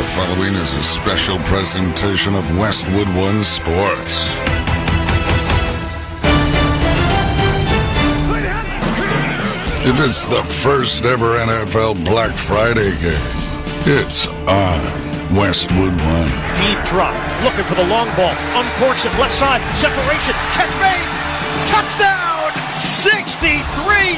following is a special presentation of Westwood One Sports. If it's the first ever NFL Black Friday game, it's on Westwood One. Deep drop, looking for the long ball, uncorks it left side, separation, catch made, touchdown! 63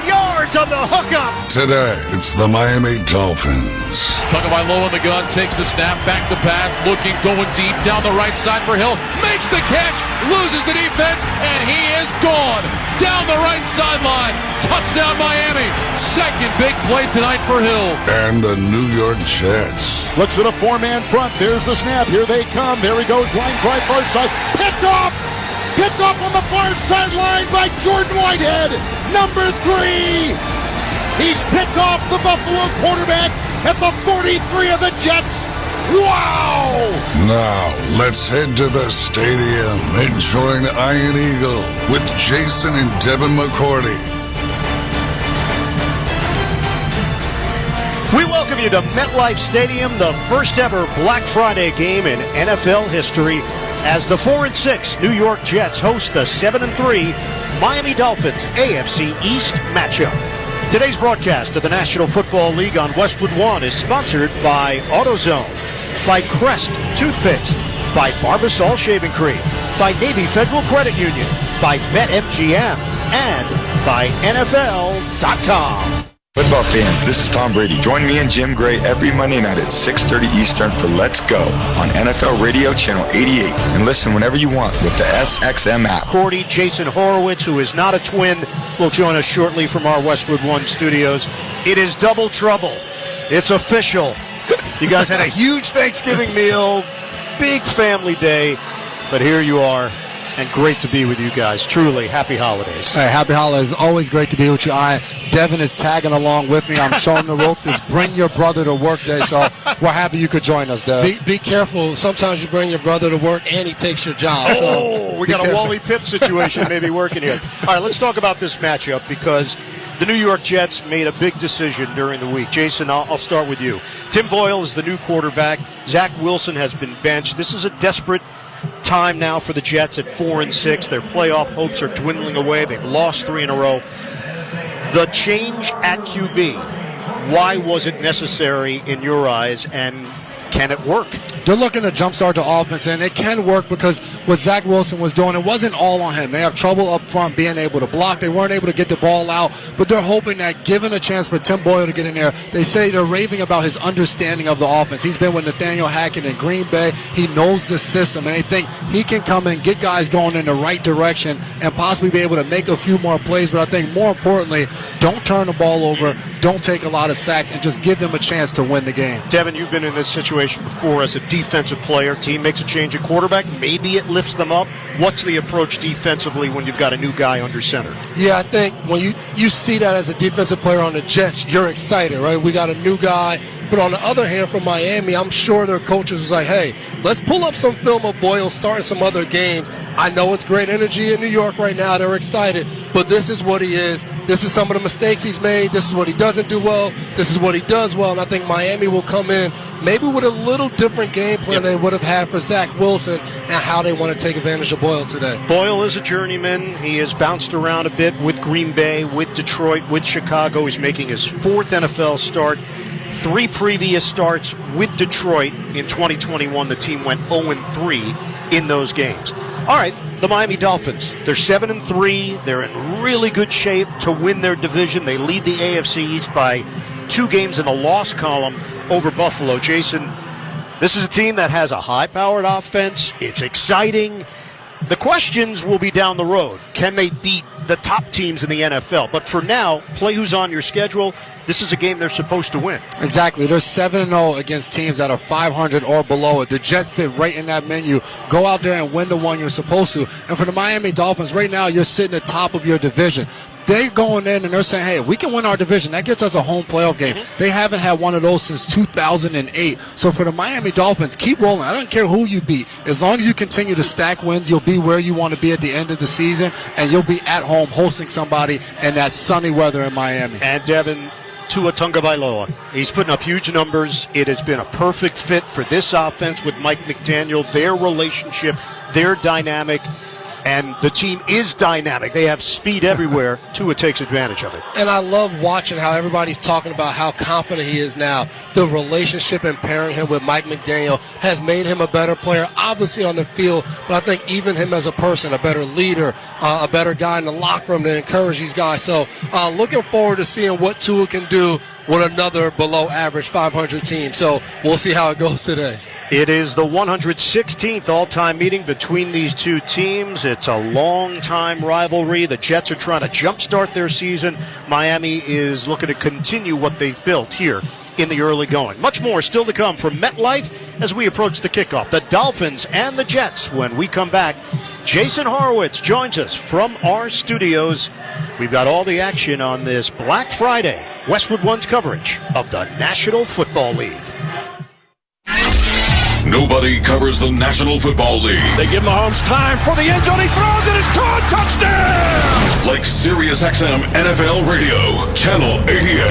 yards on the hookup. Today, it's the Miami Dolphins. Tagovailoa low on the gun, takes the snap, back to pass, looking, going deep, down the right side for Hill, makes the catch, loses the defense, and he is gone. Down the right sideline, touchdown Miami. Second big play tonight for Hill. And the New York Jets. Looks at a four-man front. There's the snap. Here they come. There he goes. Line drive far side. Picked off! Picked off on the far sideline by Jordan Whitehead. Number 3. He's picked off the Buffalo quarterback at the 43 of the Jets. Wow! Now, let's head to the stadium and join Iron Eagle with Jason and Devin McCourty. We welcome you to MetLife Stadium, the first ever Black Friday game in NFL history, as the 4-6 New York Jets host the 7-3 Miami Dolphins AFC East matchup. Today's broadcast of the National Football League on Westwood One is sponsored by AutoZone, by Crest Toothpaste, by Barbasol Shaving Cream, by Navy Federal Credit Union, by BetMGM, and by NFL.com. Football fans, this is Tom Brady. Join me and Jim Gray every Monday night at 6:30 Eastern for Let's Go on NFL Radio Channel 88. And listen whenever you want with the SXM app. Cordy, Jason Horowitz, who is not a twin, will join us shortly from our Westwood One studios. It is double trouble. It's official. You guys had a huge Thanksgiving meal, big family day, but here you are. And great to be with you guys. Truly, happy holidays. Hey, happy holidays. Always great to be with you. Devin is tagging along with me. I'm showing the ropes. It's bring your brother to work day, so we're happy you could join us, Dev. Be careful. Sometimes you bring your brother to work and he takes your job. We got a Wally Pipp situation maybe working here. All right, let's talk about this matchup because the New York Jets made a big decision during the week. Jason, I'll start with you. Tim Boyle is the new quarterback. Zach Wilson has been benched. This is a desperate time now for the Jets at 4-6. Their playoff hopes are dwindling away. They've lost 3 in a row. The change at QB, why was it necessary in your eyes, and can it work? They're looking to jumpstart the offense, and it can work because what Zach Wilson was doing, it wasn't all on him. They have trouble up front being able to block. They weren't able to get the ball out, but they're hoping that given a chance for Tim Boyle to get in there, they say they're raving about his understanding of the offense. He's been with Nathaniel Hackett in Green Bay. He knows the system, and they think he can come and get guys going in the right direction and possibly be able to make a few more plays. But I think more importantly, don't turn the ball over, don't take a lot of sacks, and just give them a chance to win the game. Devin, you've been in this situation before as a defensive player. Team makes a change at quarterback. Maybe it lifts them up. What's the approach defensively when you've got a new guy under center? Yeah, I think when you see that as a defensive player on the Jets, you're excited, right? We got a new guy. But on the other hand, from Miami, I'm sure their coaches was like, hey, let's pull up some film of Boyle starting some other games. I know it's great energy in New York right now. They're excited. But this is what he is. This is some of the mistakes he's made. This is what he doesn't do well. This is what he does well. And I think Miami will come in maybe with a little different game plan they would have had for Zach Wilson and how they want to take advantage of Boyle today. Boyle is a journeyman. He has bounced around a bit with Green Bay, with Detroit, with Chicago. He's making his 4th NFL start. 3 previous starts with Detroit in 2021. The team went 0-3 in those games. All right, the Miami Dolphins. They're 7-3. They're in really good shape to win their division. They lead the AFC East by 2 games in the loss column over Buffalo. Jason, this is a team that has a high-powered offense. It's exciting. The questions will be down the road. Can they beat the top teams in the NFL? But for now, play who's on your schedule. This is a game they're supposed to win. Exactly. They're 7-0 against teams that are 500 or below it. The Jets fit right in that menu. Go out there and win the one you're supposed to. And for the Miami Dolphins, right now you're sitting at the top of your division. They're going in and they're saying, hey, if we can win our division, that gets us a home playoff game. They haven't had one of those since 2008. So for the Miami Dolphins, keep rolling. I don't care who you beat. As long as you continue to stack wins, you'll be where you want to be at the end of the season, and you'll be at home hosting somebody in that sunny weather in Miami. And Devin, Tua Tagovailoa. He's putting up huge numbers. It has been a perfect fit for this offense with Mike McDaniel, their relationship, their dynamic, and the team is dynamic. They have speed everywhere. Tua takes advantage of it. And I love watching how everybody's talking about how confident he is now. The relationship and pairing him with Mike McDaniel has made him a better player, obviously on the field, but I think even him as a person, a better leader, a better guy in the locker room to encourage these guys. So looking forward to seeing what Tua can do with another below-average 500 team. So we'll see how it goes today. It is the 116th all-time meeting between these two teams. It's a long-time rivalry. The Jets are trying to jumpstart their season. Miami is looking to continue what they've built here in the early going. Much more still to come from MetLife as we approach the kickoff. The Dolphins and the Jets when we come back. Jason Horowitz joins us from our studios. We've got all the action on this Black Friday. Westwood One's coverage of the National Football League. Nobody covers the National Football League. They give Mahomes time for the end zone. He throws it. It's caught. Touchdown! Like SiriusXM NFL Radio, Channel 88.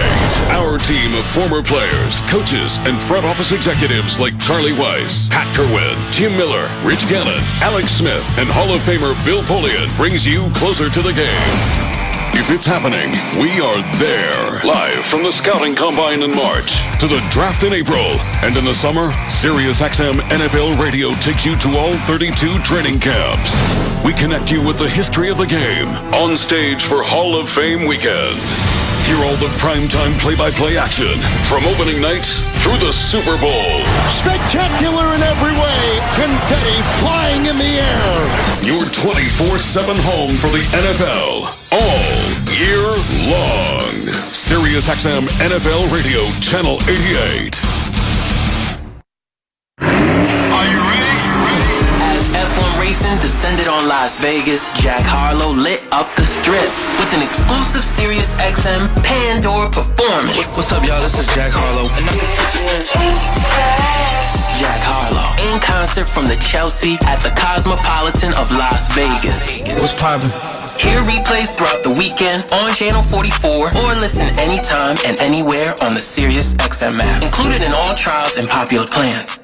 Our team of former players, coaches, and front office executives like Charlie Weiss, Pat Kerwin, Tim Miller, Rich Gannon, Alex Smith, and Hall of Famer Bill Polian brings you closer to the game. If it's happening, we are there. Live from the Scouting Combine in March to the Draft in April. And in the summer, SiriusXM NFL Radio takes you to all 32 training camps. We connect you with the history of the game on stage for Hall of Fame weekend. Hear all the primetime play-by-play action from opening night through the Super Bowl. Spectacular in every way. Confetti flying in the air. Your 24/7 home for the NFL all year long. SiriusXM NFL Radio, Channel 88. Are you ready? As F1 racing descended on Las Vegas, Jack Harlow lit up the strip with an exclusive SiriusXM Pandora performance. What's up, y'all? This is Jack Harlow. Jack Harlow in concert from the Chelsea at the Cosmopolitan of Las Vegas. What's poppin'? Hear replays throughout the weekend on Channel 44 or listen anytime and anywhere on the SiriusXM app. Included in all trials and popular plans.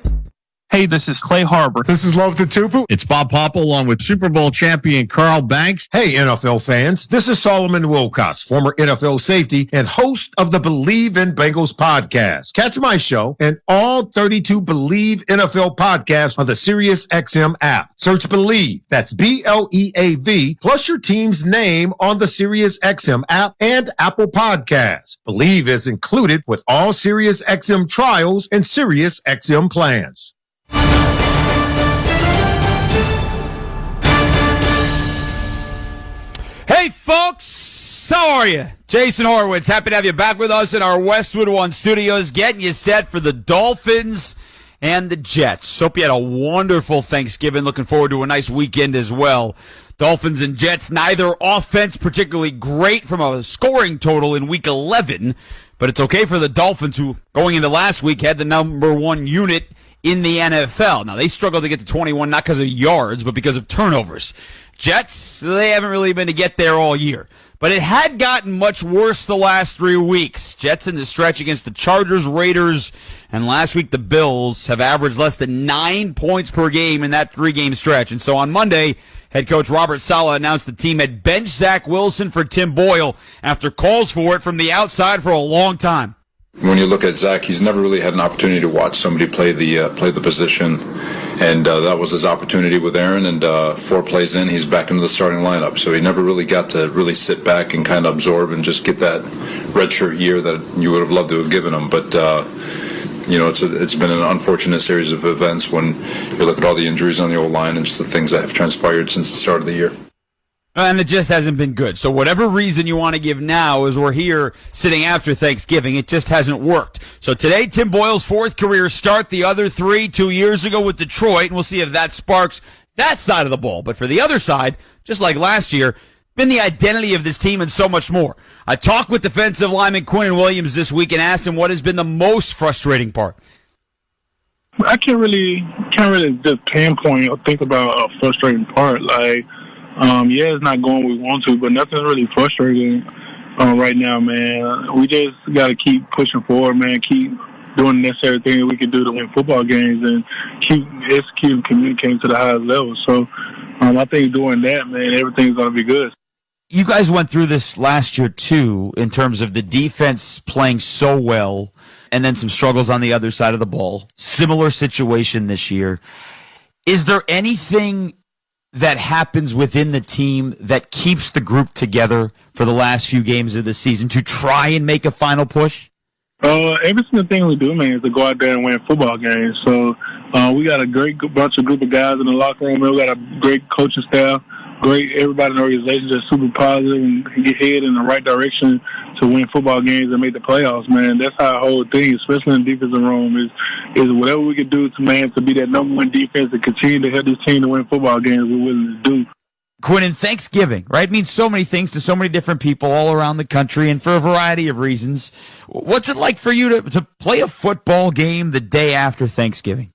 Hey, this is Clay Harbor. This is Love the Tupu. It's Bob Popple along with Super Bowl champion Carl Banks. Hey, NFL fans. This is Solomon Wilcox, former NFL safety and host of the Believe in Bengals podcast. Catch my show and all 32 Believe NFL podcasts on the SiriusXM app. Search Believe, that's BLEAV, plus your team's name on the SiriusXM app and Apple Podcasts. Believe is included with all SiriusXM trials and SiriusXM plans. Hey, folks, how are you? Jason Horowitz, happy to have you back with us in our Westwood One studios, getting you set for the Dolphins and the Jets. Hope you had a wonderful Thanksgiving. Looking forward to a nice weekend as well. Dolphins and Jets, neither offense particularly great from a scoring total in Week 11, but it's okay for the Dolphins, who, going into last week, had the number one unit in the NFL. Now, they struggled to get to 21, not because of yards, but because of turnovers. Jets, they haven't really been to get there all year. But it had gotten much worse the last 3 weeks. Jets in the stretch against the Chargers, Raiders, and last week the Bills have averaged less than 9 points per game in that 3-game stretch. And so on Monday, head coach Robert Saleh announced the team had benched Zach Wilson for Tim Boyle after calls for it from the outside for a long time. When you look at Zach, he's never really had an opportunity to watch somebody play the position, and that was his opportunity with Aaron. And 4 plays in, he's back into the starting lineup. So he never really got to really sit back and kind of absorb and just get that redshirt year that you would have loved to have given him. But it's been an unfortunate series of events when you look at all the injuries on the old line and just the things that have transpired since the start of the year. And it just hasn't been good. So whatever reason you want to give now, as we're here sitting after Thanksgiving, it just hasn't worked. So today, Tim Boyle's 4th career start, the other 3 2 years ago with Detroit, and we'll see if that sparks that side of the ball. But for the other side, just like last year, been the identity of this team and so much more. I talked with defensive lineman Quinnen Williams this week and asked him what has been the most frustrating part. I can't really just pinpoint or think about a frustrating part. It's not going where we want to, but nothing's really frustrating. right now, man. We just got to keep pushing forward, man. Keep doing the necessary things we can do to win football games and keep executing, communicating to the highest level. So I think doing that, man, everything's going to be good. You guys went through this last year, too, in terms of the defense playing so well and then some struggles on the other side of the ball. Similar situation this year. Is there anything that happens within the team that keeps the group together for the last few games of the season to try and make a final push? Every single thing we do, man, is to go out there and win football games. So we got a great group of guys in the locker room. We got a great coaching staff, everybody in the organization just super positive and get head in the right direction to win football games and make the playoffs, man. That's our whole thing, especially in the defensive room, is whatever we can do to be that number one defense and continue to help this team to win football games, we're willing to do. Quinn, and Thanksgiving, right, means so many things to so many different people all around the country and for a variety of reasons. What's it like for you to play a football game the day after Thanksgiving?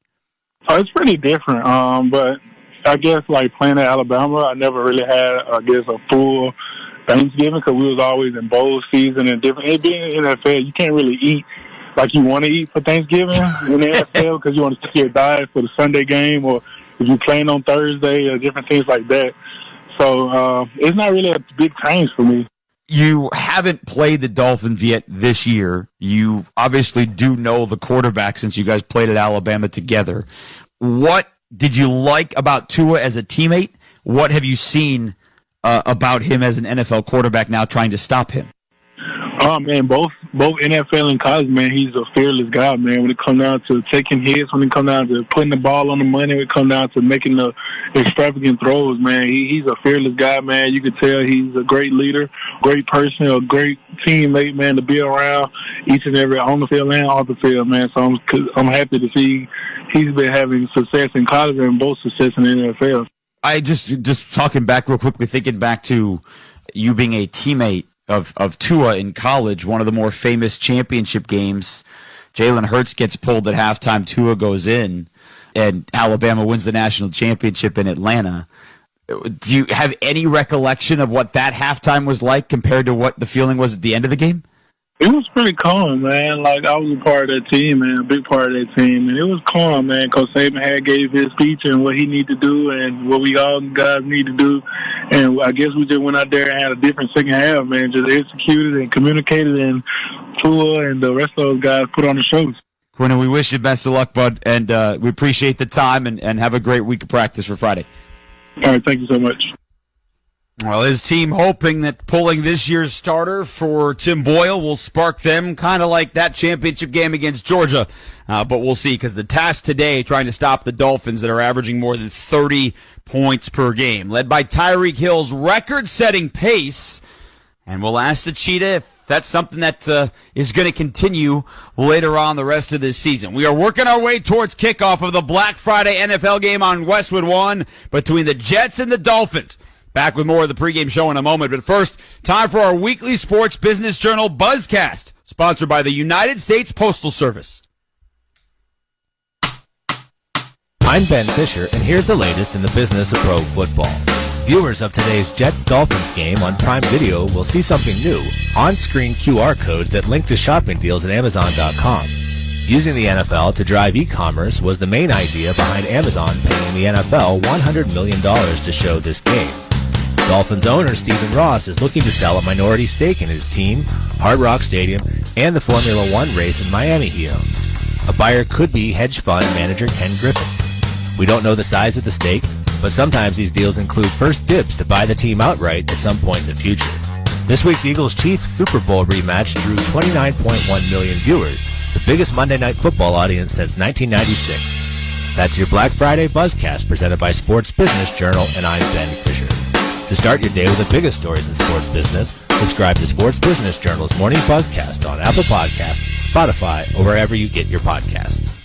Oh, it's pretty different, but I guess like playing at Alabama, I never really had, a full Thanksgiving because we was always in bowl season and different. It being in the NFL, you can't really eat like you want to eat for Thanksgiving in the NFL because you want to stick your diet for the Sunday game or if you're playing on Thursday or different things like that. So it's not really a big change for me. You haven't played the Dolphins yet this year. You obviously do know the quarterback since you guys played at Alabama together. What did you like about Tua as a teammate? What have you seen about him as an NFL quarterback now trying to stop him? Oh, man, both NFL and college, man, he's a fearless guy, man. When it comes down to taking hits, when it comes down to putting the ball on the money, when it comes down to making the extravagant throws, man, he's a fearless guy, man. You can tell he's a great leader, great person, a great teammate, man, to be around each and every on the field and off the field, man. So I'm happy to see he's been having success in college and both success in the NFL. I just talking back real quickly, thinking back to you being a teammate of Tua in college, one of the more famous championship games. Jalen Hurts gets pulled at halftime, Tua goes in, and Alabama wins the national championship in Atlanta. Do you have any recollection of what that halftime was like compared to what the feeling was at the end of the game? It was pretty calm, man. Like, I was a part of that team, man, a big part of that team. And it was calm, man. Coach Saban gave his speech and what he needed to do and what we all guys need to do. And I guess we just went out there and had a different second half, man. Just executed and communicated, and Tua and the rest of those guys put on the shows. Quinn, we wish you best of luck, bud. And we appreciate the time and have a great week of practice for Friday. All right, thank you so much. Well, his team hoping that pulling this year's starter for Tim Boyle will spark them, kind of like that championship game against Georgia. But we'll see, because the task today, trying to stop the Dolphins that are averaging more than 30 points per game, led by Tyreek Hill's record-setting pace. And we'll ask the Cheetah if that's something that is going to continue later on the rest of this season. We are working our way towards kickoff of the Black Friday NFL game on Westwood 1 between the Jets and the Dolphins. Back with more of the pregame show in a moment, but first, time for our weekly sports business journal Buzzcast, sponsored by the United States Postal Service. I'm Ben Fisher, and here's the latest in the business of pro football. Viewers of today's Jets-Dolphins game on Prime Video will see something new, on-screen QR codes that link to shopping deals at Amazon.com. Using the NFL to drive e-commerce was the main idea behind Amazon paying the NFL $100 million to show this game. Dolphins owner Stephen Ross is looking to sell a minority stake in his team, Hard Rock Stadium, and the Formula One race in Miami he owns. A buyer could be hedge fund manager Ken Griffin. We don't know the size of the stake, but sometimes these deals include first dibs to buy the team outright at some point in the future. This week's Eagles-Chiefs Super Bowl rematch drew 29.1 million viewers, the biggest Monday Night Football audience since 1996. That's your Black Friday Buzzcast presented by Sports Business Journal, and I'm Ben Fisher. To start your day with the biggest stories in sports business, subscribe to Sports Business Journal's Morning Buzzcast on Apple Podcasts, Spotify, or wherever you get your podcasts.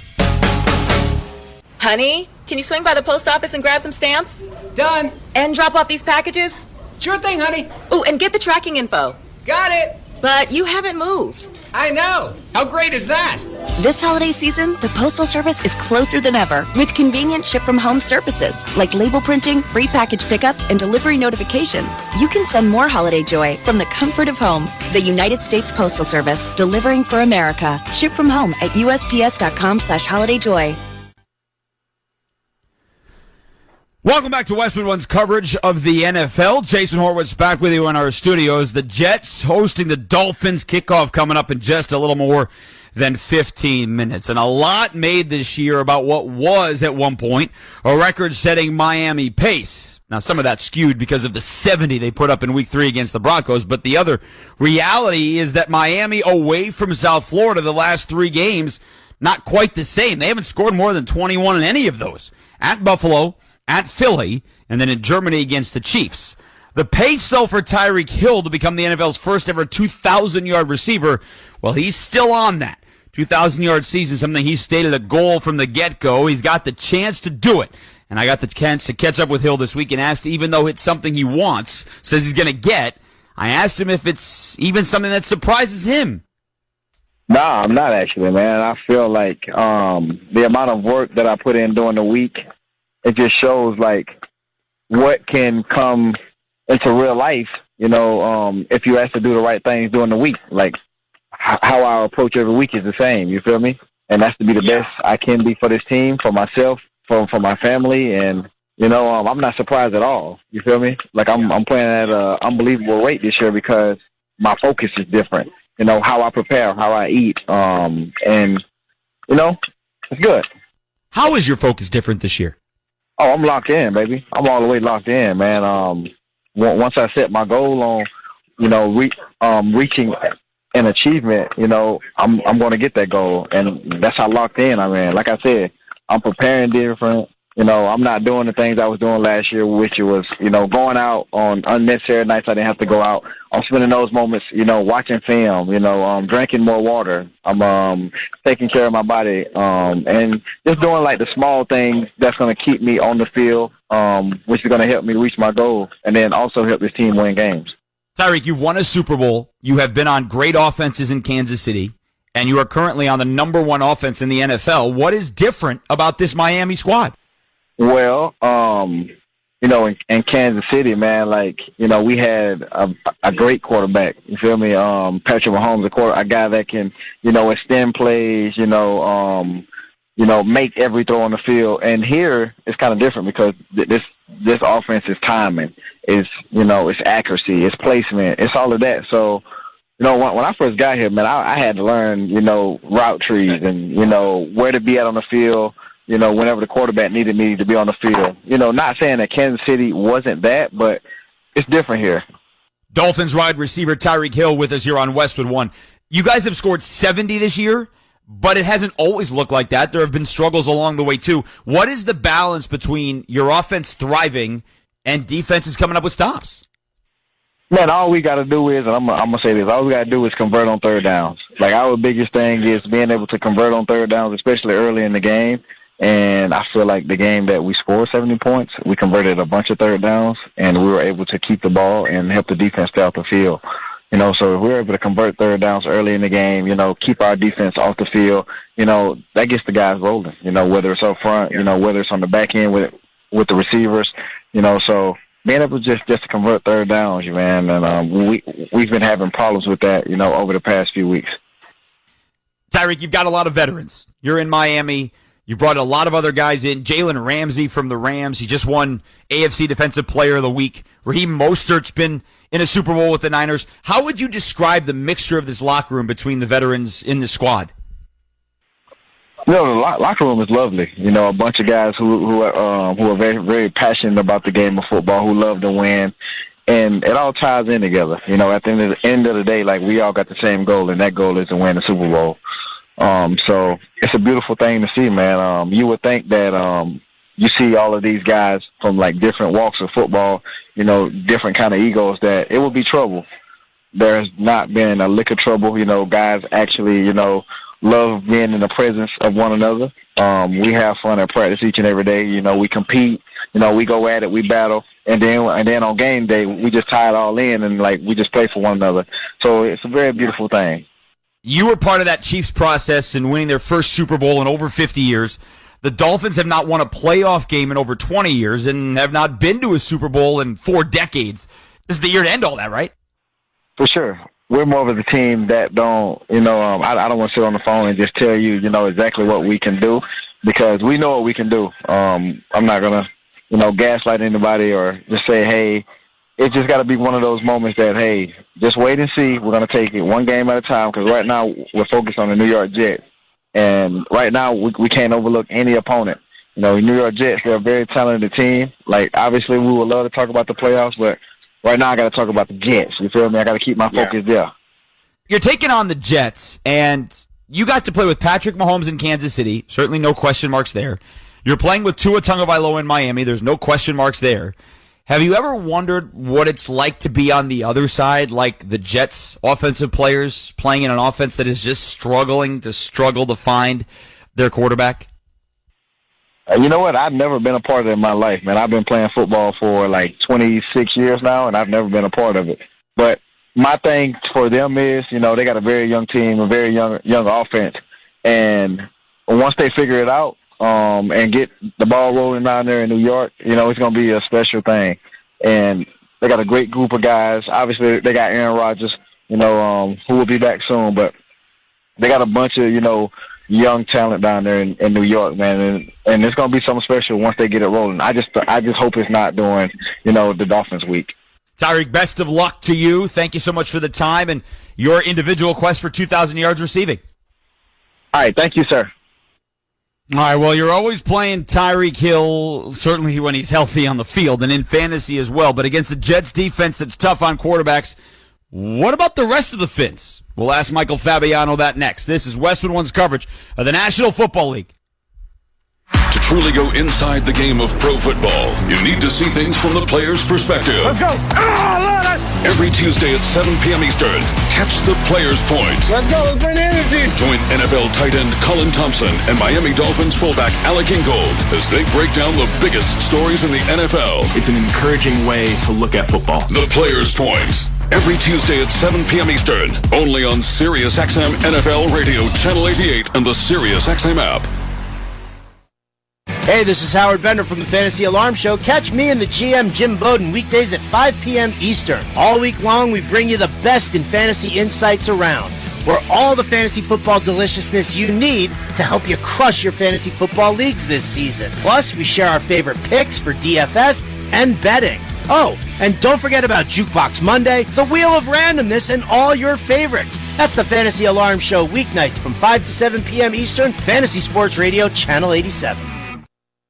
Honey, can you swing by the post office and grab some stamps? Done. And drop off these packages? Sure thing, honey. Ooh, and get the tracking info. Got it. But you haven't moved. I know. How great is that? This holiday season, the Postal Service is closer than ever with convenient ship-from-home services like label printing, free package pickup, and delivery notifications. You can send more holiday joy from the comfort of home. The United States Postal Service, delivering for America. Ship from home at USPS.com/holidayjoy. Welcome back to Westwood One's coverage of the NFL. Jason Horwitz back with you in our studios. The Jets hosting the Dolphins. Kickoff coming up in just a little more than 15 minutes. And a lot made this year about what was, at one point, a record-setting Miami pace. Now, some of that skewed because of the 70 they put up in Week 3 against the Broncos, but the other reality is that Miami, away from South Florida the last 3 games, not quite the same. They haven't scored more than 21 in any of those. At Buffalo, at Philly, and then in Germany against the Chiefs. The pace, though, for Tyreek Hill to become the NFL's first ever 2,000-yard receiver, well, he's still on that. 2,000-yard season, something he stated a goal from the get-go. He's got the chance to do it. And I got the chance to catch up with Hill this week and asked, even though it's something he wants, says he's going to get, I asked him if it's even something that surprises him. Nah, I'm not actually, man. I feel like the amount of work that I put in during the week, it just shows, like, what can come into real life, if you ask to do the right things during the week. Like, how I approach every week is the same, you feel me? And that's to be the best I can be for this team, for myself, for my family, and, I'm not surprised at all, you feel me? Like, I'm playing at an unbelievable rate this year because my focus is different, how I prepare, how I eat, and, it's good. How is your focus different this year? Oh, I'm locked in, baby. I'm all the way locked in, man. Once I set my goal on, reaching an achievement, I'm going to get that goal, and that's how locked in I'm in. Like I said, I'm preparing different. I'm not doing the things I was doing last year, which was, going out on unnecessary nights I didn't have to go out. I'm spending those moments, watching film, drinking more water. I'm taking care of my body, and just doing, like, the small things that's going to keep me on the field, which is going to help me reach my goal, and then also help this team win games. Tyreek, you've won a Super Bowl. You have been on great offenses in Kansas City, and you are currently on the number 1 offense in the NFL. What is different about this Miami squad? Well, in Kansas City, man, like, we had a great quarterback. You feel me? Patrick Mahomes, a guy that can, extend plays, make every throw on the field. And here it's kind of different because this offense is timing, it's accuracy, it's placement, it's all of that. So, when I first got here, man, I had to learn, route trees and, where to be at on the field, whenever the quarterback needed me to be on the field. Not saying that Kansas City wasn't that, but it's different here. Dolphins wide receiver Tyreek Hill with us here on Westwood One. You guys have scored 70 this year, but it hasn't always looked like that. There have been struggles along the way, too. What is the balance between your offense thriving and defenses coming up with stops? Man, all we got to do is, and I'm gonna say this, all we got to do is convert on third downs. Like, our biggest thing is being able to convert on third downs, especially early in the game. And I feel like the game that we scored 70 points, we converted a bunch of third downs, and we were able to keep the ball and help the defense stay off the field. So if we're able to convert third downs early in the game, keep our defense off the field, that gets the guys rolling, whether it's up front, whether it's on the back end with the receivers, so being able to just convert third downs, man, and we've been having problems with that, over the past few weeks. Tyreek, you've got a lot of veterans. You're in Miami. You brought a lot of other guys in. Jalen Ramsey from the Rams. He just won AFC Defensive Player of the Week. Raheem Mostert's been in a Super Bowl with the Niners. How would you describe the mixture of this locker room between the veterans in the squad? The locker room is lovely. A bunch of guys who are very, very passionate about the game of football, who love to win, and it all ties in together. At the end of the day, like, we all got the same goal, and that goal is to win the Super Bowl. So it's a beautiful thing to see, man. You would think that you see all of these guys from, like, different walks of football, different kind of egos, that it would be trouble. There's not been a lick of trouble. Guys actually, love being in the presence of one another. We have fun at practice each and every day. We compete. We go at it. We battle. And then on game day, we just tie it all in and, like, we just play for one another. So it's a very beautiful thing. You were part of that Chiefs process in winning their first Super Bowl in over 50 years. The Dolphins have not won a playoff game in over 20 years and have not been to a Super Bowl in 4 decades. This is the year to end all that, right? For sure. We're more of a team that don't, I don't want to sit on the phone and just tell you, exactly what we can do, because we know what we can do. I'm not going to, gaslight anybody or just say, hey, it's just got to be one of those moments that, hey, just wait and see. We're going to take it one game at a time, because right now we're focused on the New York Jets. And right now we can't overlook any opponent. The New York Jets, they're a very talented team. Like, obviously we would love to talk about the playoffs, but right now I got to talk about the Jets. You feel me? I got to keep my focus there. You're taking on the Jets, and you got to play with Patrick Mahomes in Kansas City. Certainly no question marks there. You're playing with Tua Tagovailoa in Miami. There's no question marks there. Have you ever wondered what it's like to be on the other side, like the Jets' offensive players playing in an offense that is just struggle to find their quarterback? You know what? I've never been a part of it in my life, man. I've been playing football for like 26 years now, and I've never been a part of it. But my thing for them is, they got a very young team, a very young offense. And once they figure it out, and get the ball rolling down there in New York, it's going to be a special thing. And they got a great group of guys. Obviously, they got Aaron Rodgers, who will be back soon. But they got a bunch of, young talent down there in New York, man. And it's going to be something special once they get it rolling. I just hope it's not during, the Dolphins week. Tyreek, best of luck to you. Thank you so much for the time and your individual quest for 2,000 yards receiving. All right. Thank you, sir. All right, well, you're always playing Tyreek Hill, certainly when he's healthy on the field and in fantasy as well, but against the Jets defense that's tough on quarterbacks, what about the rest of the Fins? We'll ask Michael Fabiano that next. This is Westwood One's coverage of the National Football League. To truly go inside the game of pro football, you need to see things from the player's perspective. Let's go. Every Tuesday at 7 p.m. Eastern, catch the Player's Point. Let's go. Let's bring energy. Join NFL tight end Colin Thompson and Miami Dolphins fullback Alec Ingold as they break down the biggest stories in the NFL. It's an encouraging way to look at football. The Player's Point. Every Tuesday at 7 p.m. Eastern, only on SiriusXM NFL Radio, Channel 88, and the SiriusXM app. Hey, this is Howard Bender from the Fantasy Alarm Show. Catch me and the GM Jim Bowden weekdays at 5 p.m. Eastern. All week long, we bring you the best in fantasy insights around. We're all the fantasy football deliciousness you need to help you crush your fantasy football leagues this season. Plus, we share our favorite picks for DFS and betting. Oh, and don't forget about Jukebox Monday, the Wheel of Randomness, and all your favorites. That's the Fantasy Alarm Show weeknights from 5 to 7 p.m. Eastern, Fantasy Sports Radio, Channel 87.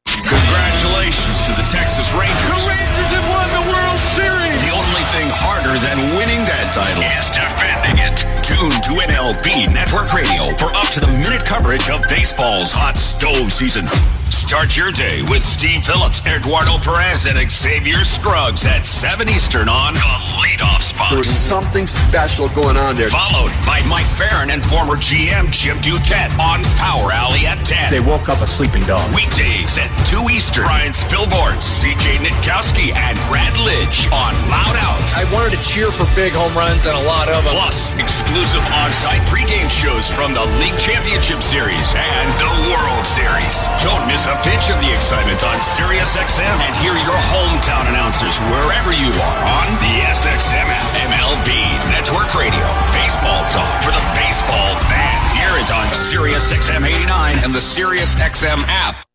Congratulations to the Texas Rangers. The Rangers have won the World Series. The only thing harder than winning that title is defending it. Tune to MLB Network Radio for up-to-the-minute coverage of baseball's hot stove season. Start your day with Steve Phillips, Eduardo Perez, and Xavier Scruggs at 7 Eastern on the leadoff spot. There's something special going on there. Followed by Mike Farron and former GM Jim Duquette on Power Alley at 10. They woke up a sleeping dog. Weekdays at 2 Eastern. Brian Spilborn, CJ Nitkowski, and Brad Lidge on Loud Outs. I wanted to cheer for big home runs and a lot of them. Plus, exclusive on-site pregame shows from the League Championship Series and the World Series. Don't miss a pitch of the excitement on SiriusXM and hear your hometown announcers wherever you are on the SXM app. MLB Network Radio. Baseball talk for the baseball fan. Hear it on SiriusXM 89 and the SiriusXM app.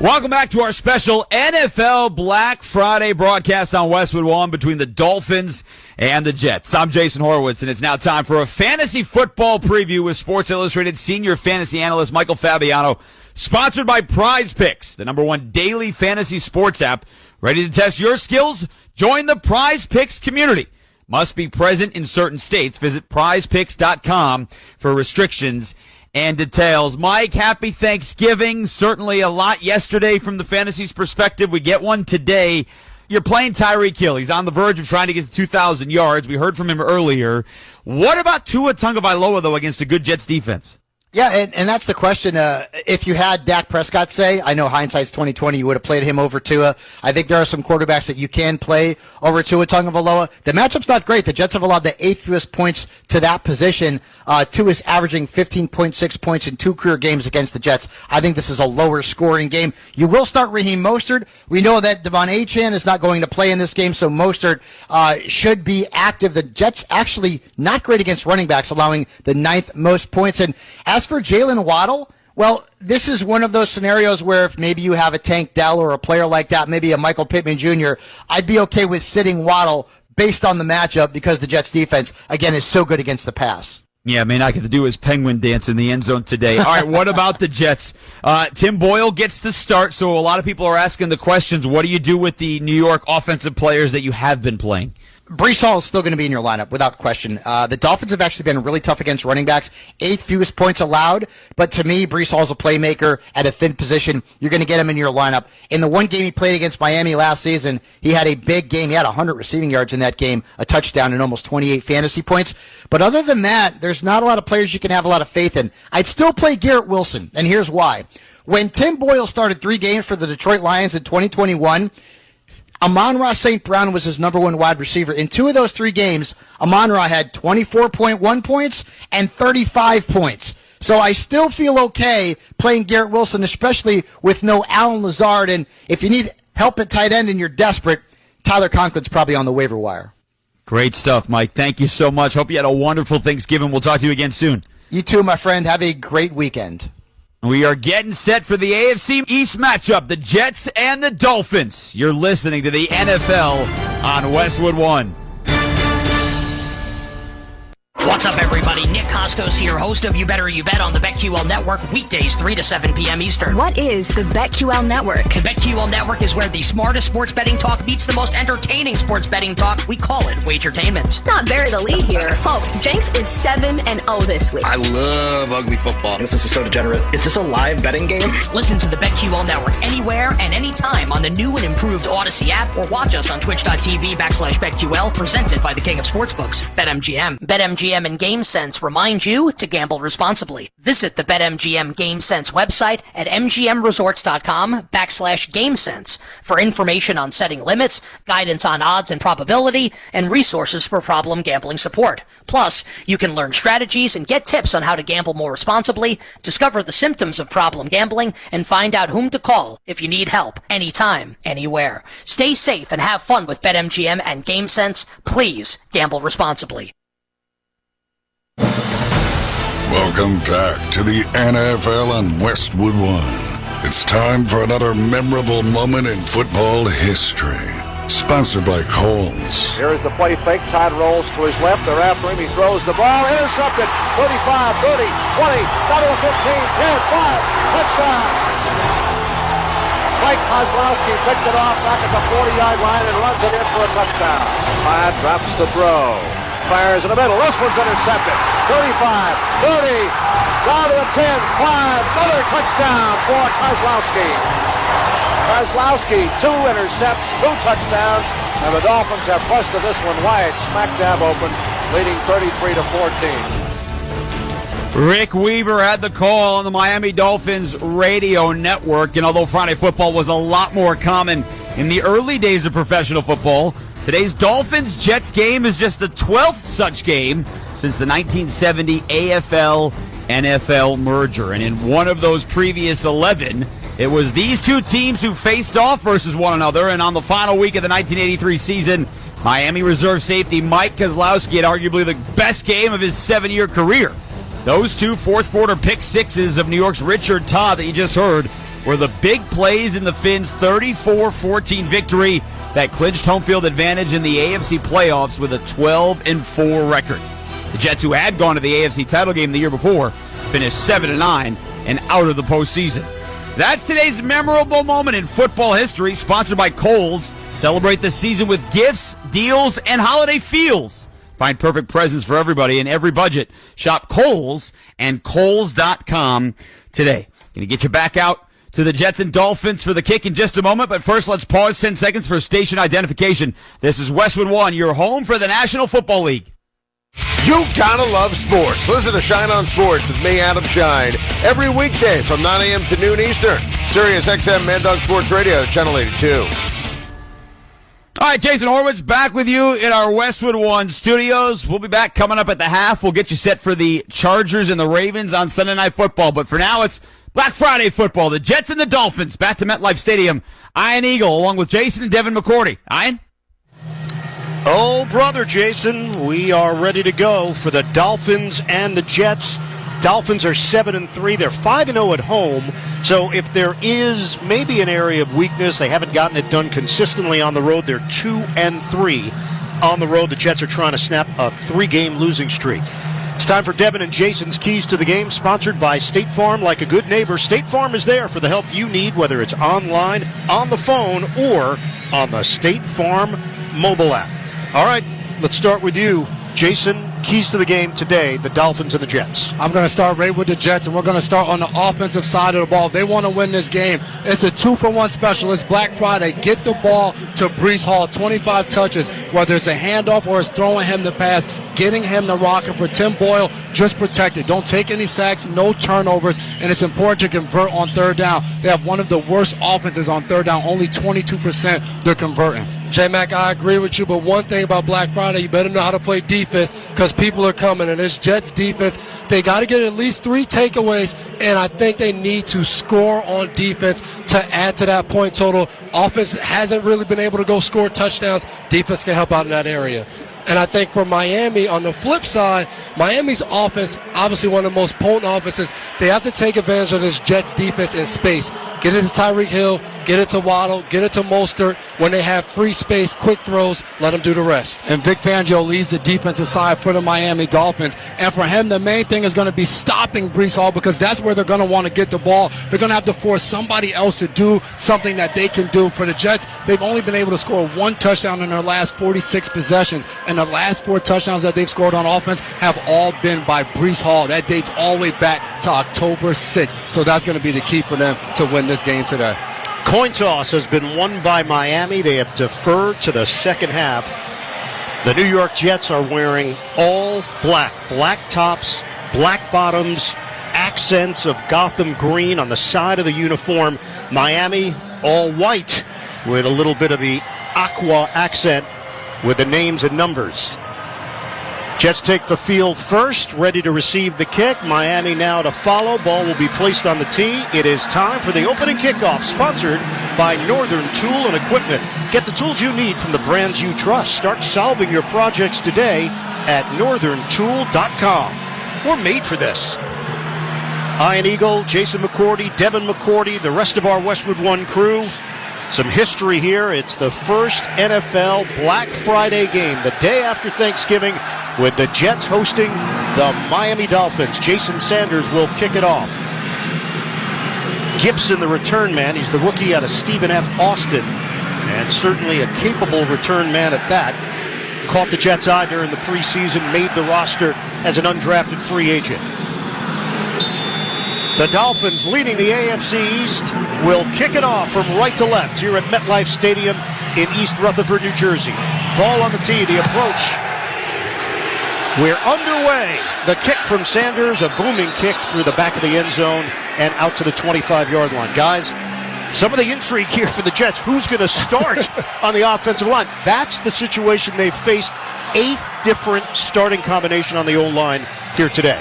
Welcome back to our special NFL Black Friday broadcast on Westwood One between the Dolphins and the Jets. I'm Jason Horowitz, and it's now time for a fantasy football preview with Sports Illustrated senior fantasy analyst Michael Fabiano, sponsored by Prize Picks, the #1 daily fantasy sports app. Ready to test your skills? Join the Prize Picks community. Must be present in certain states. Visit prizepicks.com for restrictions and details. Mike, happy Thanksgiving. Certainly a lot yesterday from the fantasy's perspective. We get one today. You're playing Tyreek Hill. He's on the verge of trying to get to 2,000 yards. We heard from him earlier. What about Tua Tagovailoa, though, against a good Jets defense? Yeah, and that's the question. If you had Dak Prescott say, I know hindsight's 2020, you would have played him over Tua. I think there are some quarterbacks that you can play over Tua Tagovailoa. The matchup's not great. The Jets have allowed the 8th fewest points to that position. Tua is averaging 15.6 points in 2 career games against the Jets. I think this is a lower scoring game. You will start Raheem Mostert. We know that Devon Achane is not going to play in this game, so Mostert should be active. The Jets actually not great against running backs, allowing the 9th most points. And as for Jalen Waddle, well, this is one of those scenarios where if maybe you have a Tank Dell or a player like that, maybe a Michael Pittman Jr., I'd be okay with sitting Waddle based on the matchup because the Jets defense, again, is so good against the pass. Yeah, may not get to do his penguin dance in the end zone today. All right, what about the Jets? Tim Boyle gets the start, so a lot of people are asking the questions, what do you do with the New York offensive players that you have been playing? Breece Hall is still going to be in your lineup without question. The Dolphins have actually been really tough against running backs. 8th fewest points allowed, but to me, Breece Hall is a playmaker at a thin position. You're going to get him in your lineup. In the one game he played against Miami last season, he had a big game. He had 100 receiving yards in that game, a touchdown, and almost 28 fantasy points. But other than that, there's not a lot of players you can have a lot of faith in. I'd still play Garrett Wilson, and here's why. When Tim Boyle started 3 games for the Detroit Lions in 2021, Amon-Ra St. Brown was his number 1 wide receiver. In 2 of those 3 games, Amon-Ra had 24.1 points and 35 points. So I still feel okay playing Garrett Wilson, especially with no Allen Lazard. And if you need help at tight end and you're desperate, Tyler Conklin's probably on the waiver wire. Great stuff, Mike. Thank you so much. Hope you had a wonderful Thanksgiving. We'll talk to you again soon. You too, my friend. Have a great weekend. We are getting set for the AFC East matchup, the Jets and the Dolphins. You're listening to the NFL on Westwood One. What's up, everybody? Nick Costos here, host of You Better You Bet on the BetQL Network, weekdays 3 to 7 p.m. Eastern. What is the BetQL Network? The BetQL Network is where the smartest sports betting talk meets the most entertaining sports betting talk. We call it Wagertainment. Not bury the lead here. Folks, Jenks is 7-0 this week. I love ugly football. This is so degenerate. Is this a live betting game? Listen to the BetQL Network anywhere and anytime on the new and improved Odyssey app, or watch us on twitch.tv/BetQL, presented by the King of Sportsbooks, BetMGM. BetMGM and GameSense remind you to gamble responsibly. Visit the BetMGM GameSense website at mgmresorts.com/GameSense for information on setting limits, guidance on odds and probability, and resources for problem gambling support. Plus, you can learn strategies and get tips on how to gamble more responsibly, discover the symptoms of problem gambling, and find out whom to call if you need help anytime, anywhere. Stay safe and have fun with BetMGM and GameSense. Please gamble responsibly. Welcome back to the NFL on Westwood One. It's time for another memorable moment in football history. Sponsored by Coles. Here is the play fake. Todd rolls to his left. They're after him. He throws the ball. Intercepted. 35, 30, 20, down to 15, 10, 5. Touchdown. Mike Kozlowski picked it off back at the 40-yard line and runs it in for a touchdown. Todd drops the throw. Fires in the middle. This one's intercepted. 35, 30, down to the 10, 5. Another touchdown for Kozlowski. Kozlowski, 2 intercepts, 2 touchdowns, and the Dolphins have busted this one wide, smack dab open, leading 33-14. Rick Weaver had the call on the Miami Dolphins radio network, and although Friday football was a lot more common in the early days of professional football, today's Dolphins-Jets game is just the 12th such game since the 1970 AFL-NFL merger. And in one of those previous 11, it was these two teams who faced off versus one another. And on the final week of the 1983 season, Miami reserve safety Mike Kozlowski had arguably the best game of his 7-year career. Those 2 fourth-quarter pick sixes of New York's Richard Todd that you just heard were the big plays in the Fins' 34-14 victory that clinched home field advantage in the AFC playoffs with a 12-4 record. The Jets, who had gone to the AFC title game the year before, finished 7-9 and out of the postseason. That's today's memorable moment in football history, sponsored by Kohl's. Celebrate the season with gifts, deals, and holiday feels. Find perfect presents for everybody in every budget. Shop Kohl's and Kohls.com today. Going to get you back out to the Jets and Dolphins for the kick in just a moment, but first let's pause 10 seconds for station identification. This is Westwood One, your home for the National Football League. You gotta love sports. Listen to Shine on Sports with me, Adam Shine, every weekday from 9 a.m. to noon Eastern. Sirius XM Mad Dog Sports Radio, Channel 82. All right, Jason Horwitz back with you in our Westwood One studios. We'll be back coming up at the half. We'll get you set for the Chargers and the Ravens on Sunday Night Football. But for now, it's Black Friday football. The Jets and the Dolphins back to MetLife Stadium. Ian Eagle along with Jason and Devin McCourty. Ian? Oh, brother, Jason, we are ready to go for the Dolphins and the Jets. Dolphins are 7-3. They're 5-0 at home. So if there is maybe an area of weakness, they haven't gotten it done consistently on the road. They're 2-3 on the road. The Jets are trying to snap a 3-game losing streak. It's time for Devin and Jason's Keys to the Game, sponsored by State Farm. Like a good neighbor, State Farm is there for the help you need, whether it's online, on the phone, or on the State Farm mobile app. All right, let's start with you, Jason. Keys to the game today, the Dolphins and the Jets. I'm going to start right with the Jets, and we're going to start on the offensive side of the ball. They want to win this game. It's a 2-for-1 special. It's Black Friday. Get the ball to Breece Hall, 25 touches, whether it's a handoff or it's throwing him the pass, getting him the rock. And for Tim Boyle, just protect it. Don't take any sacks, no turnovers, and it's important to convert on third down. They have one of the worst offenses on third down, only 22% they're converting. J-Mac, I agree with you, but one thing about Black Friday, you better know how to play defense because people are coming, and this Jets defense, they got to get at least 3 takeaways, and I think they need to score on defense to add to that point total. Offense hasn't really been able to go score touchdowns. Defense can help out in that area. And I think for Miami, on the flip side, Miami's offense, obviously one of the most potent offenses, they have to take advantage of this Jets defense in space. Get it to Tyreek Hill, get it to Waddle, get it to Mostert. When they have free space, quick throws, let them do the rest. And Vic Fangio leads the defensive side for the Miami Dolphins. And for him, the main thing is going to be stopping Breece Hall because that's where they're going to want to get the ball. They're going to have to force somebody else to do something that they can do. For the Jets, they've only been able to score 1 touchdown in their last 46 possessions. And the last 4 touchdowns that they've scored on offense have all been by Breece Hall. That dates all the way back to October 6th. So that's going to be the key for them to win this game today. Coin toss has been won by Miami. They have deferred to the second half. The New York Jets are wearing all black. Black tops, black bottoms, accents of Gotham green on the side of the uniform. Miami, all white with a little bit of the aqua accent with the names and numbers. Jets take the field first, ready to receive the kick. Miami now to follow. Ball will be placed on the tee. It is time for the opening kickoff, sponsored by Northern Tool and Equipment. Get the tools you need from the brands you trust. Start solving your projects today at northerntool.com. We're made for this. Ian Eagle, Jason McCourty, Devin McCourty, the rest of our Westwood One crew. Some history here. It's the first NFL Black Friday game, the day after Thanksgiving, with the Jets hosting the Miami Dolphins. Jason Sanders will kick it off. Gibson, the return man. He's the rookie out of Stephen F. Austin, and certainly a capable return man at that. Caught the Jets' eye during the preseason, made the roster as an undrafted free agent. The Dolphins, leading the AFC East, will kick it off from right to left here at MetLife Stadium in East Rutherford, New Jersey. Ball on the tee, the approach. We're underway. The kick from Sanders, a booming kick through the back of the end zone and out to the 25-yard line. Guys, some of the intrigue here for the Jets. Who's going to start on the offensive line? That's the situation they've faced. 8th different starting combination on the O-line here today.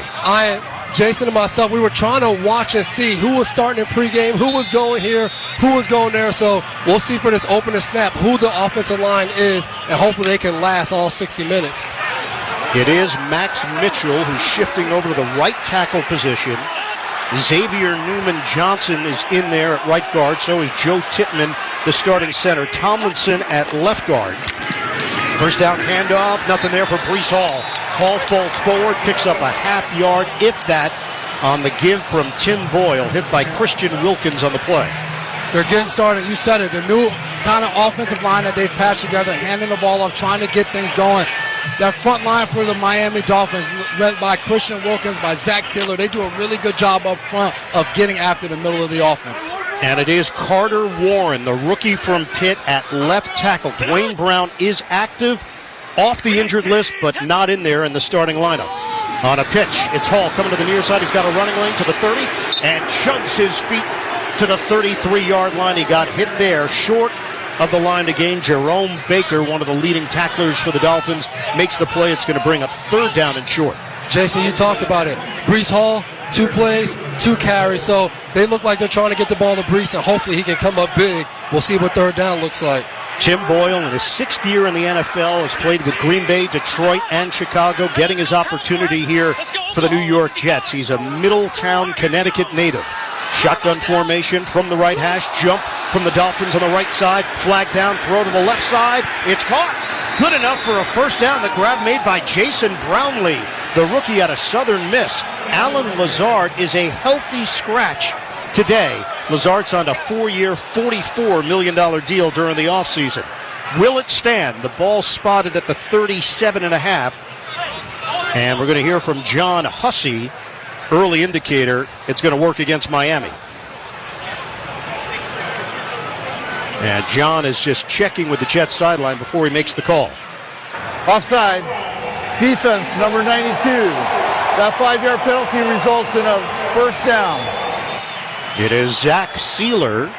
Jason and myself, we were trying to watch and see who was starting in pregame, who was going here, who was going there. So we'll see for this opening snap who the offensive line is, and hopefully they can last all 60 minutes. It is Max Mitchell who's shifting over to the right tackle position. Xavier Newman-Johnson is in there at right guard. So is Joe Tippmann, the starting center. Tomlinson at left guard. First down handoff, nothing there for Breece Hall. Hall falls forward, picks up a half yard, if that, on the give from Tim Boyle, hit by Christian Wilkins on the play. They're getting started. You said it. The new kind of offensive line that they've patched together, handing the ball off, trying to get things going. That front line for the Miami Dolphins, led by Christian Wilkins, by Zach Sealer, they do a really good job up front of getting after the middle of the offense. And it is Carter Warren, the rookie from Pitt, at left tackle. Dwayne Brown is active. off the injured list, but not in there in the starting lineup. On a pitch, it's Hall coming to the near side. He's got a running lane to the 30 and chugs his feet to the 33-yard line. He got hit there, short of the line to gain. Jerome Baker, one of the leading tacklers for the Dolphins, makes the play. It's going to bring up 3rd down and short. Jason, you talked about it. Breece Hall, 2 plays, 2 carries. So they look like they're trying to get the ball to Breece, and hopefully he can come up big. We'll see what 3rd down looks like. Tim Boyle, in his 6th year in the NFL, has played with Green Bay, Detroit, and Chicago, getting his opportunity here for the New York Jets. He's a Middletown, Connecticut native. Shotgun formation from the right hash, jump from the Dolphins on the right side, flag down, throw to the left side. It's caught. Good enough for a 1st down. The grab made by Jason Brownlee, the rookie out of Southern Miss. Alan Lazard is a healthy scratch today. Lazard signed a 4-year, $44 million deal during the offseason. Will it stand? The ball spotted at the 37.5. And we're going to hear from John Hussey. Early indicator it's going to work against Miami. And John is just checking with the Jets sideline before he makes the call. Offside. Defense, number 92. That 5-yard penalty results in a 1st down. It is Zach Sealer.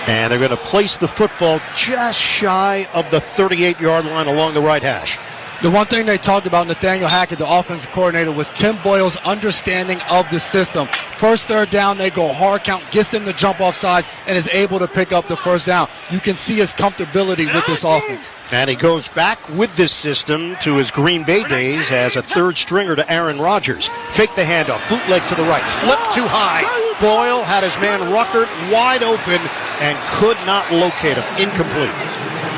And they're going to place the football just shy of the 38-yard line along the right hash. The one thing they talked about, Nathaniel Hackett, the offensive coordinator, was Tim Boyle's understanding of the system. 1st, 3rd down, they go hard count, gets them to jump off sides, and is able to pick up the 1st down. You can see his comfortability with this offense. And he goes back with this system to his Green Bay days as a 3rd stringer to Aaron Rodgers. Fake the handoff, bootleg to the right, flip too high. Boyle had his man Ruckert wide open and could not locate him. Incomplete.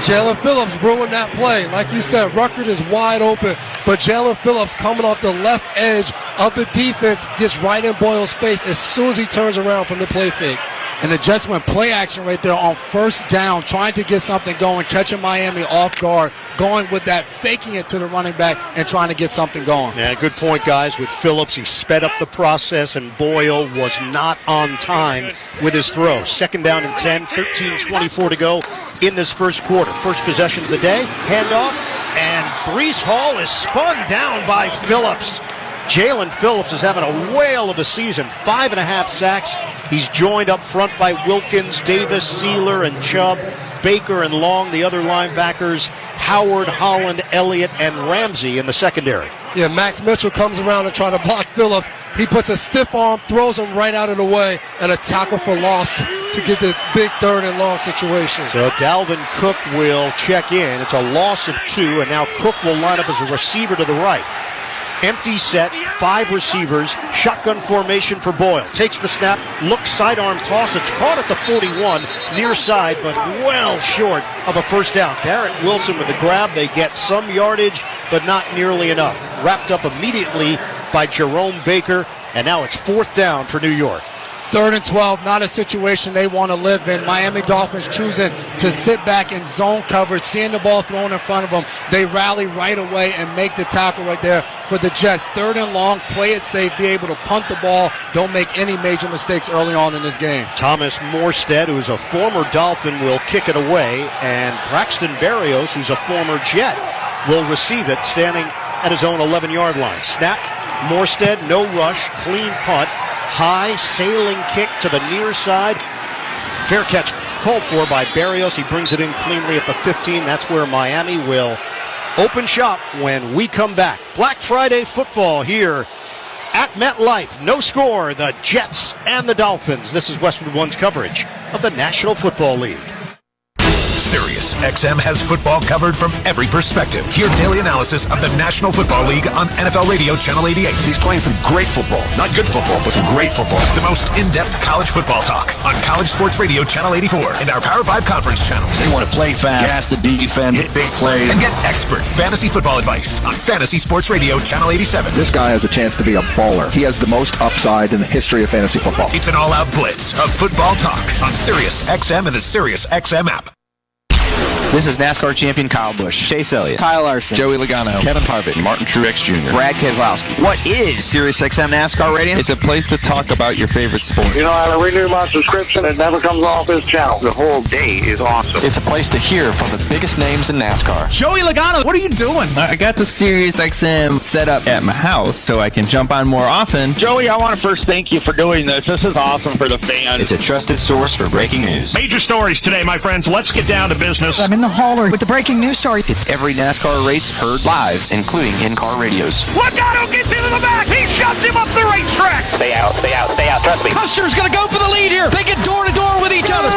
Jalen Phillips ruined that play. Like you said, Ruckert is wide open, but Jalen Phillips coming off the left edge of the defense gets right in Boyle's face as soon as he turns around from the play fake. And the Jets went play action right there on 1st down, trying to get something going, catching Miami off guard, going with that, faking it to the running back, and trying to get something going. Yeah, good point, guys. With Phillips, he sped up the process, and Boyle was not on time with his throw. 2nd down and 10, 13:24 to go in this 1st quarter. First possession of the day, handoff, and Breece Hall is spun down by Phillips. Jalen Phillips is having a whale of a season, 5.5 sacks. He's joined up front by Wilkins, Davis, Sealer, and Chubb, Baker and Long, the other linebackers, Howard, Holland, Elliott, and Ramsey in the secondary. Yeah, Max Mitchell comes around and try to block Phillips. He puts a stiff arm, throws him right out of the way, and a tackle for loss to get the big 3rd and long situation. So Dalvin Cook will check in. It's a loss of 2, and now Cook will line up as a receiver to the right. Empty set, 5 receivers, shotgun formation for Boyle. Takes the snap, looks sidearm toss. It's caught at the 41, near side, but well short of a 1st down. Garrett Wilson with the grab. They get some yardage, but not nearly enough. Wrapped up immediately by Jerome Baker, and now it's 4th down for New York. 3rd and 12, not a situation they want to live in. Miami Dolphins choosing to sit back in zone coverage, seeing the ball thrown in front of them. They rally right away and make the tackle right there for the Jets. 3rd and long, play it safe, be able to punt the ball, don't make any major mistakes early on in this game. Thomas Morstead, who's a former Dolphin, will kick it away, and Braxton Berrios, who's a former Jet, will receive it, standing at his own 11-yard line. Snap, Morstead, no rush, clean punt. High sailing kick to the near side. Fair catch called for by Berrios. He brings it in cleanly at the 15. That's where Miami will open shop when we come back. Black Friday football here at MetLife. No score, the Jets and the Dolphins. This is Westwood One's coverage of the National Football League. Sirius XM has football covered from every perspective. Hear daily analysis of the National Football League on NFL Radio Channel 88. He's playing some great football. Not good football, but some great football. The most in-depth college football talk on College Sports Radio Channel 84 and our Power 5 conference channels. They want to play fast, gas the defense, hit big plays. And get expert fantasy football advice on Fantasy Sports Radio Channel 87. This guy has a chance to be a baller. He has the most upside in the history of fantasy football. It's an all-out blitz of football talk on Sirius XM and the Sirius XM app. This is NASCAR champion Kyle Busch, Chase Elliott, Kyle Larson, Joey Logano, Kevin Harvick, Martin Truex Jr., Brad Keselowski. What is SiriusXM NASCAR Radio? It's a place to talk about your favorite sport. You know, I renew my subscription. It never comes off this channel. The whole day is awesome. It's a place to hear from the biggest names in NASCAR. Joey Logano, what are you doing? I got the SiriusXM set up at my house so I can jump on more often. Joey, I want to first thank you for doing this. This is awesome for the fans. It's a trusted source for breaking news. Major stories today, my friends. Let's get down to business. I'm in the hauler with the breaking news story. It's every NASCAR race heard live, including in-car radios. Logano gets into the back. He shoves him up the racetrack. Stay out. Trust me. Custer's going to go for the lead here. They get door to door with each other.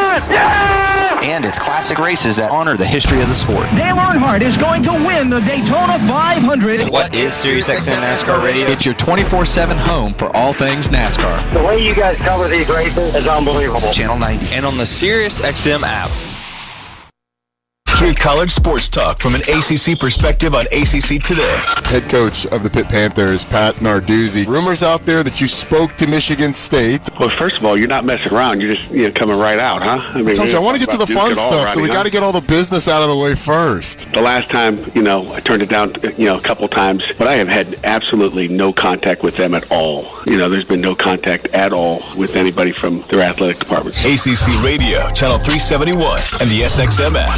And it's classic races that honor the history of the sport. Dale Earnhardt is going to win the Daytona 500. So what is SiriusXM NASCAR Radio? It's your 24/7 home for all things NASCAR. The way you guys cover these races is unbelievable. Channel 90 and on the SiriusXM app. Three-colored sports talk from an ACC perspective on ACC Today. Head coach of the Pitt Panthers, Pat Narduzzi. Rumors out there that you spoke to Michigan State. Well, first of all, you're not messing around. You're just coming right out, huh? I mean, I want to get to the fun stuff, so we got to get all the business out of the way first. The last time, I turned it down, a couple times, but I have had absolutely no contact with them at all. There's been no contact at all with anybody from their athletic department. ACC Radio, Channel 371, and the SXM app.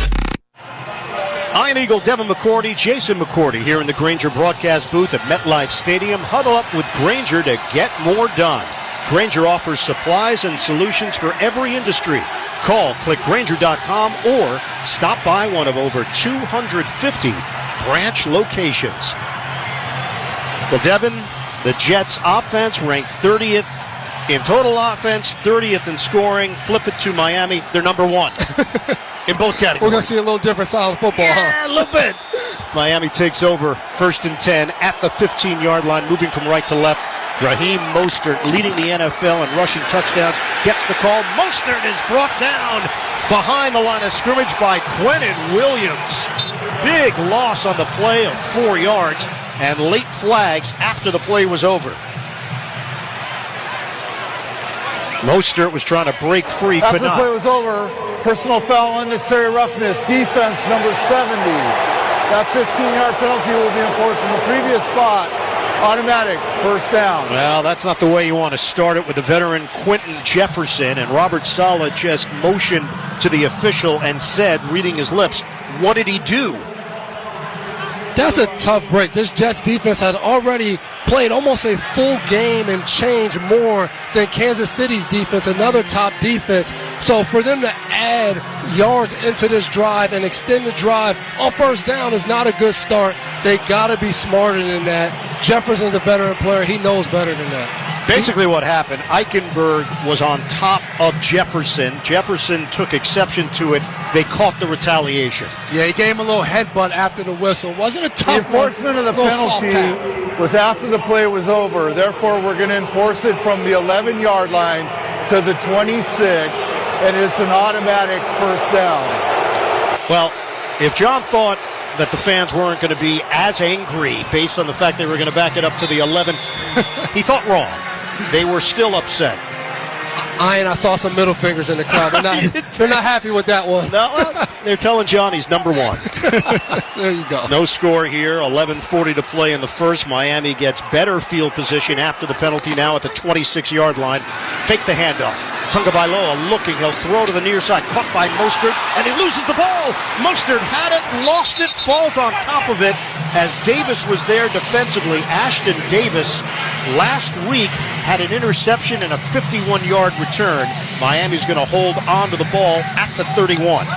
Iron Eagle, Devin McCourty, Jason McCourty here in the Grainger broadcast booth at MetLife Stadium. Huddle up with Grainger to get more done. Grainger offers supplies and solutions for every industry. Call, click Grainger.com, or stop by one of over 250 branch locations. Well, Devin, the Jets offense ranked 30th in total offense, 30th in scoring. Flip it to Miami, they're number one. In both categories. We're going to see a little different style of football, a little bit. Miami takes over 1st and 10 at the 15-yard line, moving from right to left. Raheem Mostert, leading the NFL in rushing touchdowns, gets the call. Mostert is brought down behind the line of scrimmage by Quinnen Williams. Big loss on the play of 4 yards, and late flags after the play was over. Mostert was trying to break free, After could not. the play was over, personal foul, unnecessary roughness, defense number 70. That 15-yard penalty will be enforced in the previous spot. Automatic, first down. Well, that's not the way you want to start it with the veteran Quentin Jefferson, and Robert Saleh just motioned to the official and said, reading his lips, what did he do? That's a tough break. This Jets defense had already played almost a full game and changed more than Kansas City's defense, another top defense. So for them to add yards into this drive and extend the drive on first down is not a good start. They got to be smarter than that. Jefferson's a veteran player. He knows better than that. Basically what happened, Eichenberg was on top of Jefferson. Jefferson took exception to it. They caught the retaliation. Yeah, he gave him a little headbutt after the whistle. Wasn't a tough The enforcement of the penalty was after the play was over. Therefore, we're going to enforce it from the 11-yard line to the 26, and it's an automatic first down. Well, if John thought that the fans weren't going to be as angry based on the fact they were going to back it up to the 11, he thought wrong. They were still upset. I saw some middle fingers in the crowd. They're not happy with that one. No, they're telling John he's number one. There you go. No score here. 11:40 to play in the first. Miami gets better field position after the penalty now at the 26-yard line. Fake the handoff. Tagovailoa looking. He'll throw to the near side. Caught by Mostert, and he loses the ball. Mostert had it, lost it, falls on top of it as Davis was there defensively. Ashton Davis last week had an interception and a 51-yard return. Miami's going to hold on to the ball at the 31.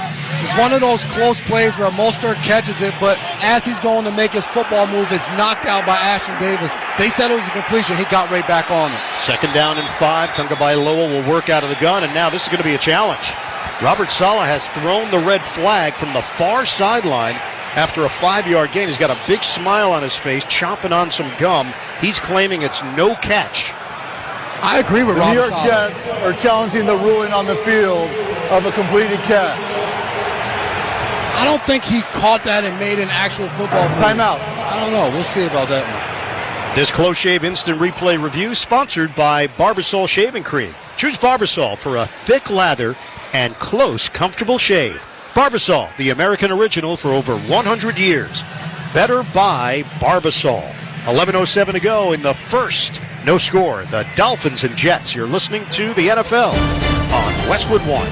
It's one of those close plays where Mostert catches it, but as he's going to make his football move, it's knocked out by Ashton Davis. They said it was a completion. He got right back on it. 2nd down and 5. Tagovailoa will work out of the gun, and now this is going to be a challenge. Robert Saleh has thrown the red flag from the far sideline after a 5-yard gain. He's got a big smile on his face, chomping on some gum. He's claiming it's no catch. I agree with Robert Saleh. The New York Jets are challenging the ruling on the field of a completed catch. I don't think he caught that and made an actual football move. Timeout. I don't know. We'll see about that one. This Close Shave Instant Replay review sponsored by Barbasol Shaving Cream. Choose Barbasol for a thick lather and close, comfortable shave. Barbasol, the American original for over 100 years. Better buy Barbasol. 11:07 to go in the first. No score. The Dolphins and Jets. You're listening to the NFL on Westwood One.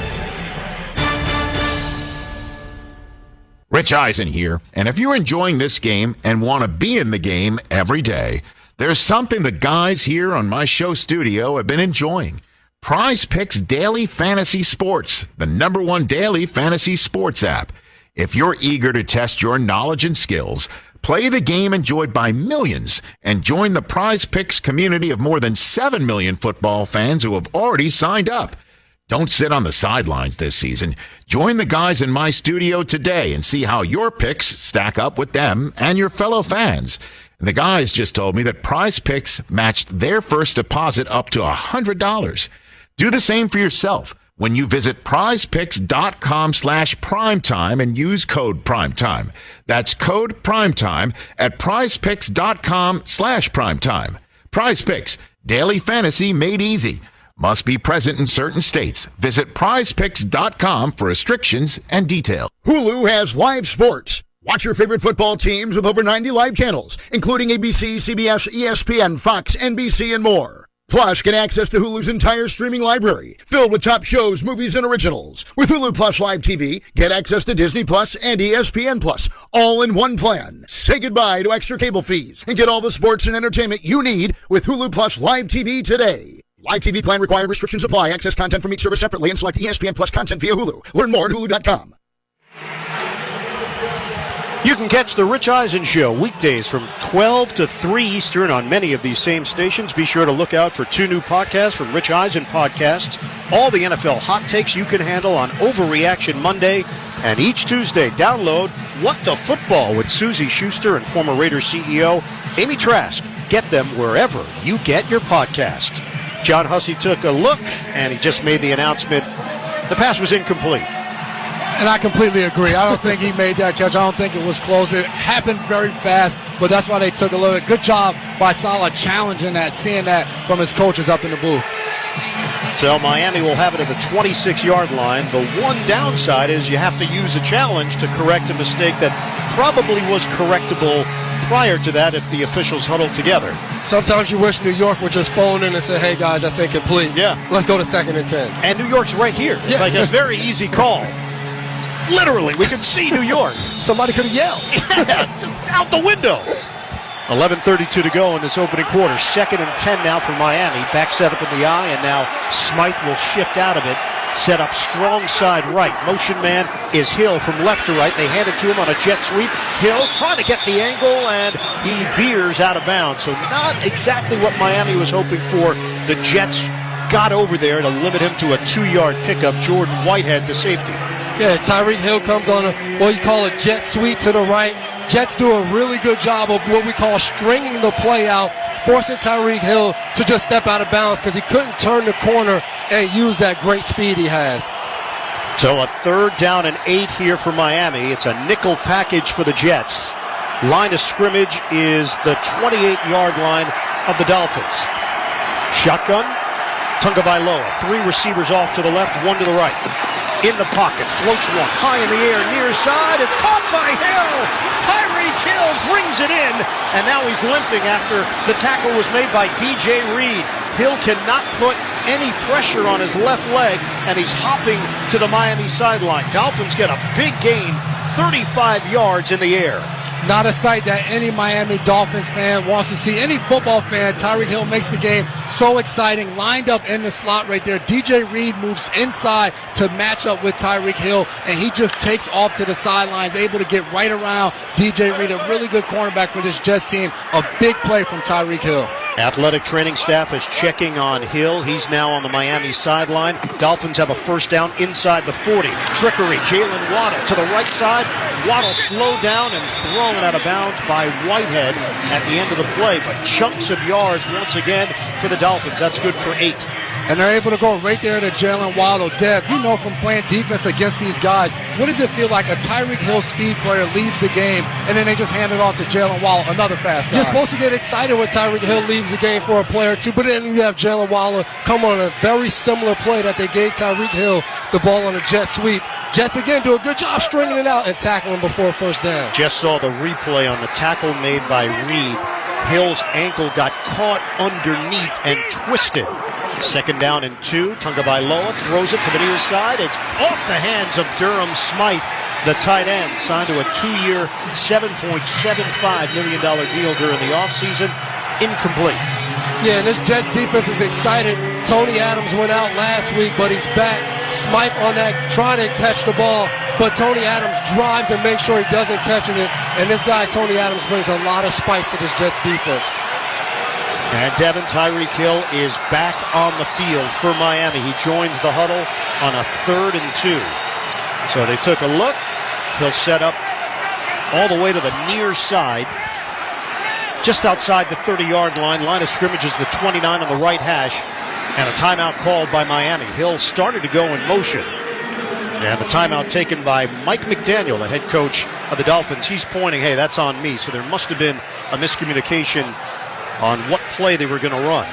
Rich Eisen here, and if you're enjoying this game and want to be in the game every day, there's something the guys here on my show studio have been enjoying. Prize Picks Daily Fantasy Sports, the #1 daily fantasy sports app. If you're eager to test your knowledge and skills, play the game enjoyed by millions and join the Prize Picks community of more than 7 million football fans who have already signed up. Don't sit on the sidelines this season. Join the guys in my studio today and see how your picks stack up with them and your fellow fans. And the guys just told me that Prize Picks matched their first deposit up to $100. Do the same for yourself when you visit prizepicks.com/primetime and use code primetime. That's code primetime at prizepicks.com/primetime. Prize Picks, daily fantasy made easy. Must be present in certain states. Visit prizepicks.com for restrictions and details. Hulu has live sports. Watch your favorite football teams with over 90 live channels, including ABC, CBS, ESPN, Fox, NBC, and more. Plus, get access to Hulu's entire streaming library, filled with top shows, movies, and originals. With Hulu Plus Live TV, get access to Disney Plus and ESPN Plus, all in one plan. Say goodbye to extra cable fees and get all the sports and entertainment you need with Hulu Plus Live TV today. Live TV plan required. Restrictions apply. Access content from each service separately and select ESPN Plus content via Hulu. Learn more at hulu.com. You can catch the Rich Eisen Show weekdays from 12 to 3 Eastern on many of these same stations. Be sure to look out for 2 new podcasts from Rich Eisen Podcasts. All the NFL hot takes you can handle on Overreaction Monday. And each Tuesday, download What the Football with Susie Schuster and former Raiders CEO Amy Trask. Get them wherever you get your podcasts. John Hussey took a look, and he just made the announcement the pass was incomplete. And I completely agree. I don't think he made that catch. I don't think it was close. It happened very fast, but that's why they took a look. Good job by Saleh challenging that, seeing that from his coaches up in the booth. So Miami will have it at the 26-yard line. The one downside is you have to use a challenge to correct a mistake that probably was correctable prior to that if the officials huddled together. Sometimes you wish New York would just phone in and say, hey, guys, that's incomplete. Yeah. Let's go to 2nd and 10. And New York's right here. It's like a very easy call. Literally, we can see New York. Somebody could have yelled. Yeah, just out the window. 11:32 to go in this opening quarter. 2nd and 10 now for Miami. Back set up in the eye, and now Smythe will shift out of it. Set up strong side right. Motion man is Hill from left to right. They hand it to him on a jet sweep. Hill trying to get the angle, and he veers out of bounds. So not exactly what Miami was hoping for. The Jets got over there to limit him to a 2-yard pickup. Jordan Whitehead, the safety. Yeah, Tyreek Hill comes on what you call a jet sweep to the right. Jets do a really good job of what we call stringing the play out, forcing Tyreek Hill to just step out of bounds because he couldn't turn the corner and use that great speed he has. So a 3rd down and 8 here for Miami. It's a nickel package for the Jets. Line of scrimmage is the 28-yard line of the Dolphins. Shotgun, Tagovailoa. 3 receivers off to the left, 1 to the right. In the pocket, floats one, high in the air, near side, it's caught by Hill! Tyreek Hill brings it in, and now he's limping after the tackle was made by DJ Reed. Hill cannot put any pressure on his left leg, and he's hopping to the Miami sideline. Dolphins get a big gain, 35 yards in the air. Not a sight that any Miami Dolphins fan wants to see. Any football fan, Tyreek Hill makes the game so exciting. Lined up in the slot right there. DJ Reed moves inside to match up with Tyreek Hill, and he just takes off to the sidelines, able to get right around DJ Reed. A really good cornerback for this Jets team. A big play from Tyreek Hill. Athletic training staff is checking on Hill. He's now on the Miami sideline. Dolphins have a 1st down inside the 40. Trickery. Jalen Waddle to the right side. Waddle slowed down and thrown out of bounds by Whitehead at the end of the play. But chunks of yards once again for the Dolphins. That's good for 8. And they're able to go right there to Jalen Waddle. Deb, you know from playing defense against these guys, what does it feel like a Tyreek Hill speed player leaves the game and then they just hand it off to Jalen Waddle, another fast guy? You're supposed to get excited when Tyreek Hill leaves the game for a player too, but then you have Jalen Waddle come on a very similar play that they gave Tyreek Hill the ball on a jet sweep. Jets again do a good job stringing it out and tackling before first down. Just saw the replay on the tackle made by Reed. Hill's ankle got caught underneath and twisted. Second down and 2. Tagovailoa throws it to the near side. It's off the hands of Durham Smythe, the tight end, signed to a 2-year, $7.75 million deal during the offseason. Incomplete. Yeah, and this Jets defense is excited. Tony Adams went out last week, but he's back. Smythe on that, trying to catch the ball, but Tony Adams drives and makes sure he doesn't catch it. And this guy, Tony Adams, brings a lot of spice to this Jets defense. And Devin Tyreek Hill is back on the field for Miami. He joins the huddle on a 3rd and 2. So they took a look. He'll set up all the way to the near side, just outside the 30-yard line. Line of scrimmage is the 29 on the right hash, and a timeout called by Miami. Hill started to go in motion, and the timeout taken by Mike McDaniel, the head coach of the Dolphins. He's pointing, hey, that's on me. So there must have been a miscommunication on what play they were going to run.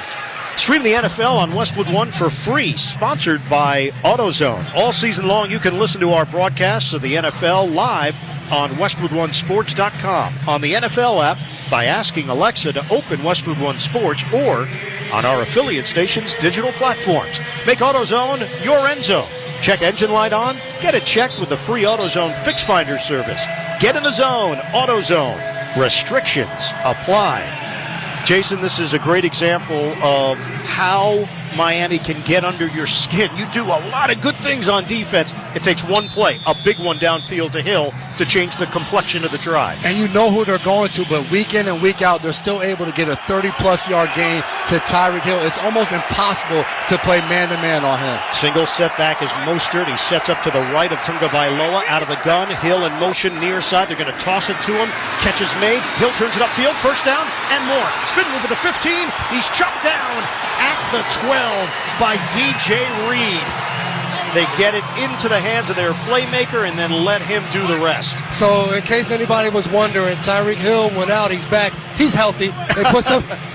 Stream the NFL on Westwood One for free, sponsored by AutoZone. All season long, you can listen to our broadcasts of the NFL live on WestwoodOneSports.com, on the NFL app by asking Alexa to open Westwood One Sports, or on our affiliate stations' digital platforms. Make AutoZone your end zone. Check engine light on? Get it checked with the free AutoZone Fix Finder service. Get in the zone, AutoZone. Restrictions apply. Jason, this is a great example of how Miami can get under your skin. You do a lot of good things on defense. It takes one play, a big one downfield to Hill, to change the complexion of the drive. And you know who they're going to, but week in and week out, they're still able to get a 30-plus yard gain to Tyreek Hill. It's almost impossible to play man-to-man on him. Single setback is Mostert. He sets up to the right of Tagovailoa out of the gun. Hill in motion near side. They're going to toss it to him. Catch is made. Hill turns it upfield. First down and more. Spin move at the 15. He's chopped down at the 12 by DJ Reed. They get it into the hands of their playmaker and then let him do the rest. So in case anybody was wondering, Tyreek Hill went out. He's back. He's healthy. They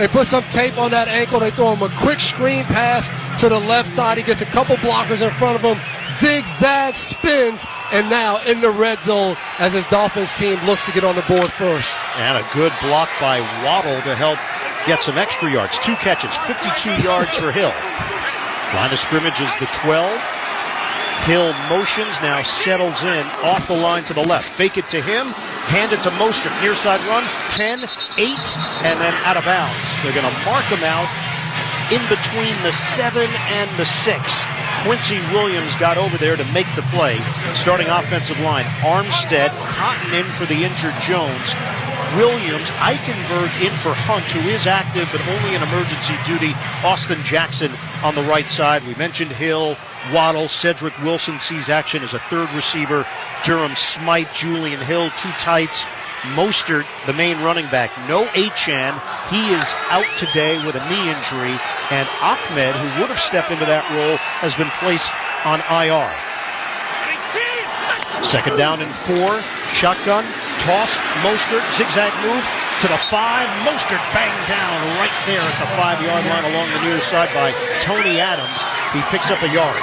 put some tape on that ankle. They throw him a quick screen pass to the left side. He gets a couple blockers in front of him. Zigzag spins. And now in the red zone as his Dolphins team looks to get on the board first. And a good block by Waddle to help get some extra yards. 2 catches, 52 yards for Hill. Line of scrimmage is the 12. Hill motions, now settles in off the line to the left. Fake it to him, hand it to Mostert. Near side run, 10, 8, and then out of bounds. They're going to mark him out in between the 7 and the 6. Quincy Williams got over there to make the play. Starting offensive line, Armstead, Cotton in for the injured Jones. Williams, Eichenberg in for Hunt, who is active but only in emergency duty. Austin Jackson on the right side. We mentioned Hill, Waddle, Cedric Wilson sees action as a third receiver. Durham Smythe, Julian Hill, 2 tights. Mostert, the main running back. No Achane. He is out today with a knee injury. And Ahmed, who would have stepped into that role, has been placed on IR. Second down and 4. Shotgun. Toss. Mostert. Zigzag move to the 5. Mostert banged down right there at the 5-yard line along the near side by Tony Adams. He picks up a yard.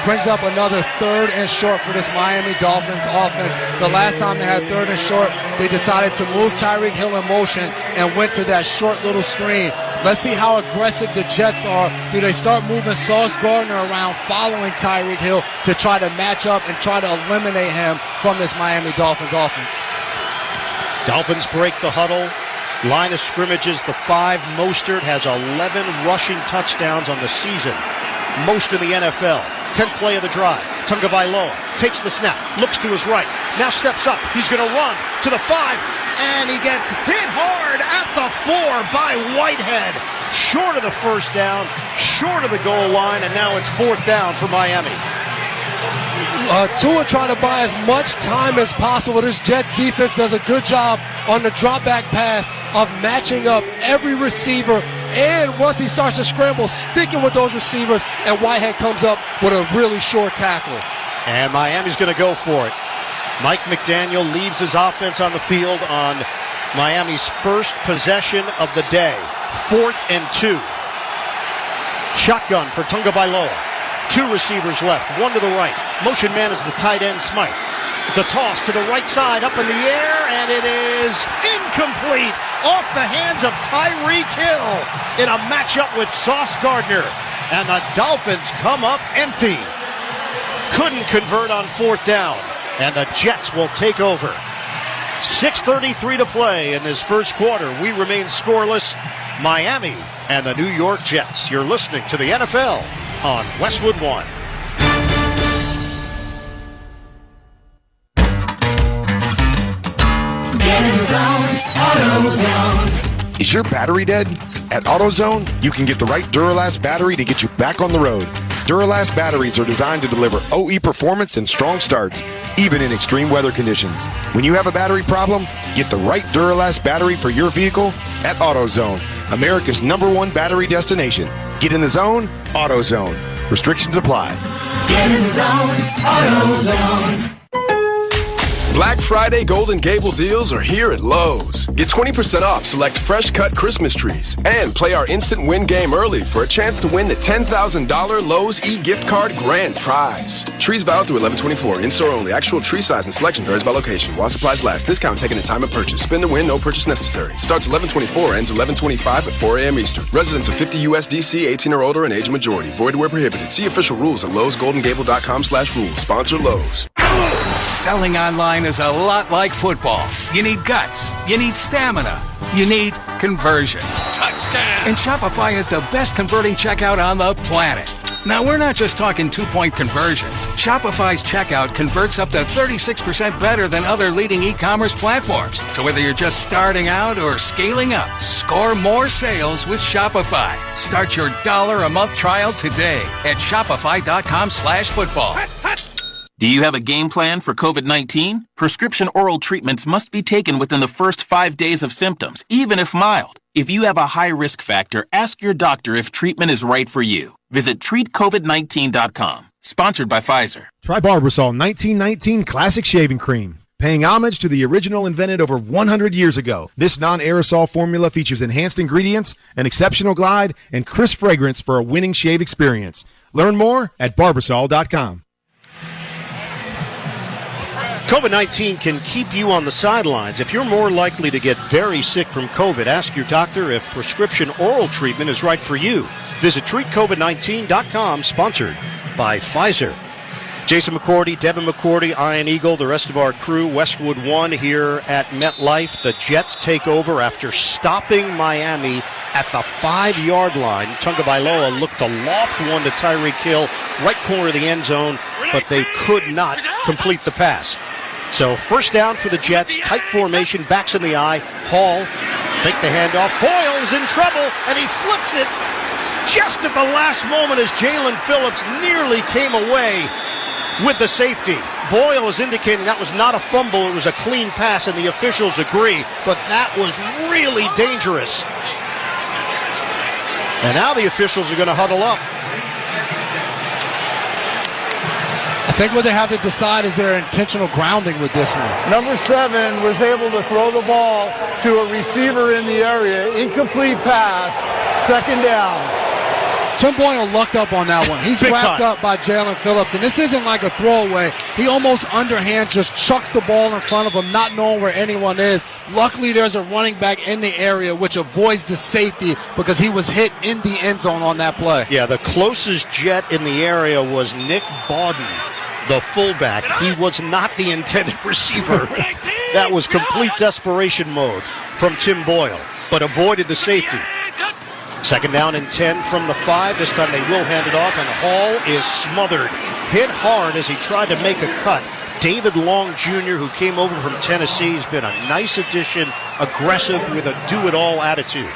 Brings up another 3rd and short for this Miami Dolphins offense. The last time they had 3rd and short, they decided to move Tyreek Hill in motion and went to that short little screen. Let's see how aggressive the Jets are. Do they start moving Sauce Gardner around following Tyreek Hill to try to match up and try to eliminate him from this Miami Dolphins offense? Dolphins break the huddle. Line of scrimmage is the 5. Mostert has 11 rushing touchdowns on the season. Most in the NFL. 10th play of the drive. Tagovailoa takes the snap, looks to his right, now steps up. He's going to run to the 5, and he gets hit hard at the 4 by Whitehead. Short of the first down, short of the goal line, and now it's 4th down for Miami. Tua trying to buy as much time as possible. This Jets defense does a good job on the drop back pass of matching up every receiver, and once he starts to scramble, sticking with those receivers, and Whitehead comes up with a really short tackle. And Miami's going to go for it. Mike McDaniel leaves his offense on the field on Miami's first possession of the day. 4th and 2. Shotgun for Tagovailoa. 2 receivers left, 1 to the right. Motion man is the tight end, Smythe. The toss to the right side, up in the air, and it is incomplete. Off the hands of Tyreek Hill in a matchup with Sauce Gardner. And the Dolphins come up empty. Couldn't convert on fourth down. And the Jets will take over. 6:33 to play in this first quarter. We remain scoreless. Miami and the New York Jets. You're listening to the NFL on Westwood One. Get in the zone, AutoZone. Is your battery dead? At AutoZone, you can get the right Duralast battery to get you back on the road. Duralast batteries are designed to deliver OE performance and strong starts, even in extreme weather conditions. When you have a battery problem, get the right Duralast battery for your vehicle at AutoZone, America's #1 battery destination. Get in the zone, AutoZone. Restrictions apply. Get in the zone, AutoZone. Black Friday Golden Gable deals are here at Lowe's. Get 20% off select fresh cut Christmas trees and play our instant win game early for a chance to win the $10,000 Lowe's e-gift card grand prize. Trees valid through 11/24. In-store only. Actual tree size and selection varies by location. While supplies last. Discount taken at time of purchase. Spin to win. No purchase necessary. Starts 11/24. Ends 11/25 at 4 a.m. Eastern. Residents of 50 USDC, 18 or older, and age majority. Void where prohibited. See official rules at lowesgoldengable.com/rules. Sponsor Lowe's. Selling online is a lot like football. You need guts. You need stamina. You need conversions. Touchdown! And Shopify is the best converting checkout on the planet. Now, we're not just talking 2-point conversions. Shopify's checkout converts up to 36% better than other leading e-commerce platforms. So whether you're just starting out or scaling up, score more sales with Shopify. Start your $1 a month trial today at shopify.com/football. Do you have a game plan for COVID-19? Prescription oral treatments must be taken within the first 5 days of symptoms, even if mild. If you have a high risk factor, ask your doctor if treatment is right for you. Visit treatcovid19.com. Sponsored by Pfizer. Try Barbasol 1919 Classic Shaving Cream. Paying homage to the original invented over 100 years ago. This non-aerosol formula features enhanced ingredients, an exceptional glide, and crisp fragrance for a winning shave experience. Learn more at Barbasol.com. COVID-19 can keep you on the sidelines. If you're more likely to get very sick from COVID, ask your doctor if prescription oral treatment is right for you. Visit treatcovid19.com, sponsored by Pfizer. Jason McCourty, Devin McCourty, Ian Eagle, the rest of our crew, Westwood One here at MetLife. The Jets take over after stopping Miami at the 5-yard line. Tagovailoa looked to loft one to Tyreek Hill, right corner of the end zone, but they could not complete the pass. So first down for the Jets, tight formation, backs in the eye. Hall, fake the handoff. Boyle's in trouble, and he flips it just at the last moment as Jalen Phillips nearly came away with the safety. Boyle is indicating that was not a fumble, it was a clean pass, and the officials agree, but that was really dangerous. And now the officials are going to huddle up. I think what they have to decide is their intentional grounding with this one. Number 7 was able to throw the ball to a receiver in the area. Incomplete pass. Second down. Tim Boyle lucked up on that one. He's wrapped up by Jalen Phillips, and this isn't like a throwaway. He almost underhand just chucks the ball in front of him, not knowing where anyone is. Luckily, there's a running back in the area, which avoids the safety because he was hit in the end zone on that play. Yeah, the closest Jet in the area was Nick Bawden, the fullback. He was not the intended receiver. That was complete desperation mode from Tim Boyle, but avoided the safety. Second down and 10 from the 5. This time they will hand it off, and Hall is smothered. Hit hard as he tried to make a cut. David Long Jr., who came over from Tennessee, has been a nice addition, aggressive with a do-it-all attitude.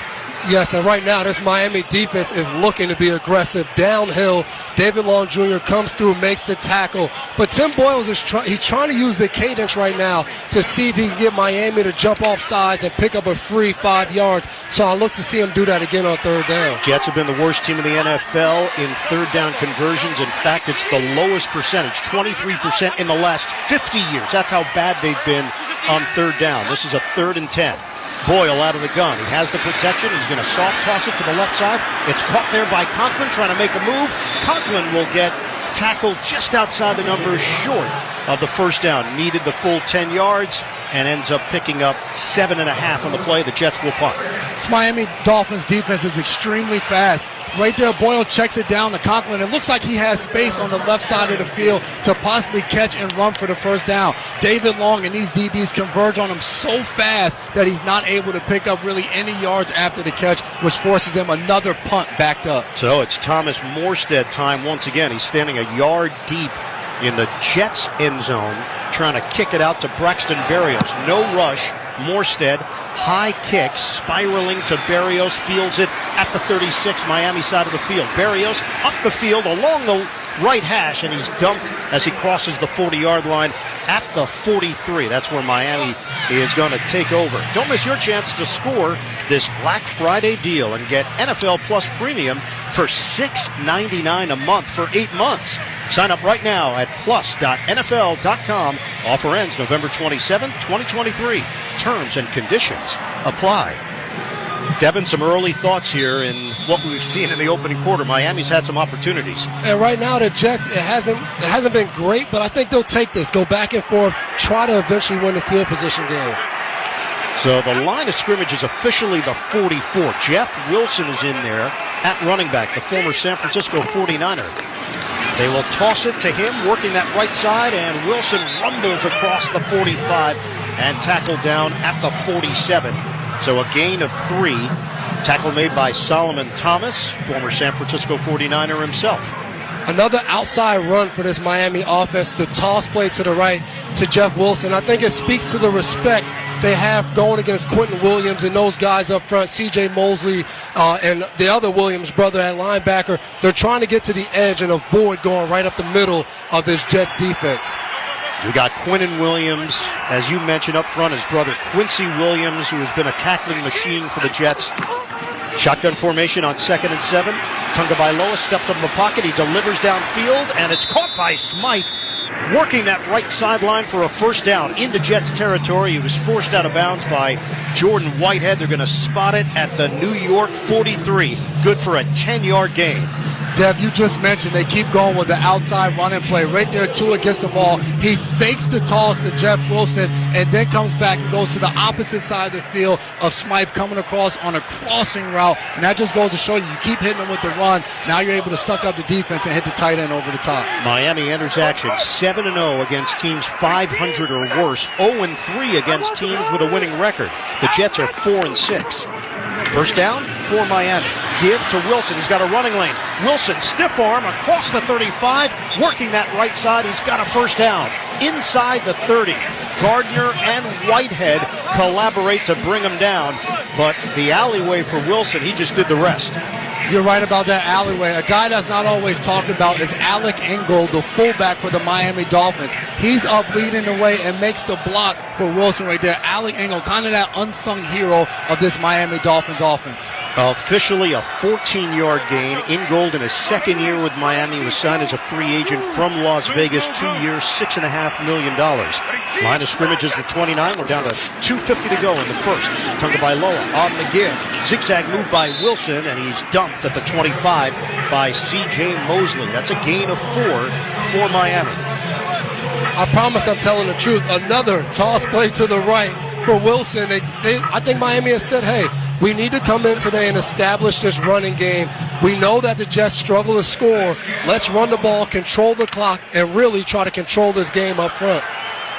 Yes, and right now this Miami defense is looking to be aggressive downhill. David Long Jr. comes through, makes the tackle. But Tim Boyle is trying to use the cadence right now to see if he can get Miami to jump off sides and pick up a free 5 yards. So I look to see him do that again on third down. Jets have been the worst team in the NFL in third down conversions. In fact, it's the lowest percentage, 23% in the last 50 years. That's how bad they've been on third down. This is a 3rd and 10. Boyle out of the gun. He has the protection. He's going to soft toss it to the left side. It's caught there by Conklin trying to make a move. Conklin will get tackled just outside the numbers, short of the first down. Needed the full 10 yards and ends up picking up 7.5 on the play. The Jets will punt. This Miami Dolphins defense is extremely fast. Right there, Boyle checks it down to Conklin. It looks like he has space on the left side of the field to possibly catch and run for the first down. David Long and these DBs converge on him so fast that he's not able to pick up really any yards after the catch, which forces them another punt backed up. So it's Thomas Morstead time once again. He's standing a yard deep in the Jets end zone, trying to kick it out to Braxton Berrios. No rush. Morstead, high kick, spiraling to Berrios, fields it at the 36, Miami side of the field. Berrios up the field along the right hash, and he's dumped as he crosses the 40-yard line at the 43. That's where Miami is going to take over. Don't miss your chance to score this Black Friday deal and get NFL Plus Premium for $6.99 a month for 8 months. Sign up right now at plus.nfl.com. Offer ends November 27, 2023. Terms and conditions apply. Devin, some early thoughts here in what we've seen in the opening quarter. Miami's had some opportunities. And right now the Jets, it hasn't been great, but I think they'll take this, go back and forth, try to eventually win the field position game. So the line of scrimmage is officially the 44. Jeff Wilson is in there at running back, the former San Francisco 49er. They will toss it to him, working that right side, and Wilson rumbles across the 45 and tackled down at the 47. So a gain of 3. Tackle made by Solomon Thomas, former San Francisco 49er himself. Another outside run for this Miami offense. The toss play to the right to Jeff Wilson. I think it speaks to the respect they have going against Quentin Williams and those guys up front, C.J. Mosley and the other Williams brother at linebacker. They're trying to get to the edge and avoid going right up the middle of this Jets defense. We got Quentin Williams, as you mentioned up front, his brother Quincy Williams, who has been a tackling machine for the Jets. Shotgun formation on 2nd and 7. Tagovailoa steps up in the pocket. He delivers downfield, and it's caught by Smythe, working that right sideline for a first down into Jets territory. He was forced out of bounds by Jordan Whitehead. They're going to spot it at the New York 43. Good for a 10-yard gain. Dev, you just mentioned they keep going with the outside running play. Right there, Tua gets the ball. He fakes the toss to Jeff Wilson and then comes back and goes to the opposite side of the field of Smythe coming across on a crossing route. And that just goes to show you keep hitting them with the run. Now you're able to suck up the defense and hit the tight end over the top. Miami enters action 7-0 against teams 500 or worse. 0-3 against teams with a winning record. The Jets are 4-6. First down for Miami. Give to Wilson. He's got a running lane. Wilson, stiff arm across the 35, working that right side. He's got a first down inside the 30. Gardner and Whitehead collaborate to bring him down, but the alleyway for Wilson, he just did the rest. You're right about that alleyway. A guy that's not always talked about is Alec Ingold, the fullback for the Miami Dolphins. He's up leading the way and makes the block for Wilson right there. Alec Ingold, kind of that unsung hero of this Miami Dolphins offense. Officially a 14-yard gain. Ingold in his second year with Miami was signed as a free agent from Las Vegas. 2 years, $6.5 million. Line of scrimmage is the 29. We're down to 2:50 to go in the first. Tagovailoa on the give. Zigzag move by Wilson, and he's dumped at the 25 by C.J. Mosley. That's a gain of 4 for Miami. I promise I'm telling the truth. Another toss play to the right for Wilson. I think Miami has said, hey, we need to come in today and establish this running game. We know that the Jets struggle to score. Let's run the ball, control the clock, and really try to control this game up front.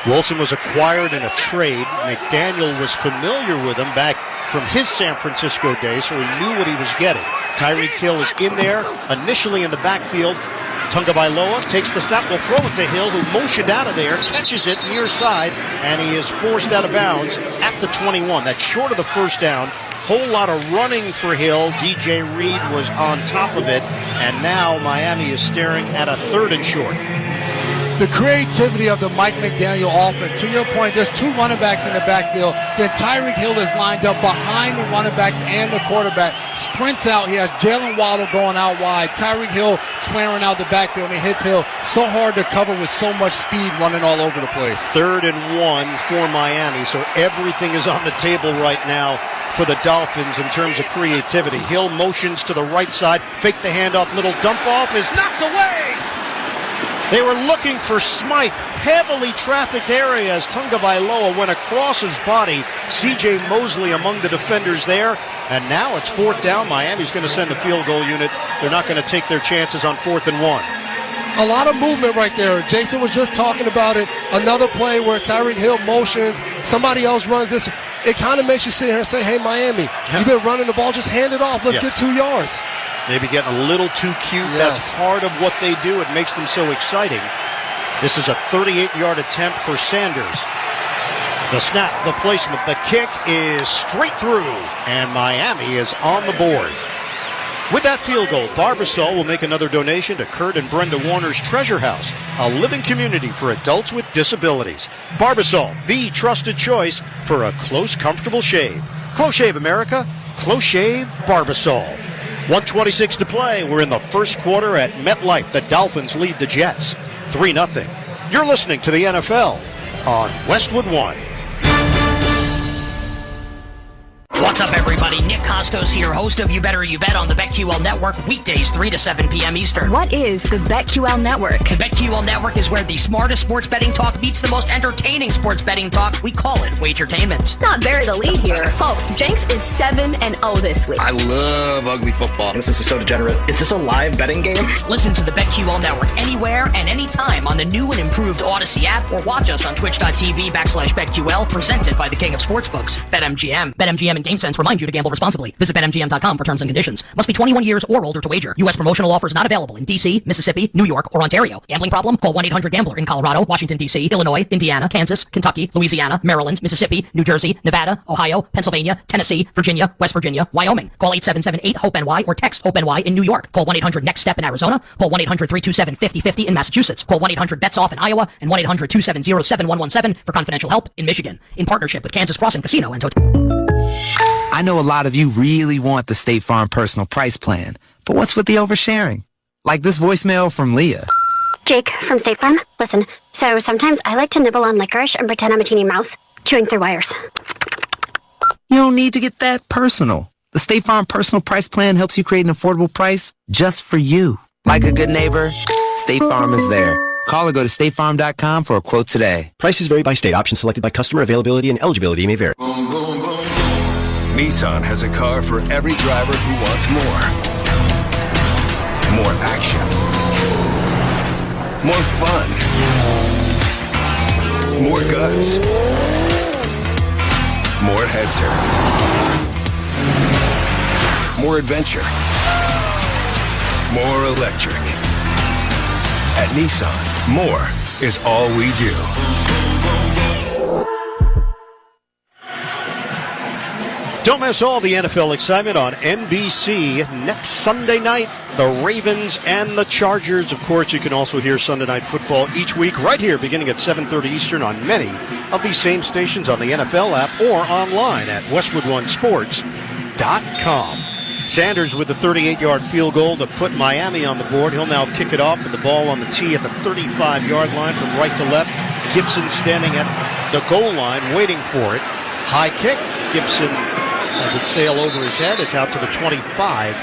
Wilson was acquired in a trade. McDaniel was familiar with him back from his San Francisco days, so he knew what he was getting. Tyreek Hill is in there, initially in the backfield. Tagovailoa takes the snap, will throw it to Hill, who motioned out of there, catches it near side, and he is forced out of bounds at the 21. That's short of the first down. Whole lot of running for Hill. DJ Reed was on top of it, and now Miami is staring at a 3rd and short. The creativity of the Mike McDaniel offense. To your point, there's 2 running backs in the backfield. Then Tyreek Hill is lined up behind the running backs and the quarterback. Sprints out. He has Jalen Waddle going out wide. Tyreek Hill flaring out the backfield, and he hits Hill so hard to cover with so much speed running all over the place. 3rd and 1 for Miami. So everything is on the table right now for the Dolphins in terms of creativity. Hill motions to the right side. Fake the handoff. Little dump off is knocked away. They were looking for Smythe. Heavily trafficked area as Tagovailoa went across his body. C.J. Mosley among the defenders there. And now it's 4th down. Miami's going to send the field goal unit. They're not going to take their chances on 4th and 1. A lot of movement right there. Jason was just talking about it. Another play where Tyreek Hill motions. Somebody else runs this. It kind of makes you sit here and say, hey, Miami, you've been running the ball. Just hand it off. Let's get 2 yards. Maybe getting a little too cute. Yes. That's part of what they do. It makes them so exciting. This is a 38-yard attempt for Sanders. The snap, the placement, the kick is straight through, and Miami is on the board. With that field goal, Barbasol will make another donation to Kurt and Brenda Warner's Treasure House, a living community for adults with disabilities. Barbasol, the trusted choice for a close, comfortable shave. Close Shave America, Close Shave Barbasol. 1:26 to play. We're in the first quarter at MetLife. The Dolphins lead the Jets 3-0. You're listening to the NFL on Westwood One. What's up, everybody? Nick Costos here, host of You Better You Bet on the BetQL Network, weekdays 3 to 7 p.m. Eastern. What is the BetQL Network? The BetQL Network is where the smartest sports betting talk meets the most entertaining sports betting talk. We call it Wagertainment. Not bury the lead here. Folks, Jenks is 7-0 this week. I love ugly football. This is so degenerate. Is this a live betting game? Listen to the BetQL Network anywhere and anytime on the new and improved Odyssey app, or watch us on twitch.tv/BetQL, presented by the King of Sportsbooks, BetMGM. BetMGM and GameSense remind you to gamble responsibly. Visit BetMGM.com for terms and conditions. Must be 21 years or older to wager. U.S. promotional offers not available in D.C., Mississippi, New York, or Ontario. Gambling problem? Call 1-800-GAMBLER in Colorado, Washington, D.C., Illinois, Indiana, Kansas, Kentucky, Louisiana, Maryland, Mississippi, New Jersey, Nevada, Ohio, Pennsylvania, Tennessee, Virginia, West Virginia, Wyoming. Call 877-8-HOPE-NY or text HOPE-NY in New York. Call 1-800-NEXT-STEP in Arizona. Call 1-800-327-5050 in Massachusetts. Call 1-800-BETS-OFF in Iowa and 1-800-270-7117 for confidential help in Michigan. In partnership with Kansas Crossing Casino and Hotel. I know a lot of you really want the State Farm personal price plan, but what's with the oversharing? Like this voicemail from Leah. Jake from State Farm. Listen, so sometimes I like to nibble on licorice and pretend I'm a teeny mouse, chewing through wires. You don't need to get that personal. The State Farm personal price plan helps you create an affordable price just for you. Like a good neighbor, State Farm is there. Call or go to statefarm.com for a quote today. Prices vary by state. Options selected by customer. Availability and eligibility may vary. Nissan has a car for every driver who wants more. More action. More fun. More guts. More head turns. More adventure. More electric. At Nissan, more is all we do. Don't miss all the NFL excitement on NBC next Sunday night. The Ravens and the Chargers. Of course, you can also hear Sunday Night Football each week right here beginning at 7:30 Eastern on many of these same stations on the NFL app or online at westwoodonesports.com. Sanders with the 38-yard field goal to put Miami on the board. He'll now kick it off with the ball on the tee at the 35-yard line from right to left. Gibson standing at the goal line waiting for it. High kick. Gibson has it sail over his head. It's out to the 25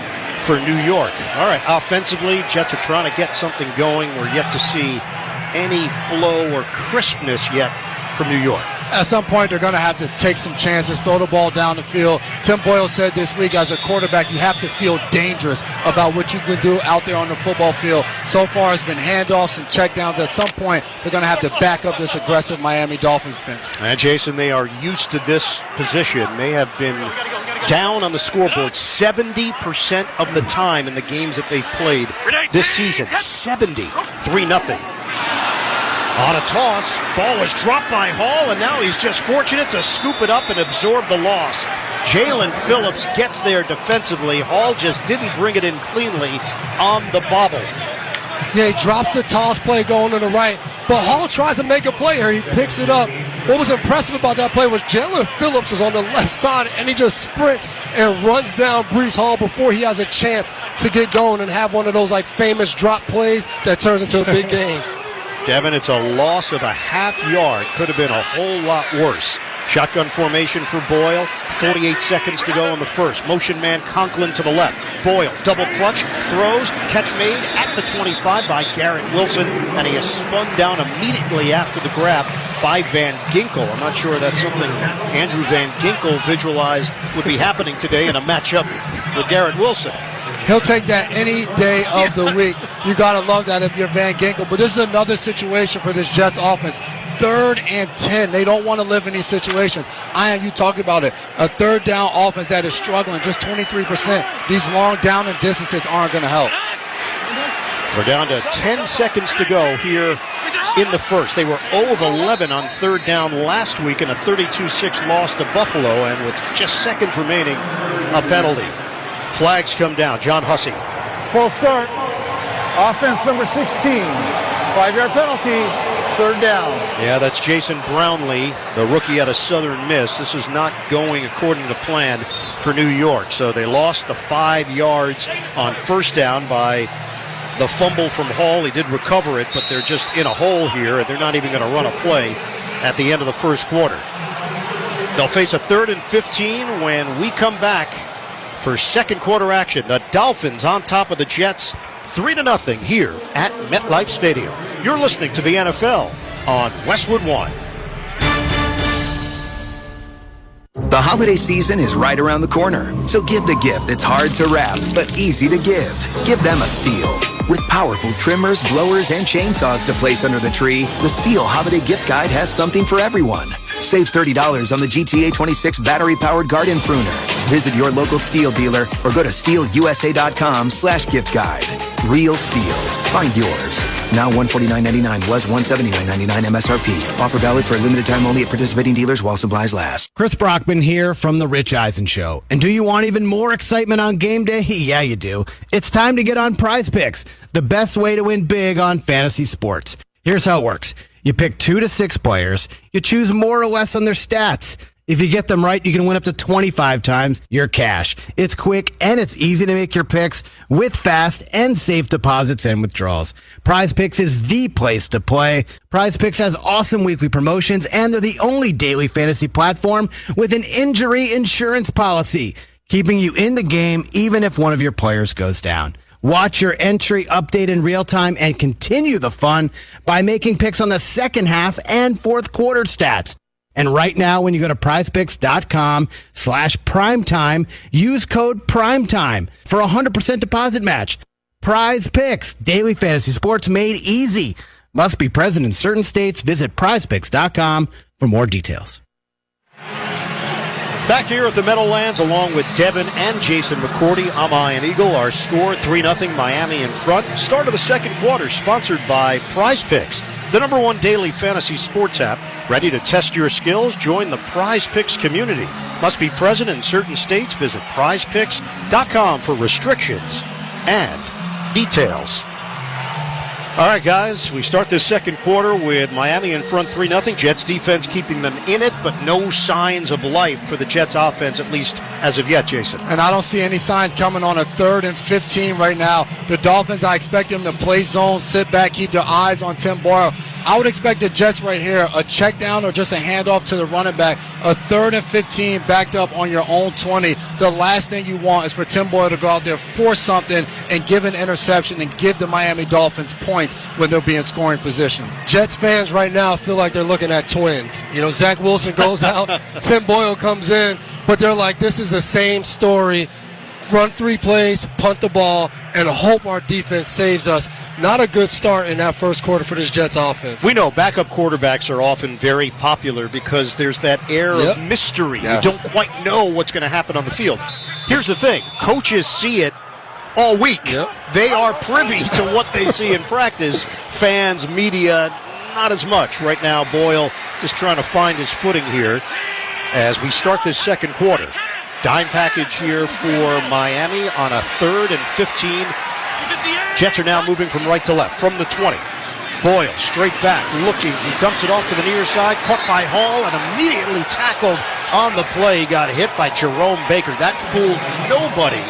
for New York. All right, offensively, Jets are trying to get something going. We're yet to see any flow or crispness yet from New York. At some point, they're going to have to take some chances, throw the ball down the field. Tim Boyle said this week, as a quarterback, you have to feel dangerous about what you can do out there on the football field. So far, it's been handoffs and checkdowns. At some point, they're going to have to back up this aggressive Miami Dolphins defense. And, Jason, they are used to this position. They have been down on the scoreboard 70% of the time in the games that they've played this season. 70. 3-0. On a toss, ball was dropped by Hall, and now he's just fortunate to scoop it up and absorb the loss. Jalen Phillips gets there defensively. Hall just didn't bring it in cleanly on the bobble. Yeah, he drops the toss play going to the right, but Hall tries to make a play here. He picks it up. What was impressive about that play was Jalen Phillips was on the left side, and he just sprints and runs down Breece Hall before he has a chance to get going and have one of those like famous drop plays that turns into a big game. Devin, it's a loss of a half yard. Could have been a whole lot worse. Shotgun formation for Boyle. 48 seconds to go in the first. Motion man Conklin to the left. Boyle, double clutch, throws, catch made at the 25 by Garrett Wilson, and he is spun down immediately after the grab by Van Ginkel. I'm not sure that's something Andrew Van Ginkel visualized would be happening today in a matchup with Garrett Wilson. He'll take that any day of the week. You got to love that if you're Van Ginkel. But this is another situation for this Jets offense. 3rd and 10. They don't want to live in these situations. You talked about it. A third down offense that is struggling, just 23%. These long down and distances aren't going to help. We're down to 10 seconds to go here in the first. They were 0 of 11 on 3rd down last week in a 32-6 loss to Buffalo, and with just seconds remaining, a penalty. Flags come down. John Hussey. Full start. Offense number 16. 5-yard penalty. 3rd down. Yeah, that's Jason Brownlee, the rookie out of Southern Miss. This is not going according to plan for New York. So they lost the 5 yards on 1st down by the fumble from Hall. He did recover it, but they're just in a hole here, and they're not even going to run a play at the end of the first quarter. They'll face a 3rd and 15 when we come back for second quarter action. The Dolphins on top of the Jets, 3-0 here at MetLife Stadium. You're listening to the NFL on Westwood One. The holiday season is right around the corner, so give the gift that's hard to wrap but easy to give. Give them a Steel. With powerful trimmers, blowers, and chainsaws to place under the tree, the Steel Holiday Gift Guide has something for everyone. Save $30 on the GTA 26 battery-powered garden pruner. Visit your local Steel dealer or go to steelusa.com/gift guide. Real Steel. Find yours. Now $149.99 was $179.99 MSRP. Offer valid for a limited time only at participating dealers while supplies last. Chris Brockman here from The Rich Eisen Show. And do you want even more excitement on game day? Yeah, you do. It's time to get on Prize Picks, the best way to win big on fantasy sports. Here's how it works. You pick 2 to 6 players. You choose more or less on their stats. If you get them right, you can win up to 25 times your cash. It's quick and it's easy to make your picks with fast and safe deposits and withdrawals. Prize Picks is the place to play. Prize Picks has awesome weekly promotions, and they're the only daily fantasy platform with an injury insurance policy, keeping you in the game even if one of your players goes down. Watch your entry update in real time and continue the fun by making picks on the second half and fourth quarter stats. And right now, when you go to prizepicks.com/primetime, use code primetime for a 100% deposit match. Prize Picks, daily fantasy sports made easy. Must be present in certain states. Visit prizepicks.com for more details. Back here at the Meadowlands, along with Devin and Jason McCourty, I'm Ian Eagle. Our score, 3-0, Miami in front. Start of the second quarter, sponsored by Prize Picks, the #1 daily fantasy sports app. Ready to test your skills? Join the Prize Picks community. Must be present in certain states. Visit prizepicks.com for restrictions and details. All right, guys, we start this second quarter with Miami in front 3-0. Jets defense keeping them in it, but no signs of life for the Jets offense, at least as of yet, Jason. And I don't see any signs coming on a 3rd and 15 right now. The Dolphins, I expect them to play zone, sit back, keep their eyes on Tim Boyle. I would expect the Jets right here, a check down or just a handoff to the running back, a 3rd and 15 backed up on your own 20. The last thing you want is for Tim Boyle to go out there, force something, and give an interception and give the Miami Dolphins points when they'll be in scoring position. Jets fans right now feel like they're looking at twins. You know, Zach Wilson goes out, Tim Boyle comes in, but they're like, this is the same story. Run 3 plays, punt the ball, and hope our defense saves us. Not a good start in that first quarter for this Jets offense. We know backup quarterbacks are often very popular because there's that air of mystery. Yes. You don't quite know what's going to happen on the field. Here's the thing. Coaches see it all week. They are privy to what they see in practice. Fans, media, not as much. Right now, Boyle just trying to find his footing here as we start this second quarter. Dime package here for Miami on a 3rd and 15. Jets are now moving from right to left, from the 20. Boyle, straight back, looking. He dumps it off to the near side, caught by Hall, and immediately tackled on the play. He got hit by Jerome Baker. That fooled nobody.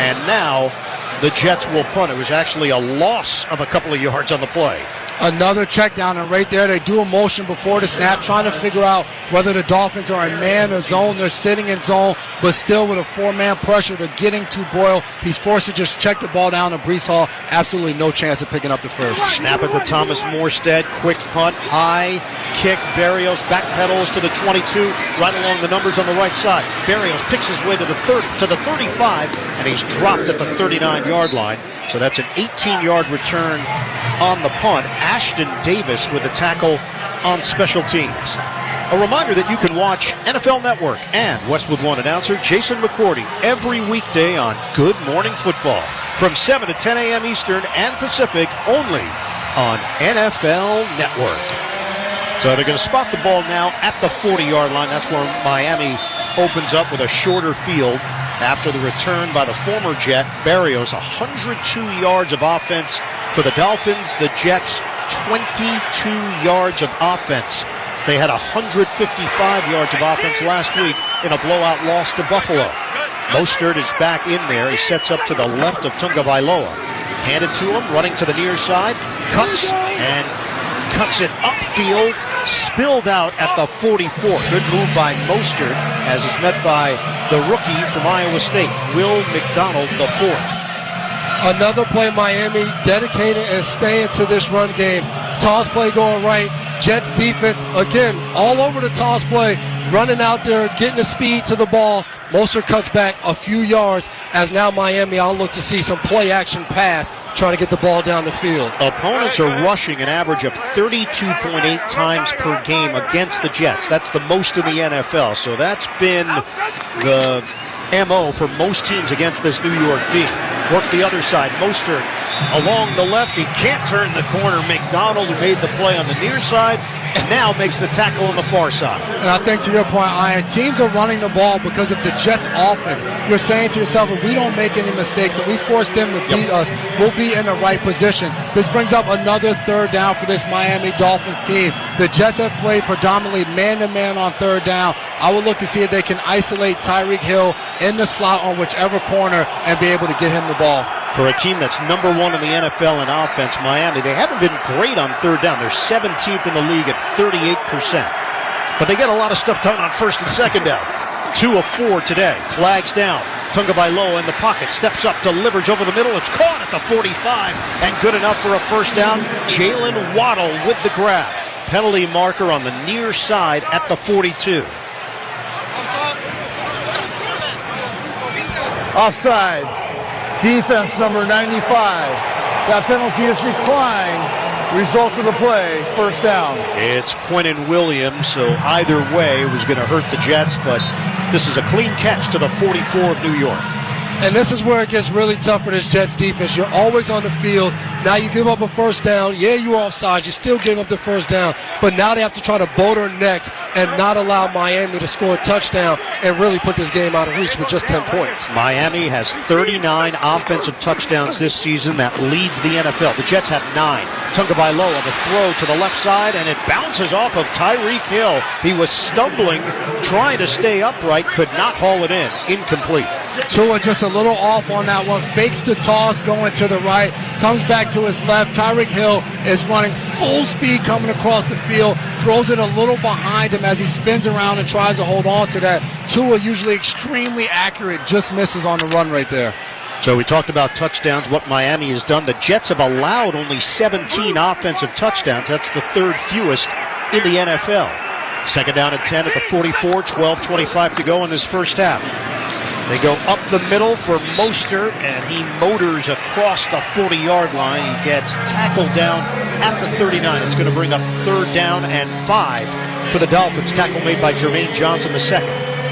And now the Jets will punt. It was actually a loss of a couple of yards on the play. Another check down, and right there they do a motion before the snap, trying to figure out whether the Dolphins are in man or zone. They're sitting in zone, but still with a four-man pressure. They're getting to Boyle. He's forced to just check the ball down to Breece Hall. Absolutely no chance of picking up the first. Snap it to Thomas Morstead. Quick punt, high kick. Berrios backpedals to the 22, right along the numbers on the right side. Berrios picks his way to the 30, to the 35, and he's dropped at the 39-yard line. So that's an 18-yard return on the punt. Ashton Davis with the tackle on special teams. A reminder that you can watch NFL Network and Westwood One announcer Jason McCourty every weekday on Good Morning Football from 7 to 10 a.m. Eastern and Pacific, only on NFL Network. So they're going to spot the ball now at the 40-yard line. That's where Miami opens up with a shorter field. After the return by the former Jet, Berrios, 102 yards of offense for the Dolphins. The Jets, 22 yards of offense. They had 155 yards of offense last week in a blowout loss to Buffalo. Mostert is back in there. He sets up to the left of Tagovailoa. Handed to him, running to the near side. Cuts it upfield. Spilled out at the 44. Good move by Mostert as it's met by the rookie from Iowa State, Will McDonald IV. Another play, Miami dedicated and staying to this run game. Toss play going right. Jets defense, again, all over the toss play, running out there, getting the speed to the ball. Mostert cuts back a few yards as now Miami, I'll look to see some play action pass, trying to get the ball down the field. Opponents are rushing an average of 32.8 times per game against the Jets. That's the most in the NFL. So that's been the MO for most teams against this New York team. Work the other side. Mostert along the left. He can't turn the corner. McDonald, who made the play on the near side, and now makes the tackle on the far side. And I think to your point, Ian, teams are running the ball because of the Jets offense. You're saying to yourself, if we don't make any mistakes and we force them to beat us, we'll be in the right position. This brings up another third down for this Miami Dolphins team. The Jets have played predominantly man-to-man on third down. I would look to see if they can isolate Tyreek Hill in the slot on whichever corner and be able to get him the ball. For a team that's number one in the NFL in offense, Miami, they haven't been great on third down. They're 17th in the league at 38%. But they get a lot of stuff done on first and second down. 2 of 4 today. Flags down. Tagovailoa in the pocket. Steps up, delivers over the middle. It's caught at the 45 and good enough for a first down. Jalen Waddle with the grab. Penalty marker on the near side at the 42. Offside. Defense number 95. That penalty is declined. Result of the play, first down. It's Quinnen Williams, so either way it was going to hurt the Jets, but this is a clean catch to the 44 of New York. And this is where it gets really tough for this Jets defense. You're always on the field. Now you give up a first down. Yeah, you were offside. You still gave up the first down. But now they have to try to bolt their necks and not allow Miami to score a touchdown and really put this game out of reach with just 10 points. Miami has 39 offensive touchdowns this season. That leads the NFL. The Jets have 9. Tagovailoa, the throw to the left side, and it bounces off of Tyreek Hill. He was stumbling, trying to stay upright, could not haul it in. Incomplete. Tua just a little off on that one. Fakes the toss going to the right. Comes back to his left. Tyreek Hill is running full speed coming across the field. Throws it a little behind him as he spins around and tries to hold on to that. Tua usually extremely accurate. Just misses on the run right there. So we talked about touchdowns, what Miami has done. The Jets have allowed only 17 offensive touchdowns. That's the third fewest in the NFL. Second down and 10 at the 44, 12:25 to go in this first half. They go up the middle for Mostert, and he motors across the 40-yard line. He gets tackled down at the 39. It's going to bring up third down and 5 for the Dolphins. Tackle made by Jermaine Johnson II.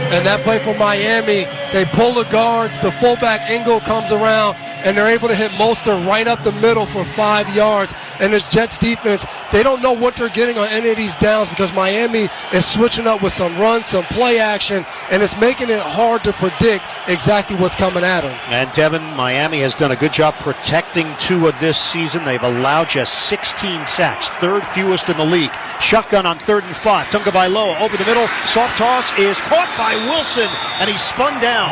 And that play for Miami, they pull the guards, the fullback Engel comes around, and they're able to hit Mostert right up the middle for 5 yards. And this Jets defense, they don't know what they're getting on any of these downs because Miami is switching up with some run, some play action, and it's making it hard to predict exactly what's coming at them. And Devin, Miami has done a good job protecting Tua this season. They've allowed just 16 sacks, third fewest in the league. Shotgun on 3rd and 5. Tagovailoa over the middle. Soft toss is caught by Wilson, and he's spun down.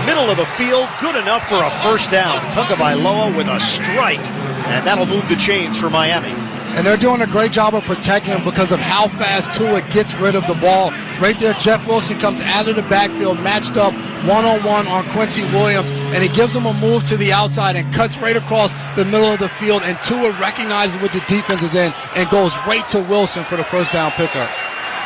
Middle of the field, good enough for a first down. Tagovailoa with a strike, and that'll move the chains for Miami. and they're doing a great job of protecting him because of how fast Tua gets rid of the ball. Right there, Jeff Wilson comes out of the backfield, matched up one-on-one on Quincy Williams, and he gives him a move to the outside and cuts right across the middle of the field, and Tua recognizes what the defense is in and goes right to Wilson for the first down pickup.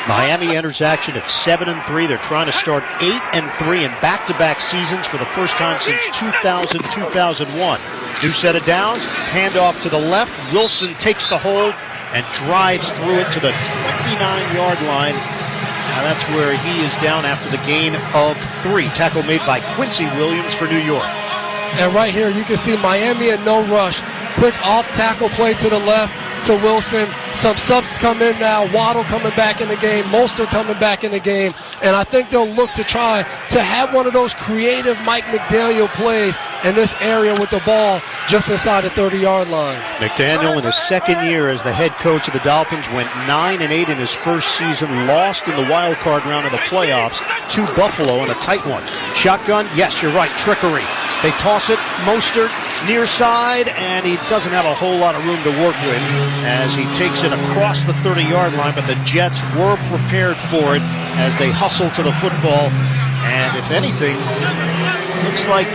Miami enters action at 7-3. They're trying to start 8-3 in back-to-back seasons for the first time since 2000-2001. New set of downs, handoff to the left. Wilson takes the hold and drives through it to the 29-yard line. Now that's where he is down after the gain of 3. Tackle made by Quincy Williams for New York. And right here, you can see Miami in no rush. Quick off-tackle play to the left to Wilson. Some subs come in now. Waddle coming back in the game. Mostert coming back in the game. And I think they'll look to try to have one of those creative Mike McDaniel plays in this area with the ball just inside the 30-yard line. McDaniel in his second year as the head coach of the Dolphins went 9-8 in his first season, lost in the wild card round of the playoffs to Buffalo in a tight one. Shotgun, yes, you're right, trickery. They toss it, Mostert near side, and he doesn't have a whole lot of room to work with as he takes it across the 30-yard line, but the Jets were prepared for it as they hustle to the football, and if anything, looks like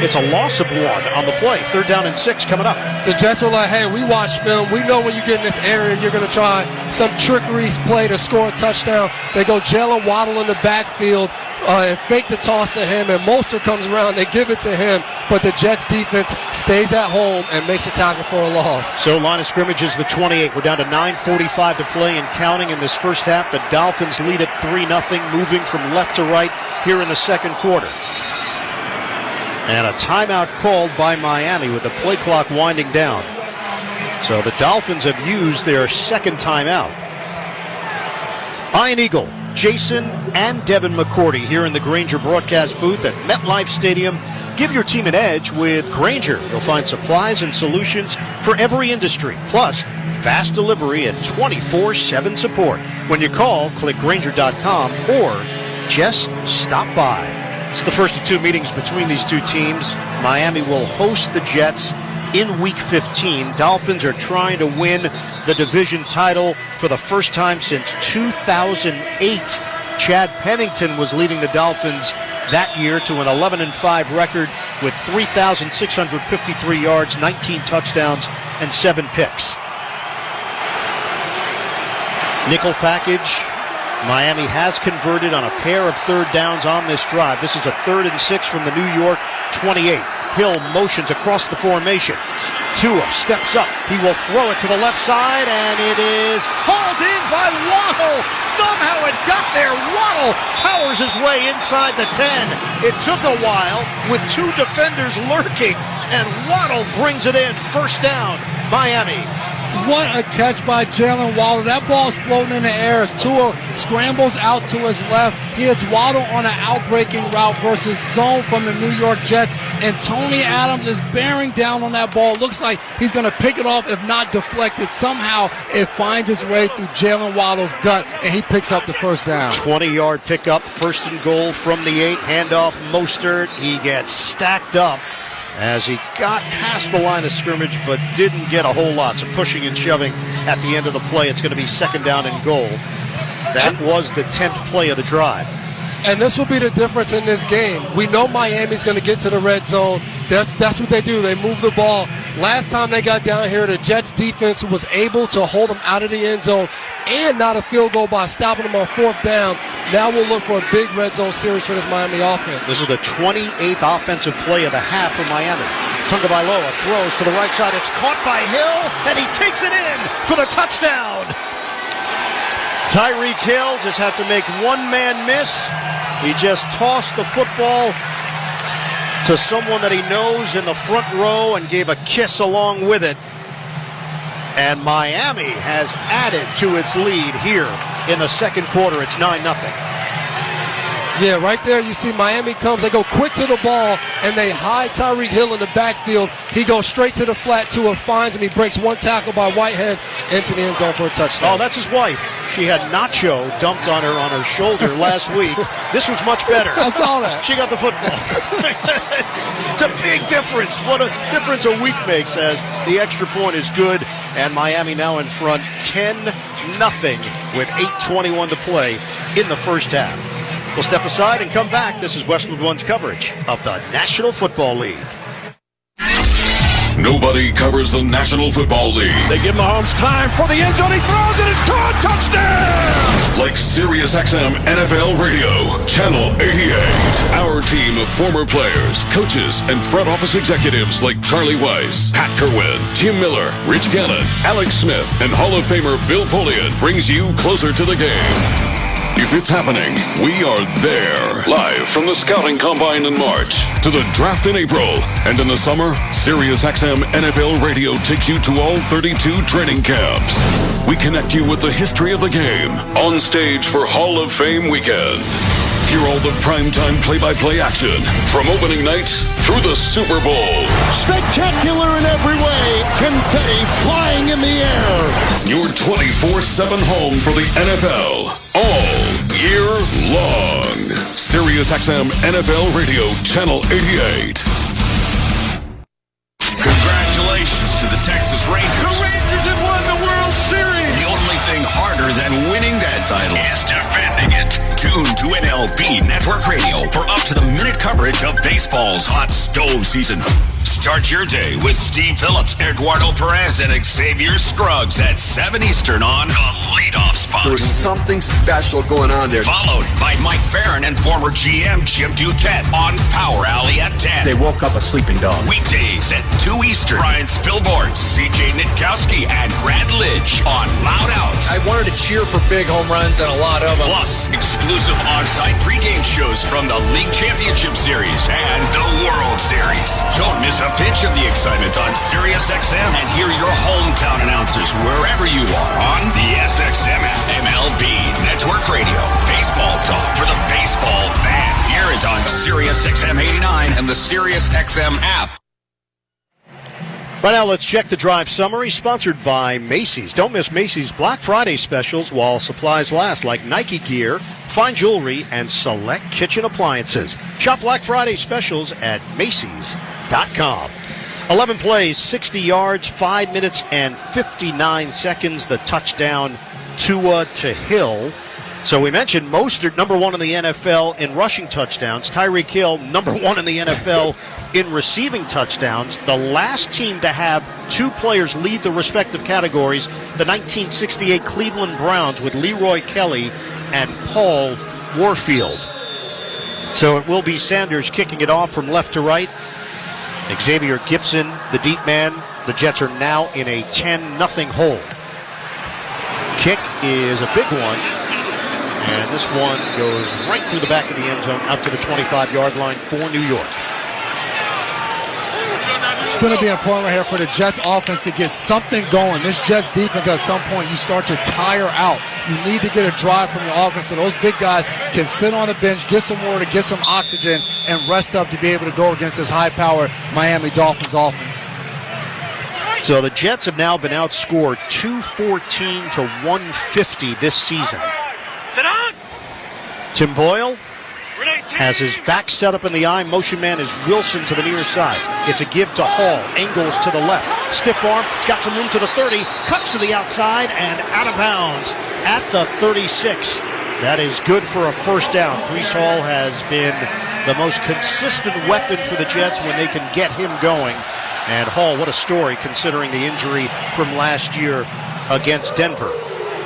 it's a loss of 1 on the play. 3rd down and 6 coming up. The Jets are like, hey, we watch film. We know when you get in this area, you're going to try some trickery play to score a touchdown. They go Jalen Waddle in the backfield and fake the toss to him, and Mostert comes around. They give it to him, but the Jets defense stays at home and makes a tackle for a loss. So line of scrimmage is the 28. We're down to 9:45 to play and counting in this first half. The Dolphins lead at 3-0, moving from left to right here in the second quarter. And a timeout called by Miami with the play clock winding down. So the Dolphins have used their second timeout. Iron Eagle, Jason and Devin McCourty here in the Grainger broadcast booth at MetLife Stadium. Give your team an edge with Grainger. You'll find supplies and solutions for every industry, plus fast delivery and 24/7 support. When you call, click Grainger.com or just stop by. It's the first of 2 meetings between these two teams. Miami will host the Jets in Week 15. Dolphins are trying to win the division title for the first time since 2008. Chad Pennington was leading the Dolphins that year to an 11-5 record with 3,653 yards, 19 touchdowns, and 7 picks. Nickel package. Miami has converted on a pair of 3rd downs on this drive. This is a 3rd and 6 from the New York 28. Hill motions across the formation. Tua steps up. He will throw it to the left side, and it is hauled in by Waddle. Somehow it got there. Waddle powers his way inside the 10. It took a while with 2 defenders lurking, and Waddle brings it in. First down, Miami. What a catch by Jalen Waddle. That ball's floating in the air as Tua scrambles out to his left. He hits Waddle on an outbreaking route versus zone from the New York Jets. And Tony Adams is bearing down on that ball. Looks like he's going to pick it off, if not deflected. Somehow it finds its way through Jalen Waddle's gut, and he picks up the first down. 20-yard pickup, 1st and goal from the 8. Handoff Mostert. He gets stacked up as he got past the line of scrimmage but didn't get a whole lot. So pushing and shoving at the end of the play. It's going to be 2nd down and goal. That was the 10th play of the drive. And this will be the difference in this game. We know Miami's going to get to the red zone. That's what they do. They move the ball. Last time they got down here, the Jets defense was able to hold them out of the end zone and not a field goal by stopping them on 4th down. Now we'll look for a big red zone series for this Miami offense. This is the 28th offensive play of the half for Miami. Tagovailoa throws to the right side. It's caught by Hill, and he takes it in for the touchdown. Tyreek Hill just had to make one man miss. He just tossed the football to someone that he knows in the front row and gave a kiss along with it. And Miami has added to its lead here in the second quarter. It's 9-0. Yeah, right there you see Miami comes. They go quick to the ball, and they hide Tyreek Hill in the backfield. He goes straight to the flat. Tua finds him. He breaks one tackle by Whitehead into the end zone for a touchdown. Oh, that's his wife. She had nacho dumped on her shoulder last week. This was much better. I saw that. She got the football. It's a big difference. What a difference a week makes as the extra point is good And Miami now in front 10-0 with 8:21 to play in the first half. We'll step aside and come back. This is Westwood One's coverage of the National Football League. Nobody covers the National Football League. They give Mahomes time for the end zone. He throws it. It's caught. Touchdown! Like SiriusXM NFL Radio, Channel 88. Our team of former players, coaches, and front office executives like Charlie Weiss, Pat Kerwin, Tim Miller, Rich Gannon, Alex Smith, and Hall of Famer Bill Polian brings you closer to the game. If it's happening, we are there. Live from the Scouting Combine in March to the Draft in April. And in the summer, SiriusXM NFL Radio takes you to all 32 training camps. We connect you with the history of the game on stage for Hall of Fame weekend. Hear all the primetime play-by-play action from opening night through the Super Bowl. Spectacular in every way. Confetti flying in the air. Your 24/7 home for the NFL all year long. SiriusXM NFL Radio, Channel 88. Congratulations to the Texas Rangers. The Rangers have won the World Series. The only thing harder than winning that title is defending it. Tune to MLB Network Radio for up-to-the-minute coverage of baseball's hot stove season. Start your day with Steve Phillips, Eduardo Perez, and Xavier Scruggs at 7 Eastern on the leadoff spot. There's something special going on there. Followed by Mike Barron and former GM Jim Duquette on Power Alley at 10. They woke up a sleeping dog. Weekdays at 2 Eastern. Brian Spilborn, CJ Nitkowski, and Brad Lidge on Loud Outs. I wanted to cheer for big home runs and a lot of them. Plus, exclusive on-site pregame shows from the League Championship Series and the World Series. Don't miss a pinch of the excitement on SiriusXM and hear your hometown announcers wherever you are on the SXM app. MLB Network Radio. Baseball talk for the baseball fan. Hear it on SiriusXM 89 and the SiriusXM app. Right now, let's check the drive summary, sponsored by Macy's. Don't miss Macy's Black Friday specials while supplies last, like Nike gear, fine jewelry, and select kitchen appliances. Shop Black Friday specials at Macy's.com. 11 plays, 60 yards, 5 minutes and 59 seconds. The touchdown, Tua to Hill. So we mentioned Mostert, number one in the NFL in rushing touchdowns. Tyreek Hill, number one in the NFL in receiving touchdowns. The last team to have two players lead the respective categories, the 1968 Cleveland Browns with Leroy Kelly and Paul Warfield. So it will be Sanders kicking it off from left to right. Xavier Gibson, the deep man. The Jets are now in a 10-0 hole. Kick is a big one. And this one goes right through the back of the end zone out to the 25-yard line for New York. It's going to be important right here for the Jets offense to get something going. This Jets defense, at some point, you start to tire out. You need to get a drive from your offense so those big guys can sit on the bench, get some water, get some oxygen, and rest up to be able to go against this high-powered Miami Dolphins offense. So the Jets have now been outscored 214 to 150 this season. Tim Boyle has his back set up in the eye. Motion man is Wilson to the near side. It's a give to Hall. Angles to the left. Stiff arm. It's got some room to the 30. Cuts to the outside and out of bounds at the 36. That is good for a first down. Breece Hall has been the most consistent weapon for the Jets when they can get him going. And Hall, what a story considering the injury from last year against Denver.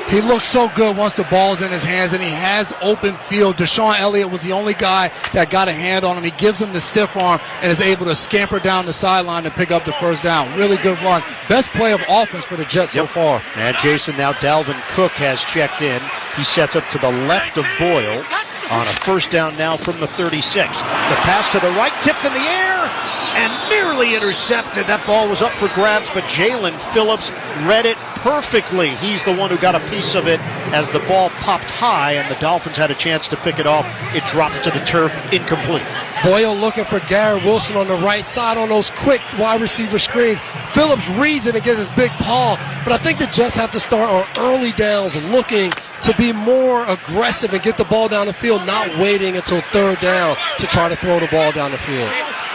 He looks so good once the ball's in his hands, and he has open field. Deshaun Elliott was the only guy that got a hand on him. He gives him the stiff arm and is able to scamper down the sideline to pick up the first down. Really good run. Best play of offense for the Jets so far. And Jason, now Dalvin Cook has checked in. He sets up to the left of Boyle on a first down now from the 36. The pass to the right, tipped in the air, and nearly intercepted. That ball was up for grabs, but Jalen Phillips read it perfectly. He's the one who got a piece of it as the ball popped high, and the Dolphins had a chance to pick it off. It dropped to the turf, incomplete. Boyle looking for Garrett Wilson on the right side on those quick wide receiver screens. Phillips reads it against his big paw, but I think the Jets have to start on early downs looking to be more aggressive and get the ball down the field, not waiting until third down to try to throw the ball down the field.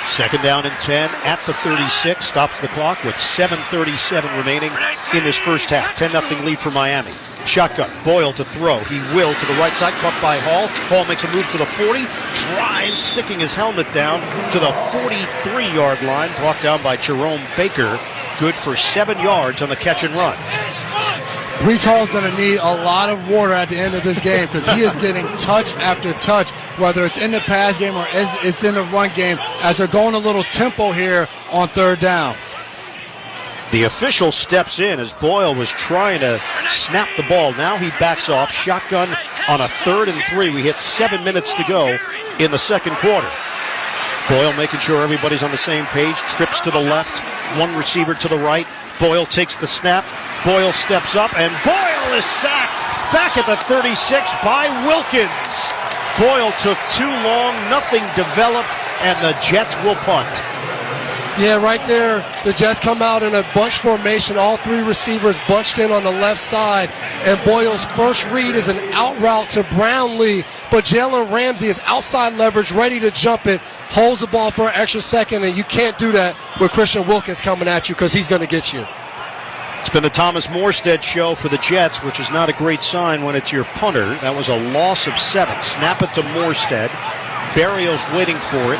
Second down and 10 at the 36. Stops the clock with 7:37 remaining in this first half. 10-0 lead for Miami. Shotgun. Boyle to throw. He will to the right side. Caught by Hall. Hall makes a move to the 40. Drives, sticking his helmet down to the 43-yard line. Brought down by Jerome Baker. Good for 7 yards on the catch and run. Breece Hall's going to need a lot of water at the end of this game because he is getting touch after touch, whether it's in the pass game or it's in the run game, as they're going a little tempo here on third down. The official steps in as Boyle was trying to snap the ball. Now he backs off. Shotgun on a 3rd and 3. We hit 7 minutes to go in the second quarter. Boyle making sure everybody's on the same page. Trips to the left. One receiver to the right. Boyle takes the snap. Boyle steps up, and Boyle is sacked back at the 36 by Wilkins. Boyle took too long. Nothing developed, and the Jets will punt. Yeah, right there, the Jets come out in a bunch formation. All 3 receivers bunched in on the left side, and Boyle's first read is an out route to Brownlee, but Jalen Ramsey is outside leverage, ready to jump it, holds the ball for an extra second, and you can't do that with Christian Wilkins coming at you because he's going to get you. It's been the Thomas Morstead show for the Jets, which is not a great sign when it's your punter. That was a loss of 7. Snap it to Morstead. Berrios waiting for it.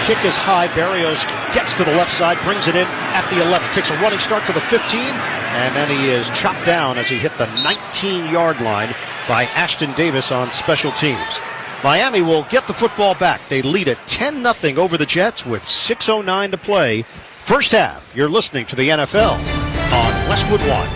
Kick is high. Berrios gets to the left side, brings it in at the 11. Takes a running start to the 15, and then he is chopped down as he hit the 19-yard line by Ashton Davis on special teams. Miami will get the football back. They lead at 10-0 over the Jets with 6:09 to play. First half, you're listening to the NFL on Westwood One.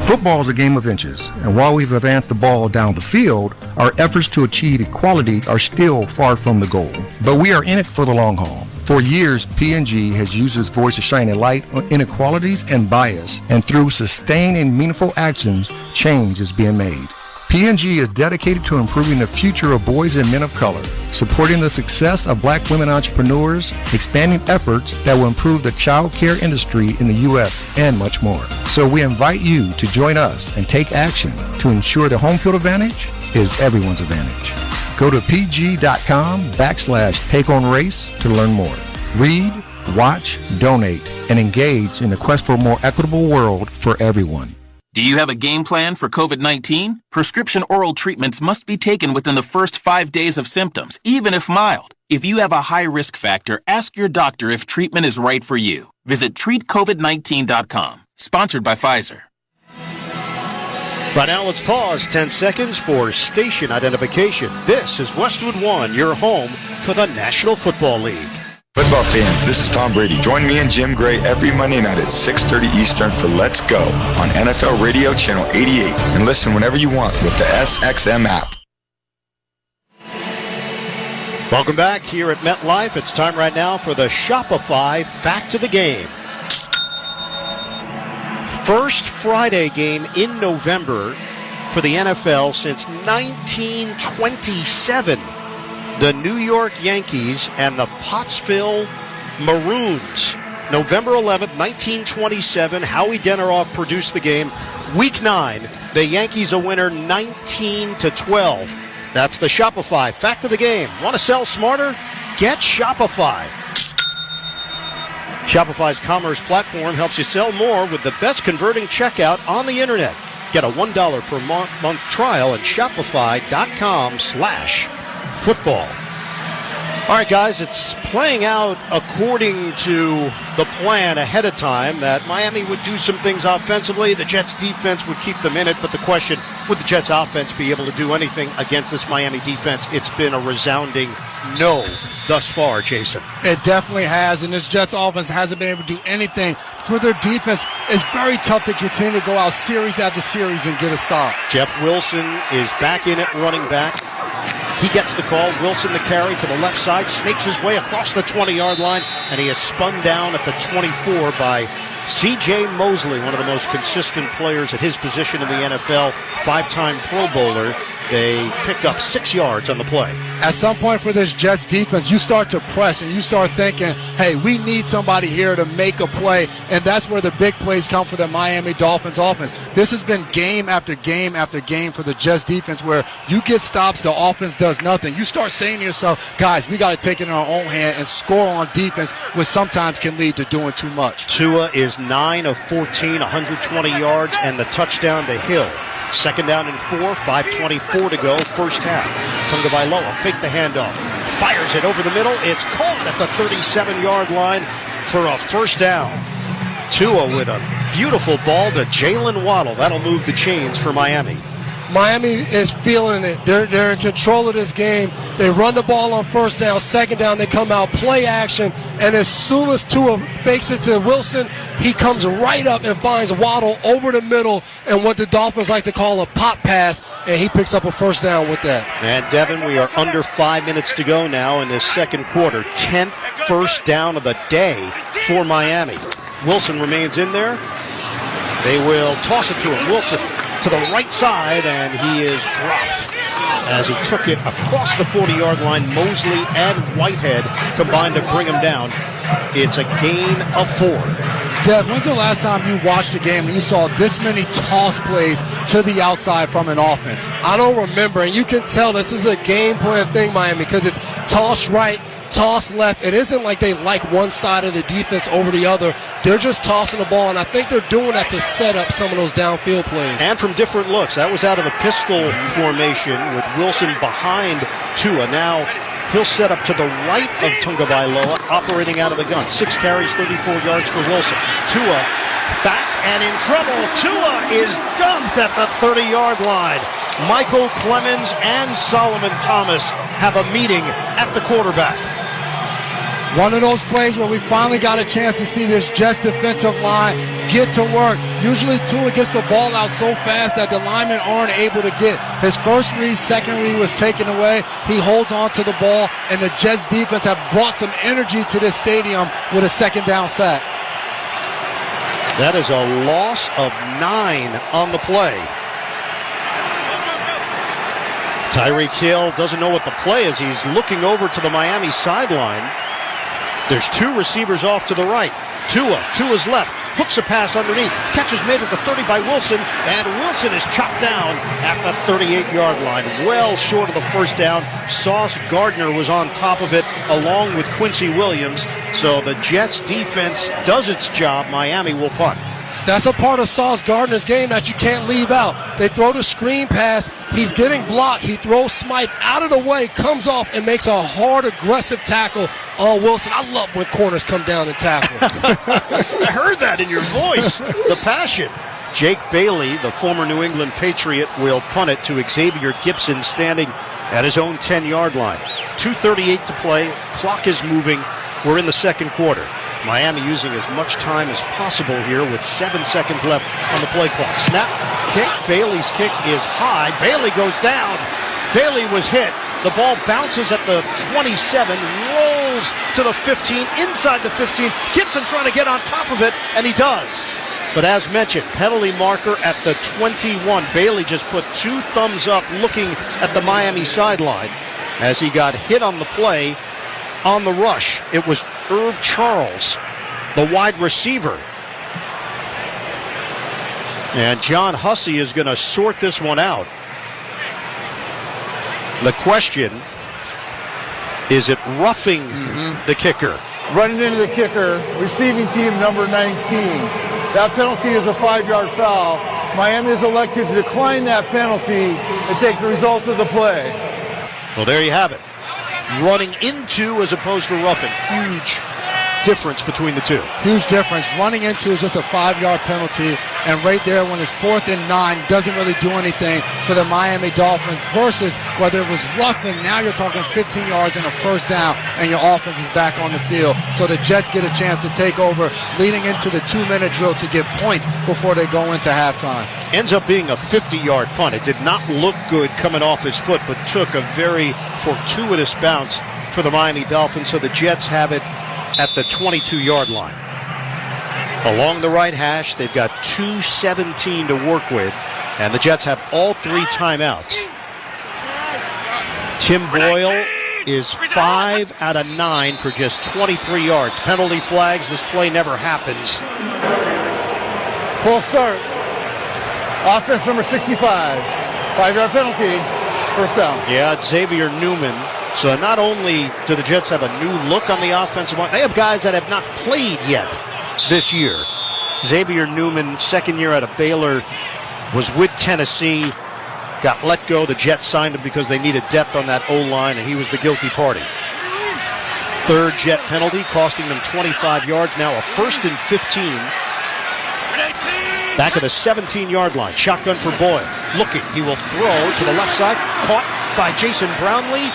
Football is a game of inches, and while we've advanced the ball down the field, our efforts to achieve equality are still far from the goal. But we are in it for the long haul. For years, P&G has used its voice to shine a light on inequalities and bias, and through sustained and meaningful actions, change is being made. P&G is dedicated to improving the future of boys and men of color, supporting the success of black women entrepreneurs, expanding efforts that will improve the child care industry in the U.S., and much more. So we invite you to join us and take action to ensure the home field advantage is everyone's advantage. Go to pg.com/takeonrace to learn more. Read, watch, donate, and engage in the quest for a more equitable world for everyone. Do you have a game plan for COVID-19? Prescription oral treatments must be taken within the first 5 days of symptoms, even if mild. If you have a high risk factor, ask your doctor if treatment is right for you. Visit treatcovid19.com. Sponsored by Pfizer. Right now, let's pause 10 seconds for station identification. This is Westwood One, your home for the National Football League. Football fans, this is Tom Brady. Join me and Jim Gray every Monday night at 6:30 Eastern for Let's Go on NFL Radio Channel 88. And listen whenever you want with the SXM app. Welcome back here at MetLife. It's time right now for the Shopify Fact of the Game. First Friday game in November for the NFL since 1927. The New York Yankees and the Pottsville Maroons. November 11th, 1927. Howie Deneroff produced the game. Week 9, the Yankees a winner 19-12. That's the Shopify Fact of the Game. Want to sell smarter? Get Shopify. Shopify's commerce platform helps you sell more with the best converting checkout on the internet. Get a $1 per month trial at shopify.com/football. All right, guys, it's playing out according to the plan ahead of time that Miami would do some things offensively. The Jets defense would keep them in it, but the question, would the Jets offense be able to do anything against this Miami defense? It's been a resounding no thus far, Jason. It definitely has, and this Jets offense hasn't been able to do anything. For their defense, it's very tough to continue to go out series after series and get a stop. Jeff Wilson is back in at running back. He gets the call. Wilson the carry to the left side, snakes his way across the 20-yard line, and he is spun down at the 24 by C.J. Mosley, one of the most consistent players at his position in the NFL, 5-time Pro Bowler. They pick up 6 yards on the play. At some point for this Jets defense, you start to press and you start thinking, hey, we need somebody here to make a play, and that's where the big plays come for the Miami Dolphins offense. This has been game after game after game for the Jets defense where you get stops, the offense does nothing. You start saying to yourself, guys, we got to take it in our own hand and score on defense, which sometimes can lead to doing too much. Tua is 9 of 14, 120 yards, and the touchdown to Hill. Second down and 4, 5:24 to go, first half. Tagovailoa fake the handoff, fires it over the middle. It's caught at the 37-yard line for a first down. Tua with a beautiful ball to Jalen Waddle. That'll move the chains for Miami. Miami is feeling it. They're in control of this game. They run the ball on first down, second down, they come out, play action, and as soon as Tua fakes it to Wilson, he comes right up and finds Waddle over the middle and what the Dolphins like to call a pop pass, and he picks up a first down with that. And Devin, we are under 5 minutes to go now in this second quarter. 10th first down of the day for Miami. Wilson remains in there. They will toss it to him. Wilson to the right side, and he is dropped as he took it across the 40-yard line. Mosley and Whitehead combined to bring him down. It's a gain of 4. Dev, when's the last time you watched a game and you saw this many toss plays to the outside from an offense? I don't remember, and you can tell this is a game plan thing, Miami, because it's toss right, toss left. It isn't like they like one side of the defense over the other. They're just tossing the ball, and I think they're doing that to set up some of those downfield plays. And from different looks. That was out of the pistol formation with Wilson behind Tua. Now he'll set up to the right of Tagovailoa, operating out of the gun. 6 carries, 34 yards for Wilson. Tua back and in trouble. Tua is dumped at the 30-yard line. Michael Clemens and Solomon Thomas have a meeting at the quarterback. One of those plays where we finally got a chance to see this Jets defensive line get to work. Usually Tua gets the ball out so fast that the linemen aren't able to get. His first read, second read was taken away. He holds on to the ball, and the Jets defense have brought some energy to this stadium with a second down sack. That is a loss of 9 on the play. Tyreek Hill doesn't know what the play is. He's looking over to the Miami sideline. There's 2 receivers off to the right. Tua's left. Hooks a pass underneath. Catch is made at the 30 by Wilson, and Wilson is chopped down at the 38-yard line. Well short of the first down. Sauce Gardner was on top of it along with Quincy Williams. So the Jets defense does its job. Miami will punt. That's a part of Sauce Gardner's game that you can't leave out. They throw the screen pass. He's getting blocked. He throws Smythe out of the way, comes off, and makes a hard, aggressive tackle on Wilson. I love when corners come down and tackle. I heard that in your voice. The passion. Jake Bailey, the former New England Patriot, will punt it to Xavier Gibson standing at his own 10-yard line. 2:38 to play. Clock is moving. We're in the second quarter. Miami using as much time as possible here with 7 seconds left on the play clock. Snap, kick. Bailey's kick is high. Bailey goes down. Bailey was hit. The ball bounces at the 27, rolls to the 15, inside the 15. Gibson trying to get on top of it, and he does. But as mentioned, penalty marker at the 21. Bailey just put 2 thumbs up looking at the Miami sideline as he got hit on the play. On the rush, it was Irv Charles, the wide receiver. And John Hussey is going to sort this one out. The question, is it roughing the kicker? Running into the kicker, receiving team number 19. That penalty is a 5-yard foul. Miami is elected to decline that penalty and take the result of the play. Well, there you have it. Running into as opposed to roughing. Huge difference between the two. Huge difference. Running into is just a 5-yard penalty, and right there when it's 4th and 9 doesn't really do anything for the Miami Dolphins versus whether it was roughing. Now you're talking 15 yards and a first down, and your offense is back on the field. So the Jets get a chance to take over leading into the 2-minute drill to get points before they go into halftime. Ends up being a 50-yard punt. It did not look good coming off his foot, but took a very fortuitous bounce for the Miami Dolphins. So the Jets have it at the 22-yard line. Along the right hash, they've got 2:17 to work with, and the Jets have all 3 timeouts. Tim Boyle is 5 out of 9 for just 23 yards. Penalty flags. This play never happens. Full start. Offense number 65. 5-yard penalty. First down. Yeah, it's Xavier Newman. So not only do the Jets have a new look on the offensive line, they have guys that have not played yet this year. Xavier Newman, second year out of Baylor, was with Tennessee, got let go. The Jets signed him because they needed depth on that O-line, and he was the guilty party. Third Jet penalty, costing them 25 yards. Now a 1st and 15. Back at the 17-yard line. Shotgun for Boyle. Looking. He will throw to the left side. Caught by Jason Brownlee.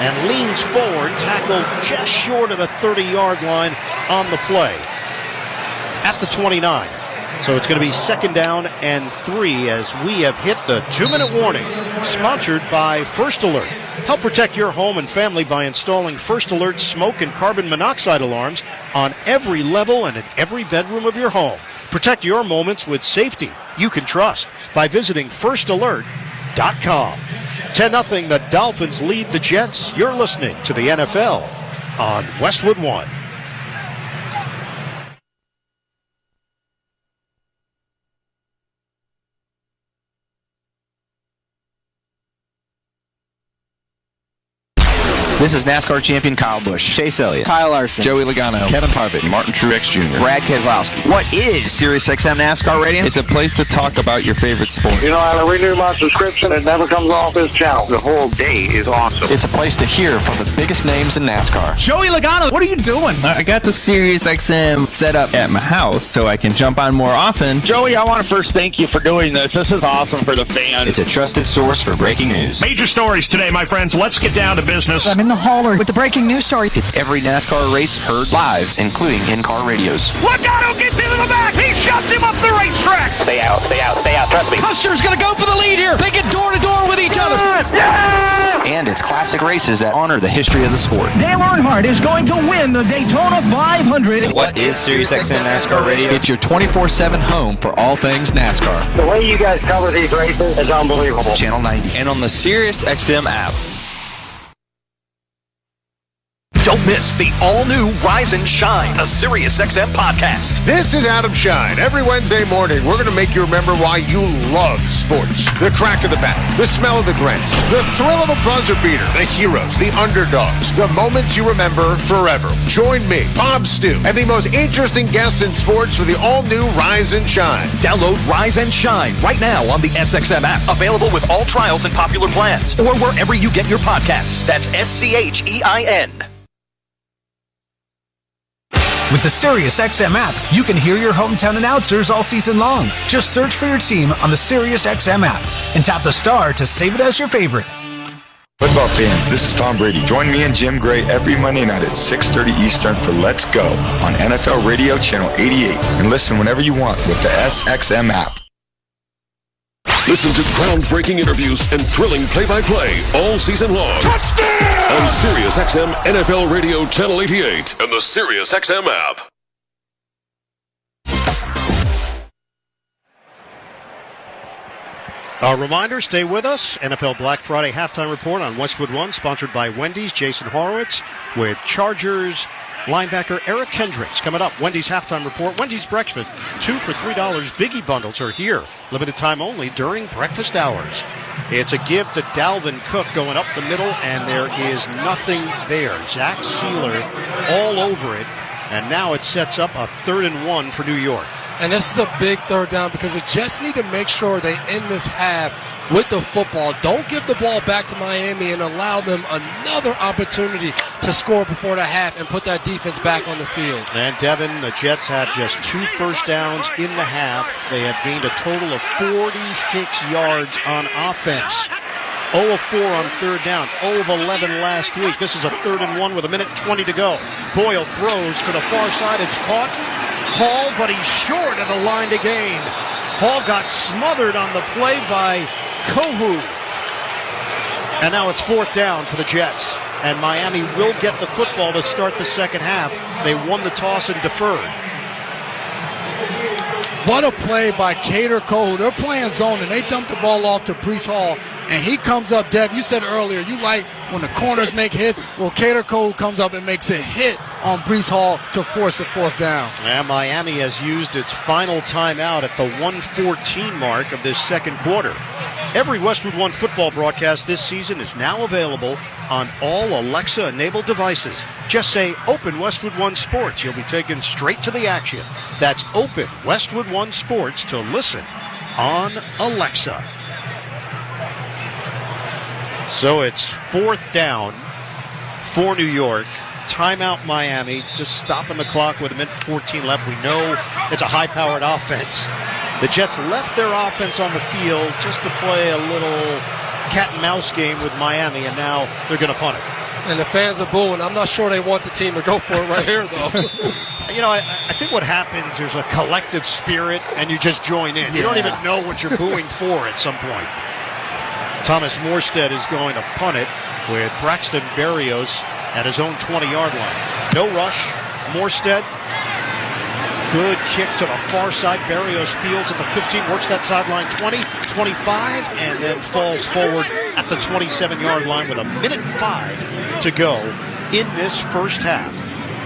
And leans forward. Tackled just short of the 30-yard line on the play. At the 29. So it's going to be 2nd down and 3 as we have hit the 2-minute warning. Sponsored by First Alert. Help protect your home and family by installing First Alert smoke and carbon monoxide alarms on every level and in every bedroom of your home. Protect your moments with safety you can trust by visiting firstalert.com. 10-0, the Dolphins lead the Jets. You're listening to the NFL on Westwood One. This is NASCAR champion Kyle Busch, Chase Elliott, Kyle Larson, Joey Logano, Kevin Harvick, Martin Truex Jr., Brad Keselowski. What is SiriusXM NASCAR Radio? It's a place to talk about your favorite sport. You know, I renew my subscription. It never comes off this channel. The whole day is awesome. It's a place to hear from the biggest names in NASCAR. Joey Logano, what are you doing? I got the SiriusXM set up at my house so I can jump on more often. Joey, I want to first thank you for doing this. This is awesome for the fans. It's a trusted source for breaking news. Major stories today, my friends. Let's get down to business. I'm in the hauler with the breaking news story. It's every NASCAR race heard live, including in-car radios. Logano gets into the back. He shoves him up the racetrack. Stay out. Trust me. Custer's going to go for the lead here. They get door to door with each other. Yeah! And it's classic races that honor the history of the sport. Dale Earnhardt is going to win the Daytona 500. So what is SiriusXM NASCAR Radio? It's your 24/7 home for all things NASCAR. The way you guys cover these races is unbelievable. Channel 90 and on the SiriusXM app. Don't miss the all-new Rise and Shine, a SiriusXM podcast. This is Adam Shine. Every Wednesday morning, we're going to make you remember why you love sports. The crack of the bat, the smell of the grass, the thrill of a buzzer beater, the heroes, the underdogs, the moments you remember forever. Join me, Bob Stew, and the most interesting guests in sports for the all-new Rise and Shine. Download Rise and Shine right now on the SXM app. Available with all trials and popular plans, or wherever you get your podcasts. That's SCHEIN. With the SiriusXM app, you can hear your hometown announcers all season long. Just search for your team on the SiriusXM app and tap the star to save it as your favorite. Football fans, this is Tom Brady. Join me and Jim Gray every Monday night at 6:30 Eastern for Let's Go on NFL Radio Channel 88. And listen whenever you want with the SXM app. Listen to groundbreaking interviews and thrilling play-by-play all season long. Touchdown! On SiriusXM NFL Radio Channel 88 and the SiriusXM app. A reminder, stay with us. NFL Black Friday Halftime Report on Westwood One, sponsored by Wendy's. Jason Horowitz with Chargers linebacker Eric Kendricks. Coming up, Wendy's Halftime Report. Wendy's Breakfast, 2 for $3 Biggie Bundles are here. Limited time only during breakfast hours. It's a give to Dalvin Cook going up the middle, and there is nothing there. Zach Sealer all over it, and now it sets up a 3rd and 1 for New York. And this is a big third down because the Jets need to make sure they end this half with the football. Don't give the ball back to Miami and allow them another opportunity to score before the half and put that defense back on the field. And Devin, the Jets had just 2 first downs in the half. They have gained a total of 46 yards on offense. 0 of 4 on 3rd down, 0 of 11 last week. This is a 3rd and 1 with 1:20 to go. Boyle throws to the far side. It's caught. Hall, but he's short of the line to gain. Hall got smothered on the play by Kohu. And now it's 4th down for the Jets. And Miami will get the football to start the second half. They won the toss and deferred. What a play by Kader Kohu. They're playing zone, and they dumped the ball off to Breece Hall. And he comes up, Dev, you said earlier, you like when the corners make hits. Well, Cater Cole comes up and makes a hit on Breece Hall to force the fourth down. And Miami has used its final timeout at the 1:14 mark of this second quarter. Every Westwood One football broadcast this season is now available on all Alexa-enabled devices. Just say, Open Westwood One Sports. You'll be taken straight to the action. That's Open Westwood One Sports to listen on Alexa. So it's fourth down for New York. Timeout Miami, just stopping the clock with 1:14 left. We know it's a high-powered offense. The Jets left their offense on the field just to play a little cat-and-mouse game with Miami, and now they're going to punt it. And the fans are booing. I'm not sure they want the team to go for it right here, though. You know, I think what happens, there's a collective spirit, and you just join in. You don't even know what you're booing for at some point. Thomas Morstead is going to punt it with Braxton Berrios at his own 20-yard line. No rush. Morstead, good kick to the far side. Berrios fields at the 15, works that sideline 20, 25, and then falls forward at the 27-yard line with 1:05 to go in this first half.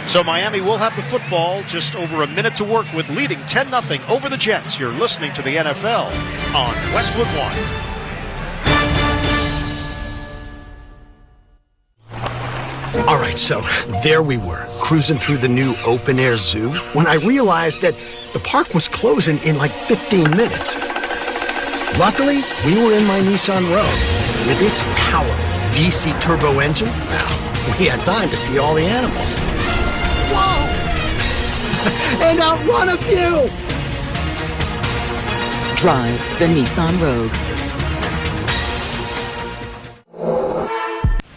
So Miami will have the football, just over a minute to work with, leading 10-0 over the Jets. You're listening to the NFL on Westwood One. All right, so there we were, cruising through the new open-air zoo, when I realized that the park was closing in like 15 minutes. Luckily, we were in my Nissan Rogue. With its powerful VC turbo engine, well, we had time to see all the animals. Whoa! And outrun a few! Drive the Nissan Rogue.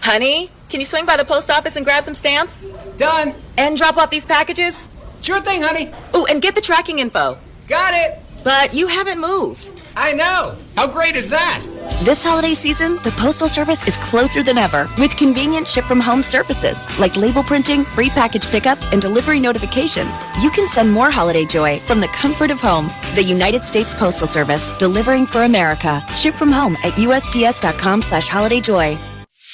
Honey, can you swing by the post office and grab some stamps? Done. And drop off these packages? Sure thing, honey. Ooh, and get the tracking info. Got it. But you haven't moved. I know. How great is that? This holiday season, the Postal Service is closer than ever with convenient ship-from-home services like label printing, free package pickup, and delivery notifications. You can send more holiday joy from the comfort of home. The United States Postal Service, delivering for America. Ship from home at USPS.com/holidayjoy.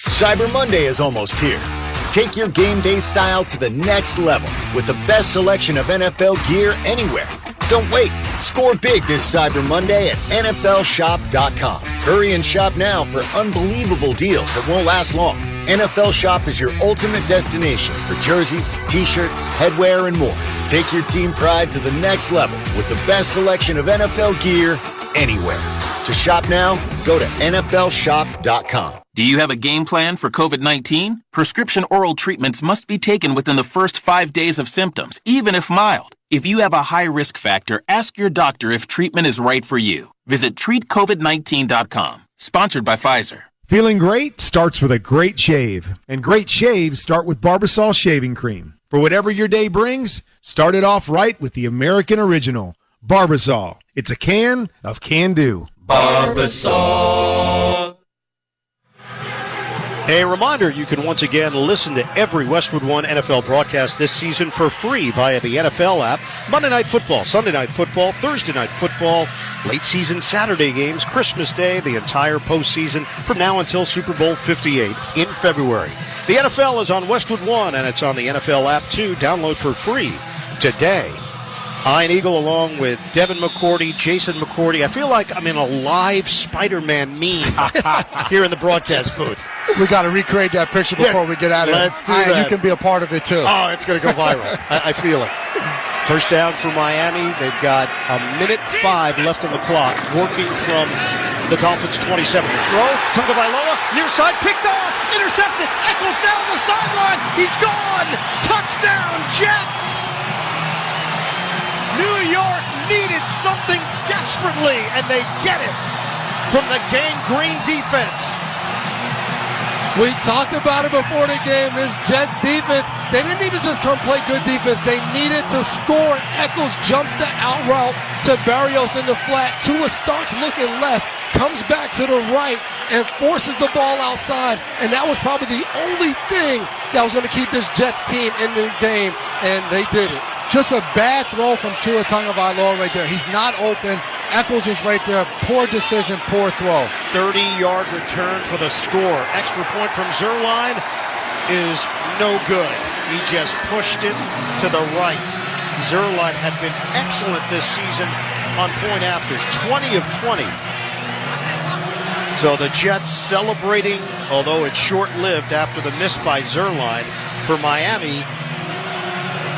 Cyber Monday is almost here. Take your game day style to the next level with the best selection of NFL gear anywhere. Don't wait. Score big this Cyber Monday at NFLshop.com. Hurry and shop now for unbelievable deals that won't last long. NFL Shop is your ultimate destination for jerseys, t-shirts, headwear, and more. Take your team pride to the next level with the best selection of NFL gear anywhere. To shop now, go to NFLshop.com. Do you have a game plan for COVID-19? Prescription oral treatments must be taken within the first 5 days of symptoms, even if mild. If you have a high risk factor, ask your doctor if treatment is right for you. Visit treatcovid19.com. Sponsored by Pfizer. Feeling great starts with a great shave. And great shaves start with Barbasol Shaving Cream. For whatever your day brings, start it off right with the American original, Barbasol. It's a can of can-do. Barbasol. A reminder, you can once again listen to every Westwood One NFL broadcast this season for free via the NFL app. Monday Night Football, Sunday Night Football, Thursday Night Football, late season Saturday games, Christmas Day, the entire postseason from now until Super Bowl 58 in February. The NFL is on Westwood One, and it's on the NFL app too. Download for free today. Ian Eagle along with Devin McCourty, Jason McCourty. I feel like I'm in a live Spider-Man meme here in the broadcast booth. We got to recreate that picture before we get out of it. Let's do that. You can be a part of it, too. Oh, it's going to go viral. I feel it. First down for Miami. They've got 1:05 left on the clock, working from the Dolphins' 27. Throw, Tagovailoa, near side, picked off, intercepted, Eccles down the sideline. He's gone. Touchdown, Jets. New York needed something desperately, and they get it from the gangrene defense. We talked about it before the game. This Jets defense, they didn't need to just come play good defense. They needed to score. Eccles jumps the out route to Berrios in the flat. Tua starts looking left, comes back to the right, and forces the ball outside. And that was probably the only thing that was going to keep this Jets team in the game, and they did it. Just a bad throw from Tua Tagovailoa right there. He's not open. Eccles is right there. Poor decision, poor throw. 30-yard return for the score. Extra point from Zerline is no good. He just pushed it to the right. Zerline had been excellent this season on point afters, 20 of 20. So the Jets celebrating, although it's short-lived after the miss by Zerline for Miami.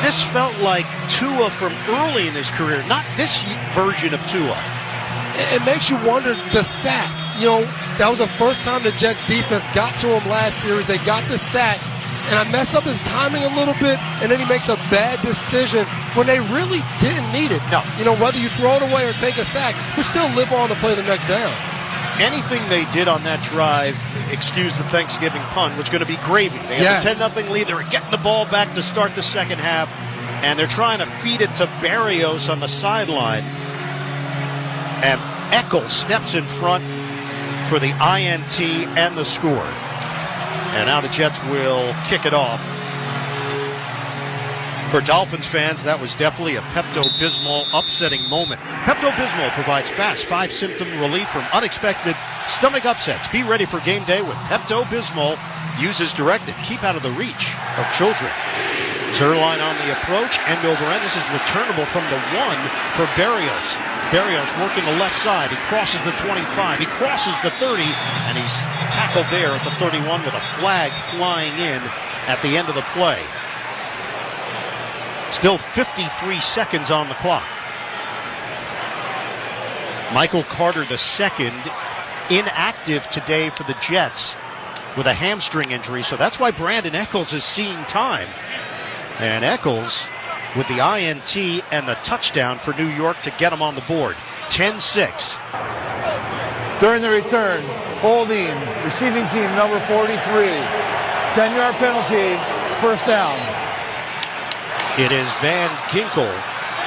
This felt like Tua from early in his career, not this version of Tua. It makes you wonder the sack. You know, that was the first time the Jets defense got to him last series. They got the sack, and I messed up his timing a little bit, and then he makes a bad decision when they really didn't need it. No. You know, whether you throw it away or take a sack, we still live on to play the next down. Anything they did on that drive, excuse the Thanksgiving pun, was going to be gravy. They had a 10-0 lead. They were getting the ball back to start the second half, and they're trying to feed it to Berrios on the sideline. And Eccles steps in front for the INT and the score. And now the Jets will kick it off. For Dolphins fans, that was definitely a Pepto-Bismol upsetting moment. Pepto-Bismol provides fast 5-symptom relief from unexpected stomach upsets. Be ready for game day with Pepto-Bismol. Use as directed. Keep out of the reach of children. Zerline on the approach, end over end. This is returnable from the 1 for Berrios. Berrios working the left side. He crosses the 25. He crosses the 30, and he's tackled there at the 31 with a flag flying in at the end of the play. Still 53 seconds on the clock. Michael Carter II, inactive today for the Jets with a hamstring injury, so that's why Brandon Eccles is seeing time. And Eccles with the INT and the touchdown for New York to get him on the board. 10-6. During the return, holding, receiving team number 43. 10-yard penalty, first down. It is Van Ginkel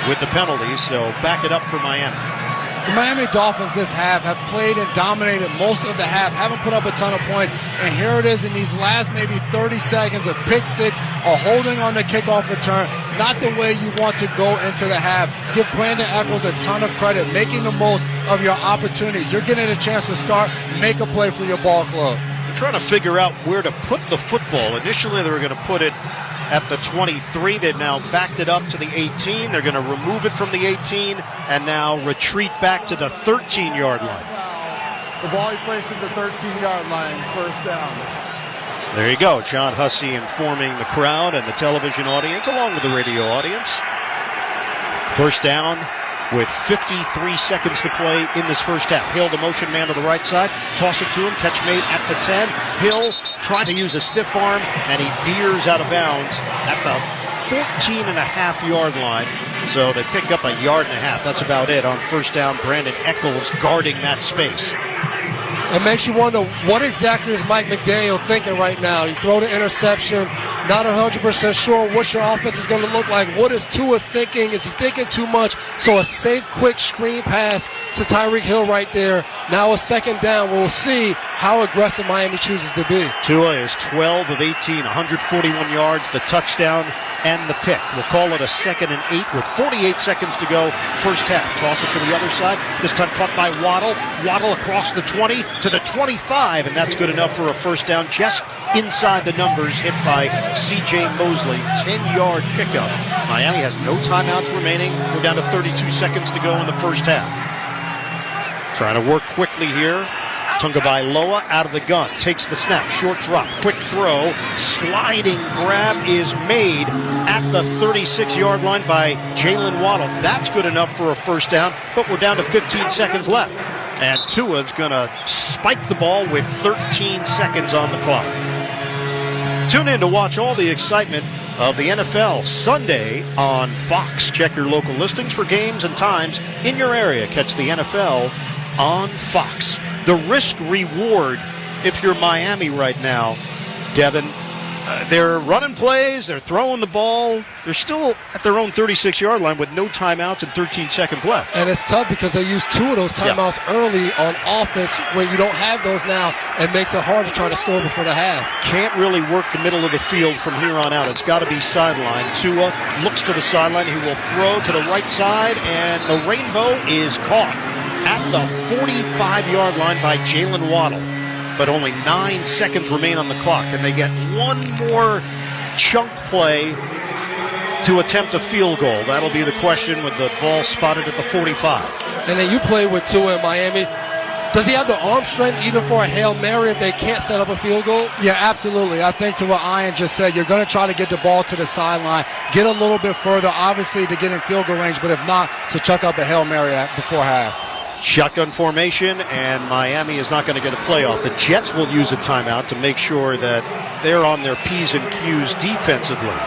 with the penalties, so back it up for Miami. The Miami Dolphins this half have played and dominated most of the half, haven't put up a ton of points, and here it is in these last maybe 30 seconds of pick six, a holding on the kickoff return, not the way you want to go into the half. Give Brandon Eccles a ton of credit, making the most of your opportunities. You're getting a chance to start, make a play for your ball club. They're trying to figure out where to put the football. Initially they were going to put it at the 23. They've now backed it up to the 18. They're going to remove it from the 18 and now retreat back to the 13-yard line. The ball he placed at the 13-yard line, first down. There you go. John Hussey informing the crowd and the television audience, along with the radio audience. First down with 53 seconds to play in this first half. Hill, the motion man to the right side. Toss it to him. Catch made at the 10. Hill trying to use a stiff arm, and he veers out of bounds at the 14.5-yard line. So they pick up 1.5 yards. That's about it on first down. Brandon Eccles guarding that space. It makes you wonder, what exactly is Mike McDaniel thinking right now? You throw the interception, not 100% sure what your offense is going to look like. What is Tua thinking? Is he thinking too much? So a safe, quick screen pass to Tyreek Hill right there. Now a second down. We'll see how aggressive Miami chooses to be. Tua is 12 of 18, 141 yards, the touchdown and the pick. We'll call it a 2nd and 8 with 48 seconds to go. First half. Toss it to the other side. This time punt by Waddle. Waddle across the 20 to the 25, and that's good enough for a first down. Just inside the numbers, hit by C.J. Mosley. 10-yard pickup. Miami has no timeouts remaining. We're down to 32 seconds to go in the first half. Trying to work quickly here. Tungabailoa out of the gun, takes the snap, short drop, quick throw, sliding grab is made at the 36-yard line by Jalen Waddle. That's good enough for a first down, but we're down to 15 seconds left. And Tua's going to spike the ball with 13 seconds on the clock. Tune in to watch all the excitement of the NFL Sunday on Fox. Check your local listings for games and times in your area. Catch the NFL on Fox. The risk-reward, if you're Miami right now, Devin, they're running plays, they're throwing the ball. They're still at their own 36-yard line with no timeouts and 13 seconds left. And it's tough because they use 2 of those timeouts early on offense when you don't have those now. It makes it hard to try to score before the half. Can't really work the middle of the field from here on out. It's got to be sideline. Tua looks to the sideline. He will throw to the right side, and the rainbow is caught. at the 45-yard line by Jalen Waddle. But only 9 seconds remain on the clock, and they get one more chunk play to attempt a field goal. That'll be the question with the ball spotted at the 45. And then you play with Tua in Miami. Does he have the arm strength even for a Hail Mary if they can't set up a field goal? Yeah, absolutely. I think to what Ian just said, you're going to try to get the ball to the sideline, get a little bit further, obviously, to get in field goal range, but if not, to chuck up a Hail Mary before half. Shotgun formation, and Miami is not going to get a playoff. The Jets will use a timeout to make sure that they're on their P's and Q's defensively.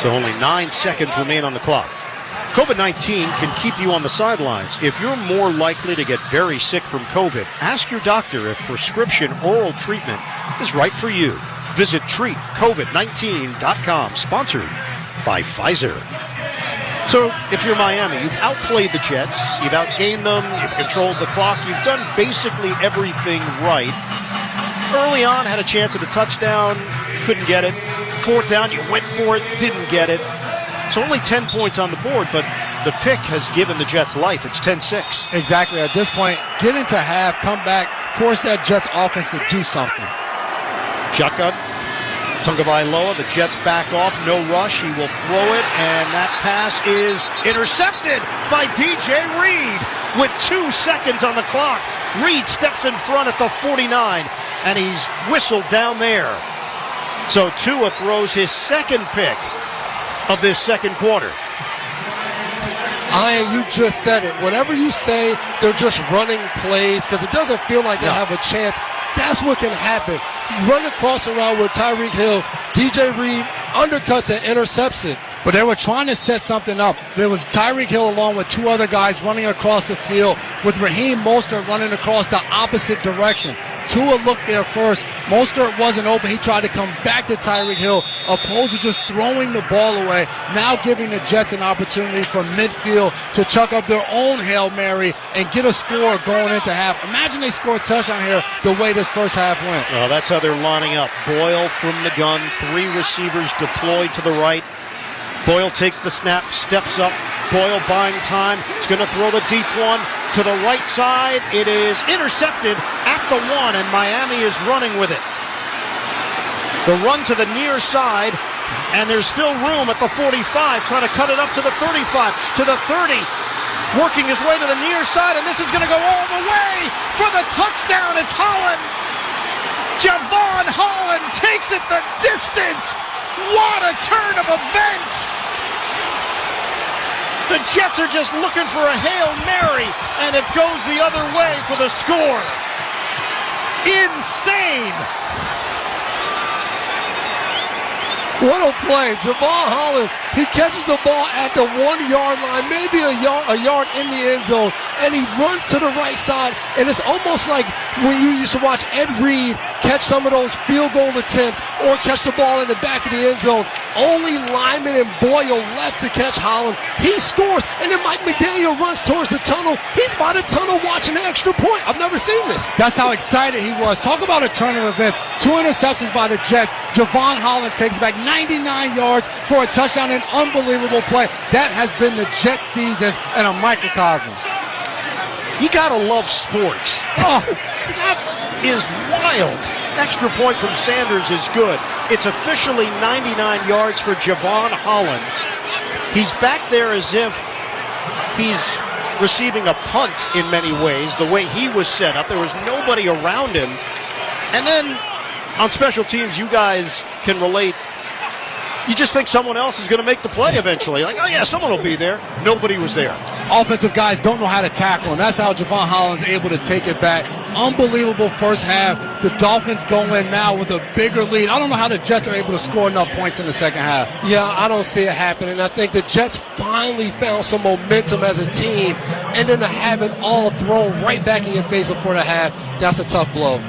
So only 9 seconds remain on the clock. COVID-19 can keep you on the sidelines. If you're more likely to get very sick from COVID, ask your doctor if prescription oral treatment is right for you. Visit treatcovid19.com, sponsored by Pfizer. So if you're Miami, you've outplayed the Jets, you've outgained them, you've controlled the clock, you've done basically everything right. Early on, had a chance at a touchdown, couldn't get it. 4th down, you went for it, didn't get it. So only 10 points on the board, but the pick has given the Jets life. It's 10-6. Exactly. At this point, get into half, come back, force that Jets offense to do something. Shotgun. Tagovailoa, the Jets back off, no rush. He will throw it, and that pass is intercepted by DJ Reed with 2 seconds on the clock. Reed steps in front at the 49, and he's whistled down there. So Tua throws his second pick of this second quarter. Ian, you just said it. Whenever you say they're just running plays, because it doesn't feel like they have a chance, that's what can happen. You run across around with Tyreek Hill, DJ Reed undercuts and intercepts it. But they were trying to set something up. There was Tyreek Hill along with 2 other guys running across the field with Raheem Mostert running across the opposite direction. Tua looked there first. Mostert wasn't open. He tried to come back to Tyreek Hill, opposed to just throwing the ball away, now giving the Jets an opportunity from midfield to chuck up their own Hail Mary and get a score going into half. Imagine they score a touchdown here the way this first half went. Well, that's how they're lining up. Boyle from the gun, 3 receivers deployed to the right. Boyle takes the snap, steps up. Boyle buying time. He's going to throw the deep one to the right side. It is intercepted at the 1, and Miami is running with it. The run to the near side, and there's still room at the 45, trying to cut it up to the 35, to the 30, working his way to the near side, and this is going to go all the way for the touchdown. It's Holland. Javon Holland takes it the distance. What a turn of events! The Jets are just looking for a Hail Mary, and it goes the other way for the score. Insane! What a play. Javon Holland, he catches the ball at the 1-yard line, maybe a yard in the end zone, and he runs to the right side, and it's almost like when you used to watch Ed Reed catch some of those field goal attempts or catch the ball in the back of the end zone. Only Lyman and Boyle left to catch Holland. He scores, and then Mike McDaniel runs towards the tunnel. He's by the tunnel watching the extra point. I've never seen this. That's how excited he was. Talk about a turn of events. 2 interceptions by the Jets. Javon Holland takes back 99 yards for a touchdown, an unbelievable play. That has been the Jets season and a microcosm. You gotta love sports. Oh, that is wild. Extra point from Sanders is good. It's officially 99 yards for Javon Holland. He's back there as if he's receiving a punt in many ways, the way he was set up. There was nobody around him. And then on special teams, you guys can relate. You just think someone else is going to make the play eventually. Like, oh yeah, someone will be there. Nobody was there. Offensive guys don't know how to tackle, and that's how Javon Holland's able to take it back. Unbelievable first half. The Dolphins go in now with a bigger lead. I don't know how the Jets are able to score enough points in the second half. Yeah, I don't see it happening. I think the Jets finally found some momentum as a team, and then to have it all thrown right back in your face before the half, that's a tough blow.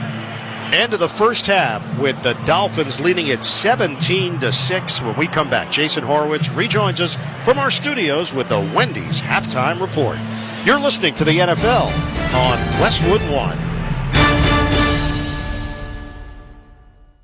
End of the first half with the Dolphins leading it 17-6. When we come back, Jason Horowitz rejoins us from our studios with the Wendy's Halftime Report. You're listening to the NFL on Westwood One.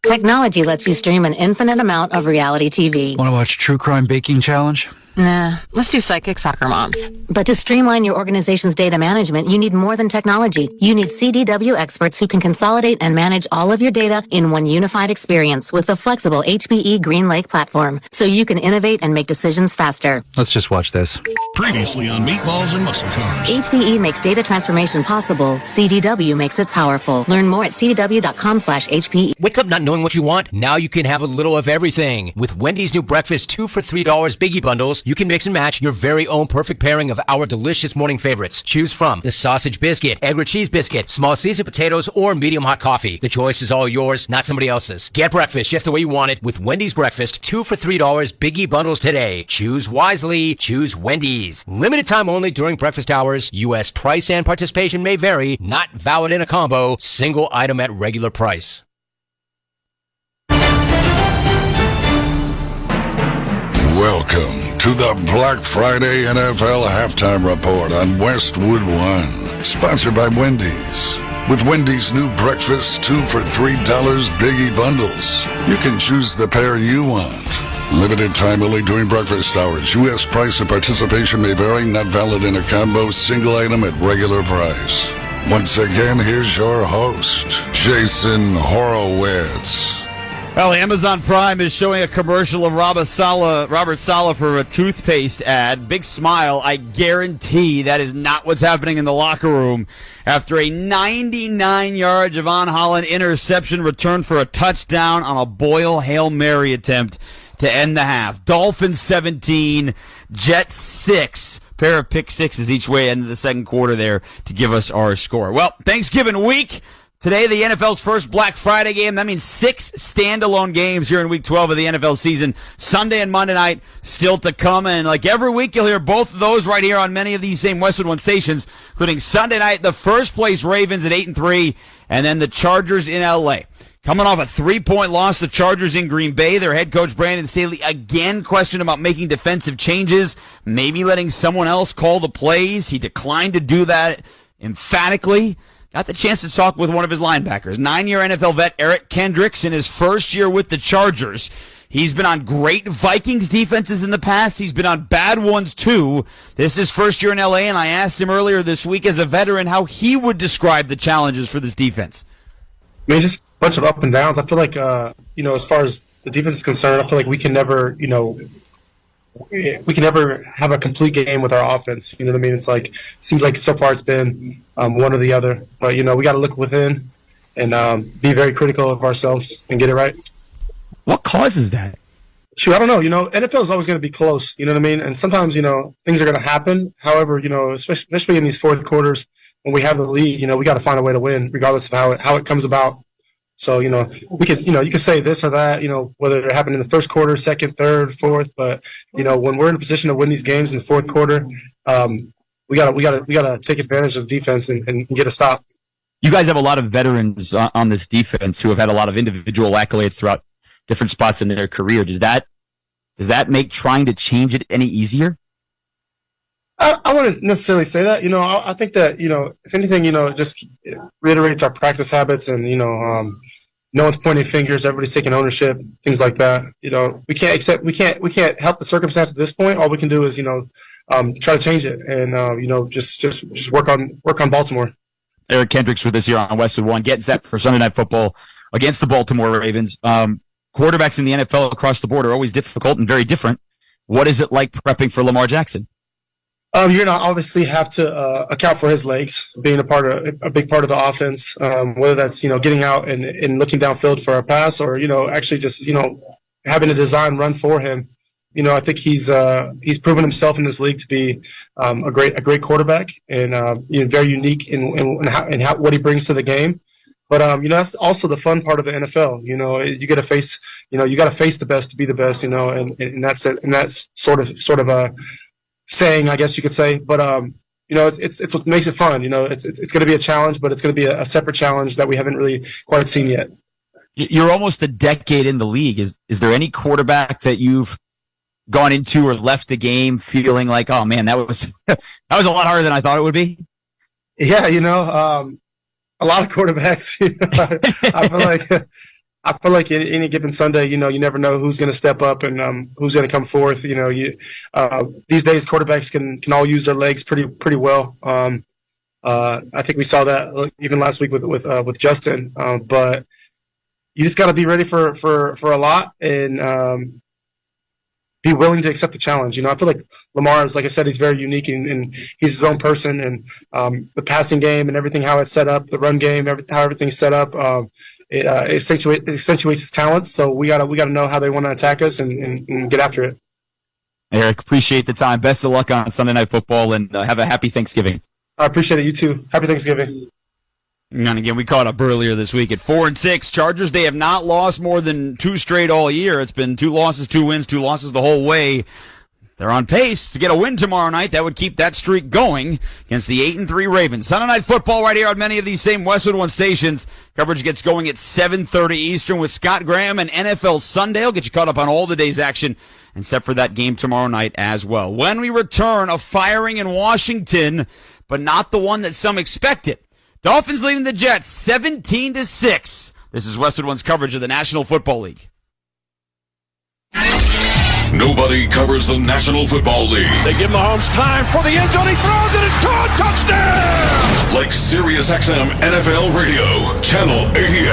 Technology lets you stream an infinite amount of reality TV. Want to watch True Crime Baking Challenge? Nah, let's do Psychic Soccer Moms. But to streamline your organization's data management, you need more than technology. You need CDW experts who can consolidate and manage all of your data in one unified experience with the flexible HPE GreenLake platform, so you can innovate and make decisions faster. Let's just watch this. Previously on Meatballs and Muscle Cars. HPE makes data transformation possible. CDW makes it powerful. Learn more at cdw.com/HPE. Wake up not knowing what you want? Now you can have a little of everything. With Wendy's new breakfast 2 for $3 Biggie Bundles, you can mix and match your very own perfect pairing of our delicious morning favorites. Choose from the sausage biscuit, egg or cheese biscuit, small seasoned potatoes, or medium hot coffee. The choice is all yours, not somebody else's. Get breakfast just the way you want it with Wendy's breakfast 2 for $3 Biggie Bundles today. Choose wisely. Choose Wendy's. Limited time only during breakfast hours. U.S. price and participation may vary. Not valid in a combo. Single item at regular price. Welcome to the Black Friday NFL Halftime Report on Westwood One, sponsored by Wendy's. With Wendy's new breakfast 2 for $3 Biggie Bundles, you can choose the pair you want. Limited time only during breakfast hours. U.S. price and participation may vary. Not valid in a combo. Single item at regular price. Once again, here's your host, Jason Horowitz. Well, Amazon Prime is showing a commercial of Robert Saleh for a toothpaste ad. Big smile. I guarantee that is not what's happening in the locker room after a 99-yard Javon Holland interception return for a touchdown on a Boyle Hail Mary attempt to end the half. Dolphins 17, Jets 6. Pair of pick sixes each way into the second quarter there to give us our score. Well, Thanksgiving week. Today, the NFL's first Black Friday game. That means 6 standalone games here in Week 12 of the NFL season. Sunday and Monday night still to come. And like every week, you'll hear both of those right here on many of these same Westwood One stations, including Sunday night, the first place Ravens at 8-3, and then the Chargers in L.A. Coming off a 3-point loss, the Chargers in Green Bay. Their head coach, Brandon Staley, again questioned about making defensive changes, maybe letting someone else call the plays. He declined to do that emphatically. Got the chance to talk with one of his linebackers, 9-year NFL vet Eric Kendricks in his first year with the Chargers. He's been on great Vikings defenses in the past. He's been on bad ones too. This is first year in LA, and I asked him earlier this week as a veteran how he would describe the challenges for this defense. I mean, just a bunch of up and downs. I feel like, as far as the defense is concerned, I feel like we can never, we can never have a complete game with our offense. You know what I mean? It's like, seems like so far it's been one or the other. But, we got to look within and be very critical of ourselves and get it right. What causes that? Shoot, I don't know. NFL is always going to be close. You know what I mean? And sometimes, things are going to happen. However, especially in these fourth quarters when we have the lead, we got to find a way to win regardless of how it comes about. So, we could, you could say this or that, whether it happened in the first quarter, second, third, fourth, but, when we're in a position to win these games in the fourth quarter, we gotta take advantage of defense and get a stop. You guys have a lot of veterans on this defense who have had a lot of individual accolades throughout different spots in their career. Does that make trying to change it any easier? I wouldn't necessarily say that. I think that, if anything, it just reiterates our practice habits and, no one's pointing fingers, everybody's taking ownership, things like that. We can't help the circumstance at this point. All we can do is, try to change it and, just work on Baltimore. Eric Kendricks with us here on Westwood One, getting set for Sunday Night Football against the Baltimore Ravens. Quarterbacks in the NFL across the board are always difficult and very different. What is it like prepping for Lamar Jackson? You're going to obviously have to account for his legs being a big part of the offense, whether that's, getting out and looking downfield for a pass or, actually just, having a design run for him. I think he's proven himself in this league to be a great quarterback and very unique in what he brings to the game. But that's also the fun part of the NFL. You got to face the best to be the best. And that's it. And that's sort of a saying, I guess you could say. But it's what makes it fun. It's going to be a challenge, but it's going to be a separate challenge that we haven't really quite seen yet. You're almost a decade in the league. Is there any quarterback that you've gone into or left the game feeling like, oh man, that was a lot harder than I thought it would be? Yeah, a lot of quarterbacks. I feel like I feel like any given Sunday, you never know who's going to step up and who's going to come forth. These days quarterbacks can all use their legs pretty well. I think we saw that even last week with Justin. But you just got to be ready for a lot and be willing to accept the challenge. I feel like Lamar is, like I said, he's very unique and he's his own person. And the passing game and everything, how it's set up, the run game, how everything's set up. It accentuates his talents, so we gotta know how they want to attack us and get after it. Eric, appreciate the time. Best of luck on Sunday Night Football, and have a happy Thanksgiving. I appreciate it. You too. Happy Thanksgiving. And again, we caught up earlier this week at 4-6. Chargers, they have not lost more than 2 straight all year. It's been 2 losses, 2 wins, 2 losses the whole way. They're on pace to get a win tomorrow night. That would keep that streak going against the 8-3 Ravens. Sunday Night Football right here on many of these same Westwood One stations. Coverage gets going at 7:30 Eastern with Scott Graham and NFL Sunday. I'll get you caught up on all the day's action and set for that game tomorrow night as well. When we return, a firing in Washington, but not the one that some expected. Dolphins leading the Jets 17-6. This is Westwood One's coverage of the National Football League. Nobody covers the National Football League. They give Mahomes time for the end zone. He throws it. It's caught. Touchdown! Like SiriusXM NFL Radio, Channel 88.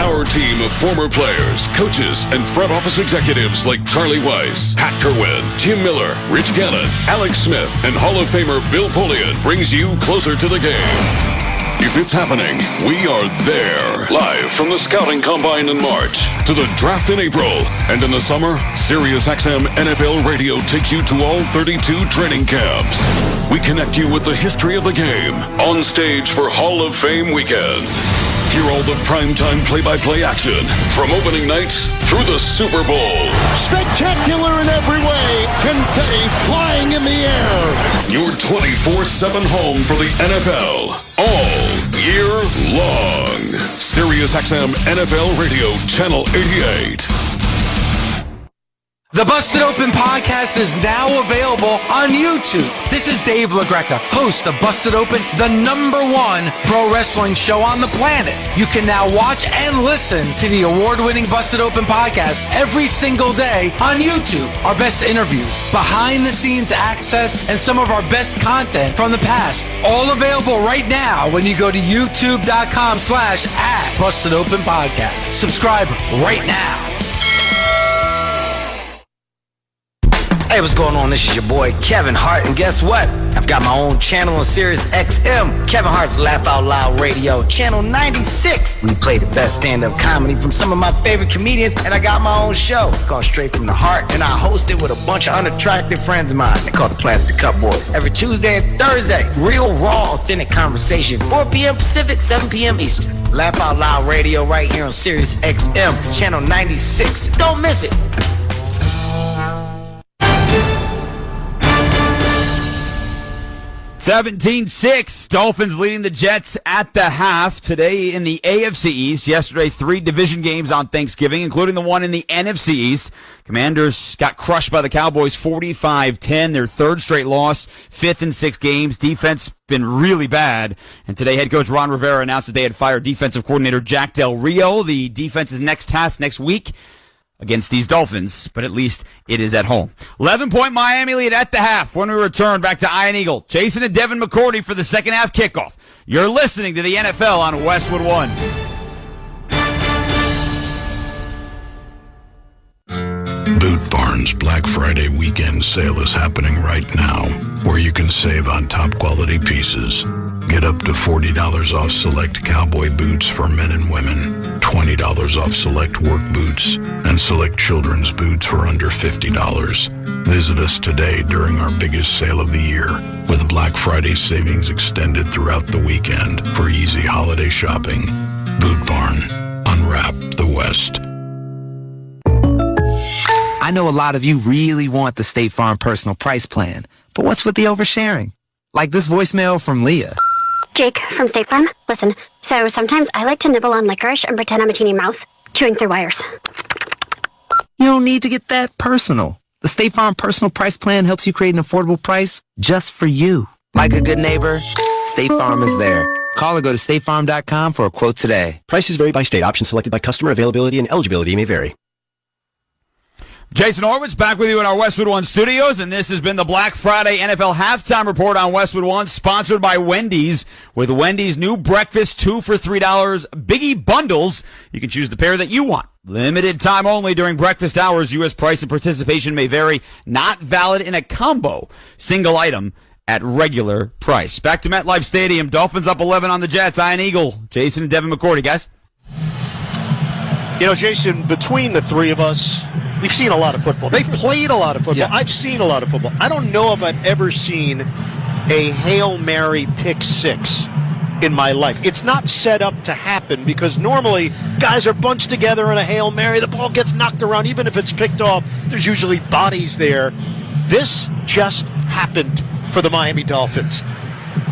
Our team of former players, coaches, and front office executives like Charlie Weiss, Pat Kerwin, Tim Miller, Rich Gannon, Alex Smith, and Hall of Famer Bill Polian brings you closer to the game. If it's happening, we are there. Live from the Scouting Combine in March to the draft in April. And in the summer, SiriusXM NFL Radio takes you to all 32 training camps. We connect you with the history of the game on stage for Hall of Fame weekend. Hear all the primetime play-by-play action from opening night through the Super Bowl. Spectacular in every way. Confetti flying in the air. Your 24/7 home for the NFL all year long. SiriusXM NFL Radio, Channel 88. The Busted Open podcast is now available on YouTube. This is Dave LaGreca, host of Busted Open, the #1 pro wrestling show on the planet. You can now watch and listen to the award-winning Busted Open podcast every single day on YouTube. Our best interviews, behind-the-scenes access, and some of our best content from the past. All available right now when you go to youtube.com/@BustedOpenPodcast. Subscribe right now. Hey, what's going on? This is your boy Kevin Hart, and guess what? I've got my own channel on Sirius XM, Kevin Hart's Laugh Out Loud Radio, Channel 96. We play the best stand-up comedy from some of my favorite comedians, and I got my own show. It's called Straight From the Heart, and I host it with a bunch of unattractive friends of mine. They call the Plastic Cup Boys. Every Tuesday and Thursday, real, raw, authentic conversation, 4 p.m. Pacific, 7 p.m. Eastern. Laugh Out Loud Radio right here on Sirius XM, Channel 96. Don't miss it. 17-6, Dolphins leading the Jets at the half today in the AFC East. Yesterday, 3 division games on Thanksgiving, including the one in the NFC East. Commanders got crushed by the Cowboys 45-10, their 3rd straight loss, 5th in 6 games. Defense been really bad. And today, head coach Ron Rivera announced that they had fired defensive coordinator Jack Del Rio. The defense's next task next week against these Dolphins, but at least it is at home. 11-point Miami lead at the half. When we return, back to Ian Eagle, Jason and Devin McCourty for the second half kickoff. You're listening to the NFL on Westwood One. Boot Barn's Black Friday weekend sale is happening right now, where you can save on top quality pieces. Get up to $40 off select cowboy boots for men and women, $20 off select work boots, and select children's boots for under $50. Visit us today during our biggest sale of the year, with Black Friday savings extended throughout the weekend for easy holiday shopping. Boot Barn. Unwrap the West. I know a lot of you really want the State Farm personal price plan, but what's with the oversharing? Like this voicemail from Leah. Jake from State Farm. Listen, so sometimes I like to nibble on licorice and pretend I'm a teeny mouse, chewing through wires. You don't need to get that personal. The State Farm personal price plan helps you create an affordable price just for you. Like a good neighbor, State Farm is there. Call or go to statefarm.com for a quote today. Prices vary by state. Options selected by customer. Availability and eligibility may vary. Jason Horwitz back with you in our Westwood One studios, and this has been the Black Friday NFL Halftime Report on Westwood One, sponsored by Wendy's. With Wendy's new breakfast 2 for $3 Biggie Bundles, you can choose the pair that you want. Limited time only during breakfast hours. U.S. price and participation may vary. Not valid in a combo. Single item at regular price. Back to MetLife Stadium. Dolphins up 11 on the Jets. Ian Eagle, Jason and Devin McCourty. Guys? You know, Jason, between the three of us, we've seen a lot of football. They've played a lot of football. Yeah. I've seen a lot of football. I don't know if I've ever seen a Hail Mary pick six in my life. It's not set up to happen because normally guys are bunched together in a Hail Mary. The ball gets knocked around. Even if it's picked off, there's usually bodies there. This just happened for the Miami Dolphins.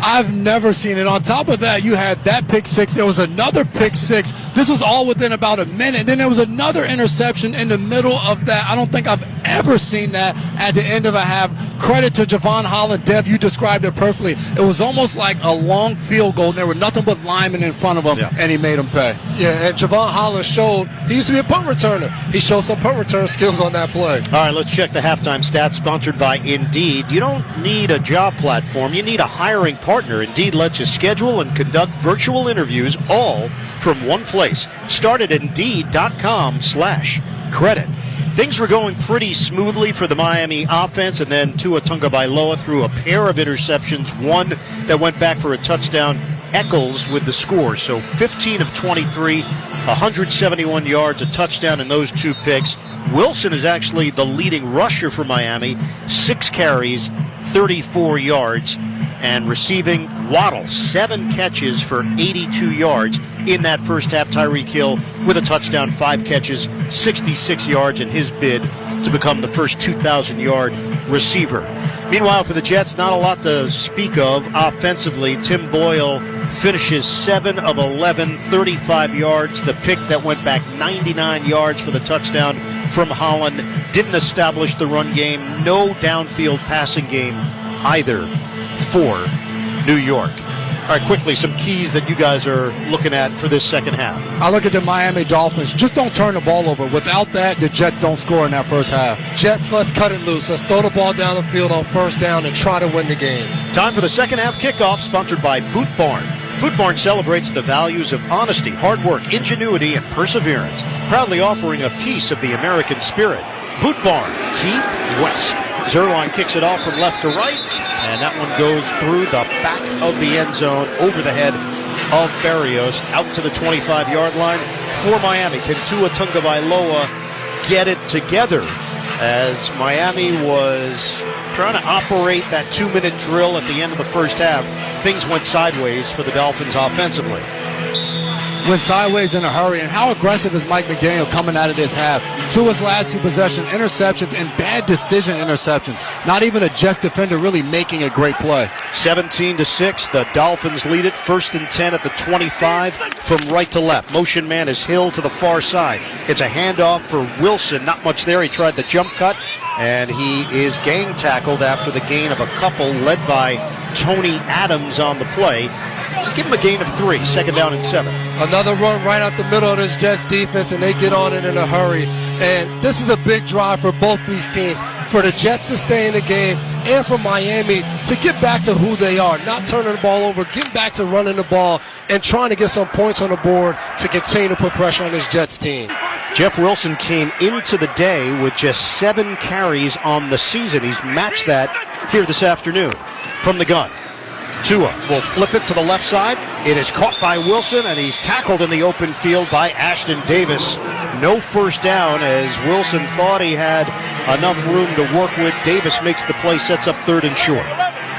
I've never seen it. On top of that, you had that pick six. There was another pick six. This was all within about a minute. Then there was another interception in the middle of that. I don't think I've ever seen that at the end of a half. Credit to Javon Holland. Dev, you described it perfectly. It was almost like a long field goal. And there were nothing but linemen in front of him, and he made him pay. Yeah, and Javon Holland showed he used to be a punt returner. He showed some punt return skills on that play. All right, let's check the halftime stats sponsored by Indeed. You don't need a job platform. You need a hiring partner. Indeed lets you schedule and conduct virtual interviews all from one place. Start at Indeed.com/credit. Things were going pretty smoothly for the Miami offense, and then Tua Tagovailoa threw a pair of interceptions, one that went back for a touchdown. Eccles with the score. So 15 of 23, 171 yards, a touchdown, and those two picks. Wilson is actually the leading rusher for Miami, 6 carries, 34 yards. And receiving, Waddle, 7 catches for 82 yards in that first half. Tyreek Hill with a touchdown, 5 catches, 66 yards in his bid to become the first 2,000-yard receiver. Meanwhile, for the Jets, not a lot to speak of offensively. Tim Boyle finishes 7 of 11, 35 yards. The pick that went back 99 yards for the touchdown from Holland. Didn't establish the run game. No downfield passing game either for New York. All right, quickly, some keys that you guys are looking at for this second half. I look at the Miami Dolphins. Just don't turn the ball over. Without that, the Jets don't score in that first half. Jets, let's cut it loose. Let's throw the ball down the field on first down and try to win the game. Time for the second half kickoff, sponsored by Boot Barn. Boot Barn celebrates the values of honesty, hard work, ingenuity, and perseverance, proudly offering a piece of the American spirit. Boot Barn, keep west. Zerline kicks it off from left to right, and that one goes through the back of the end zone, over the head of Berrios, out to the 25-yard line for Miami. Can Tua Tagovailoa get it together as Miami was trying to operate that 2-minute drill at the end of the first half? Things went sideways for the Dolphins offensively. Went sideways in a hurry. And how aggressive is Mike McDaniel coming out of this half? Tua's last 2 possessions, interceptions, and bad decision interceptions. Not even a Jets defender really making a great play. 17-6, the Dolphins lead it. 1st and 10 at the 25 from right to left. Motion man is Hill to the far side. It's a handoff for Wilson. Not much there. He tried the jump cut, and he is gang tackled after the gain of a couple, led by Tony Adams on the play. Give him a gain of 3, 2nd down and 7. Another run right out the middle of this Jets defense, and they get on it in a hurry. And this is a big drive for both these teams, for the Jets to stay in the game and for Miami to get back to who they are, not turning the ball over, getting back to running the ball and trying to get some points on the board to continue to put pressure on this Jets team. Jeff Wilson came into the day with just 7 carries on the season. He's matched that here this afternoon from the gun. Tua will flip it to the left side. It is caught by Wilson, and he's tackled in the open field by Ashton Davis. No first down as Wilson thought he had enough room to work with. Davis makes the play, sets up 3rd and short.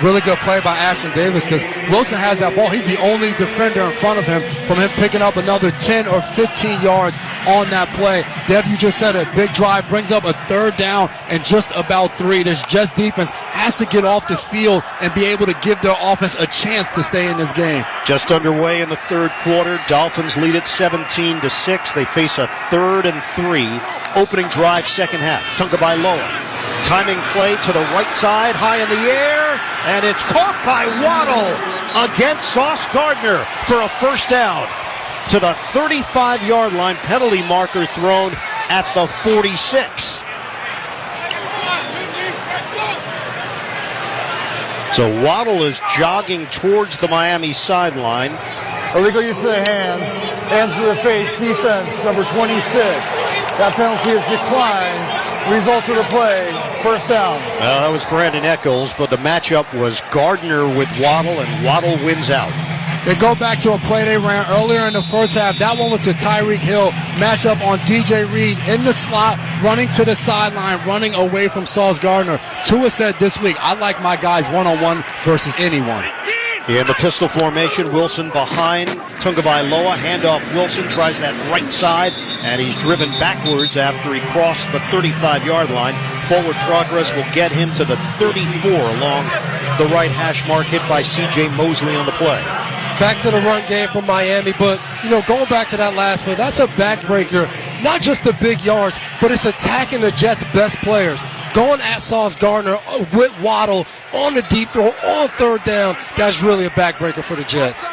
Really good play by Ashton Davis because Wilson has that ball. He's the only defender in front of him from him picking up another 10 or 15 yards on that play. Dev, you just said it. Big drive brings up a 3rd down and just about 3. This Jets defense has to get off the field and be able to give their offense a chance to stay in this game. Just underway in the 3rd quarter. Dolphins lead it 17-6. They face a 3rd and 3. Opening drive, second half. Tagovailoa. Timing play to the right side, high in the air, and it's caught by Waddle against Sauce Gardner for a first down to the 35-yard line. Penalty marker thrown at the 46. So Waddle is jogging towards the Miami sideline. Illegal use of the hands to the face, defense, number 26. That penalty is declined. Result of the play, first down. Well, that was Brandon Echols, but the matchup was Gardner with Waddle, and Waddle wins out. They go back to a play they ran earlier in the first half. That one was to Tyreek Hill, matchup on DJ Reed in the slot, running to the sideline, running away from Sauce Gardner. Tua said this week, I like my guys one-on-one versus anyone. In the pistol formation, Wilson behind Tagovailoa. Handoff, Wilson tries that right side, and he's driven backwards after he crossed the 35-yard line. Forward progress will get him to the 34 along the right hash mark, hit by C.J. Mosley on the play. Back to the run game from Miami, but, going back to that last play, that's a backbreaker. Not just the big yards, but it's attacking the Jets' best players. Going at Sauce Gardner with Waddle on the deep throw, on third down, that's really a backbreaker for the Jets.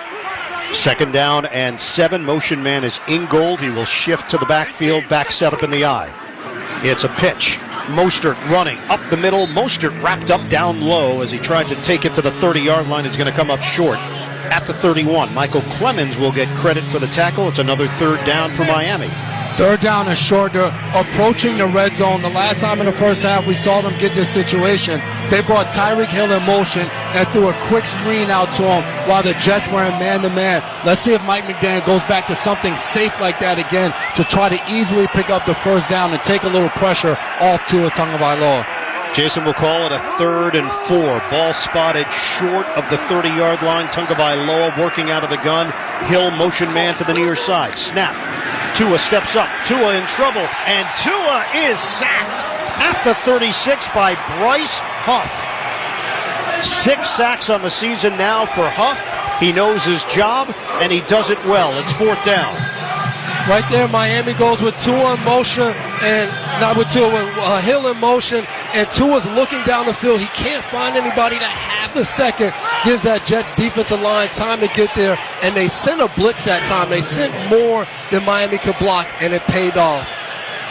Second down and 7. Motion man is Ingold. He will shift to the backfield, back set up in the eye. It's a pitch. Mostert running up the middle. Mostert wrapped up down low as he tried to take it to the 30-yard line. It's going to come up short at the 31. Michael Clemens will get credit for the tackle. It's another third down for Miami. Third down and short. They're approaching the red zone. The last time in the first half we saw them get this situation, they brought Tyreek Hill in motion and threw a quick screen out to him while the Jets were in man-to-man. Let's see if Mike McDaniel goes back to something safe like that again to try to easily pick up the first down and take a little pressure off Tua Tagovailoa. Jason will call it a 3rd and 4. Ball spotted short of the 30-yard line. Tagovailoa working out of the gun. Hill motion man to the near side. Snap. Tua steps up. Tua in trouble. And Tua is sacked at the 36 by Bryce Huff. 6 sacks on the season now for Huff. He knows his job, and he does it well. It's 4th down. Right there, Miami goes with Tua in motion, and not with Tua, with Hill in motion, and Tua's looking down the field. He can't find anybody to have the second. Gives that Jets defensive line time to get there, and they sent a blitz that time. They sent more than Miami could block, and it paid off.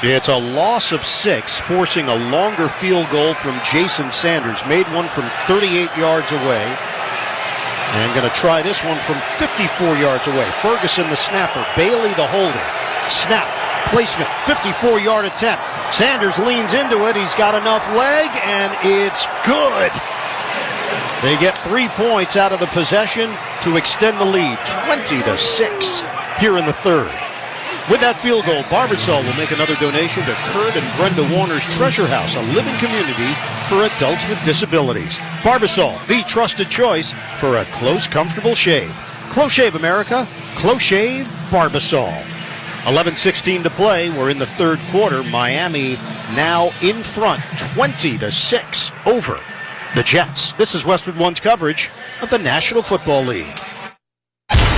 It's a loss of 6, forcing a longer field goal from Jason Sanders. Made one from 38 yards away. And going to try this one from 54 yards away. Ferguson the snapper, Bailey the holder. Snap, placement, 54-yard attempt. Sanders leans into it. He's got enough leg, and it's good. They get 3 points out of the possession to extend the lead, 20-6 here in the third. With that field goal, Barbasol will make another donation to Kurt and Brenda Warner's Treasure House, a living community for adults with disabilities. Barbasol, the trusted choice for a close, comfortable shave. Close Shave America, Close Shave Barbasol. 11:16 to play. We're in the third quarter. Miami now in front, 20-6 over the Jets. This is Westwood One's coverage of the National Football League.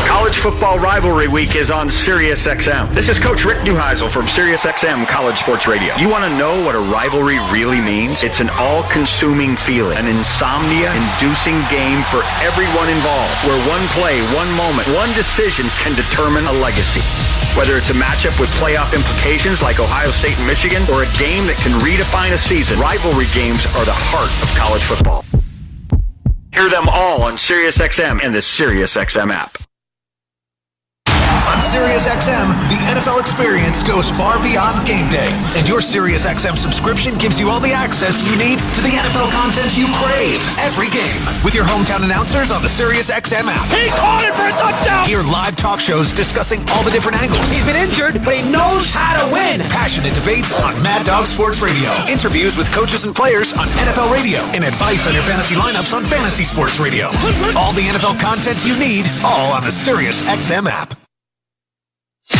College Football Rivalry Week is on SiriusXM. This is Coach Rick Neuheisel from SiriusXM College Sports Radio. You want to know what a rivalry really means? It's an all-consuming feeling, an insomnia-inducing game for everyone involved, where one play, one moment, one decision can determine a legacy. Whether it's a matchup with playoff implications like Ohio State and Michigan, or a game that can redefine a season, rivalry games are the heart of college football. Hear them all on SiriusXM and the SiriusXM app. On SiriusXM, the NFL experience goes far beyond game day. And your SiriusXM subscription gives you all the access you need to the NFL content you crave every game. With your hometown announcers on the SiriusXM app. He caught it for a touchdown! Hear live talk shows discussing all the different angles. He's been injured, but he knows how to win. Passionate debates on Mad Dog Sports Radio. Interviews with coaches and players on NFL Radio. And advice on your fantasy lineups on Fantasy Sports Radio. All the NFL content you need, all on the SiriusXM app.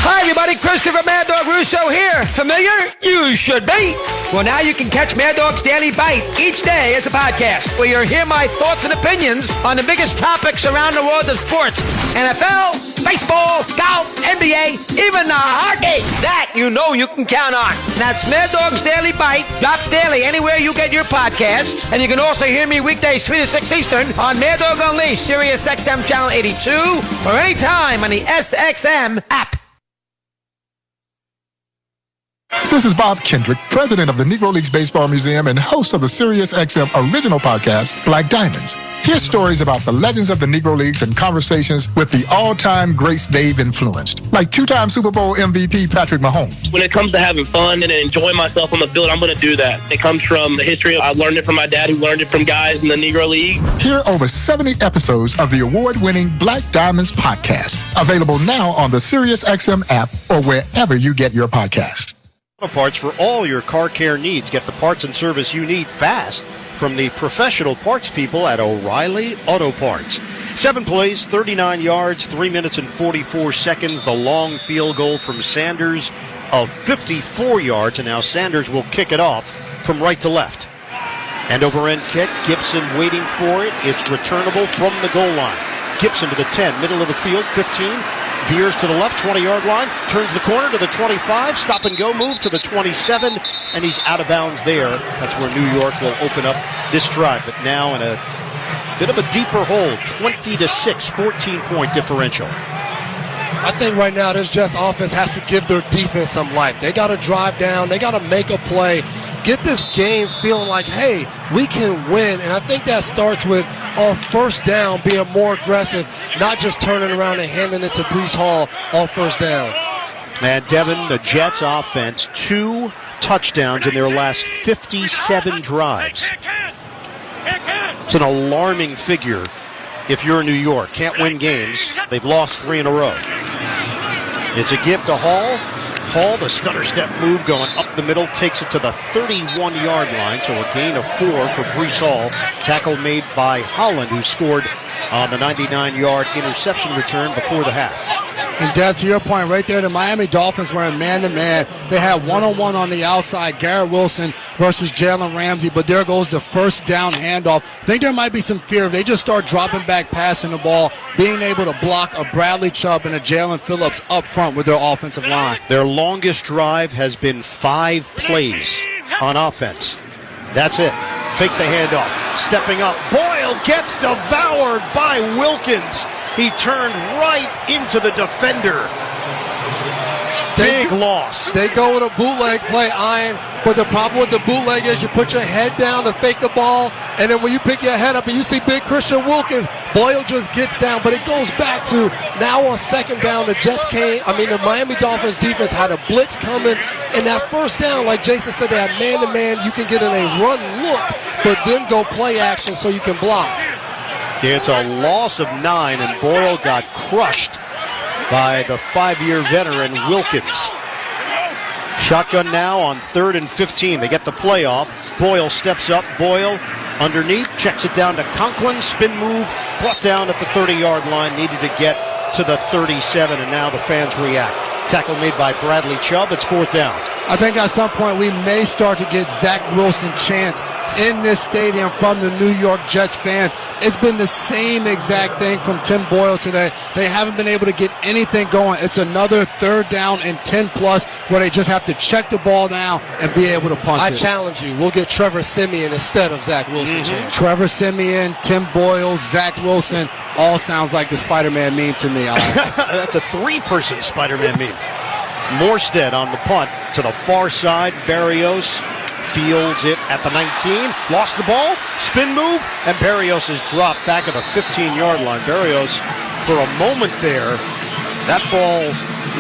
Hi, everybody. Christopher Mad Dog Russo here. Familiar? You should be. Well, now you can catch Mad Dog's Daily Bite each day as a podcast, where you'll hear my thoughts and opinions on the biggest topics around the world of sports. NFL, baseball, golf, NBA, even hockey. That you know you can count on. That's Mad Dog's Daily Bite. Drops daily anywhere you get your podcasts. And you can also hear me weekdays 3 to 6 Eastern on Mad Dog Unleashed, Sirius XM Channel 82, or anytime on the SXM app. This is Bob Kendrick, president of the Negro Leagues Baseball Museum and host of the Sirius XM original podcast, Black Diamonds. Hear stories about the legends of the Negro Leagues and conversations with the all-time greats they've influenced, like two-time Super Bowl MVP Patrick Mahomes. When it comes to having fun and enjoying myself on the field, I'm going to do that. It comes from the history. I learned it from my dad, who learned it from guys in the Negro League. Hear over 70 episodes of the award-winning Black Diamonds podcast, available now on the Sirius XM app or wherever you get your podcasts. Auto parts for all your car care needs. Get the parts and service you need fast from the professional parts people at O'Reilly Auto Parts. 7 plays, 39 yards, 3 minutes and 44 seconds. The long field goal from Sanders of 54 yards, and now Sanders will kick it off from right to left. End over end kick, Gibson waiting for it. It's returnable from the goal line. Gibson to the 10, middle of the field, 15. Veers to the left, 20-yard line, turns the corner to the 25, stop and go move to the 27, and he's out of bounds there. That's where New York will open up this drive, but now in a bit of a deeper hole, 20-6, 14-point differential. I think right now this Jets offense has to give their defense some life. They got to drive down. They got to make a play. Get this game feeling like, hey, we can win. And I think that starts with, on first down, being more aggressive, not just turning around and handing it to Breece Hall on first down. And Devin, the Jets offense, 2 touchdowns in their last 57 drives. It's an alarming figure if you're in New York. Can't win games. They've lost 3 in a row. It's a give to Hall. Hall, the stutter step move going up the middle, takes it to the 31-yard line, so a gain of 4 for Breece Hall. Tackle made by Holland, who scored on the 99-yard interception return before the half. And Deb, to your point right there, the Miami Dolphins were in man-to-man. They had one-on-one on the outside, Garrett Wilson versus Jalen Ramsey, but there goes the first down handoff. I think there might be some fear if they just start dropping back, passing the ball, being able to block a Bradley Chubb and a Jalen Phillips up front with their offensive line. Their longest drive has been 5 plays on offense. That's it. Fake the handoff. Stepping up. Boyle gets devoured by Wilkins. He turned right into the defender. Big loss. They go with a bootleg play, Ian, but the problem with the bootleg is you put your head down to fake the ball, and then when you pick your head up and you see big Christian Wilkins, Boyle just gets down, but it goes back to now on second down, the Miami Dolphins defense had a blitz coming, and that first down, like Jason said, they had man-to-man, you can get in a run look, but then go play action so you can block. It's a loss of 9, and Boyle got crushed by the 5-year veteran Wilkins. Shotgun now on 3rd and 15. They get the play off. Boyle steps up. Boyle underneath, checks it down to Conklin. Spin move, brought down at the 30-yard line. Needed to get to the 37, and now the fans react. Tackle made by Bradley Chubb. It's 4th down. I think at some point we may start to get Zach Wilson chance in this stadium from the New York Jets fans. It's been the same exact thing from Tim Boyle today. They haven't been able to get anything going. It's another 3rd down and 10+ where they just have to check the ball down and be able to punch it. I challenge you. We'll get Trevor Siemian instead of Zach Wilson. Trevor Siemian, Tim Boyle, Zach Wilson, all sounds like the Spider-Man meme to me. That's a 3-person Spider-Man meme. Morstead on the punt to the far side. Berrios fields it at the 19. Lost the ball. Spin move. And Berrios is dropped back at the 15-yard line. Berrios, for a moment there, that ball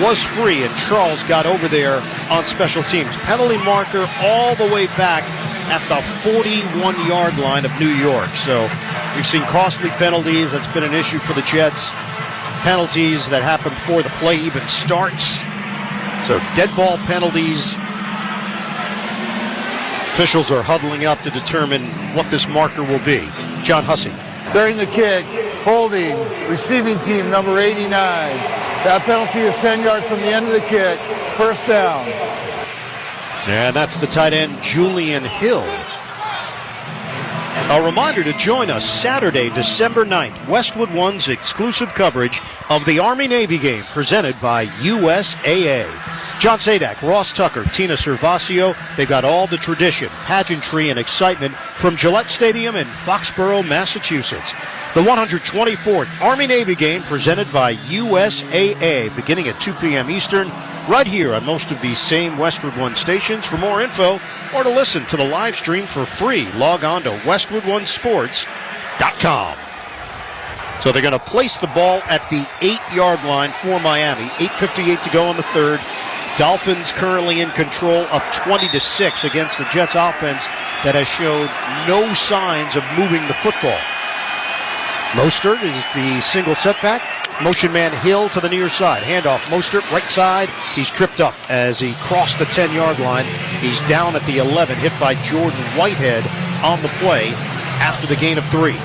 was free, and Charles got over there on special teams. Penalty marker all the way back at the 41-yard line of New York. So we've seen costly penalties. That's been an issue for the Jets. Penalties that happen before the play even starts. So dead ball penalties. Officials are huddling up to determine what this marker will be. John Hussey. During the kick, holding, receiving team number 89. That penalty is 10 yards from the end of the kick. First down. And that's the tight end, Julian Hill. A reminder to join us Saturday, December 9th, Westwood One's exclusive coverage of the Army-Navy game presented by USAA. John Sadak, Ross Tucker, Tina Servasio, they've got all the tradition, pageantry, and excitement from Gillette Stadium in Foxborough, Massachusetts. The 124th Army-Navy game presented by USAA, beginning at 2 p.m. Eastern, right here on most of these same Westwood One stations. For more info or to listen to the live stream for free, log on to westwoodonesports.com. So they're going to place the ball at the 8-yard line for Miami. 8:58 to go in the third. Dolphins currently in control, up 20-6 against the Jets offense that has showed no signs of moving the football. Mostert is the single setback. Motion man Hill to the near side. Handoff Mostert, right side. He's tripped up as he crossed the 10-yard line. He's down at the 11, hit by Jordan Whitehead on the play after the gain of 3.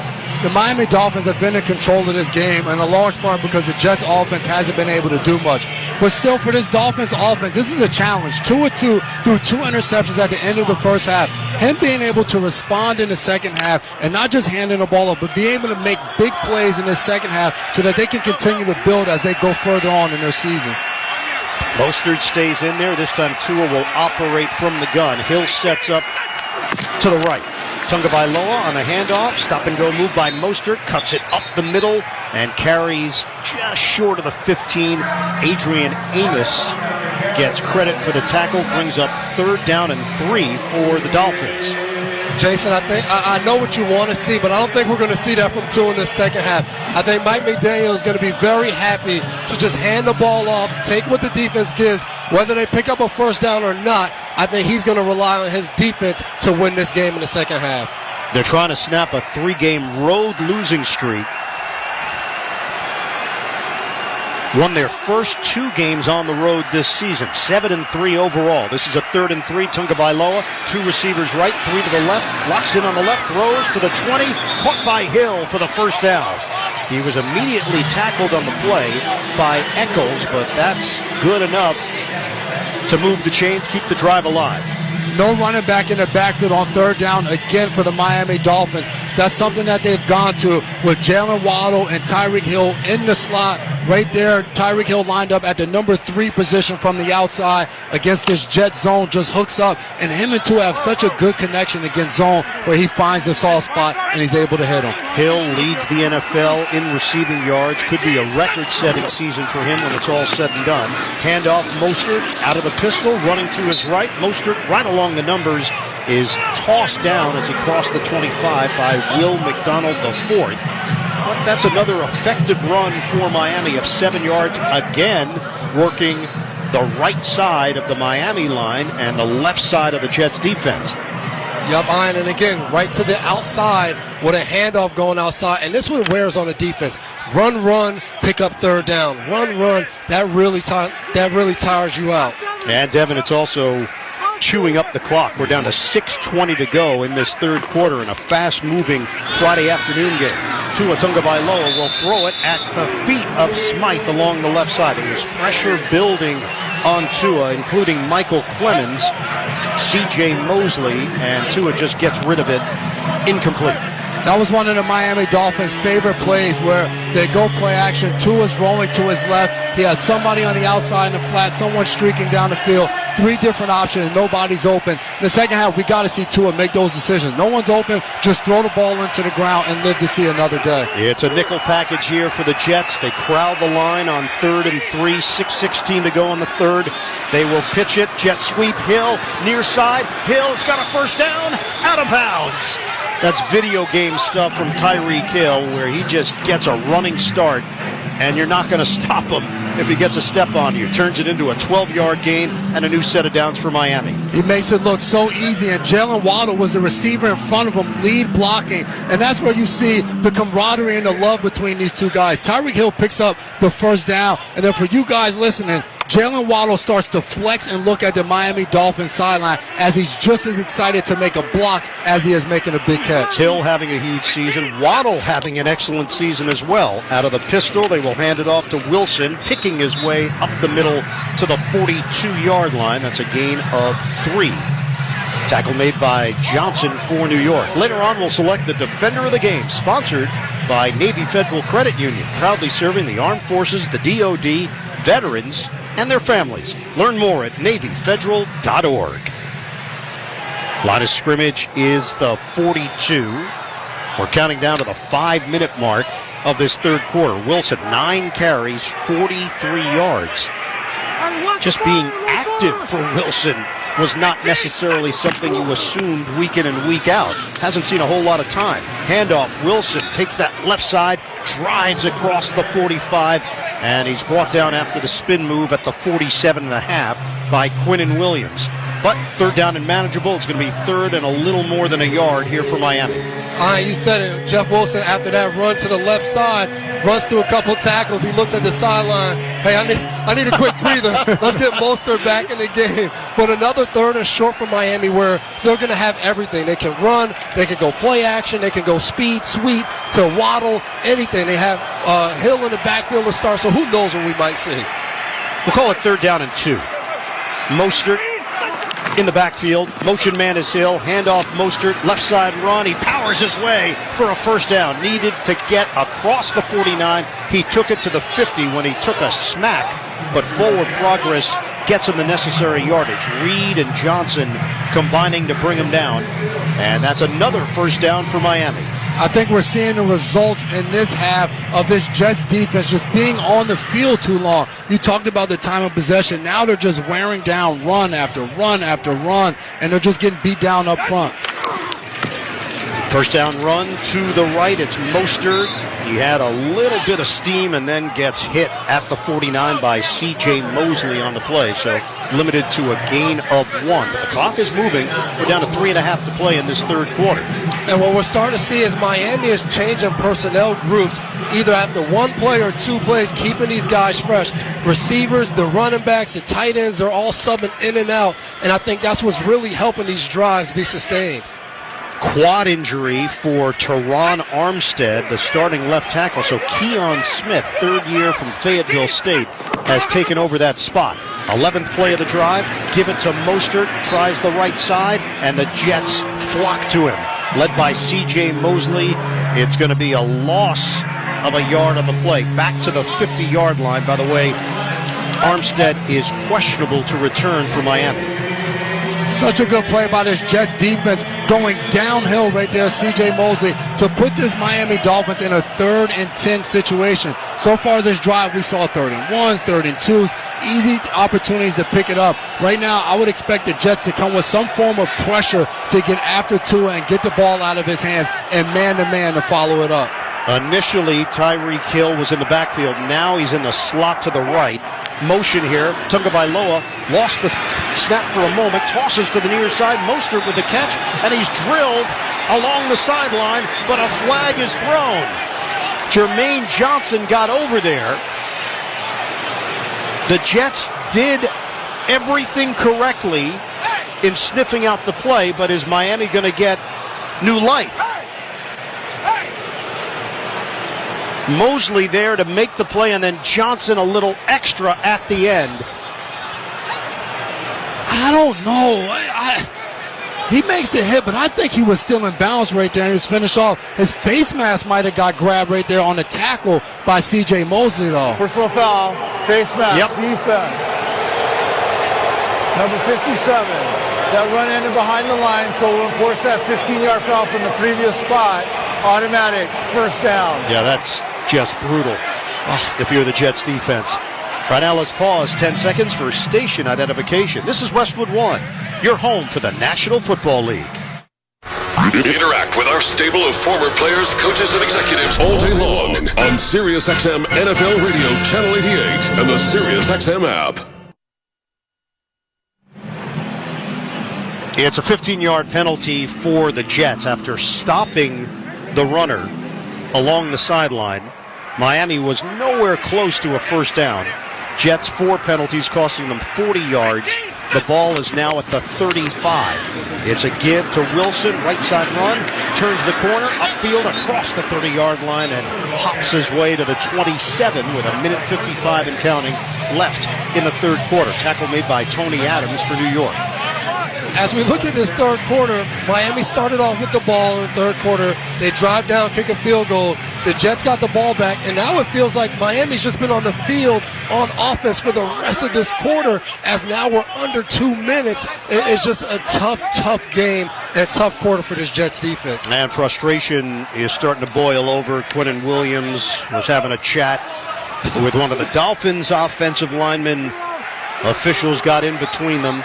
The Miami Dolphins have been in control of this game, in a large part because the Jets offense hasn't been able to do much. But still, for this Dolphins offense, this is a challenge. 2-2 through 2 interceptions at the end of the first half. Him being able to respond in the second half and not just handing the ball up, but be able to make big plays in the second half so that they can continue to build as they go further on in their season. Mostert stays in there. This time Tua will operate from the gun. Hill sets up to the right. Tungabailoa on a handoff. Stop and go move by Mostert. Cuts it up the middle and carries just short of the 15. Adrian Amos gets credit for the tackle. Brings up 3rd down and 3 for the Dolphins. Jason, I know what you want to see, but I don't think we're going to see that from Tua in the second half. I think Mike McDaniel is going to be very happy to just hand the ball off, take what the defense gives, whether they pick up a first down or not. I think he's going to rely on his defense to win this game in the second half. They're trying to snap a 3-game road losing streak. Won their first 2 games on the road this season, 7-3 overall. This is a 3rd and 3. Tungabailoa, 2 receivers right, 3 to the left. Locks in on the left, throws to the 20. Caught by Hill for the first down. He was immediately tackled on the play by Eccles, but that's good enough to move the chains, keep the drive alive. No running back in the backfield on 3rd down again for the Miami Dolphins. That's something that they've gone to with Jalen Waddle and Tyreek Hill in the slot. Right there, Tyreek Hill lined up at the number 3 position from the outside against this jet zone, just hooks up. And him and Tua have such a good connection against zone where he finds the soft spot and he's able to hit him. Hill leads the NFL in receiving yards. Could be a record-setting season for him when it's all said and done. Handoff Mostert out of the pistol, running to his right. Mostert right along the numbers is tossed down as he crossed the 25 by Will McDonald IV. But that's another effective run for Miami of 7 yards, again working the right side of the Miami line and the left side of the Jets defense. Yep, Ian, and again, right to the outside with a handoff going outside. And this one wears on the defense. Run, pick up 3rd down. Run, that really tires you out. And Devin, it's also chewing up the clock. We're down to 6:20 to go in this 3rd quarter in a fast-moving Friday afternoon game. Tua Tungabailoa will throw it at the feet of Smythe along the left side. There's pressure building on Tua, including Michael Clemens, C.J. Mosley, and Tua just gets rid of it. Incomplete. That was one of the Miami Dolphins' favorite plays where they go play action. Tua's rolling to his left. He has somebody on the outside in the flat, someone streaking down the field. 3 different options, nobody's open. In the second half, we got to see Tua make those decisions. No one's open, just throw the ball into the ground and live to see another day. It's a nickel package here for the Jets. They crowd the line on 3rd and 3, 6:16 to go on the 3rd. They will pitch it, jet sweep, Hill, near side. Hill's got a first down, out of bounds. That's video game stuff from Tyreek Hill where he just gets a running start and you're not going to stop him if he gets a step on you. Turns it into a 12-yard gain and a new set of downs for Miami. He makes it look so easy, and Jalen Waddle was the receiver in front of him, lead blocking, and that's where you see the camaraderie and the love between these 2 guys. Tyreek Hill picks up the first down, and then for you guys listening, Jalen Waddle starts to flex and look at the Miami Dolphins sideline as he's just as excited to make a block as he is making a big catch. Hill having a huge season. Waddle having an excellent season as well. Out of the pistol, they will hand it off to Wilson, picking his way up the middle to the 42-yard line. That's a gain of 3. Tackle made by Johnson for New York. Later on, we'll select the Defender of the Game, sponsored by Navy Federal Credit Union, proudly serving the armed forces, the DOD, veterans, and their families. Learn more at NavyFederal.org. Line of scrimmage is the 42. We're counting down to the 5-minute mark of this third quarter. Wilson, 9 carries, 43 yards. Just being active for Wilson was not necessarily something you assumed week in and week out. Hasn't seen a whole lot of time. Handoff, Wilson takes that left side, drives across the 45, and he's brought down after the spin move at the 47.5 by Quinnen Williams. But third down and manageable. It's going to be third and a little more than a yard here for Miami. You said it. Jeff Wilson, after that run to the left side, runs through a couple tackles. He looks at the sideline. Hey, I need a quick breather. Let's get Mostert back in the game. But another third and short for Miami where they're going to have everything. They can run. They can go play action. They can go speed, sweep, to Waddle, anything. They have Hill in the backfield to start, so who knows what we might see. We'll call it third down and 2. Mostert in the backfield. Motion man is Hill. Handoff Mostert. Left side run. He powers his way for a first down. Needed to get across the 49. He took it to the 50 when he took a smack. But forward progress gets him the necessary yardage. Reed and Johnson combining to bring him down. And that's another first down for Miami. I think we're seeing the results in this half of this Jets defense just being on the field too long. You talked about the time of possession. Now they're just wearing down run after run after run, and they're just getting beat down up front. First down run to the right. It's Mostert. He had a little bit of steam and then gets hit at the 49 by C.J. Mosley on the play. So limited to a gain of 1. But the clock is moving. We're down to 3.5 to play in this third quarter. And what we're starting to see is Miami is changing personnel groups, either after one play or 2 plays, keeping these guys fresh. Receivers, the running backs, the tight ends, they're all subbing in and out. And I think that's what's really helping these drives be sustained. Quad injury for Teron Armstead, the starting left tackle. So Keon Smith, third year from Fayetteville State, has taken over that spot. 11th play of the drive, give it to Mostert, tries the right side, and the Jets flock to him. Led by C.J. Mosley, it's going to be a loss of a yard on the play. Back to the 50-yard line. By the way, Armstead is questionable to return for Miami. Such a good play by this Jets defense going downhill right there, C.J. Mosley, to put this Miami Dolphins in a 3rd and 10 situation. So far this drive, we saw 3rd and 1s, 3rd and 2s, easy opportunities to pick it up. Right now, I would expect the Jets to come with some form of pressure to get after Tua and get the ball out of his hands and man-to-man to follow it up. Initially, Tyreek Hill was in the backfield. Now he's in the slot to the right. Motion here. Tagovailoa lost the snap for a moment. Tosses to the near side. Mostert with the catch. And he's drilled along the sideline. But a flag is thrown. Jermaine Johnson got over there. The Jets did everything correctly in sniffing out the play. But is Miami going to get new life? Mosley there to make the play, and then Johnson a little extra at the end. I don't know. He makes the hit, but I think he was still in bounds right there, and he was finished off. His face mask might have got grabbed right there on the tackle by C.J. Mosley, though. Personal foul, face mask, defense. Number 57. That run ended behind the line, so we'll enforce that 15-yard foul from the previous spot. Automatic first down. Yeah, that's just brutal if you're the Jets defense. Right now, let's pause 10 seconds for station identification. This is Westwood 1, your home for the National Football League. Interact with our stable of former players, coaches, and executives all day long on SiriusXM NFL Radio Channel 88 and the SiriusXM app. It's a 15-yard penalty for the Jets after stopping the runner along the sideline. Miami was nowhere close to a first down. Jets 4 penalties costing them 40 yards. The ball is now at the 35. It's a give to Wilson, right side run, turns the corner, upfield across the 30-yard line, and hops his way to the 27 with a minute 55 and counting left in the third quarter. Tackle made by Tony Adams for New York. As we look at this third quarter, Miami started off with the ball in the third quarter. They drive down, kick a field goal. The Jets got the ball back, and now it feels like Miami's just been on the field on offense for the rest of this quarter, as now we're under 2 minutes. It's just a tough game and a tough quarter for this Jets defense. And frustration is starting to boil over. Quinnen Williams was having a chat with one of the Dolphins' offensive linemen. Officials got in between them.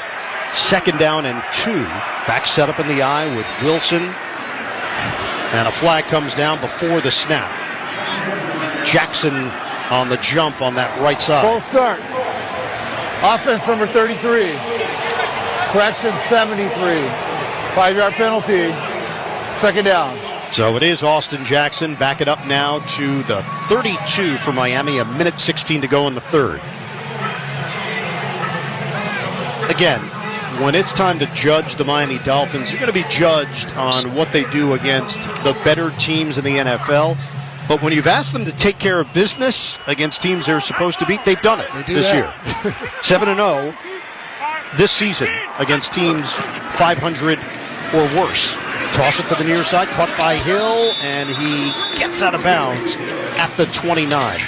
2nd down and 2. Back set up in the eye with Wilson. And a flag comes down before the snap. Jackson on the jump on that right side. Full start. Offense number 33. Correction 73. 5-yard penalty. 2nd down. So it is Austin Jackson. Back it up now to the 32 for Miami. A minute 16 to go in the third. Again, when it's time to judge the Miami Dolphins, you're going to be judged on what they do against the better teams in the NFL. But when you've asked them to take care of business against teams they're supposed to beat, they've done it this year. 7-0 this season against teams 500 or worse. Toss it to the near side, caught by Hill, and he gets out of bounds at the 29.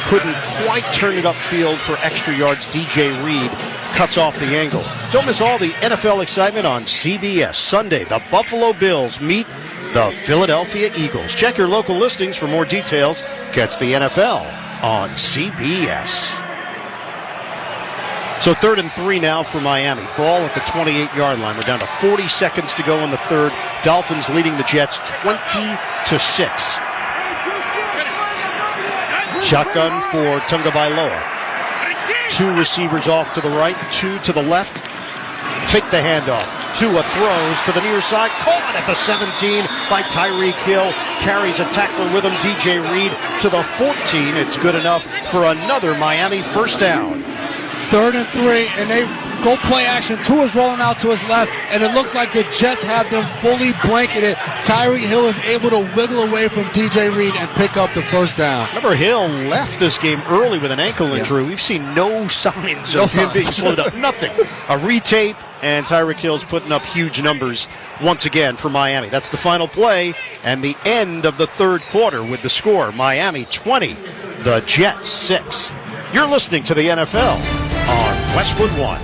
Couldn't quite turn it upfield for extra yards. DJ Reed cuts off the angle. Don't miss all the NFL excitement on CBS. Sunday, the Buffalo Bills meet the Philadelphia Eagles. Check your local listings for more details. Catch the NFL on CBS. So 3rd and 3 now for Miami. Ball at the 28-yard line. We're down to 40 seconds to go in the third. Dolphins leading the Jets 20-6. Shotgun for Tagovailoa. 2 receivers off to the right, 2 to the left. Fake the handoff. Tua throws to the near side. Caught at the 17 by Tyreek Hill. Carries a tackler with him, DJ Reed, to the 14. It's good enough for another Miami first down. 3rd and 3, and they go play action. Tua's rolling out to his left, and it looks like the Jets have them fully blanketed. Tyreek Hill is able to wiggle away from DJ Reed and pick up the first down. Remember, Hill left this game early with an ankle injury. We've seen no signs of him being slowed up. Nothing. A retape, and Tyreek Hill's putting up huge numbers once again for Miami. That's the final play and the end of the third quarter with the score. Miami 20, the Jets 6. You're listening to the NFL on Westwood 1.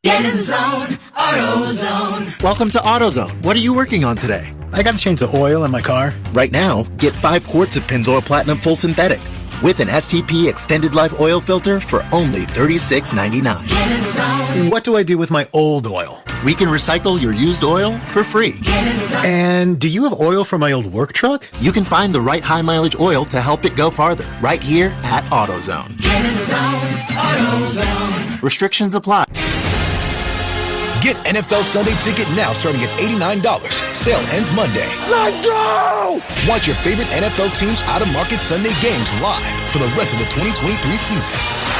Get in the zone, AutoZone. Welcome to AutoZone. What are you working on today? I gotta change the oil in my car. Right now, get 5 quarts of Pennzoil Platinum Full Synthetic with an STP Extended Life Oil Filter for only $36.99. Get in the zone. What do I do with my old oil? We can recycle your used oil for free. Get in the zone. And do you have oil for my old work truck? You can find the right high mileage oil to help it go farther right here at AutoZone. Get in the zone, AutoZone. Restrictions apply. Get NFL Sunday Ticket now starting at $89. Sale ends Monday. Let's go! Watch your favorite NFL teams out-of-market Sunday games live for the rest of the 2023 season.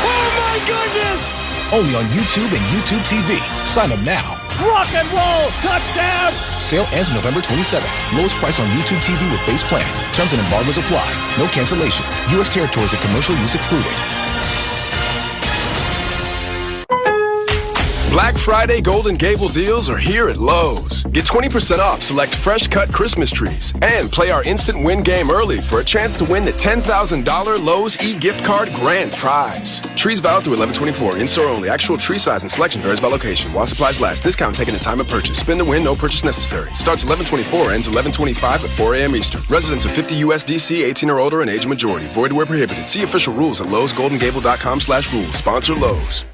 Oh my goodness! Only on YouTube and YouTube TV. Sign up now. Rock and roll! Touchdown! Sale ends November 27th. Lowest price on YouTube TV with base plan. Terms and embargoes apply. No cancellations. U.S. territories and commercial use excluded. Black Friday Golden Gable deals are here at Lowe's. Get 20% off select fresh cut Christmas trees and play our instant win game early for a chance to win the $10,000 Lowe's e-gift card grand prize. Trees valid through 11/24. In-store only. Actual tree size and selection varies by location. While supplies last. Discount taken at time of purchase. Spin to win. No purchase necessary. Starts 11/24. Ends 11/25 at 4 a.m. Eastern. Residents of 50 USDC, 18 or older, and age majority. Void where prohibited. See official rules at lowesgoldengable.com/rules. Sponsor Lowe's.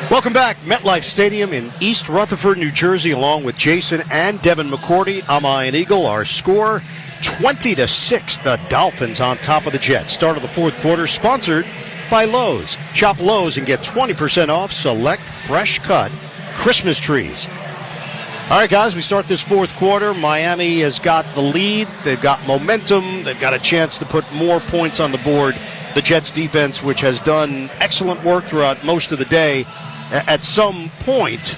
Welcome back. MetLife Stadium in East Rutherford, New Jersey, along with Jason and Devin McCourty. I'm Ian Eagle. Our score, 20-6. The Dolphins on top of the Jets. Start of the fourth quarter, sponsored by Lowe's. Shop Lowe's and get 20% off select fresh cut Christmas trees. All right, guys, we start this fourth quarter. Miami has got the lead. They've got momentum. They've got a chance to put more points on the board. The Jets defense, which has done excellent work throughout most of the day, at some point,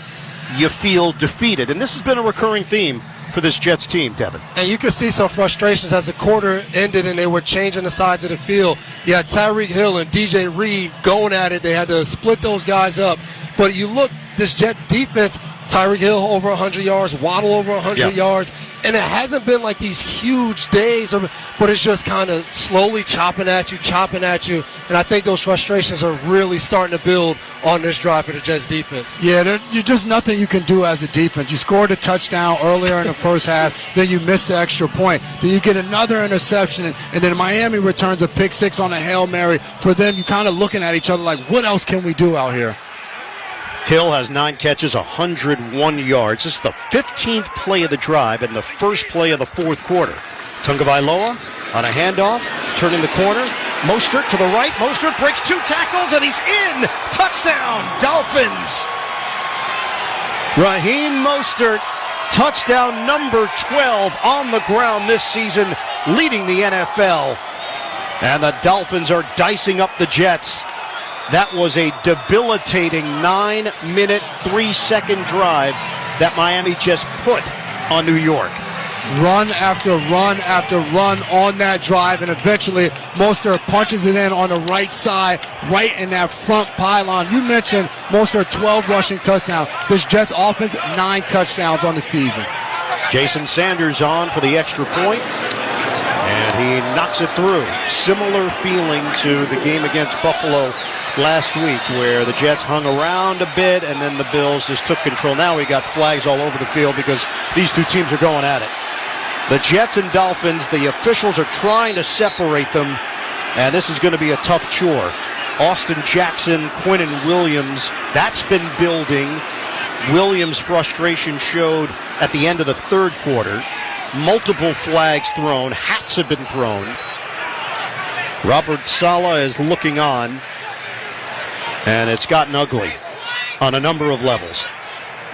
you feel defeated. And this has been a recurring theme for this Jets team, Devin. And you can see some frustrations as the quarter ended and they were changing the sides of the field. You had Tyreek Hill and DJ Reed going at it. They had to split those guys up. But you look, this Jets defense, Tyreek Hill over 100 yards, Waddle over 100 yards. And it hasn't been like these huge days, but it's just kind of slowly chopping at you. And I think those frustrations are really starting to build on this drive for the Jets defense. Yeah, there's just nothing you can do as a defense. You scored a touchdown earlier in the first half, then you missed the extra point. Then you get another interception, and then Miami returns a pick six on a Hail Mary. For them, you kind of looking at each other like, what else can we do out here? Hill has 9 catches, 101 yards. This is the 15th play of the drive and the first play of the fourth quarter. Tagovailoa on a handoff, turning the corner. Mostert to the right. Mostert breaks 2 tackles, and he's in. Touchdown, Dolphins. Raheem Mostert, touchdown number 12 on the ground this season, leading the NFL. And the Dolphins are dicing up the Jets. That was a debilitating 9-minute, 3-second drive that Miami just put on New York. Run after run after run on that drive, and eventually Mostert punches it in on the right side, right in that front pylon. You mentioned Mostert 12 rushing touchdowns. This Jets offense, 9 touchdowns on the season. Jason Sanders on for the extra point, and he knocks it through. Similar feeling to the game against Buffalo last week, where the Jets hung around a bit and then the Bills just took control. Now we got flags all over the field because these two teams are going at it. The Jets and Dolphins, the officials are trying to separate them, and this is going to be a tough chore. Austin Jackson, Quinnen Williams, that's been building. Williams' frustration showed at the end of the third quarter. Multiple flags thrown, hats have been thrown. Robert Saleh is looking on. And it's gotten ugly on a number of levels.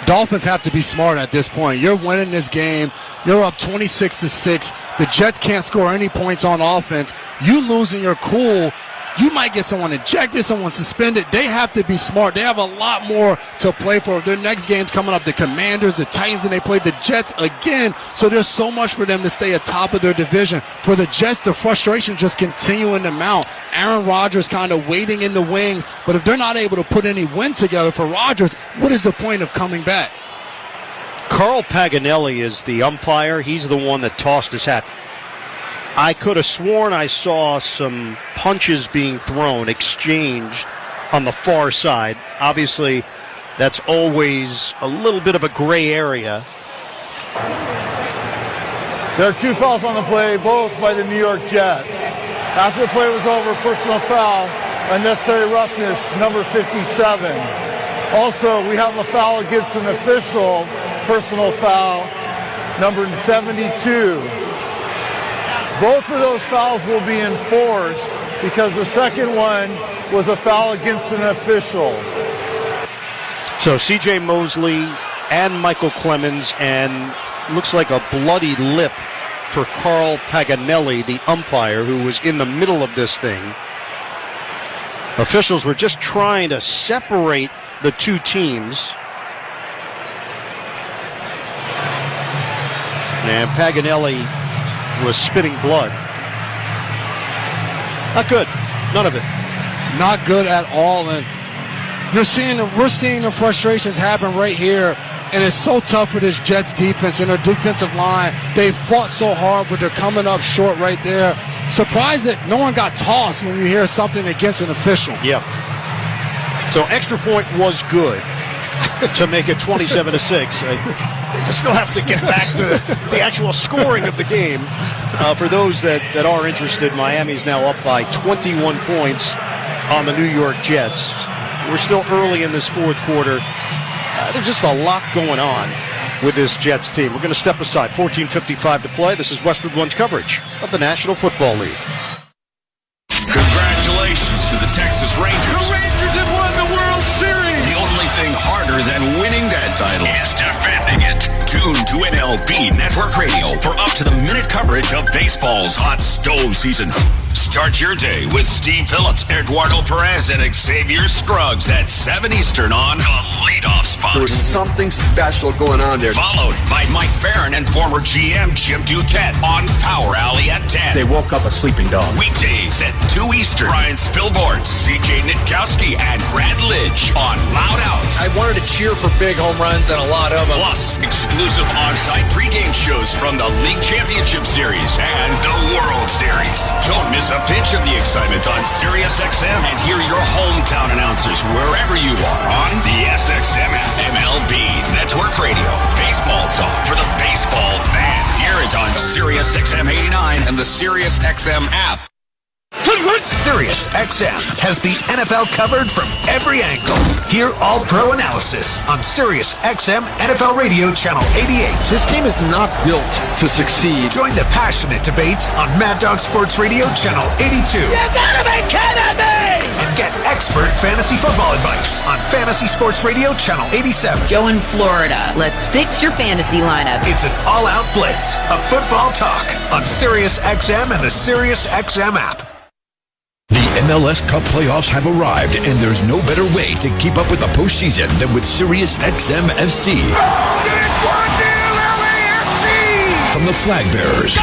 Dolphins have to be smart at this point. You're winning this game. You're up 26-6. The Jets can't score any points on offense. You losing your cool. You might get someone ejected, someone suspended. They have to be smart. They have a lot more to play for. Their next game's coming up. The Commanders, the Titans, and they play the Jets again. So there's so much for them to stay atop of their division. For the Jets, the frustration just continuing to mount. Aaron Rodgers kind of waiting in the wings. But if they're not able to put any wins together for Rodgers, what is the point of coming back? Carl Paganelli is the umpire. He's the one that tossed his hat. I could have sworn I saw some punches being thrown, exchanged on the far side. Obviously, that's always a little bit of a gray area. There are 2 fouls on the play, both by the New York Jets. After the play was over, personal foul, unnecessary roughness, number 57. Also, we have a foul against an official, personal foul, number 72. Both of those fouls will be enforced because the second one was a foul against an official. So C.J. Mosley and Michael Clemens, and looks like a bloody lip for Carl Paganelli, the umpire, who was in the middle of this thing. Officials were just trying to separate the two teams. And Paganelli was spitting blood. Not good. None of it. Not good at all. And we're seeing the frustrations happen right here. And it's so tough for this Jets defense and their defensive line. They fought so hard, but they're coming up short right there. Surprised that no one got tossed when you hear something against an official. Yep. So extra point was good to make it 27-6. I still have to get back to the actual scoring of the game. For those that are interested, Miami's now up by 21 points on the New York Jets. We're still early in this fourth quarter. There's just a lot going on with this Jets team. We're going to step aside. 14:55 to play. This is Westwood One's coverage of the National Football League. Congratulations to the Texas Rangers. The Rangers have won the World Series. The only thing harder than winning that title is defending it. to MLB Network Radio for up-to-the-minute coverage of baseball's hot stove season. Start your day with Steve Phillips, Eduardo Perez, and Xavier Scruggs at 7 Eastern on the leadoff spot. There was something special going on there. Followed by Mike Farron and former GM Jim Duquette on Power Alley at 10. They woke up a sleeping dog. Weekdays at 2 Eastern. Brian Spilborn, CJ Nitkowski, and Brad Lidge on Loud Outs. I wanted to cheer for big home runs and a lot of them. Plus, exclusive on-site pregame shows from the League Championship Series and the World Series. Don't miss a pitch of the excitement on Sirius XM and hear your hometown announcers wherever you are on the SXM app. MLB Network Radio. Baseball talk for the baseball fan. Hear it on Sirius XM 89 and the Sirius XM app. Sirius XM has the NFL covered from every angle. Hear all-pro analysis on Sirius XM NFL Radio Channel 88. This team is not built to succeed. Join the passionate debate on Mad Dog Sports Radio Channel 82. You gotta be kidding me! And get expert fantasy football advice on Fantasy Sports Radio Channel 87. Joe in Florida, let's fix your fantasy lineup. It's an all-out blitz of football talk on Sirius XM and the Sirius XM app. The MLS Cup playoffs have arrived, and there's no better way to keep up with the postseason than with Sirius XM FC. From the flag bearers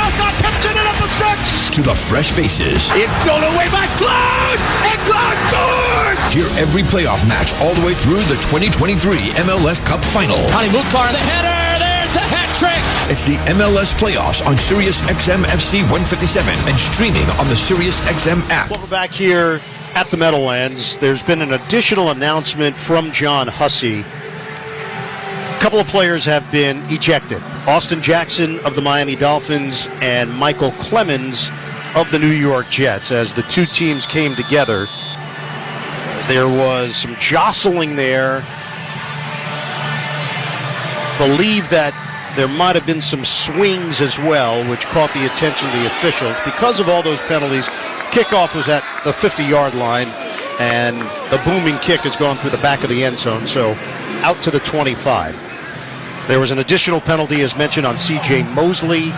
to the fresh faces. It's stolen away by Klaus! And Klaus scores! Hear every playoff match all the way through the 2023 MLS Cup final. Connie Mukhtar, the header! There's the hat trick! It's the MLS playoffs on Sirius XM FC 157 and streaming on the Sirius XM app. Well, we're back here at the Meadowlands. There's been an additional announcement from John Hussey. A couple of players have been ejected. Austin Jackson of the Miami Dolphins and Michael Clemens of the New York Jets. As the two teams came together, there was some jostling there. Believe that there might have been some swings as well, which caught the attention of the officials. Because of all those penalties, kickoff was at the 50-yard line, and the booming kick has gone through the back of the end zone, so out to the 25. There was an additional penalty, as mentioned, on C.J. Mosley.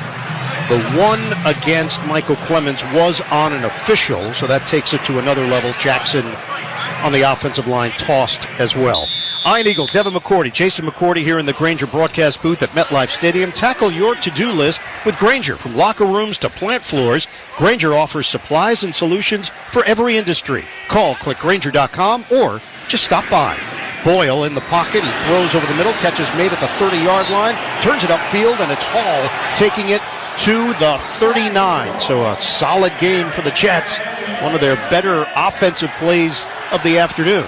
The one against Michael Clemens was on an official, so that takes it to another level. Jackson on the offensive line tossed as well. Iron Eagle, Devin McCourty, Jason McCourty here in the Grainger broadcast booth at MetLife Stadium. Tackle your to-do list with Grainger. From locker rooms to plant floors, Grainger offers supplies and solutions for every industry. Call clickgrainger.com or just stop by. Boyle in the pocket. He throws over the middle, catches made at the 30-yard line, turns it upfield, and it's Hall taking it to the 39. So a solid game for the Jets. One of their better offensive plays of the afternoon.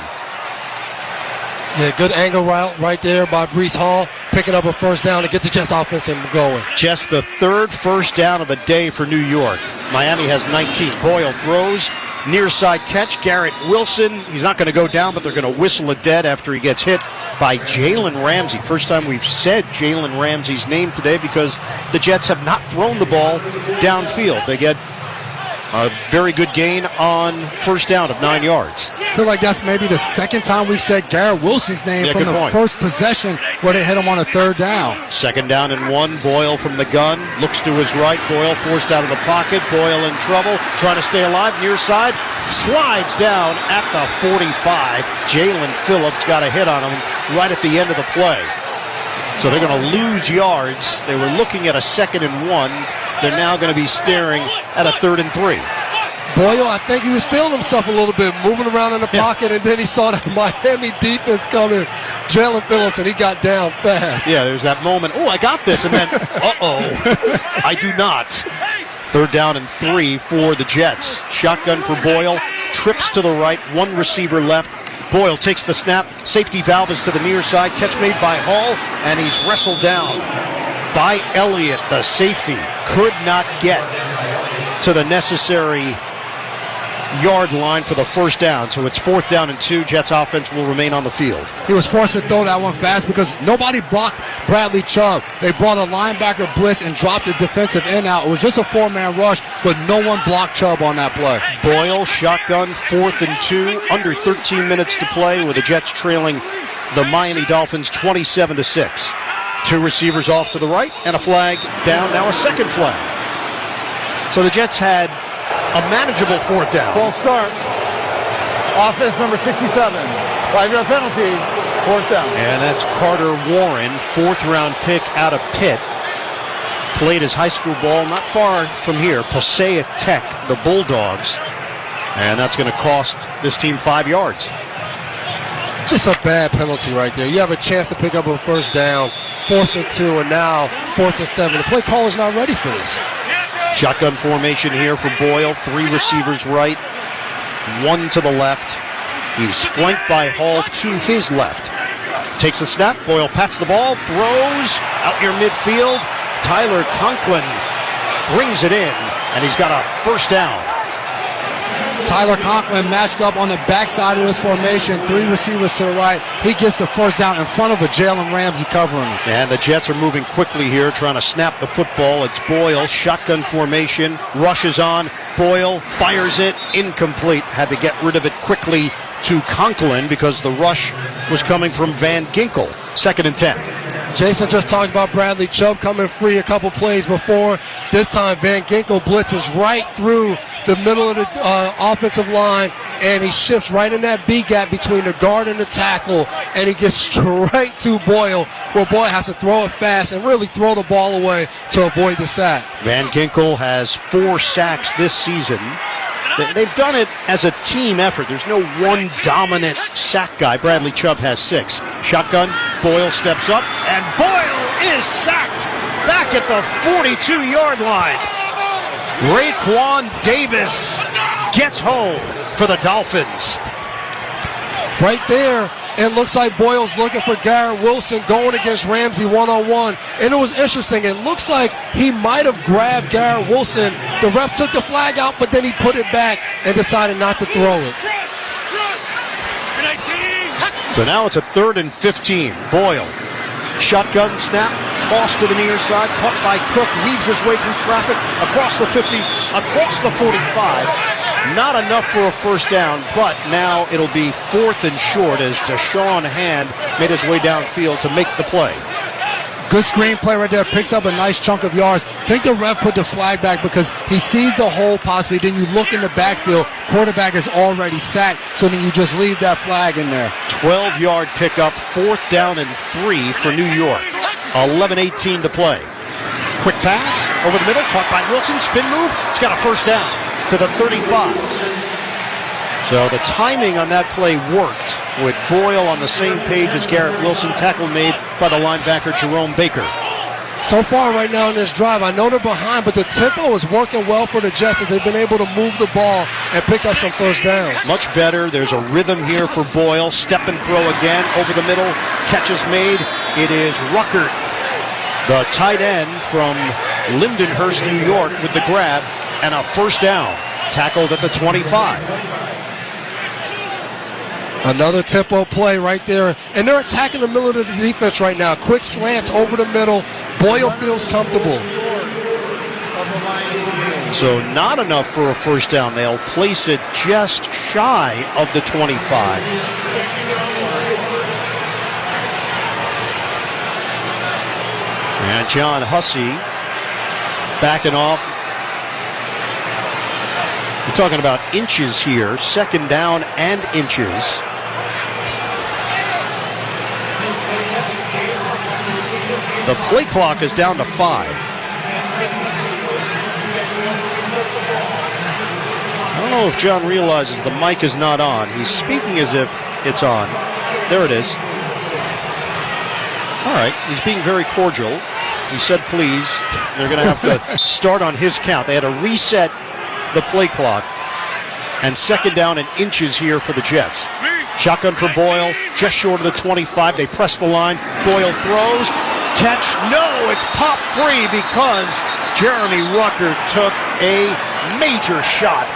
Yeah, good angle route right there by Breece Hall, picking up a first down to get the Jets offense and going. Just the third first down of the day for New York. Miami has 19. Boyle throws, near side catch. Garrett Wilson, he's not going to go down, but they're going to whistle it dead after he gets hit by Jalen Ramsey. First time we've said Jalen Ramsey's name today because the Jets have not thrown the ball downfield. They get a very good gain on first down of 9 yards. I feel like that's maybe the second time we've said Garrett Wilson's name from the first possession where they hit him on a third down. Second down and 1. Boyle from the gun. Looks to his right. Boyle forced out of the pocket. Boyle in trouble. Trying to stay alive. Near side. Slides down at the 45. Jalen Phillips got a hit on him right at the end of the play. So they're going to lose yards. They were looking at a 2nd and 1. They're now going to be staring at a 3rd and 3. Boyle, I think he was feeling himself a little bit, moving around in the pocket, and then he saw that Miami defense coming, Jalen Phillips, and he got down fast. Yeah, there's that moment, oh, I got this, and then, uh-oh, I do not. 3rd down and 3 for the Jets. Shotgun for Boyle, trips to the right, one receiver left. Boyle takes the snap, safety valve is to the near side, catch made by Hall, and he's wrestled down by Elliott, the safety. Could not get to the necessary yard line for the first down. So it's 4th down and 2. Jets offense will remain on the field. He was forced to throw that one fast because nobody blocked Bradley Chubb. They brought a linebacker blitz and dropped the defensive end out. It was just a 4-man rush, but no one blocked Chubb on that play. Boyle, shotgun, 4th and 2. Under 13 minutes to play with the Jets trailing the Miami Dolphins 27-6. Two receivers off to the right, and a flag down, now a second flag. So the Jets had a manageable fourth down. False start. Offense number 67. 5-yard penalty, fourth down. And that's Carter Warren, fourth-round pick out of Pitt. Played his high school ball not far from here, Passaic Tech, the Bulldogs. And that's going to cost this team 5 yards. Just a bad penalty right there. You have a chance to pick up a first down, 4th and 2, and now 4th and 7. The play caller's not ready for this. Shotgun formation here for Boyle. 3 receivers right, 1 to the left. He's flanked by Hall to his left. Takes the snap. Boyle pats the ball, throws out near midfield. Tyler Conklin brings it in, and he's got a first down. Tyler Conklin matched up on the backside of this formation. 3 receivers to the right. He gets the first down in front of a Jalen Ramsey covering him. And the Jets are moving quickly here, trying to snap the football. It's Boyle, shotgun formation, rushes on. Boyle fires it, incomplete. Had to get rid of it quickly to Conklin because the rush was coming from Van Ginkel. 2nd and 10. Jason just talked about Bradley Chubb coming free a couple plays before. This time Van Ginkel blitzes right through the middle of the offensive line, and he shifts right in that B gap between the guard and the tackle, and he gets straight to Boyle, where Boyle has to throw it fast and really throw the ball away to avoid the sack. Van Ginkel has 4 sacks this season. They've done it as a team effort. There's no one dominant sack guy. Bradley Chubb has 6. Shotgun, Boyle steps up, and Boyle is sacked back at the 42-yard line. Raekwon Davis gets home for the Dolphins. Right there, it looks like Boyle's looking for Garrett Wilson going against Ramsey one-on-one. And it was interesting. It looks like he might have grabbed Garrett Wilson. The ref took the flag out, but then he put it back and decided not to throw it. So now it's a 3rd and 15. Boyle, shotgun snap, toss to the near side, caught by Cook, weaves his way through traffic, across the 50, across the 45. Not enough for a first down, but now it'll be 4th and short as Deshaun Hand made his way downfield to make the play. Good screen play right there. Picks up a nice chunk of yards. I think the ref put the flag back because he sees the hole possibly. Then you look in the backfield. Quarterback is already sacked, so then you just leave that flag in there. 12-yard pickup, 4th down and 3 for New York. 11:18 to play. Quick pass over the middle, caught by Wilson. Spin move. It's got a first down to the 35. So the timing on that play worked with Boyle on the same page as Garrett Wilson. Tackle made by the linebacker Jerome Baker. So far right now in this drive, I know they're behind, but the tempo is working well for the Jets as they've been able to move the ball and pick up some first downs. Much better. There's a rhythm here for Boyle. Step and throw again over the middle. Catch is made. It is Ruckert, the tight end from Lindenhurst, New York, with the grab and a first down. Tackled at the 25. Another tempo play right there. And they're attacking the middle of the defense right now. Quick slants over the middle. Boyle feels comfortable. So not enough for a first down. They'll place it just shy of the 25. And John Hussey backing off. We're talking about inches here. 2nd down and inches. The play clock is down to 5. I don't know if John realizes the mic is not on. He's speaking as if it's on. There it is. All right, he's being very cordial. He said please. They're going to have to start on his count. They had to reset the play clock. And 2nd down and inches here for the Jets. Shotgun for Boyle, just short of the 25. They press the line. Boyle throws. Catch. No, it's popped free because Jeremy Ruckert took a major shot.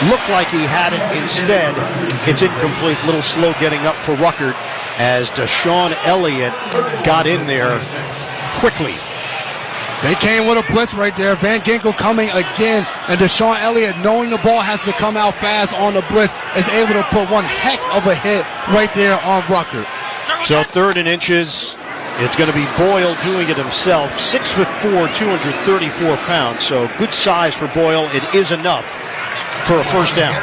Looked like he had it. Instead, it's incomplete. Little slow getting up for Ruckert as Deshaun Elliott got in there quickly. They came with a blitz right there. Van Ginkel coming again, and Deshaun Elliott, knowing the ball has to come out fast on the blitz, is able to put one heck of a hit right there on Ruckert. So 3rd and inches. It's going to be Boyle doing it himself. 6'4", 234 pounds. So good size for Boyle. It is enough for a first down.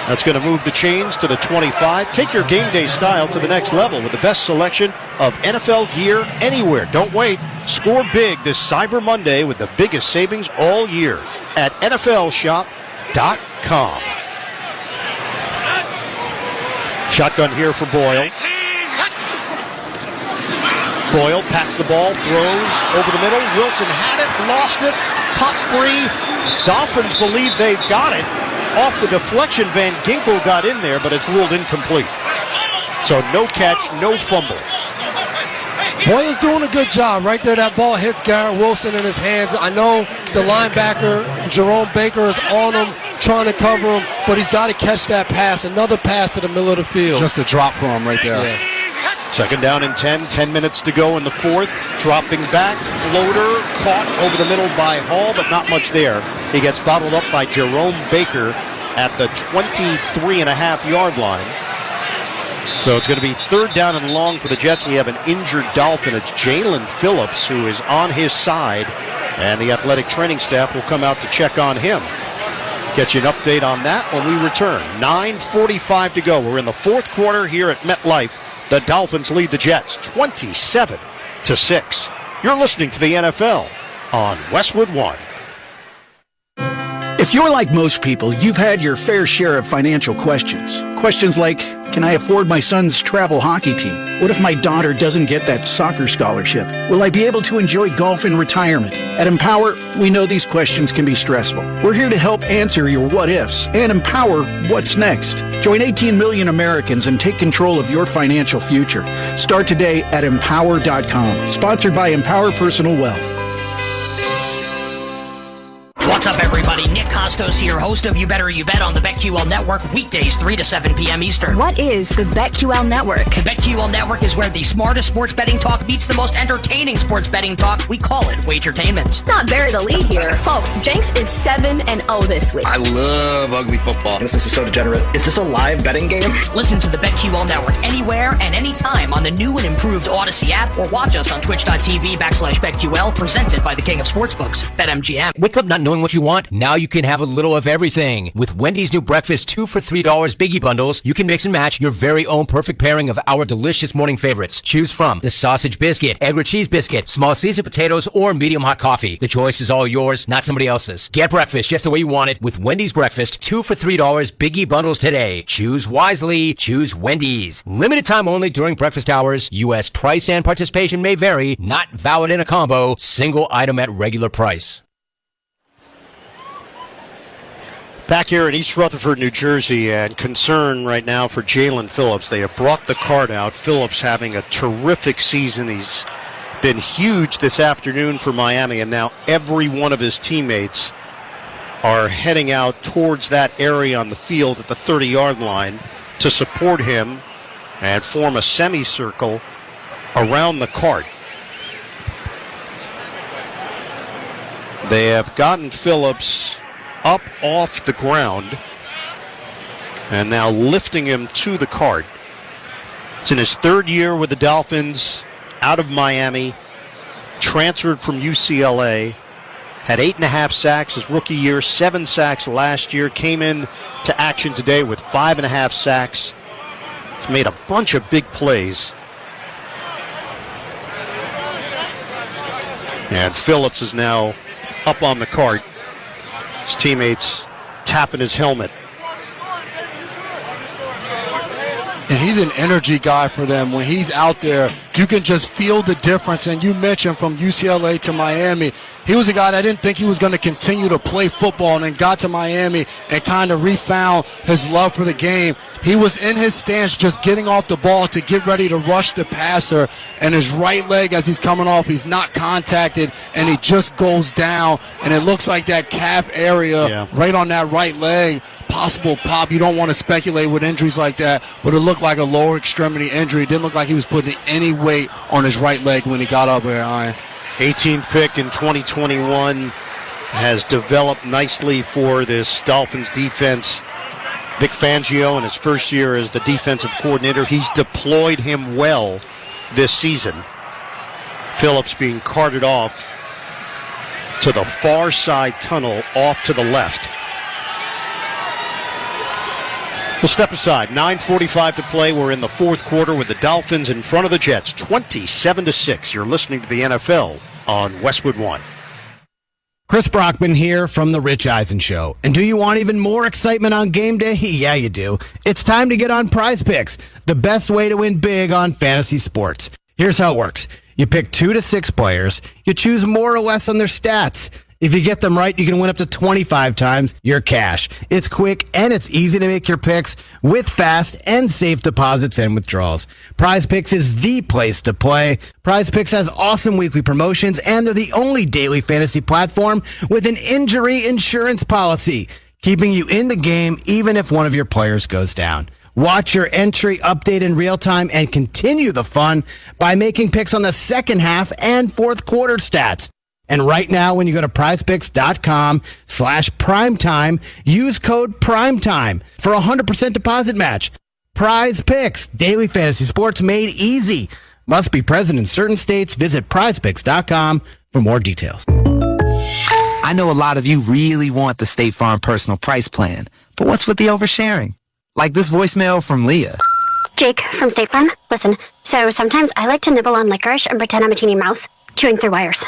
That's going to move the chains to the 25. Take your game day style to the next level with the best selection of NFL gear anywhere. Don't wait. Score big this Cyber Monday with the biggest savings all year at NFLshop.com. Shotgun here for Boyle. Boyle pats the ball, throws over the middle. Wilson had it, lost it, pop free. Dolphins believe they've got it. Off the deflection, Van Ginkel got in there, but it's ruled incomplete. So no catch, no fumble. Boyle's doing a good job. Right there, that ball hits Garrett Wilson in his hands. I know the linebacker, Jerome Baker, is on him, trying to cover him, but he's got to catch that pass. Another pass to the middle of the field. Just a drop for him right there. Yeah. Second down and 10 minutes to go in the fourth. Dropping back, floater, caught over the middle by Hall, but not much there. He gets bottled up by Jerome Baker at the 23.5-yard line. So it's going to be third down and long for the Jets. We have an injured Dolphin. It's Jalen Phillips who is on his side, and the athletic training staff will come out to check on him. Get you an update on that when we return. 9:45 to go. We're in the fourth quarter here at MetLife. The Dolphins lead the Jets 27-6. You're listening to the NFL on Westwood One. If you're like most people, you've had your fair share of financial questions. Questions like, can I afford my son's travel hockey team? What if my daughter doesn't get that soccer scholarship? Will I be able to enjoy golf in retirement? At Empower, we know these questions can be stressful. We're here to help answer your what ifs and empower what's next. Join 18 million Americans and take control of your financial future. Start today at Empower.com. Sponsored by Empower Personal Wealth. What's up, everybody? Nick Costos here, host of You Better You Bet on the BetQL Network, weekdays 3 to 7 p.m. Eastern. What is the BetQL Network? The BetQL Network is where the smartest sports betting talk meets the most entertaining sports betting talk. We call it Wagertainment. Not bury the lead here. Folks, Jenks is 7-0 this week. I love ugly football. This is so degenerate. Is this a live betting game? Listen to the BetQL Network anywhere and anytime on the new and improved Odyssey app, or watch us on twitch.tv/BetQL, presented by the King of Sportsbooks, BetMGM. Wake up not knowing what you want? Now you can have a little of everything. With Wendy's new breakfast 2 for $3 Biggie Bundles, you can mix and match your very own perfect pairing of our delicious morning favorites. Choose from the sausage biscuit, egg or cheese biscuit, small Caesar potatoes, or medium hot coffee. The choice is all yours, not somebody else's. Get breakfast just the way you want it with Wendy's breakfast 2 for $3 Biggie Bundles today. Choose wisely. Choose Wendy's. Limited time only during breakfast hours. U.S. price and participation may vary. Not valid in a combo. Single item at regular price. Back here in East Rutherford, New Jersey, and concern right now for Jalen Phillips. They have brought the card out. Phillips having a terrific season. He's been huge this afternoon for Miami, and now every one of his teammates are heading out towards that area on the field at the 30-yard line to support him and form a semicircle around the cart. They have gotten Phillips up off the ground and now lifting him to the cart. It's in his third year with the Dolphins, out of Miami, transferred from UCLA, had 8.5 sacks his rookie year, 7 sacks last year, came in to action today with 5.5 sacks. He's made a bunch of big plays. And Phillips is now up on the cart. His teammates tapping his helmet. And he's an energy guy for them. When he's out there, you can just feel the difference. And you mentioned from UCLA to Miami, he was a guy that didn't think he was going to continue to play football, and then got to Miami and kind of refound his love for the game. He was in his stance just getting off the ball to get ready to rush the passer, and his right leg as he's coming off, he's not contacted, and he just goes down, and it looks like that calf area right on that right leg. Possible pop. You don't want to speculate with injuries like that, but it looked like a lower extremity injury. It didn't look like he was putting any weight on his right leg when he got up there. 18th pick in 2021, has developed nicely for this Dolphins defense. Vic Fangio in his first year as the defensive coordinator, he's deployed him well this season. Phillips being carted off to the far side tunnel off to the left. We'll step aside. 9:45 to play. We're in the fourth quarter with the Dolphins in front of the Jets, 27-6. You're listening to the NFL on Westwood One. Chris Brockman here from The Rich Eisen Show. And do you want even more excitement on game day? Yeah, you do. It's time to get on Prize Picks, the best way to win big on fantasy sports. Here's how it works. You pick 2 to 6 players. You choose more or less on their stats. If you get them right, you can win up to 25 times your cash. It's quick and it's easy to make your picks with fast and safe deposits and withdrawals. Prize Picks is the place to play. Prize Picks has awesome weekly promotions, and they're the only daily fantasy platform with an injury insurance policy, keeping you in the game even if one of your players goes down. Watch your entry update in real time and continue the fun by making picks on the second half and fourth quarter stats. And right now, when you go to prizepicks.com/primetime, use code PRIMETIME for a 100% deposit match. Prize Picks, daily fantasy sports made easy. Must be present in certain states. Visit prizepicks.com for more details. I know a lot of you really want the State Farm Personal Price Plan, but what's with the oversharing? Like this voicemail from Leah. Jake from State Farm. Listen, so sometimes I like to nibble on licorice and pretend I'm a teeny mouse, chewing through wires.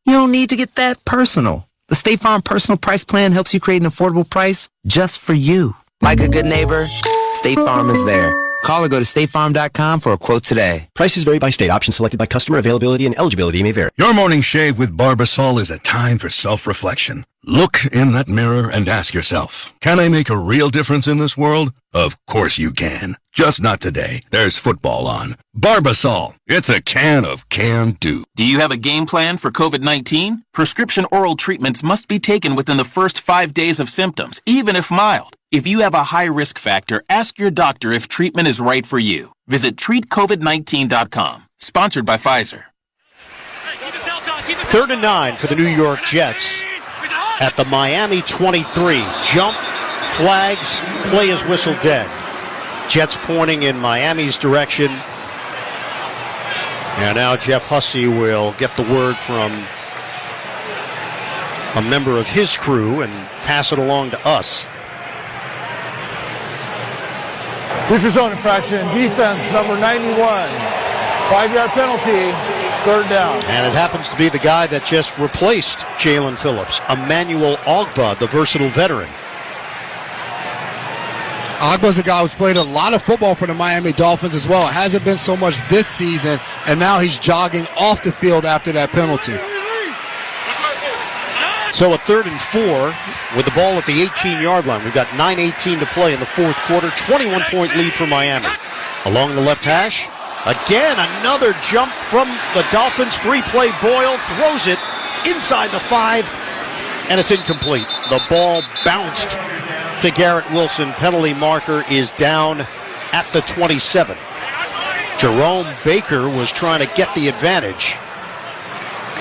You don't need to get that personal. The State Farm Personal Price Plan helps you create an affordable price just for you. Like a good neighbor, State Farm is there. Call or go to statefarm.com for a quote today. Prices vary by state. Options selected by customer. Availability and eligibility may vary. Your morning shave with Barbasol is a time for self-reflection. Look in that mirror and ask yourself, can I make a real difference in this world? Of course you can. Just not today. There's football on. Barbasol. It's a can of can-do. Do you have a game plan for COVID-19? Prescription oral treatments must be taken within the first 5 days of symptoms, even if mild. If you have a high risk factor, ask your doctor if treatment is right for you. Visit treatcovid19.com. Sponsored by Pfizer. 3rd and 9 for the New York Jets at the Miami 23. Jump, flags, play is whistled dead. Jets pointing in Miami's direction. And now Jeff Hussey will get the word from a member of his crew and pass it along to us. Neutral zone infraction, defense number 91. 5-yard penalty, 3rd down. And it happens to be the guy that just replaced Jalen Phillips, Emmanuel Ogbah, the versatile veteran. Ogbah's a guy who's played a lot of football for the Miami Dolphins as well. It hasn't been so much this season, and now he's jogging off the field after that penalty. So a 3rd and 4 with the ball at the 18-yard line. We've got 9:18 to play in the fourth quarter. 21-point lead for Miami. Along the left hash, again, another jump from the Dolphins. Free play. Boyle throws it inside the 5, and it's incomplete. The ball bounced to Garrett Wilson. Penalty marker is down at the 27. Jerome Baker was trying to get the advantage.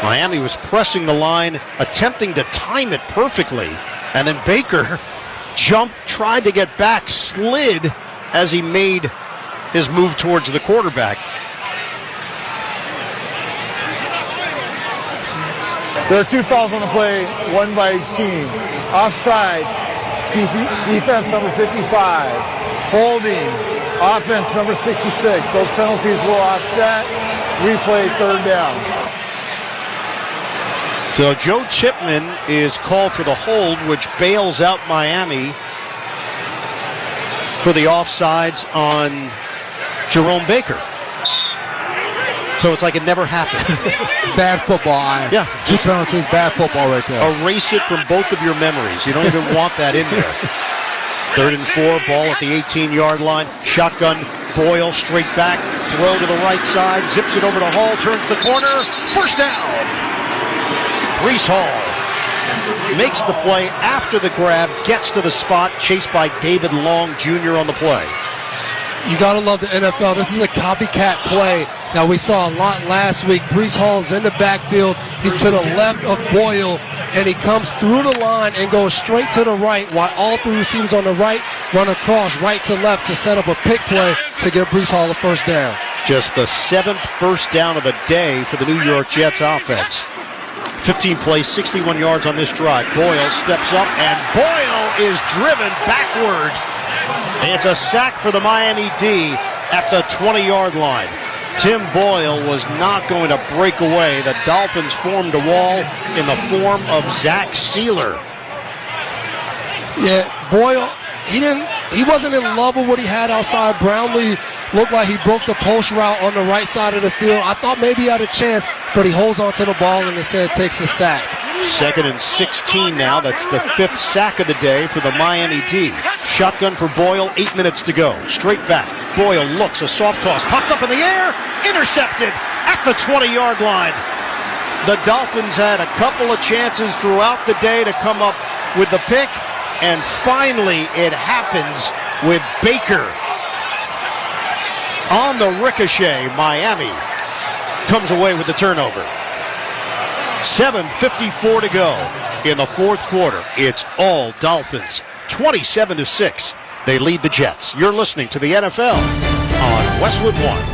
Miami was pressing the line, attempting to time it perfectly. And then Baker jumped, tried to get back, slid as he made his move towards the quarterback. There are 2 fouls on the play, 1 by each team. Offside, defense number 55. Holding, offense number 66. Those penalties will offset. Replay, 3rd down. So Joe Chipman is called for the hold, which bails out Miami for the offsides on Jerome Baker. So it's like it never happened. It's bad football. Yeah. 2 penalties, bad football right there. Erase it from both of your memories. You don't even want that in there. 3rd and 4, ball at the 18-yard line. Shotgun, Boyle straight back, throw to the right side, zips it over to Hall, turns the corner, 1st down. Breece Hall makes the play after the grab, gets to the spot, chased by David Long Jr. on the play. You got to love the NFL. This is a copycat play that we saw a lot last week. Breece Hall's in the backfield. He's to the left of Boyle, and he comes through the line and goes straight to the right, while all 3 receivers on the right run across right to left to set up a pick play to get Breece Hall a 1st down. Just the 7th first down of the day for the New York Jets offense. 15 plays, 61 yards on this drive. Boyle steps up, and Boyle is driven backward. It's a sack for the Miami D at the 20-yard line. Tim Boyle was not going to break away. The Dolphins formed a wall in the form of Zach Sealer. Yeah, Boyle, he wasn't in love with what he had outside. Brownlee looked like he broke the post route on the right side of the field. I thought maybe he had a chance, but he holds on to the ball and instead takes a sack. 2nd and 16 now. That's the 5th sack of the day for the Miami D. Shotgun for Boyle, 8 minutes to go. Straight back. Boyle looks, a soft toss, popped up in the air, intercepted at the 20-yard line. The Dolphins had a couple of chances throughout the day to come up with the pick, and finally it happens with Baker. On the ricochet, Miami comes away with the turnover. 7:54 to go in the fourth quarter. It's all Dolphins. 27-6. They lead the Jets. You're listening to the NFL on Westwood One.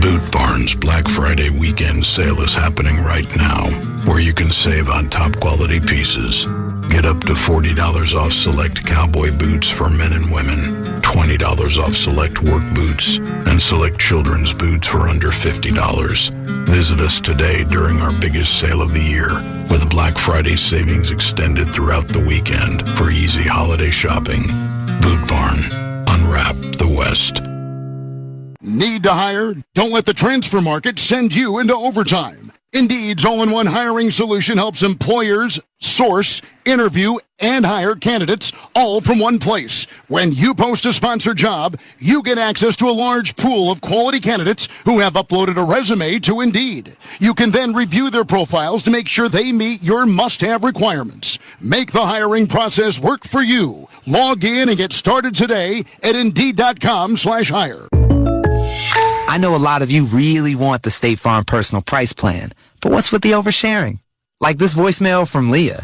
Boot Barn's Black Friday weekend sale is happening right now, where you can save on top quality pieces. Get up to $40 off select cowboy boots for men and women, $20 off select work boots, and select children's boots for under $50. Visit us today during our biggest sale of the year, with Black Friday savings extended throughout the weekend for easy holiday shopping. Boot Barn. Unwrap the West. Need to hire? Don't let the transfer market send you into overtime. Indeed's all-in-one hiring solution helps employers source, interview, and hire candidates all from one place. When you post a sponsored job, you get access to a large pool of quality candidates who have uploaded a resume to Indeed. You can then review their profiles to make sure they meet your must-have requirements. Make the hiring process work for you. Log in and get started today at Indeed.com/hire. I know a lot of you really want the State Farm Personal Price Plan, but what's with the oversharing? Like this voicemail from Leah.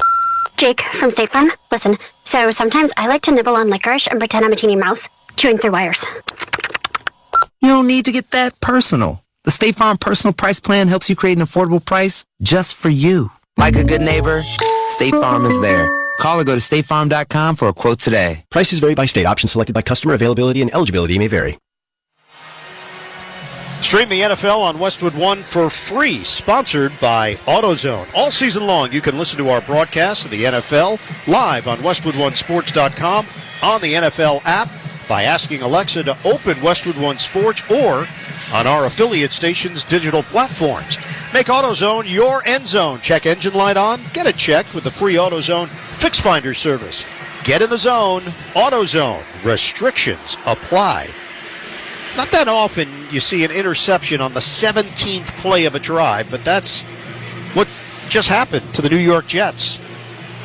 Jake from State Farm. Listen, so sometimes I like to nibble on licorice and pretend I'm a teeny mouse, chewing through wires. You don't need to get that personal. The State Farm Personal Price Plan helps you create an affordable price just for you. Like a good neighbor, State Farm is there. Call or go to statefarm.com for a quote today. Prices vary by state. Options selected by customer. Availability and eligibility may vary. Stream the NFL on Westwood One for free, sponsored by AutoZone. All season long, you can listen to our broadcast of the NFL live on WestwoodOneSports.com, on the NFL app, by asking Alexa to open Westwood One Sports, or on our affiliate stations' digital platforms. Make AutoZone your end zone. Check engine light on, get it checked with the free AutoZone Fix Finder service. Get in the zone. AutoZone. Restrictions apply. It's not that often you see an interception on the 17th play of a drive, but that's what just happened to the New York Jets.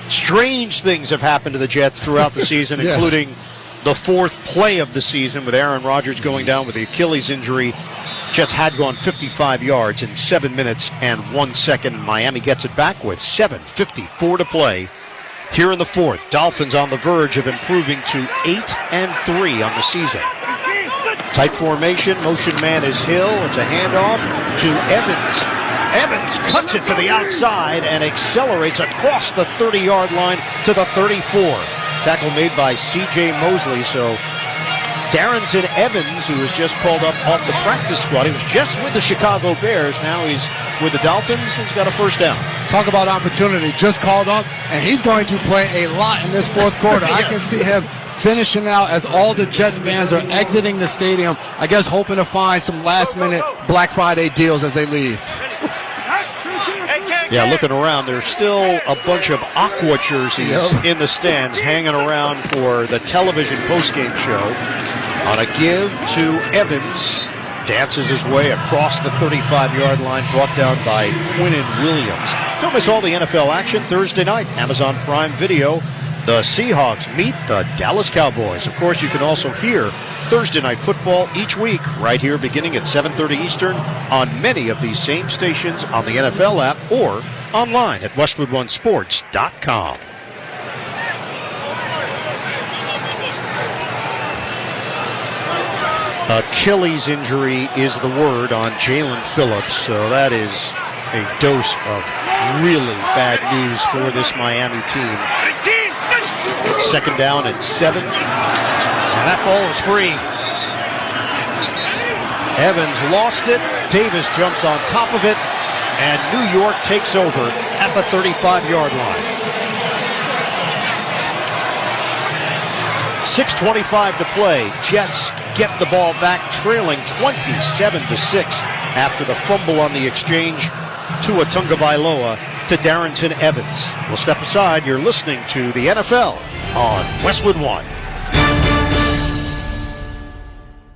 Strange things have happened to the Jets throughout the season, Yes. including the 4th play of the season with Aaron Rodgers going down with the Achilles injury. Jets had gone 55 yards in 7 minutes and 1 second, and Miami gets it back with 7:54 to play. Here in the fourth, Dolphins on the verge of improving to 8-3 on the season. Tight formation, motion man is Hill. It's a handoff to Evans. Evans cuts it to the outside and accelerates across the 30-yard line to the 34. Tackle made by C.J. Mosley. So Darrington Evans, who was just called up off the practice squad, he was just with the Chicago Bears. Now he's with the Dolphins. He's got a first down. Talk about opportunity. Just called up, and he's going to play a lot in this fourth quarter. Yes. I can see him finishing out as all the Jets fans are exiting the stadium, I guess hoping to find some last-minute Black Friday deals as they leave. Yeah, looking around, there's still a bunch of Aqua jerseys in the stands hanging around for the television postgame show. On a give to Evans, dances his way across the 35-yard line, brought down by Quinnen Williams. Don't miss all the NFL action Thursday night, Amazon Prime Video. The Seahawks meet the Dallas Cowboys. Of course, you can also hear Thursday Night Football each week right here beginning at 7:30 Eastern on many of these same stations on the NFL app or online at WestwoodOneSports.com. Achilles injury is the word on Jalen Phillips, so that is a dose of really bad news for this Miami team. 2nd down and 7, and that ball is free. Evans lost it, Davis jumps on top of it, and New York takes over at the 35-yard line. 6:25 to play. Jets get the ball back, trailing 27-6 after the fumble on the exchange to Tagovailoa to Darrington Evans. We'll step aside. You're listening to the NFL on Westwood One.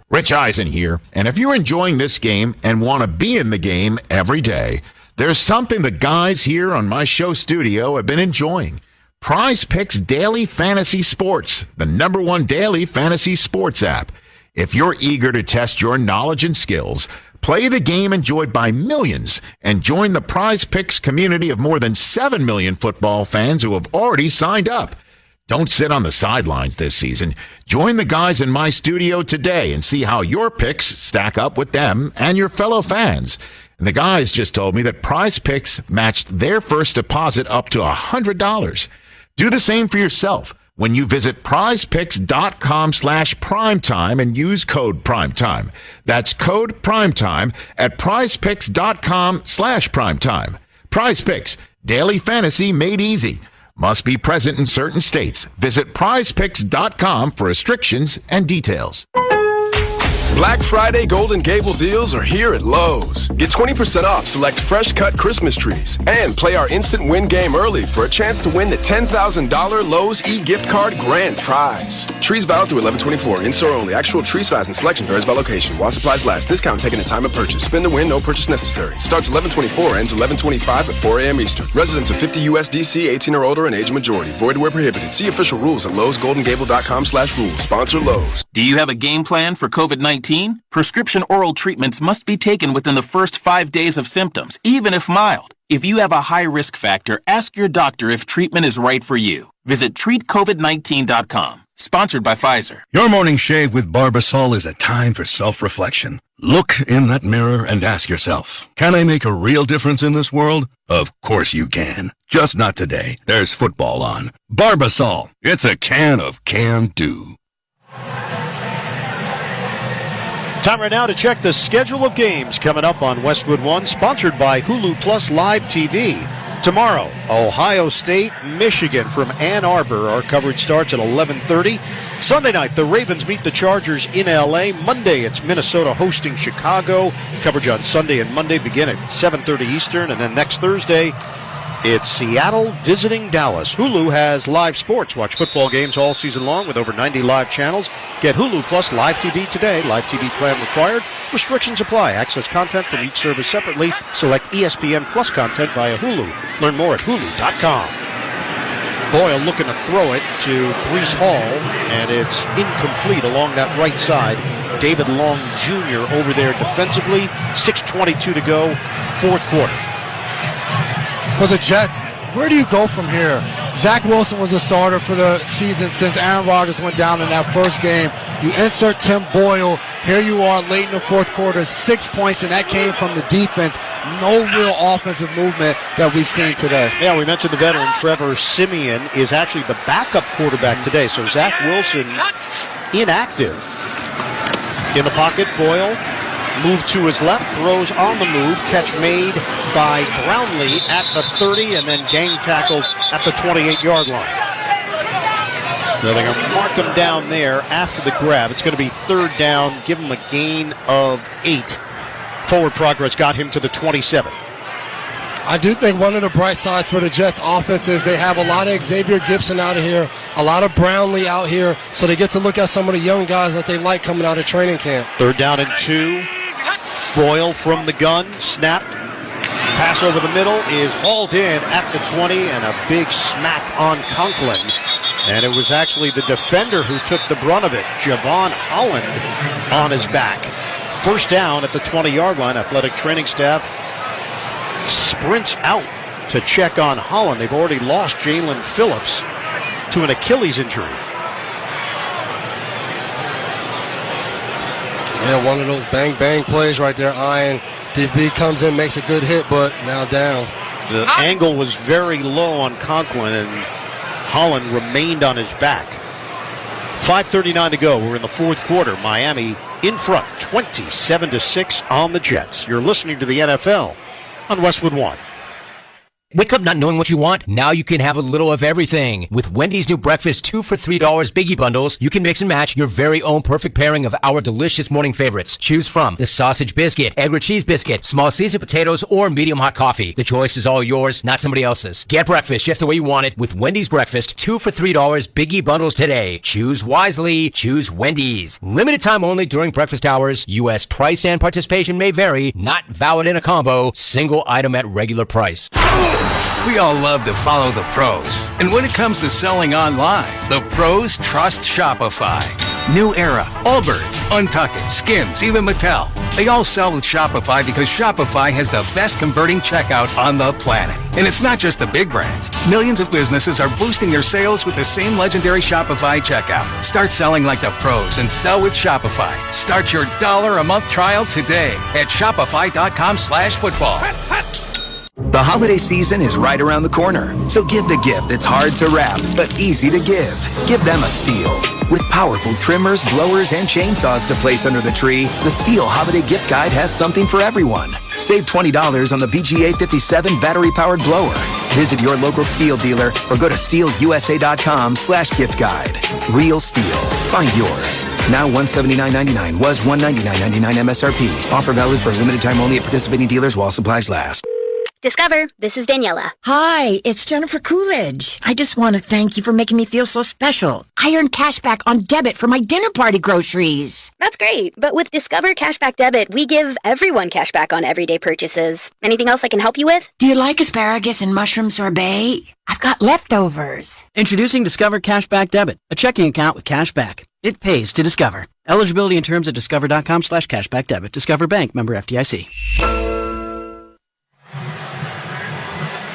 Rich Eisen here, and if you're enjoying this game and want to be in the game every day, there's something the guys here on my show studio have been enjoying. Prize Picks Daily Fantasy Sports, the #1 daily fantasy sports app. If you're eager to test your knowledge and skills, play the game enjoyed by millions, and join the Prize Picks community of more than 7 million football fans who have already signed up. Don't sit on the sidelines this season. Join the guys in my studio today and see how your picks stack up with them and your fellow fans. And the guys just told me that Prize Picks matched their first deposit up to $100. Do the same for yourself when you visit prizepicks.com/primetime and use code primetime. That's code primetime at prizepicks.com/primetime. Prize Picks, daily fantasy made easy. Must be present in certain states. Visit prizepicks.com for restrictions and details. Black Friday Golden Gable deals are here at Lowe's. Get 20% off select fresh cut Christmas trees and play our instant win game early for a chance to win the $10,000 Lowe's e-gift card grand prize. Trees valid through 11/24. In-store only. Actual tree size and selection varies by location. While supplies last. Discount taken at time of purchase. Spin to win. No purchase necessary. Starts 11/24. Ends 11/25 at 4 a.m. Eastern. Residents of 50 U.S. D.C. 18 or older and age majority. Void where prohibited. See official rules at lowesgoldengable.com/rules. Sponsor Lowe's. Do you have a game plan for COVID-19? Prescription oral treatments must be taken within the first 5 days of symptoms, even if mild. If you have a high risk factor, ask your doctor if treatment is right for you. Visit treatcovid19.com. Sponsored by Pfizer. Your morning shave with Barbasol is a time for self-reflection. Look in that mirror and ask yourself, can I make a real difference in this world? Of course you can. Just not today. There's football on. Barbasol. It's a can of can-do. Time right now to check the schedule of games coming up on Westwood One, sponsored by Hulu Plus Live TV. Tomorrow, Ohio State, Michigan from Ann Arbor. Our coverage starts at 11:30. Sunday night, the Ravens meet the Chargers in L.A. Monday, it's Minnesota hosting Chicago. Coverage on Sunday and Monday begin at 7:30 Eastern. And then next Thursday, it's Seattle visiting Dallas. Hulu has live sports. Watch football games all season long with over 90 live channels. Get Hulu Plus Live TV today. Live TV plan required. Restrictions apply. Access content from each service separately. Select ESPN Plus content via Hulu. Learn more at hulu.com. Boyle looking to throw it to Breece Hall, and it's incomplete along that right side. David Long Jr. over there defensively. 6:22 to go, fourth quarter. For the Jets, where do you go from here? Zach Wilson was a starter for the season since Aaron Rodgers went down in that first game. You insert Tim Boyle. Here you are late in the fourth quarter, 6 points, and that came from the defense. No real offensive movement that we've seen today. Yeah, we mentioned the veteran Trevor Siemian is actually the backup quarterback today. So Zach Wilson inactive. In the pocket, Boyle. Move to his left, throws on the move, catch made by Brownlee at the 30, and then gang tackled at the 28-yard line. So they're going to mark him down there after the grab. It's going to be third down, give him a gain of 8. Forward progress got him to the 27. I do think one of the bright sides for the Jets offense is they have a lot of Xavier Gibson out of here, a lot of Brownlee out here, so they get to look at some of the young guys that they like coming out of training camp. Third down and 2. Boyle from the gun, snapped. Pass over the middle is hauled in at the 20, and a big smack on Conklin. And it was actually the defender who took the brunt of it, Javon Holland, on his back. First down at the 20-yard line. Athletic training staff sprints out to check on Holland. They've already lost Jalen Phillips to an Achilles injury. Yeah, one of those bang-bang plays right there. Iron DB comes in, makes a good hit, but now down. The angle was very low on Conklin, and Holland remained on his back. 5:39 to go. We're in the fourth quarter. Miami in front, 27-6 on the Jets. You're listening to the NFL on Westwood One. Wake up not knowing what you want? Now you can have a little of everything. With Wendy's new breakfast 2 for $3 Biggie Bundles, you can mix and match your very own perfect pairing of our delicious morning favorites. Choose from the sausage biscuit, egg or cheese biscuit, small seasoned potatoes, or medium hot coffee. The choice is all yours, not somebody else's. Get breakfast just the way you want it with Wendy's breakfast 2 for $3 Biggie Bundles today. Choose wisely. Choose Wendy's. Limited time only during breakfast hours. U.S. price and participation may vary. Not valid in a combo. Single item at regular price. We all love to follow the pros. And when it comes to selling online, the pros trust Shopify. New Era, Allbirds, Untuckit, Skims, even Mattel. They all sell with Shopify because Shopify has the best converting checkout on the planet. And it's not just the big brands. Millions of businesses are boosting their sales with the same legendary Shopify checkout. Start selling like the pros and sell with Shopify. Start your $1 a month trial today at shopify.com/football. The holiday season is right around the corner, so give the gift that's hard to wrap, but easy to give. Give them a Steel. With powerful trimmers, blowers, and chainsaws to place under the tree, the Steel Holiday Gift Guide has something for everyone. Save $20 on the BGA 57 battery-powered blower. Visit your local Steel dealer or go to steelusa.com/gift guide. Real Steel. Find yours. Now $179.99 was $199.99 MSRP. Offer valid for a limited time only at participating dealers while supplies last. Discover, this is Daniela. Hi, it's Jennifer Coolidge. I just want to thank you for making me feel so special. I earned cash back on debit for my dinner party groceries. That's great, but with Discover Cashback Debit, we give everyone cash back on everyday purchases. Anything else I can help you with? Do you like asparagus and mushroom sorbet? I've got leftovers. Introducing Discover Cashback Debit, a checking account with cash back. It pays to Discover. Eligibility and terms at discover.com/cashback debit. Discover Bank, member FDIC.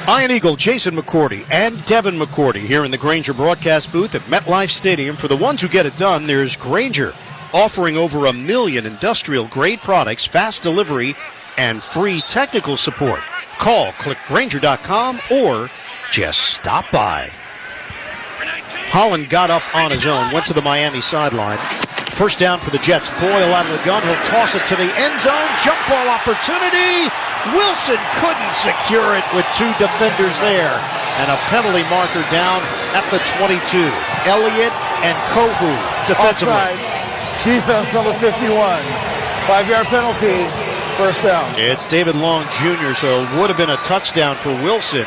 Ian Eagle, Jason McCourty, and Devin McCourty here in the Grainger broadcast booth at MetLife Stadium. For the ones who get it done, there's Grainger, offering over 1 million industrial-grade products, fast delivery, and free technical support. Call, click Grainger.com, or just stop by. Holland got up on his own, went to the Miami sideline. First down for the Jets. Boyle out of the gun. He'll toss it to the end zone. Jump ball opportunity. Wilson couldn't secure it with two defenders there. And a penalty marker down at the 22. Elliott and Kohu defensively. Offside. Defense number 51. 5-yard penalty. First down. It's David Long Jr., so it would have been a touchdown for Wilson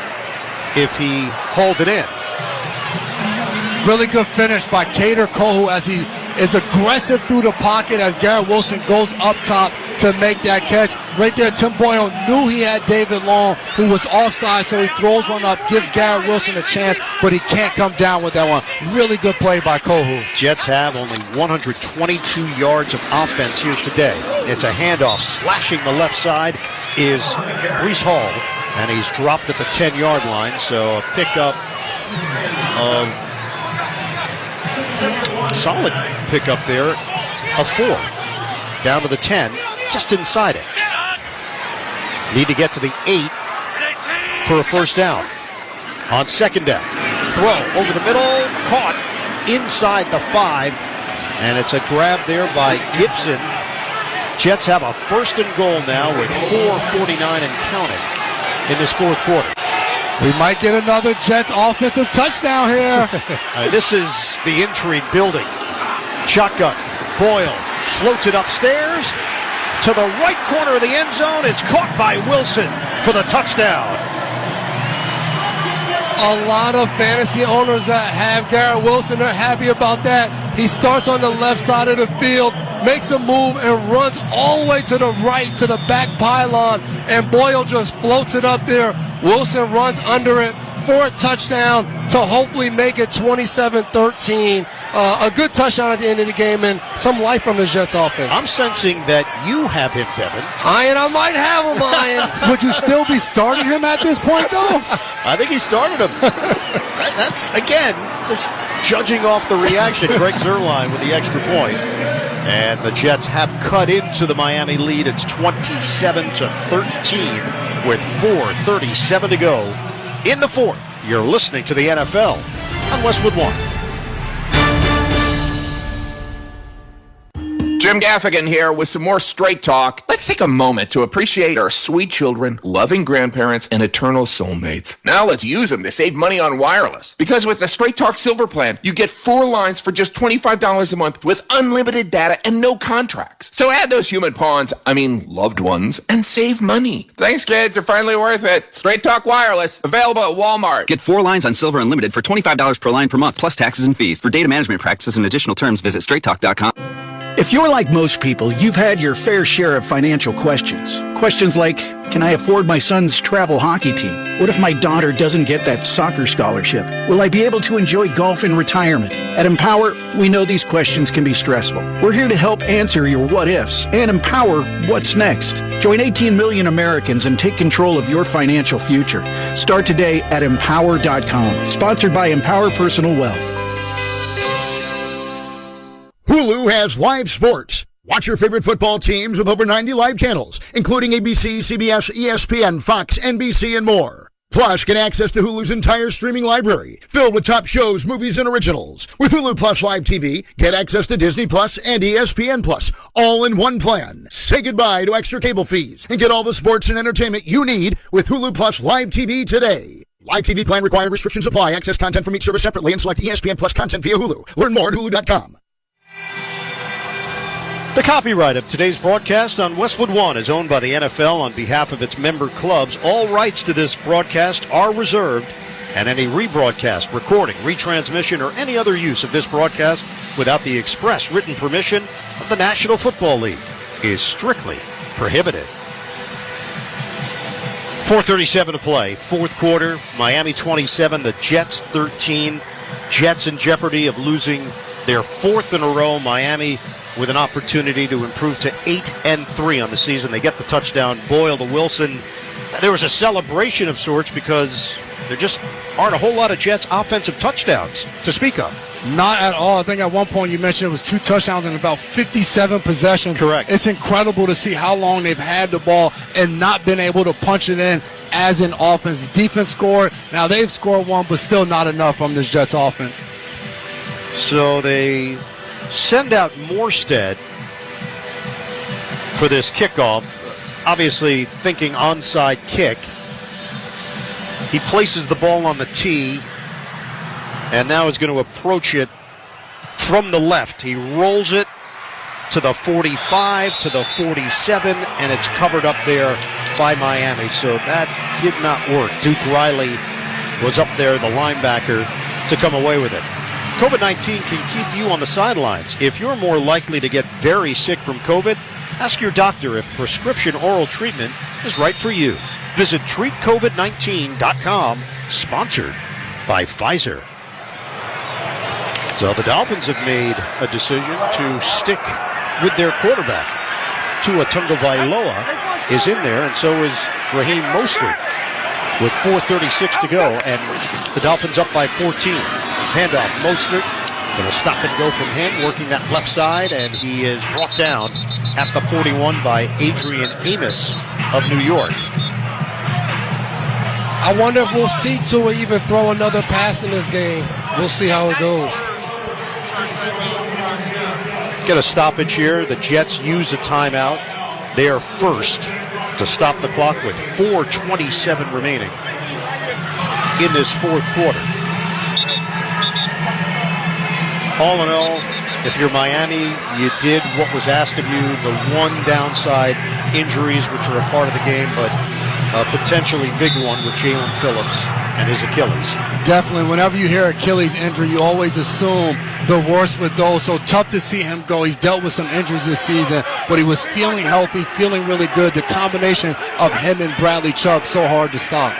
if he hauled it in. Really good finish by Kader Kohu as he is aggressive through the pocket as Garrett Wilson goes up top to make that catch. Right there, Tim Boyle knew he had David Long, who was offside, so he throws one up, gives Garrett Wilson a chance, but he can't come down with that one. Really good play by Kohu. Jets have only 122 yards of offense here today. It's a handoff. Slashing the left side is Breece Hall, and he's dropped at the 10-yard line, so a pickup of solid pickup there of 4. Down to the 10, just inside it. Need to get to the 8 for a first down. On second down, throw over the middle, caught inside the 5, and it's a grab there by Gibson. Jets have a first and goal now with 4:49 and counting in this fourth quarter. We might get another Jets offensive touchdown here. This is the intrigue building. Shotgun. Boyle floats it upstairs to the right corner of the end zone. It's caught by Wilson for the touchdown. A lot of fantasy owners that have Garrett Wilson are happy about that. He starts on the left side of the field, makes a move, and runs all the way to the right, to the back pylon, and Boyle just floats it up there. Wilson runs under it for a touchdown to hopefully make it 27-13. A good touchdown at the end of the game and some life from the Jets offense. I'm sensing that you have him, Devin. I might have him, Ian. Would you still be starting him at this point, though? I think he started him. That's, again, just judging off the reaction. Greg Zuerlein with the extra point. And the Jets have cut into the Miami lead. It's 27-13 with 4:37 to go in the fourth. You're listening to the NFL on Westwood One. Jim Gaffigan here with some more Straight Talk. Let's take a moment to appreciate our sweet children, loving grandparents, and eternal soulmates. Now let's use them to save money on wireless. Because with the Straight Talk Silver Plan, you get 4 lines for just $25 a month with unlimited data and no contracts. So add those human pawns, loved ones, and save money. Thanks, kids. They're finally worth it. Straight Talk Wireless, available at Walmart. Get 4 lines on Silver Unlimited for $25 per line per month, plus taxes and fees. For data management practices and additional terms, visit straighttalk.com. If you're like most people, you've had your fair share of financial questions. Questions like, can I afford my son's travel hockey team? What if my daughter doesn't get that soccer scholarship? Will I be able to enjoy golf in retirement? At Empower, we know these questions can be stressful. We're here to help answer your what ifs and empower what's next. Join 18 million Americans and take control of your financial future. Start today at empower.com. Sponsored by Empower Personal Wealth. Hulu has live sports. Watch your favorite football teams with over 90 live channels, including ABC, CBS, ESPN, Fox, NBC, and more. Plus, get access to Hulu's entire streaming library, filled with top shows, movies, and originals. With Hulu Plus Live TV, get access to Disney Plus and ESPN Plus, all in one plan. Say goodbye to extra cable fees and get all the sports and entertainment you need with Hulu Plus Live TV today. Live TV plan required. Restrictions apply. Access content from each service separately and select ESPN Plus content via Hulu. Learn more at hulu.com. The copyright of today's broadcast on Westwood One is owned by the NFL on behalf of its member clubs. All rights to this broadcast are reserved, and any rebroadcast, recording, retransmission, or any other use of this broadcast without the express written permission of the National Football League is strictly prohibited. 4:37 to play, fourth quarter, Miami 27, the Jets 13. Jets in jeopardy of losing their fourth in a row. Miami with an opportunity to improve to 8-3 on the season. They get the touchdown, Boyle to Wilson. There was a celebration of sorts because there just aren't a whole lot of Jets offensive touchdowns to speak of. Not at all. I think at one point you mentioned it was 2 touchdowns in about 57 possessions. Correct. It's incredible to see how long they've had the ball and not been able to punch it in as an offense. Defense scored. Now they've scored one, but still not enough from this Jets offense. So they send out Morstead for this kickoff, obviously thinking onside kick. He places the ball on the tee and now is going to approach it from the left. He rolls it to the 45, to the 47, and it's covered up there by Miami. So that did not work. Duke Riley was up there, the linebacker, to come away with it. COVID-19 can keep you on the sidelines. If you're more likely to get very sick from COVID, ask your doctor if prescription oral treatment is right for you. Visit treatcovid19.com, sponsored by Pfizer. So the Dolphins have made a decision to stick with their quarterback. Tua Tagovailoa is in there, and so is Raheem Mostert with 4:36 to go, and the Dolphins up by 14. Handoff, Mostert, going to stop and go from him, working that left side, and he is brought down at the 41 by Adrian Amos of New York. I wonder if we'll see Tua even throw another pass in this game. We'll see how it goes. Get a stoppage here. The Jets use a timeout. They are first to stop the clock with 4:27 remaining in this fourth quarter. All in all, if you're Miami, you did what was asked of you. The one downside, injuries, which are a part of the game, but a potentially big one with Jalen Phillips and his Achilles. Definitely. Whenever you hear Achilles injury, you always assume the worst with those. So tough to see him go. He's dealt with some injuries this season, but he was feeling healthy, feeling really good. The combination of him and Bradley Chubb, so hard to stop.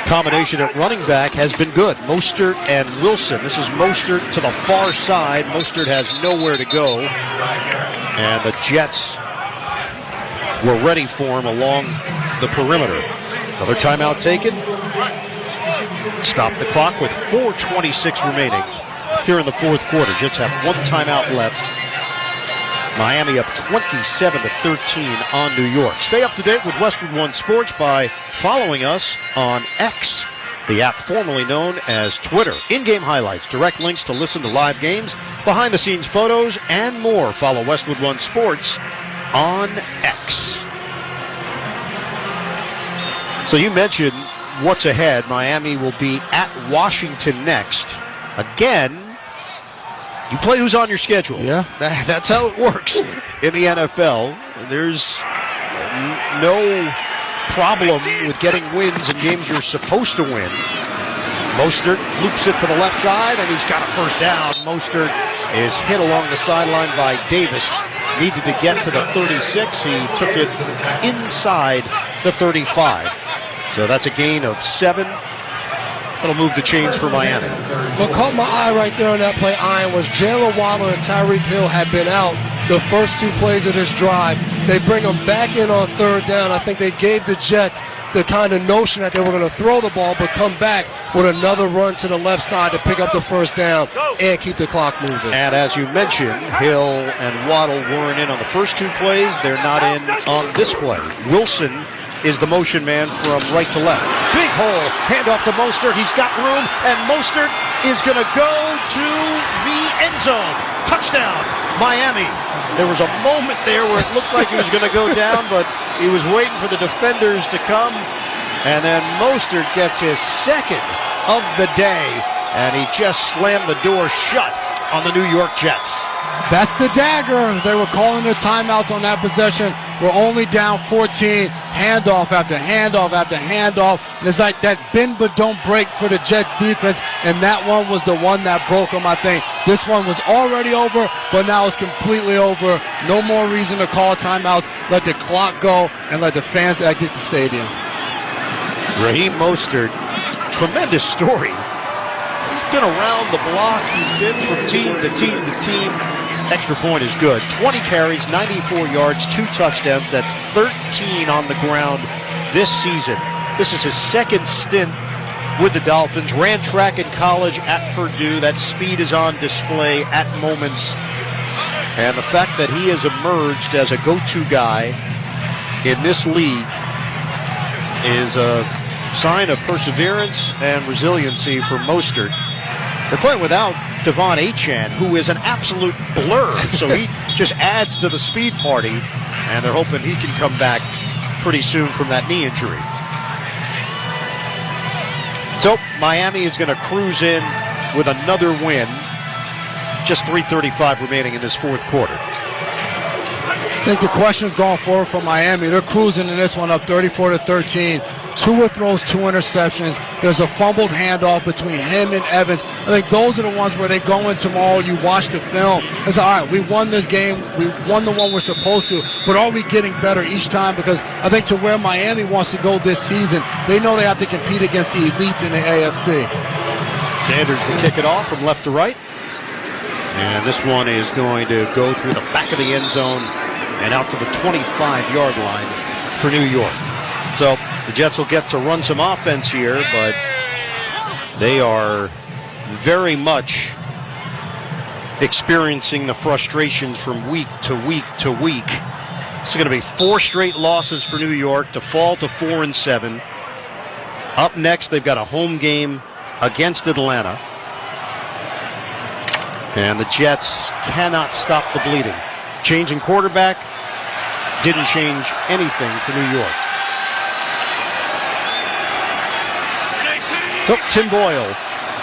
Combination at running back has been good. Mostert and Wilson. This is Mostert to the far side. Mostert has nowhere to go. And the Jets were ready for him along the perimeter. Another timeout taken. Stop the clock with 4:26 remaining here in the fourth quarter. Jets have one timeout left. Miami up 27-13 on New York. Stay up to date with Westwood One Sports by following us on X, the app formerly known as Twitter. In-game highlights, direct links to listen to live games, behind-the-scenes photos, and more. Follow Westwood One Sports on X. So you mentioned what's ahead. Miami will be at Washington next. Again, you play who's on your schedule. Yeah. That's how it works in the NFL. There's no problem with getting wins in games you're supposed to win. Mostert loops it to the left side, and he's got a first down. Mostert is hit along the sideline by Davis. Needed to get to the 36. He took it inside the 35. So that's a gain of 7. That'll move the chains for Miami. What caught my eye right there on that play, Ian, was Jalen Waddle and Tyreek Hill had been out the first 2 plays of this drive. They bring them back in on third down. I think they gave the Jets the kind of notion that they were going to throw the ball but come back with another run to the left side to pick up the first down and keep the clock moving. And as you mentioned, Hill and Waddle weren't in on the first 2 plays. They're not in on this play. Wilson is the motion man from right to left. Big hole, handoff to Mostert. He's got room, and Mostert is going to go to the end zone. Touchdown, Miami. There was a moment there where it looked like he was going to go down, but he was waiting for the defenders to come, and then Mostert gets his second of the day, and he just slammed the door shut on the New York Jets. That's the dagger. They were calling their timeouts on that possession. We're only down 14. Handoff after handoff after handoff. And it's like that bend but don't break for the Jets defense. And that one was the one that broke them, I think. This one was already over, but now it's completely over. No more reason to call timeouts. Let the clock go and let the fans exit the stadium. Raheem Mostert, tremendous story. He's been around the block. He's been from team to team to team. Extra point is good. 20 carries, 94 yards, 2 touchdowns. That's 13 on the ground this season. This is his second stint with the Dolphins. Ran track in college at Purdue. That speed is on display at moments. And the fact that he has emerged as a go-to guy in this league is a sign of perseverance and resiliency for Mostert. They're playing without Devon Achane, who is an absolute blur. So he just adds to the speed party, and they're hoping he can come back pretty soon from that knee injury. So Miami is going to cruise in with another win. Just 3:35 remaining in this fourth quarter. I think the question's going forward for Miami. They're cruising in this one up 34-13. 2 throws, 2 interceptions. There's a fumbled handoff between him and Evans. I think those are the ones where they go in tomorrow, you watch the film. It's all right, we won this game. We won the one we're supposed to. But are we getting better each time? Because I think to where Miami wants to go this season, they know they have to compete against the elites in the AFC. Sanders to kick it off from left to right. And this one is going to go through the back of the end zone and out to the 25-yard line for New York. So the Jets will get to run some offense here, but they are very much experiencing the frustrations from week to week to week. It's going to be 4 straight losses for New York to fall to 4-7. Up next, they've got a home game against Atlanta. And the Jets cannot stop the bleeding. Changing quarterback didn't change anything for New York. So Tim Boyle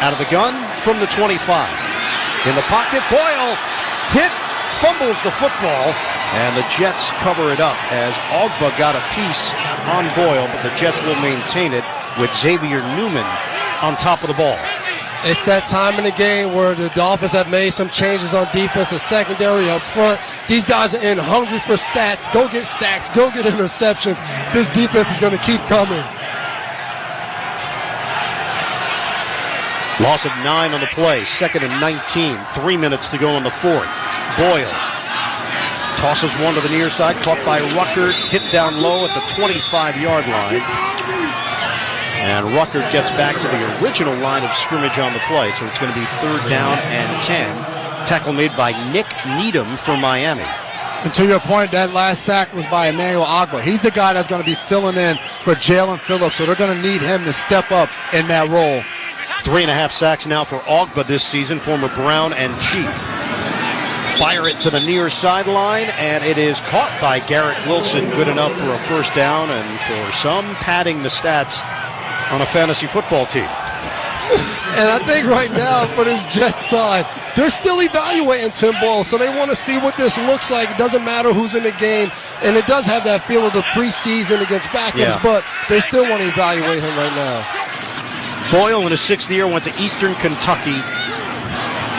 out of the gun from the 25. In the pocket, Boyle fumbles the football, and the Jets cover it up as Ogba got a piece on Boyle, but the Jets will maintain it with Xavier Newman on top of the ball. It's that time in the game where the Dolphins have made some changes on defense, a secondary up front. These guys are in hungry for stats. Go get sacks. Go get interceptions. This defense is going to keep coming. Loss of 9 on the play. 2nd and 19. 3 minutes to go in the fourth. Boyle tosses one to the near side. Caught by Ruckert. Hit down low at the 25-yard line. And Ruckert gets back to the original line of scrimmage on the play. So it's going to be 3rd down and 10. Tackle made by Nick Needham from Miami. And to your point, that last sack was by Emmanuel Ogbah. He's the guy that's going to be filling in for Jalen Phillips, so they're going to need him to step up in that role. 3.5 sacks now for Ogbah this season, former Brown and Chief. Fire it to the near sideline, and it is caught by Garrett Wilson. Good enough for a first down and for some padding the stats on a fantasy football team. And I think right now, for this Jets side, they're still evaluating Tim Boyle, so they want to see what this looks like. It doesn't matter who's in the game, and it does have that feel of the preseason against backups, but they still want to evaluate him right now. Boyle in his 6th year went to Eastern Kentucky.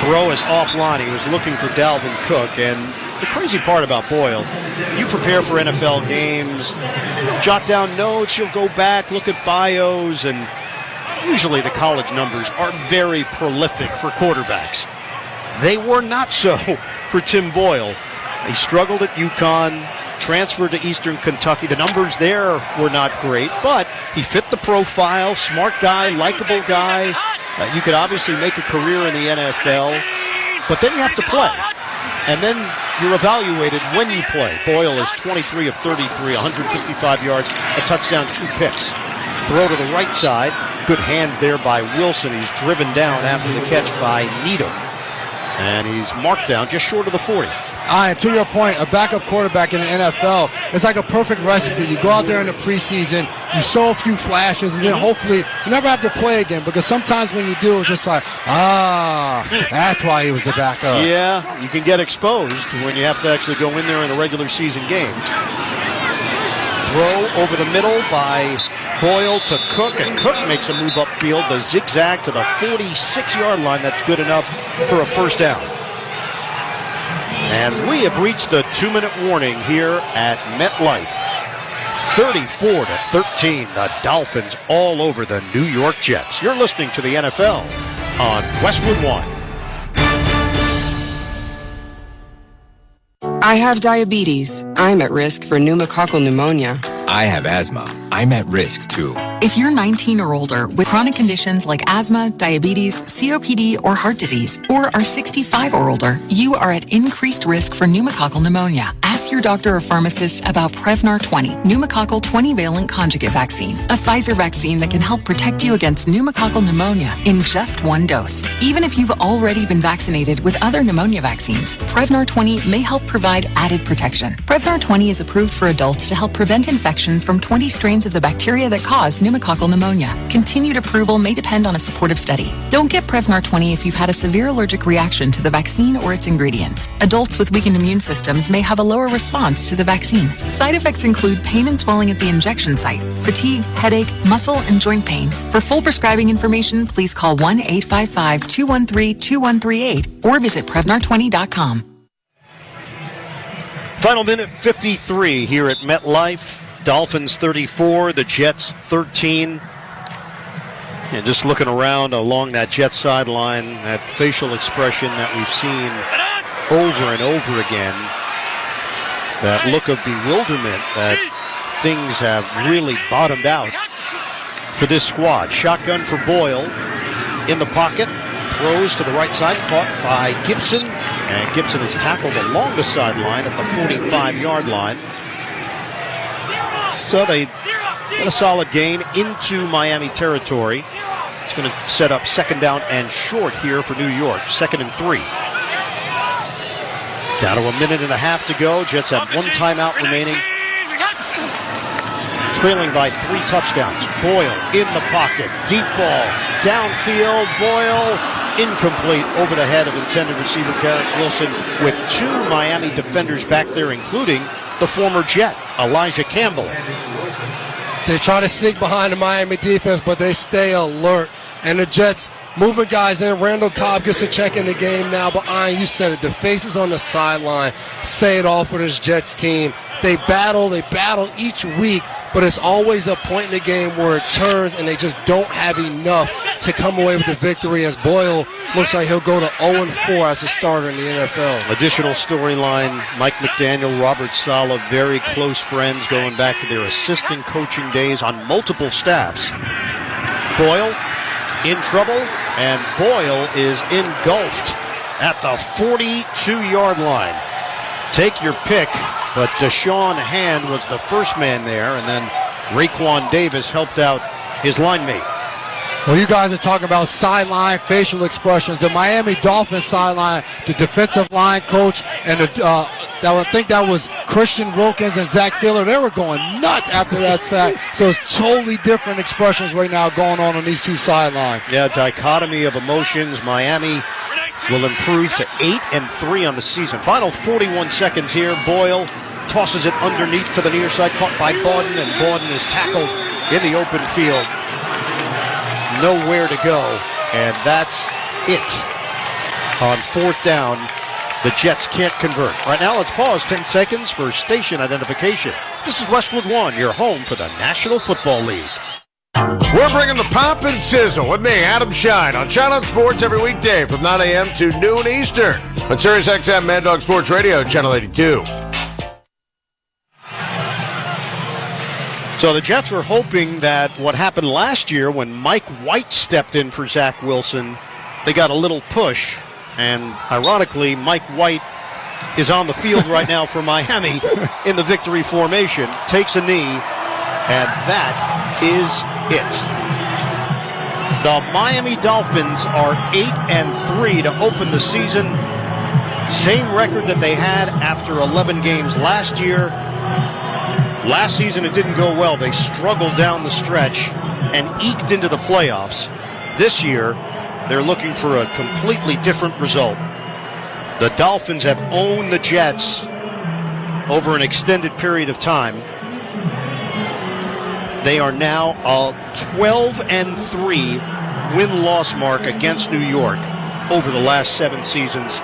Throw is offline. He was looking for Dalvin Cook, and the crazy part about Boyle, you prepare for NFL games, you'll jot down notes, you'll go back, look at bios, and usually the college numbers are very prolific for quarterbacks. They were not so for Tim Boyle. He struggled at UConn, transferred to Eastern Kentucky. The numbers there were not great, but he fit the profile, smart guy, likable guy. You could obviously make a career in the NFL, but then you have to play. And then you're evaluated when you play. Boyle is 23 of 33, 155 yards, a touchdown, 2 picks. Throw to the right side. Good hands there by Wilson. He's driven down after the catch by Needham. And he's marked down just short of the 40. And to your point, a backup quarterback in the NFL, it's like a perfect recipe. You go out there in the preseason, you show a few flashes, and then hopefully you never have to play again, because sometimes when you do, it's just like, that's why he was the backup. Yeah, you can get exposed when you have to actually go in there in a regular season game. Throw over the middle by Boyle to Cook, and Cook makes a move upfield, the zigzag to the 46-yard line. That's good enough for a first down. And we have reached the 2-minute warning here at MetLife. 34-13, the Dolphins all over the New York Jets. You're listening to the NFL on Westwood One. I have diabetes. I'm at risk for pneumococcal pneumonia. I have asthma. I'm at risk too. If you're 19 or older with chronic conditions like asthma, diabetes, COPD, or heart disease, or are 65 or older, you are at increased risk for pneumococcal pneumonia. Ask your doctor or pharmacist about Prevnar 20, pneumococcal 20-valent conjugate vaccine, a Pfizer vaccine that can help protect you against pneumococcal pneumonia in just 1 dose. Even if you've already been vaccinated with other pneumonia vaccines, Prevnar 20 may help provide added protection. Prevnar 20 is approved for adults to help prevent infections from 20 strains of the bacteria that cause pneumococcal pneumonia. Continued approval may depend on a supportive study. Don't get Prevnar 20 if you've had a severe allergic reaction to the vaccine or its ingredients. Adults with weakened immune systems may have a lower response to the vaccine. Side effects include pain and swelling at the injection site, fatigue, headache, muscle, and joint pain. For full prescribing information, please call 1-855-213-2138 or visit Prevnar20.com. Final minute 53 here at MetLife. Dolphins 34, the Jets 13. And just looking around along that Jets sideline, that facial expression that we've seen over and over again, that look of bewilderment that things have really bottomed out for this squad. Shotgun for Boyle in the pocket, throws to the right side, caught by Gibson, and Gibson is tackled along the sideline at the 45-yard line. So they got a solid gain into Miami territory. It's going to set up 2nd down and short here for New York. 2nd and 3. Down to 1.5 minutes to go. Jets have 1 timeout remaining. Trailing by 3 touchdowns. Boyle in the pocket. Deep ball. Downfield. Boyle incomplete over the head of intended receiver Garrett Wilson, with 2 Miami defenders back there, including the former Jet, Elijah Campbell. They try to sneak behind the Miami defense, but they stay alert. And the Jets moving guys in. Randall Cobb gets a check in the game now. But Ian, you said it. The faces on the sideline say it all for this Jets team. They battle each week, but it's always a point in the game where it turns and they just don't have enough to come away with the victory, as Boyle looks like he'll go to 0-4 as a starter in the NFL. Additional storyline, Mike McDaniel, Robert Saleh, very close friends going back to their assistant coaching days on multiple staffs. Boyle in trouble, and Boyle is engulfed at the 42-yard line. Take your pick, but Deshaun Hand was the first man there, and then Raekwon Davis helped out his line mate. Well, you guys are talking about sideline facial expressions. The Miami Dolphins sideline, the defensive line coach, and I think that was Christian Wilkins and Zach Sealer. They were going nuts after that sack. So it's totally different expressions right now going on these two sidelines. Yeah, dichotomy of emotions. Miami will improve to 8-3 on the season. Final 41 seconds here. Boyle tosses it underneath to the near side, caught by Bawden, and Bawden is tackled in the open field. Nowhere to go, and that's it. On fourth down, the Jets can't convert. Right now, let's pause 10 seconds for station identification. This is Westwood One, your home for the National Football League. We're bringing the pop and sizzle with me, Adam Shine, on Shine on Sports every weekday from 9 a.m. to noon Eastern on Sirius XM Mad Dog Sports Radio, Channel 82. So the Jets were hoping that what happened last year when Mike White stepped in for Zach Wilson, they got a little push. And ironically, Mike White is on the field right now for Miami in the victory formation, takes a knee, and that is it. The Miami Dolphins are 8-3 to open the season. Same record that they had after 11 games last year. Last season, it didn't go well. They struggled down the stretch and eked into the playoffs. This year, they're looking for a completely different result. The Dolphins have owned the Jets over an extended period of time. They are now a 12-3 win-loss mark against New York over the last 7 seasons.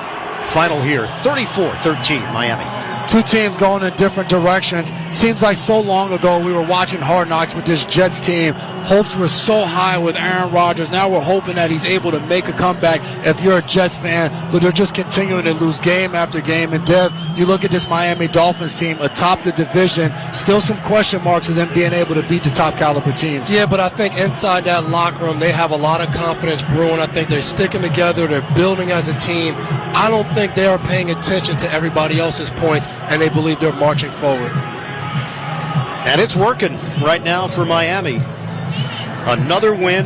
Final here, 34-13, Miami. Two teams going in different directions. Seems like so long ago we were watching Hard Knocks with this Jets team. Hopes were so high with Aaron Rodgers. Now we're hoping that he's able to make a comeback if you're a Jets fan, but they're just continuing to lose game after game. And Dev, you look at this Miami Dolphins team atop the division, still some question marks of them being able to beat the top caliber teams. Yeah, but I think inside that locker room, they have a lot of confidence brewing. I think they're sticking together. They're building as a team. I don't think they are paying attention to everybody else's points, and they believe they're marching forward. And it's working right now for Miami. Another win.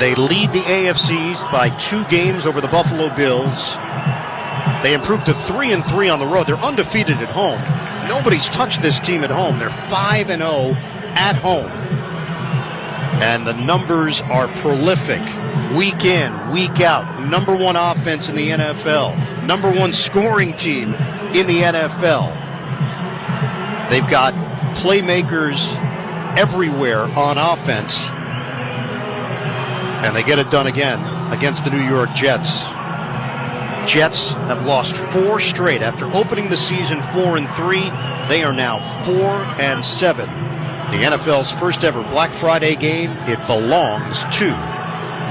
They lead the AFC East by 2 games over the Buffalo Bills. They improved to 3-3 on the road. They're undefeated at home. Nobody's touched this team at home. They're 5-0 at home. And the numbers are prolific. Week in, week out. Number 1 offense in the NFL. Number 1 scoring team in the NFL. They've got playmakers everywhere on offense. And they get it done again against the New York Jets. Jets have lost 4 straight. After opening the season 4-3, they are now 4-7. The NFL's first ever Black Friday game, it belongs to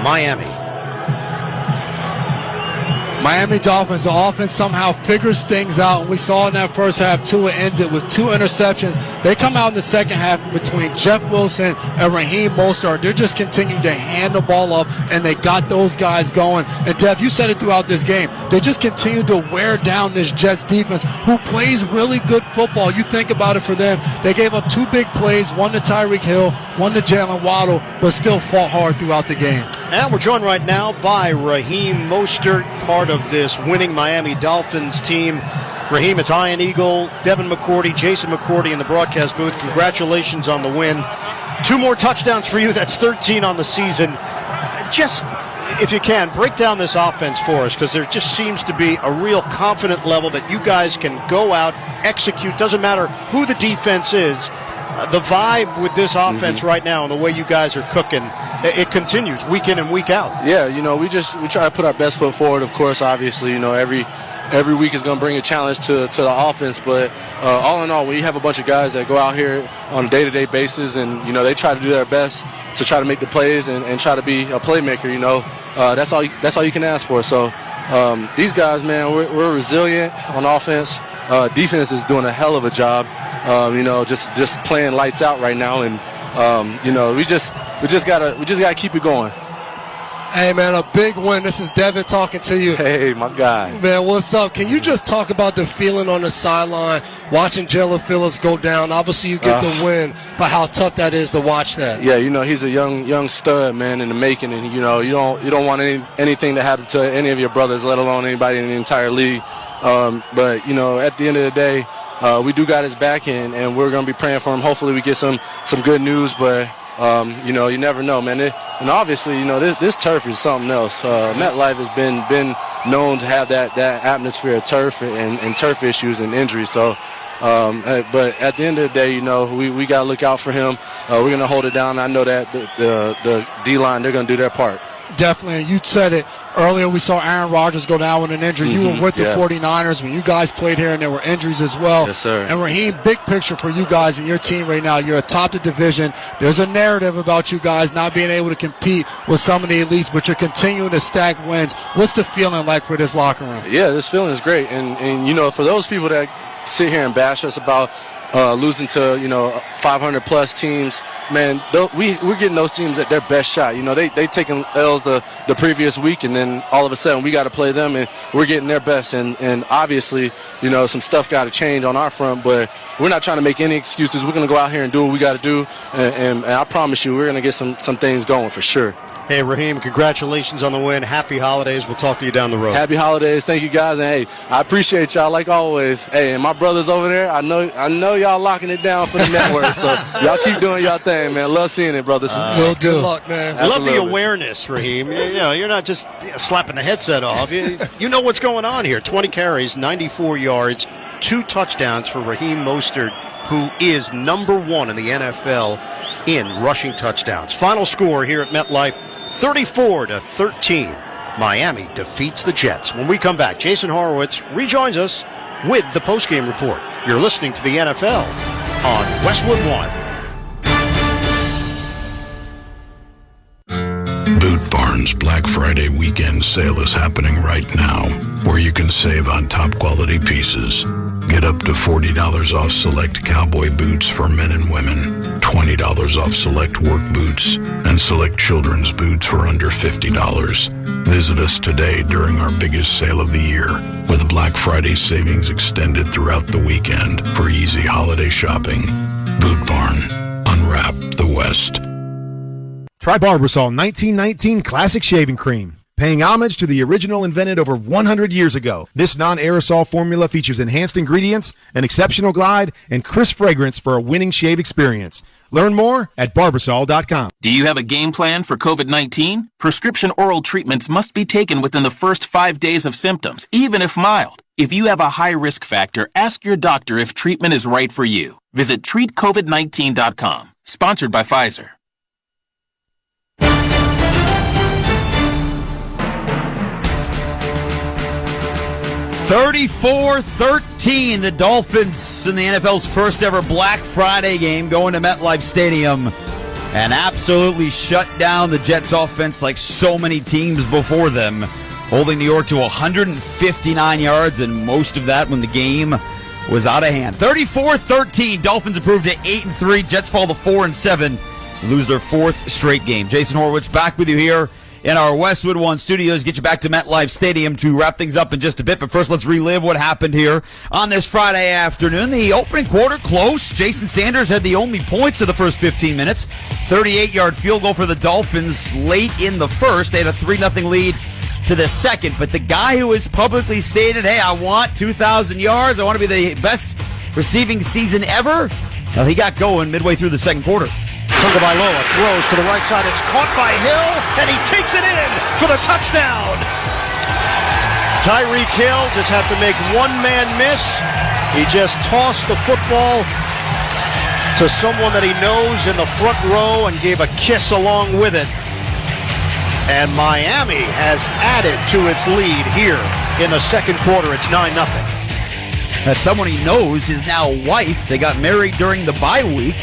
Miami. Miami Dolphins, the offense somehow figures things out. And we saw in that first half, Tua ends it with 2 interceptions. They come out in the second half between Jeff Wilson and Raheem Mostert. They're just continuing to hand the ball up, and they got those guys going. And, Dev, you said it throughout this game. They just continue to wear down this Jets defense, who plays really good football. You think about it for them. They gave up 2 big plays, one to Tyreek Hill, one to Jalen Waddle, but still fought hard throughout the game. And we're joined right now by Raheem Mostert, part of this winning Miami Dolphins team. Raheem, it's Ian Eagle, Devin McCourty, Jason McCourty in the broadcast booth. Congratulations on the win. 2 more touchdowns for you. That's 13 on the season. Just, if you can, break down this offense for us, because there just seems to be a real confident level that you guys can go out, execute. Doesn't matter who the defense is. The vibe with this offense right now and the way you guys are cooking, it continues week in and week out. Yeah, we try to put our best foot forward, of course, obviously. Every week is going to bring a challenge to the offense, but all in all, we have a bunch of guys that go out here on a day-to-day basis, and, they try to do their best to try to make the plays and try to be a playmaker, That's all you can ask for. So these guys, man, we're resilient on offense. Defense is doing a hell of a job, just playing lights out right now, and we just gotta keep it going. Hey, man, a big win. This is Devin talking to you. Hey, my guy. Man, what's up? Can you just talk about the feeling on the sideline, watching Jalen Phillips go down? Obviously, you get the win, but how tough that is to watch that. Yeah, he's a young stud, man, in the making, and you don't want anything to happen to any of your brothers, let alone anybody in the entire league. But at the end of the day, we do got his back, and we're gonna be praying for him. Hopefully, we get some good news, but. You never know, man. And obviously, this turf is something else. MetLife has been known to have that atmosphere of turf and turf issues and injuries. So, but at the end of the day, we got to look out for him. We're going to hold it down. I know that the D-line, they're going to do their part. Definitely. You said it earlier. We saw Aaron Rodgers go down with an injury. You were with the 49ers when you guys played here, and there were injuries as well. Yes, sir. And Raheem, big picture for you guys and your team right now. You're atop the division. There's a narrative about you guys not being able to compete with some of the elites, but you're continuing to stack wins. What's the feeling like for this locker room? Yeah, this feeling is great. And for those people that sit here and bash us about losing to 500+ teams, man, we're getting those teams at their best shot. They taking L's the previous week, and then all of a sudden we got to play them, and we're getting their best. And obviously, some stuff got to change on our front, but we're not trying to make any excuses. We're going to go out here and do what we got to do, and I promise you, we're going to get some things going for sure. Hey, Raheem, congratulations on the win. Happy holidays. We'll talk to you down the road. Happy holidays. Thank you, guys. And, hey, I appreciate y'all like always. Hey, and my brothers over there, I know y'all locking it down for the network, so y'all keep doing y'all thing, man. Love seeing it, brothers. We'll do. Good luck, man. I love the awareness, Raheem. You're not just slapping the headset off. You know what's going on here. 20 carries, 94 yards, 2 touchdowns for Raheem Mostert, who is number 1 in the NFL in rushing touchdowns. Final score here at MetLife, 34-13. Miami defeats the Jets. When we come back, Jason Horowitz rejoins us with the postgame report. You're listening to the NFL on Westwood One. Boot Barn's Black Friday weekend sale is happening right now, where you can save on top quality pieces. Get up to $40 off select cowboy boots for men and women, $20 off select work boots, and select children's boots for under $50. Visit us today during our biggest sale of the year, with Black Friday savings extended throughout the weekend for easy holiday shopping. Boot Barn. Unwrap the West. Try Barbasol 1919 Classic Shaving Cream. Paying homage to the original invented over 100 years ago. This non-aerosol formula features enhanced ingredients, an exceptional glide, and crisp fragrance for a winning shave experience. Learn more at Barbasol.com. Do you have a game plan for COVID-19? Prescription oral treatments must be taken within the first 5 days of symptoms, even if mild. If you have a high risk factor, ask your doctor if treatment is right for you. Visit treatcovid19.com. Sponsored by Pfizer. 34-13, the Dolphins in the NFL's first ever Black Friday game going to MetLife Stadium and absolutely shut down the Jets offense like so many teams before them, holding New York to 159 yards, and most of that when the game was out of hand. 34-13, Dolphins improved to 8-3, Jets fall to 4-7, lose their 4th straight game. Jason Horowitz back with you here in our Westwood One studios. Get you back to MetLife Stadium to wrap things up in just a bit. But first, let's relive what happened here on this Friday afternoon. The opening quarter close. Jason Sanders had the only points of the first 15 minutes. 38-yard field goal for the Dolphins late in the first. They had a 3-0 lead to the second. But the guy who has publicly stated, hey, I want 2,000 yards. I want to be the best receiving season ever. Well, he got going midway through the second quarter. Tagovailoa throws to the right side. It's caught by Hill, and he takes it in for the touchdown. Tyreek Hill just had to make one man miss. He just tossed the football to someone that he knows in the front row and gave a kiss along with it. And Miami has added to its lead here in the second quarter. It's 9-0. That's someone he knows, his now wife. They got married during the bye week.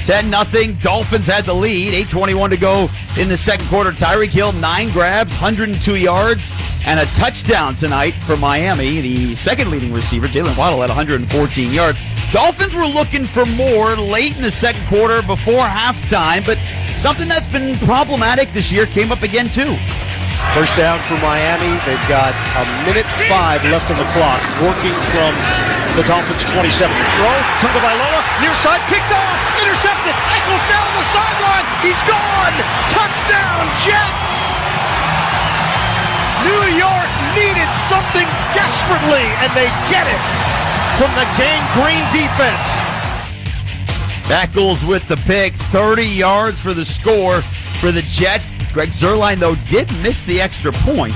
10-0. Dolphins had the lead. 8:21 to go in the second quarter. Tyreek Hill, 9 grabs, 102 yards, and a touchdown tonight for Miami. The second leading receiver, Jalen Waddle, had 114 yards. Dolphins were looking for more late in the second quarter before halftime, but something that's been problematic this year came up again, too. First down for Miami. They've got 1:05 left on the clock. Working from the Dolphins' 27. Throw. Tagovailoa. Near side. Picked off. Intercepted. Eccles down the sideline. He's gone. Touchdown, Jets. New York needed something desperately, and they get it from the gangrene defense. Eccles with the pick, 30 yards for the score for the Jets. Greg Zuerlein, though, did miss the extra point.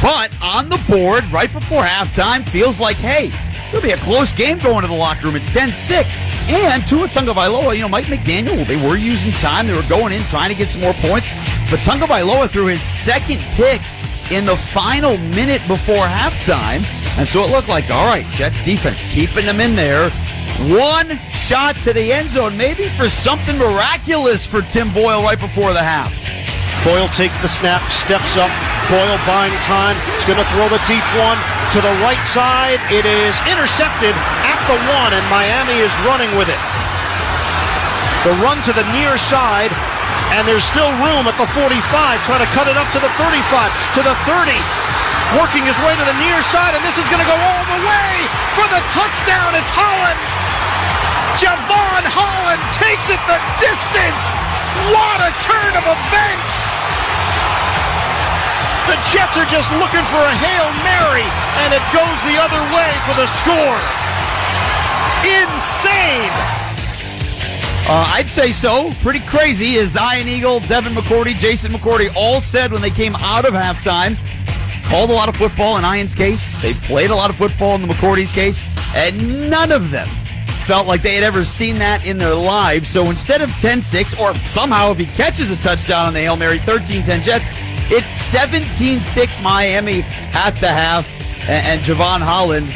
But on the board, right before halftime, feels like, hey, it'll be a close game going to the locker room. It's 10-6. And Tua Tagovailoa, Mike McDaniel, they were using time. They were going in, trying to get some more points. But Tagovailoa threw his second pick in the final minute before halftime. And so it looked like, all right, Jets defense keeping them in there. One shot to the end zone, maybe for something miraculous for Tim Boyle right before the half. Boyle takes the snap, steps up. Boyle buying time. He's going to throw the deep one to the right side. It is intercepted at the 1, and Miami is running with it. The run to the near side, and there's still room at the 45. Trying to cut it up to the 35, to the 30. Working his way to the near side, and this is going to go all the way for the touchdown. It's Holland. Javon Holland takes it the distance. What a turn of events. The Jets are just looking for a Hail Mary, and it goes the other way for the score. Insane. I'd say so. Pretty crazy, as Ian Eagle, Devin McCourty, Jason McCourty all said when they came out of halftime. Called a lot of football in Ian's case. They played a lot of football in the McCourty's case. And none of them felt like they had ever seen that in their lives. So instead of 10-6, or somehow if he catches a touchdown on the Hail Mary, 13-10 Jets, it's 17-6 Miami at the half. And Javon Holland's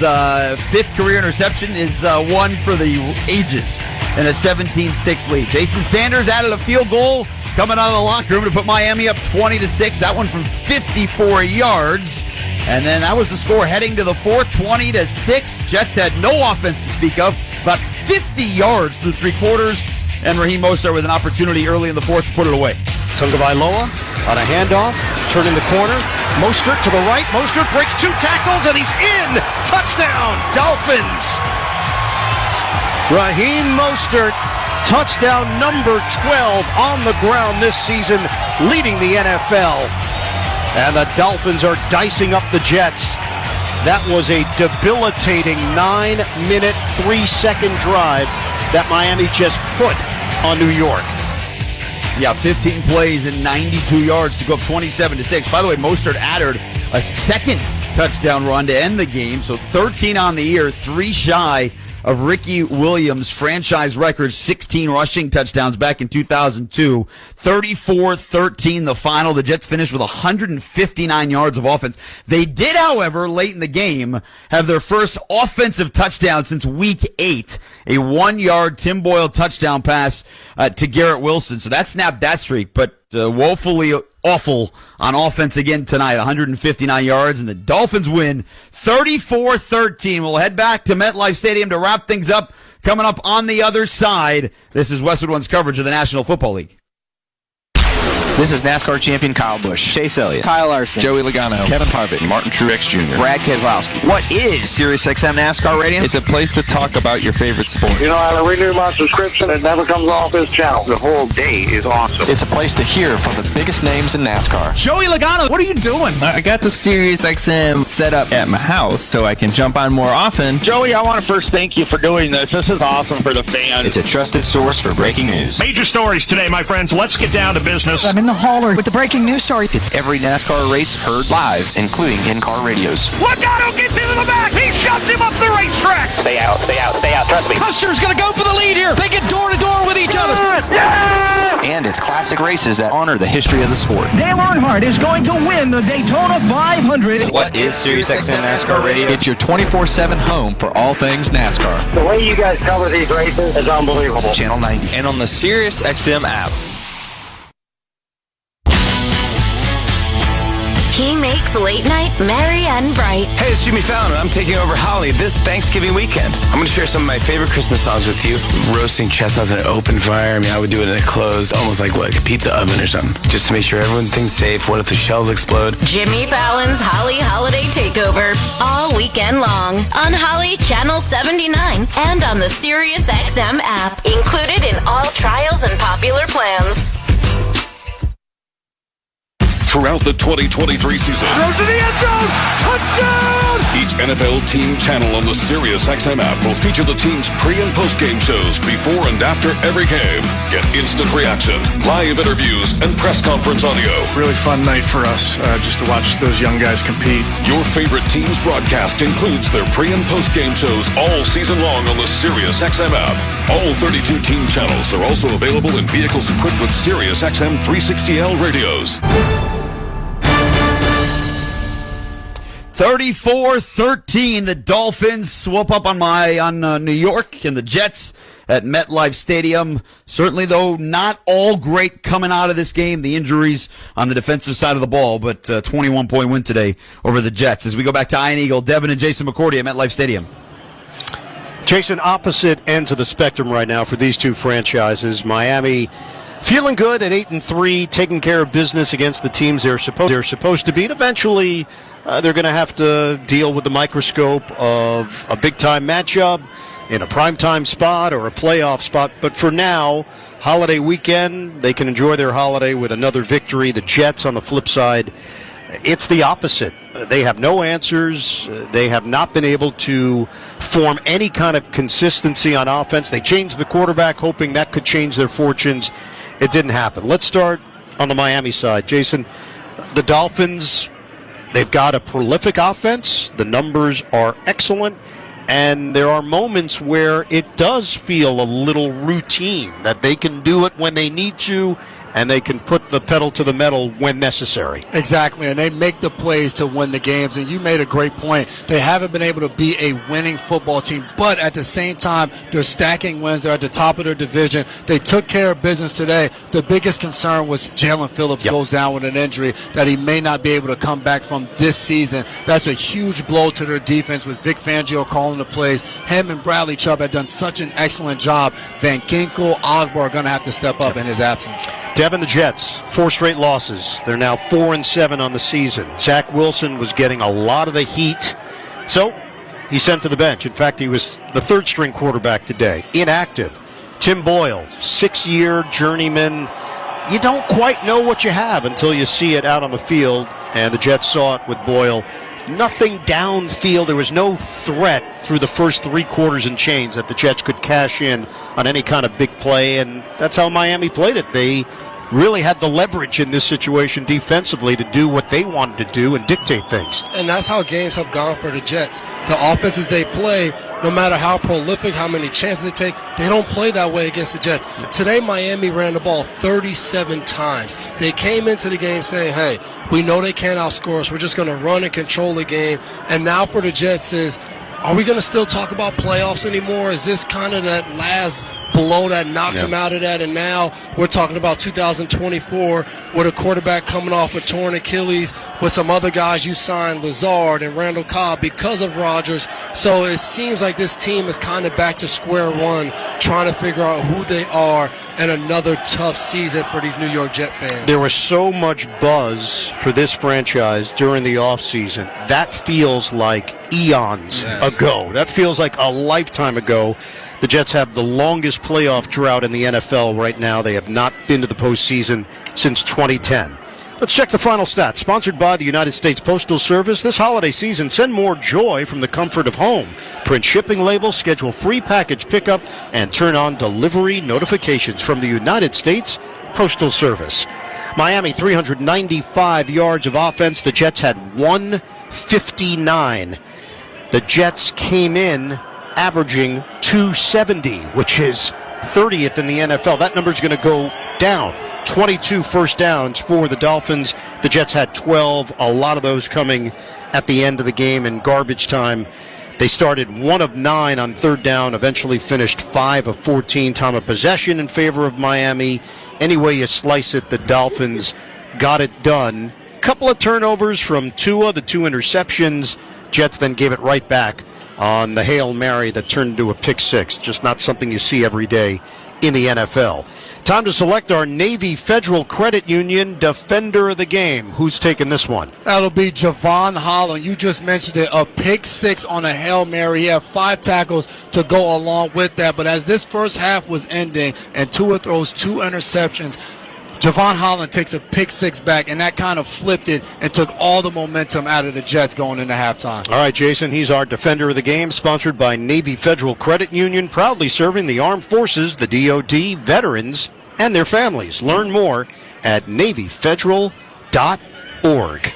fifth career interception is one for the ages in a 17-6 lead. Jason Sanders added a field goal coming out of the locker room to put Miami up 20-6. That one from 54 yards. And then that was the score heading to the fourth, 20-6. Jets had no offense to speak of. About 50 yards through three quarters. And Raheem Mostert with an opportunity early in the fourth to put it away. Tagovailoa on a handoff, turning the corner. Mostert to the right. Mostert breaks two tackles, and he's in. Touchdown, Dolphins. Raheem Mostert, touchdown number 12 on the ground this season, leading the NFL. And the Dolphins are dicing up the Jets. That was a debilitating 9-minute, 3-second drive that Miami just put on New York. Yeah, 15 plays and 92 yards to go up 27-6. By the way, Mostert added a second touchdown run to end the game, so 13 on the year, 3 shy of Ricky Williams' franchise record, 16 rushing touchdowns back in 2002. 34-13 the final. The Jets finished with 159 yards of offense. They did, however, late in the game, have their first offensive touchdown since week 8. A 1-yard Tim Boyle touchdown pass to Garrett Wilson. So that snapped that streak, but woefully awful on offense again tonight. 159 yards, and the Dolphins win 34-13. We'll head back to MetLife Stadium to wrap things up. Coming up on the other side, this is Westwood One's coverage of the National Football League. This is NASCAR champion Kyle Busch, Chase Elliott, Kyle Larson, Joey Logano, Kevin Harvick, Martin Truex Jr., Brad Keselowski. What is SiriusXM NASCAR Radio? It's a place to talk about your favorite sport. I renew my subscription. It never comes off this channel. The whole day is awesome. It's a place to hear from the biggest names in NASCAR. Joey Logano, what are you doing? I got the SiriusXM set up at my house so I can jump on more often. Joey, I want to first thank you for doing this. This is awesome for the fans. It's a trusted source for breaking news. Major stories today, my friends. Let's get down to business. I'm in the hauler with the breaking news story. It's every NASCAR race heard live, including in-car radios. Logano gets into the back. He shoves him up the racetrack. Stay out. Trust me. Custer's going to go for the lead here. They get door to door with each other. Yeah! And it's classic races that honor the history of the sport. Dale Earnhardt is going to win the Daytona 500. What is SiriusXM NASCAR Radio? It's your 24/7 home for all things NASCAR. The way you guys cover these races is unbelievable. Channel 90 and on the SiriusXM app. He makes late night merry and bright. Hey, it's Jimmy Fallon. I'm taking over Holly this Thanksgiving weekend. I'm going to share some of my favorite Christmas songs with you. Roasting chestnuts in an open fire. I mean, I would do it in a closed, almost like a pizza oven or something. Just to make sure everything's safe. What if the shells explode? Jimmy Fallon's Holly Holiday Takeover. All weekend long. On Holly Channel 79. And on the SiriusXM app. Included in all trials and popular plans. Throughout the 2023 season, Throws to the end zone. Touchdown! each NFL team channel on the SiriusXM app will feature the team's pre- and post-game shows before and after every game. Get instant reaction, live interviews, and press conference audio. Really fun night for us just to watch those young guys compete. Your favorite team's broadcast includes their pre- and post-game shows all season long on the SiriusXM app. All 32 team channels are also available in vehicles equipped with SiriusXM 360L radios. 34-13, the Dolphins swoop up on New York and the Jets at MetLife Stadium. Certainly, though, not all great coming out of this game. The injuries on the defensive side of the ball, but 21-point win today over the Jets. As we go back to Ian Eagle, Devin and Jason McCourty at MetLife Stadium. Jason, opposite ends of the spectrum right now for these two franchises. Miami feeling good at 8-3, taking care of business against the teams they're supposed to beat. Eventually, they're going to have to deal with the microscope of a big-time matchup in a primetime spot or a playoff spot. But for now, holiday weekend, they can enjoy their holiday with another victory. The Jets, on the flip side, it's the opposite. They have no answers. They have not been able to form any kind of consistency on offense. They changed the quarterback, hoping that could change their fortunes. It didn't happen. Let's start on the Miami side. Jason, the Dolphins, they've got a prolific offense. The numbers are excellent. And there are moments where it does feel a little routine, that they can do it when they need to, and they can put the pedal to the metal when necessary. Exactly, and they make the plays to win the games. And you made a great point. They haven't been able to be a winning football team, but at the same time, they're stacking wins. They're at the top of their division. They took care of business today. The biggest concern was Jalen Phillips goes down with an injury that he may not be able to come back from this season. That's a huge blow to their defense with Vic Fangio calling the plays. Him and Bradley Chubb have done such an excellent job. Van Ginkel, Osborne are going to have to step up in his absence. Devin, the Jets, 4 straight losses. They're now 4-7 on the season. Zach Wilson was getting a lot of the heat, so he's sent to the bench. In fact, he was the third-string quarterback today, inactive. Tim Boyle, 6-year journeyman. You don't quite know what you have until you see it out on the field, and the Jets saw it with Boyle. Nothing downfield. There was no threat through the first 3 quarters and change that the Jets could cash in on any kind of big play, and that's how Miami played it. They really had the leverage in this situation defensively to do what they wanted to do and dictate things. And that's how games have gone for the Jets. The offenses they play, no matter how prolific, how many chances they take, they don't play that way against the Jets. Today, Miami ran the ball 37 times. They came into the game saying, hey, we know they can't outscore us. We're just going to run and control the game. And now for the Jets is, are we going to still talk about playoffs anymore? Is this kind of that last blow that knocks them out of that? And now we're talking about 2024 with a quarterback coming off a torn Achilles with some other guys you signed, Lazard and Randall Cobb, because of Rodgers. So it seems like this team is kind of back to square one, trying to figure out who they are, and another tough season for these New York Jet fans. There was so much buzz for this franchise during the offseason. That feels like eons ago. That feels like a lifetime ago. The Jets have the longest playoff drought in the NFL right now. They have not been to the postseason since 2010. Let's check the final stats. Sponsored by the United States Postal Service. This holiday season, send more joy from the comfort of home. Print shipping labels, schedule free package pickup, and turn on delivery notifications from the United States Postal Service. Miami, 395 yards of offense. The Jets had 159. The Jets came in averaging 270, which is 30th in the NFL. That number's going to go down. 22 first downs for the Dolphins. The Jets had 12, a lot of those coming at the end of the game in garbage time. They started 1 of 9 on third down, eventually finished 5 of 14. Time of possession in favor of Miami. Any way you slice it, the Dolphins got it done. couple of turnovers from Tua, the 2 interceptions. Jets then gave it right back on the Hail Mary that turned into a pick six. Just not something you see every day in the NFL. Time to select our Navy Federal Credit Union Defender of the Game. Who's taking this one? That'll be Javon Holland. You just mentioned it, a pick six on a Hail Mary. He had 5 tackles to go along with that. But as this first half was ending and Tua throws 2 interceptions, Javon Holland takes a pick six back, and that kind of flipped it and took all the momentum out of the Jets going into halftime. All right, Jason, he's our Defender of the Game, sponsored by Navy Federal Credit Union, proudly serving the armed forces, the DoD, veterans, and their families. Learn more at NavyFederal.org.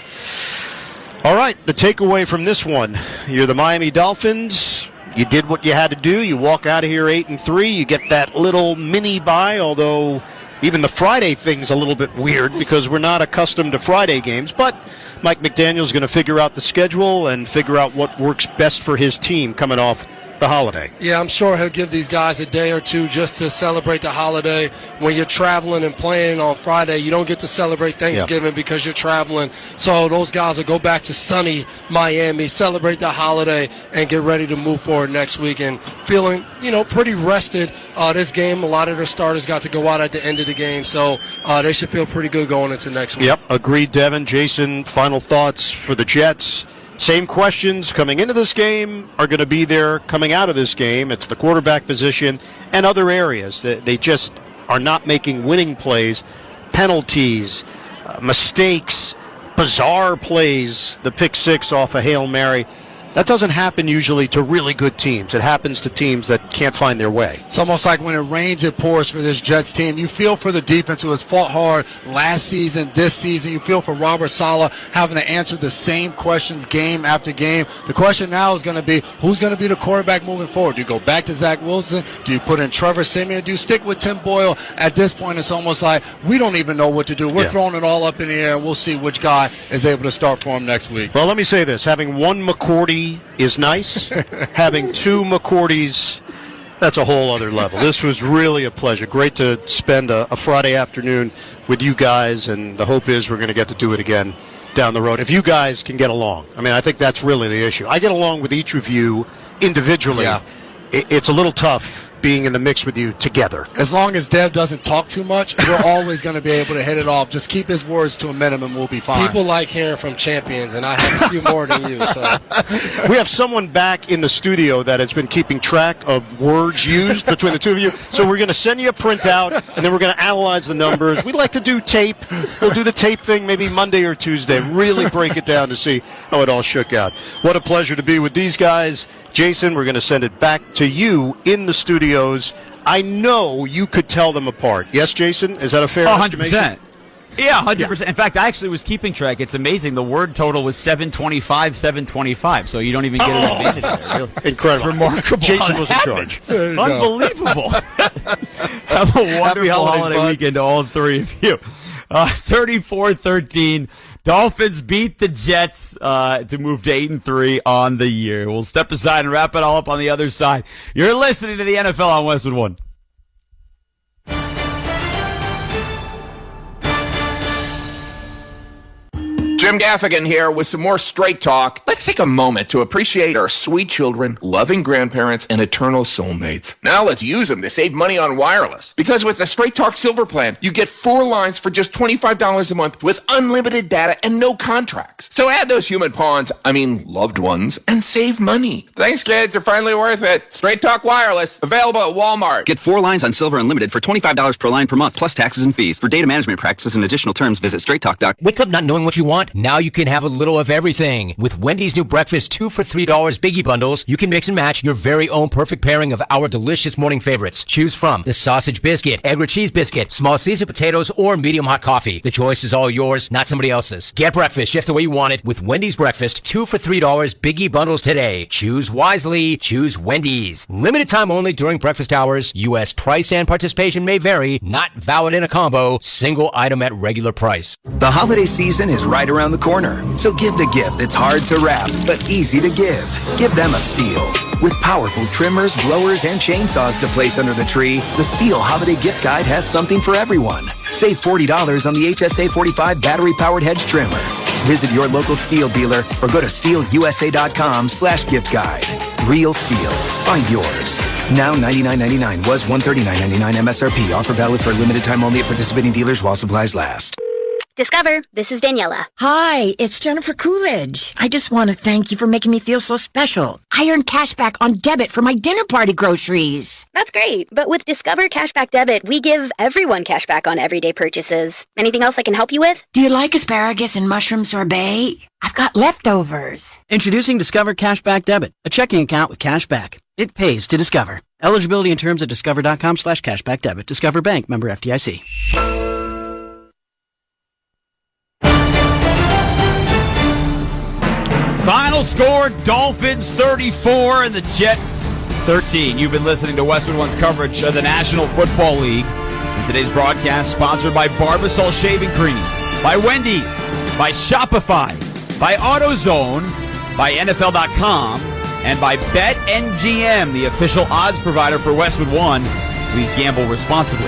All right, the takeaway from this one. You're the Miami Dolphins. You did what you had to do. You walk out of here 8-3. You get that little mini bye, although even the Friday thing's a little bit weird because we're not accustomed to Friday games. But Mike McDaniel's going to figure out the schedule and figure out what works best for his team coming off the holiday. Yeah, I'm sure he'll give these guys a day or two just to celebrate the holiday. When you're traveling and playing on Friday, you don't get to celebrate Thanksgiving because you're traveling. So those guys will go back to sunny Miami, celebrate the holiday, and get ready to move forward next week. And feeling, pretty rested. This game, a lot of their starters got to go out at the end of the game, so they should feel pretty good going into next week. Yep, agreed, Devin. Jason, final thoughts for the Jets. Same questions coming into this game are going to be there coming out of this game. It's the quarterback position and other areas. They just are not making winning plays. Penalties, mistakes, bizarre plays, the pick six off a Hail Mary. That doesn't happen usually to really good teams. It happens to teams that can't find their way. It's almost like when it rains, it pours for this Jets team. You feel for the defense who has fought hard last season, this season. You feel for Robert Saleh having to answer the same questions game after game. The question now is going to be, who's going to be the quarterback moving forward? Do you go back to Zach Wilson? Do you put in Trevor Siemian? Do you stick with Tim Boyle? At this point, it's almost like we don't even know what to do. We're throwing it all up in the air, and we'll see which guy is able to start for him next week. Well, let me say this. Having one McCourty is nice. Having 2 McCourties, that's a whole other level. This was really a pleasure. Great to spend a Friday afternoon with you guys, and the hope is we're going to get to do it again down the road. If you guys can get along. I mean, I think that's really the issue. I get along with each of you individually. Yeah. It's a little tough being in the mix with you together. As long as Dev doesn't talk too much, we're always going to be able to hit it off. Just keep his words to a minimum, we'll be fine. People like hearing from champions, and I have a few more than you. So we have someone back in the studio that has been keeping track of words used between the two of you. So we're going to send you a printout, and then we're going to analyze the numbers. We like to do tape. We'll do the tape thing maybe Monday or Tuesday. Really break it down to see how it all shook out. What a pleasure to be with these guys. Jason, we're going to send it back to you in the studios. I know you could tell them apart. Yes, Jason? Is that a fair estimation? 100%. Yeah, 100%. Yeah. In fact, I actually was keeping track. It's amazing. The word total was 725, so you don't even get an advantage there. Really. Incredible. Remarkable. Jason was in charge. Unbelievable. Have a wonderful holiday weekend to all 3 of you. 34-13. Dolphins beat the Jets to move to 8-3 on the year. We'll step aside and wrap it all up on the other side. You're listening to the NFL on Westwood One. Jim Gaffigan here with some more Straight Talk. Let's take a moment to appreciate our sweet children, loving grandparents, and eternal soulmates. Now let's use them to save money on wireless. Because with the Straight Talk Silver Plan, you get 4 lines for just $25 a month with unlimited data and no contracts. So add those human pawns, loved ones, and save money. Thanks, kids. They're finally worth it. Straight Talk Wireless, available at Walmart. Get 4 lines on Silver Unlimited for $25 per line per month, plus taxes and fees. For data management practices and additional terms, visit straighttalk.com. Wake up not knowing what you want? Now you can have a little of everything. With Wendy's new breakfast 2 for $3 Biggie Bundles, you can mix and match your very own perfect pairing of our delicious morning favorites. Choose from the sausage biscuit, egg or cheese biscuit, small seasoned potatoes, or medium hot coffee. The choice is all yours, not somebody else's. Get breakfast just the way you want it with Wendy's breakfast 2 for $3 Biggie Bundles today. Choose wisely. Choose Wendy's. Limited time only during breakfast hours. U.S. price and participation may vary. Not valid in a combo. Single item at regular price. The holiday season is right around the corner. So give the gift that's hard to wrap, but easy to give. Give them a Stihl. With powerful trimmers, blowers, and chainsaws to place under the tree, the Stihl Holiday Gift Guide has something for everyone. Save $40 on the HSA 45 battery-powered hedge trimmer. Visit your local Steel dealer or go to steelusa.com/gift guide. Real Steel. Find yours. Now $99.99 was $139.99 MSRP. Offer valid for a limited time only at participating dealers while supplies last. Discover, this is Daniela. Hi, it's Jennifer Coolidge. I just want to thank you for making me feel so special. I earned cash back on debit for my dinner party groceries. That's great, but with Discover Cashback Debit, we give everyone cash back on everyday purchases. Anything else I can help you with? Do you like asparagus and mushroom sorbet? I've got leftovers. Introducing Discover Cashback Debit, a checking account with cash back. It pays to Discover. Eligibility and terms at discover.com/cashback debit. Discover Bank, member FDIC. Final score, Dolphins 34 and the Jets 13. You've been listening to Westwood One's coverage of the National Football League. And today's broadcast sponsored by Barbasol Shaving Cream, by Wendy's, by Shopify, by AutoZone, by NFL.com, and by BetMGM, the official odds provider for Westwood One. Please gamble responsibly.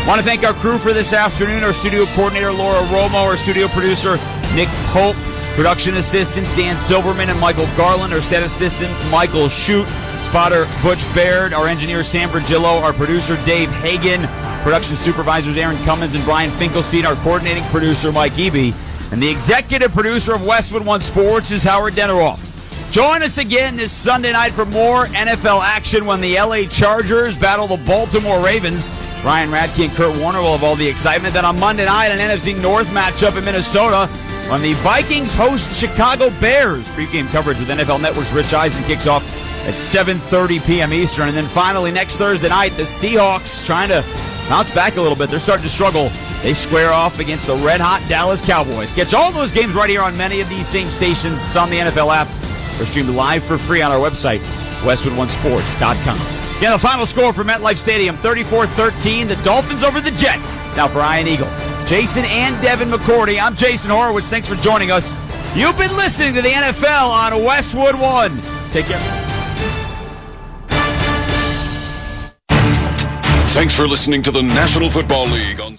Want to thank our crew for this afternoon, our studio coordinator Laura Romo, our studio producer Nick Pope, production assistants Dan Silverman and Michael Garland, our stat assistant Michael Shute, spotter Butch Baird, our engineer Sam Virgillo, our producer Dave Hagan, production supervisors Aaron Cummins and Brian Finkelstein, our coordinating producer Mike Eby, and the executive producer of Westwood One Sports is Howard Deneroff. Join us again this Sunday night for more NFL action when the LA Chargers battle the Baltimore Ravens. Ryan Radke and Kurt Warner will have all the excitement. Then on Monday night, an NFC North matchup in Minnesota when the Vikings host the Chicago Bears. Pre-game coverage with NFL Network's Rich Eisen kicks off at 7:30 p.m. Eastern. And then finally, next Thursday night, the Seahawks trying to bounce back a little bit. They're starting to struggle. They square off against the red-hot Dallas Cowboys. Catch all those games right here on many of these same stations on the NFL app. They're streamed live for free on our website, westwoodonesports.com. Yeah, the final score for MetLife Stadium, 34-13, the Dolphins over the Jets. Now for Ian Eagle, Jason and Devin McCourty, I'm Jason Horowitz. Thanks for joining us. You've been listening to the NFL on Westwood One. Take care. Thanks for listening to the National Football League on